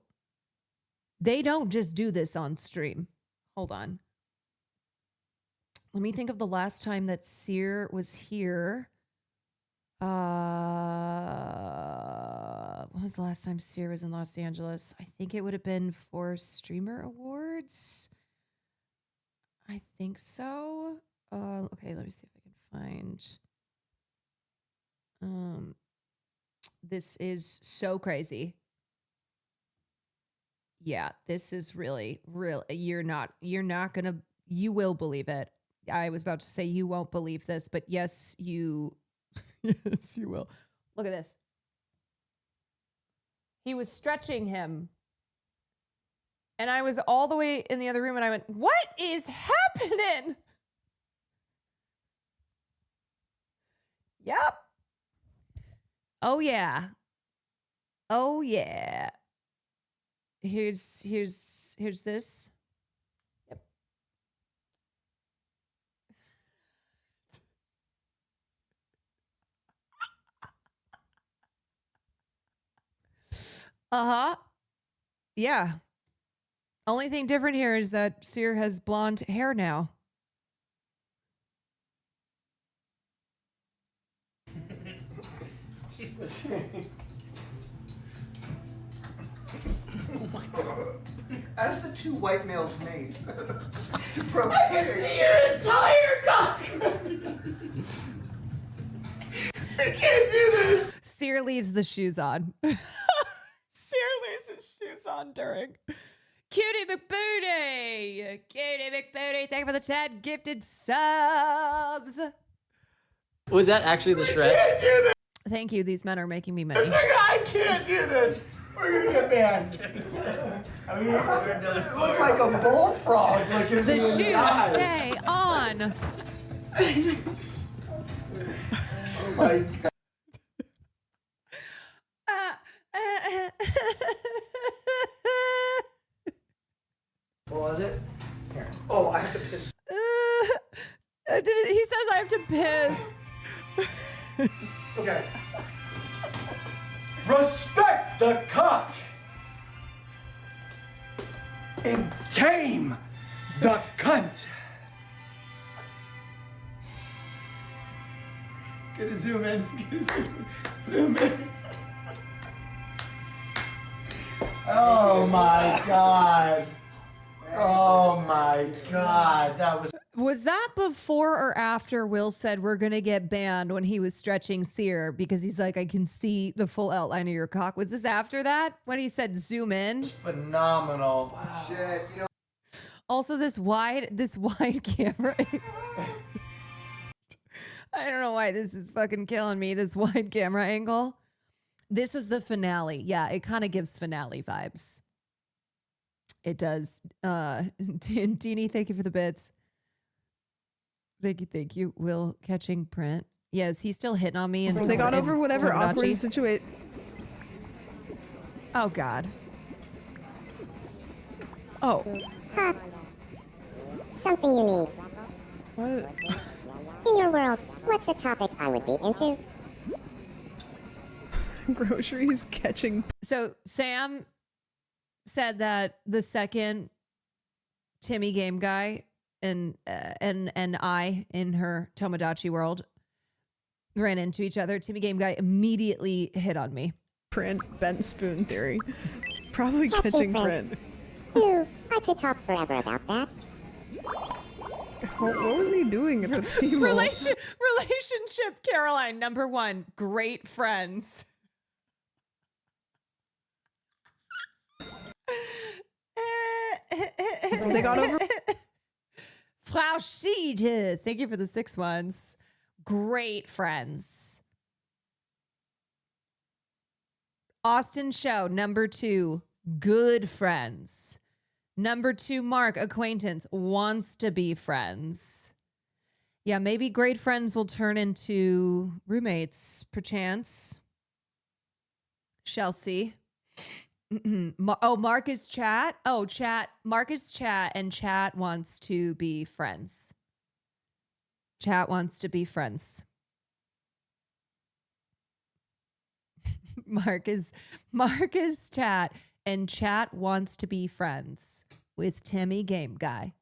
They don't just do this on stream. Hold on. Let me think of the last time that Sear was here. When was the last time Sear was in Los Angeles? I think it would have been for Streamer Awards. I think so. Okay, let me see if I can find. This is so crazy. Yeah, this is really. You're not gonna. You will believe it. I was about to say you won't believe this, but yes, you. Yes, you will. Look at this. He was stretching him. And I was all the way in the other room and I went, what is happening? Yep. Oh yeah. Oh yeah. Here's this. Yep. Uh-huh. Yeah. Only thing different here is that Sear has blonde hair now. Oh my God. As the 2 white males mate to procreate. I can see your entire cock. I can't do this. Sear leaves the shoes on. Sear leaves his shoes on during. Cutie McBooty! Cutie McBooty, thank you for the 10 gifted subs. Was that actually the shred? Thank you. These men are making me mad. I can't do this. We're gonna get banned. I mean, it looked like a bullfrog. The shoes stay on. Oh my God. What was it? Here. Oh, I have to piss. He says I have to piss. Okay. Respect the cock and tame the cunt. Get a zoom in. Zoom in. Oh my God. Oh my God. That was. Was that before or after Will said we're going to get banned when he was stretching Sear because he's like, I can see the full outline of your cock? Was this after that when he said zoom in? Phenomenal. Wow. Shit. You know. Also, this wide camera. I don't know why this is fucking killing me, this wide camera angle. This is the finale. Yeah, it kind of gives finale vibes. It does. Deanie, thank you for the bits. Thank you. Will catching print. Yes, he's still hitting on me. And They got over whatever awkward Tomodachi. situation. Oh, God. Oh. Huh. Something you need. What? In your world, what's a topic I would be into? Groceries catching. So Sam said that the second Timmy game guy and I in her Tomodachi world ran into each other, Timmy game guy immediately hit on me. Print bent spoon theory. Probably Catching catching print. print. Ew, I could talk forever about that. What was he doing at the table? Relationship, Caroline, number 1, great friends. They got over. Frau Schiede, thank you for the 6 ones. Great friends. Austin Show, number 2, good friends. Number 2, Mark, acquaintance, wants to be friends. Yeah, maybe great friends will turn into roommates, perchance. Shall see. Mark is chat. Oh, chat. Mark is chat, and chat wants to be friends. Chat wants to be friends. Mark is chat, and chat wants to be friends with Timmy Game Guy.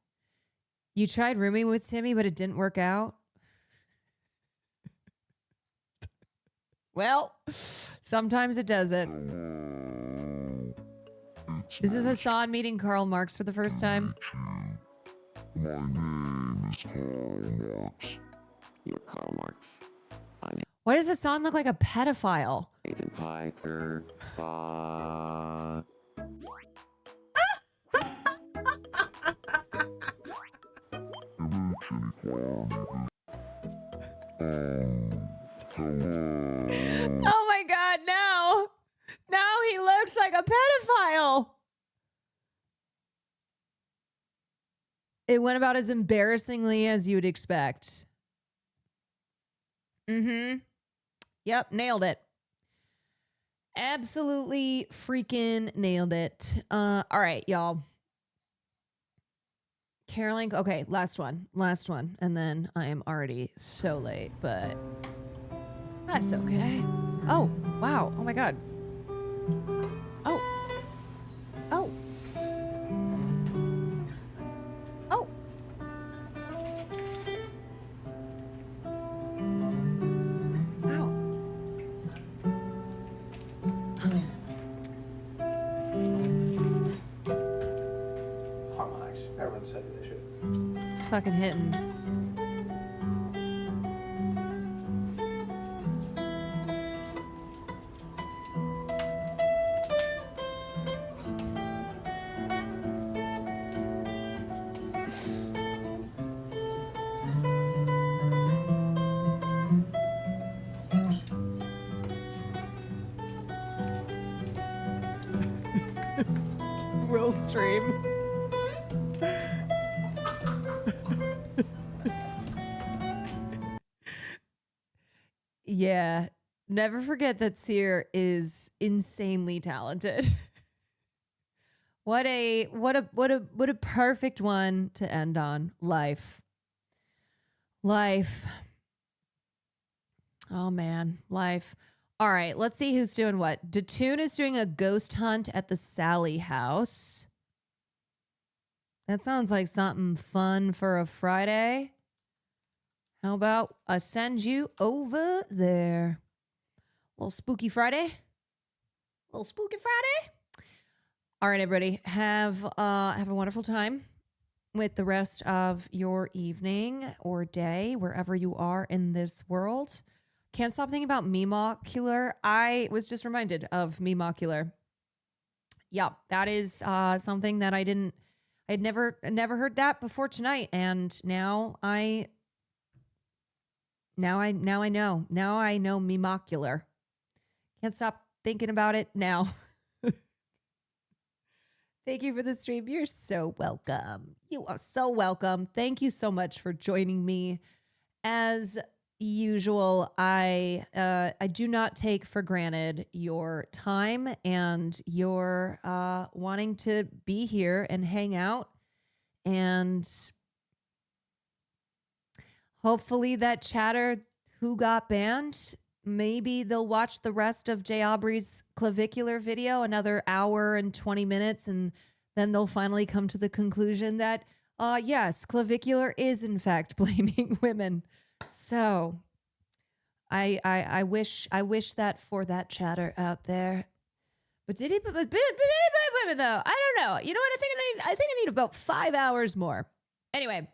You tried rooming with Timmy, but it didn't work out. Well, sometimes it doesn't. This is Hassan meeting Karl Marx for the first time. My name is Karl Marx. You're Karl Marx. Why does Hassan look like a pedophile? Agent Piker. Oh my God, now he looks like a pedophile. It went about as embarrassingly as you would expect. Yep, nailed it. Absolutely freaking nailed it. All right, y'all. Caroline, okay, last one. And then I am already so late, but that's okay. Oh, wow. Oh my God. Oh. Oh. Oh. Wow. Harmonics. Everyone said they should. It's fucking hitting. will stream. Yeah. Never forget that Seer is insanely talented. What a perfect one to end on. Life. Oh man, life. All right, let's see who's doing what. Datoon is doing a ghost hunt at the Sally house. That sounds like something fun for a Friday. How about I send you over there? Little spooky Friday. Little spooky Friday. All right, everybody, have a wonderful time with the rest of your evening or day, wherever you are in this world. Can't stop thinking about Memocular. I was just reminded of Memocular. Yeah, that is something that I'd never heard that before tonight, and now I know. Now I know Memocular. Can't stop thinking about it now. Thank you for the stream. You're so welcome. You are so welcome. Thank you so much for joining me. As usual, I do not take for granted your time and your wanting to be here and hang out. And hopefully that chatter who got banned, maybe they'll watch the rest of Jay Aubrey's clavicular video, another hour and 20 minutes, and then they'll finally come to the conclusion that, yes, clavicular is in fact blaming women. So I wish that for that chatter out there. But did he blame women though? I don't know. You know what? I think I need about 5 hours more. Anyway,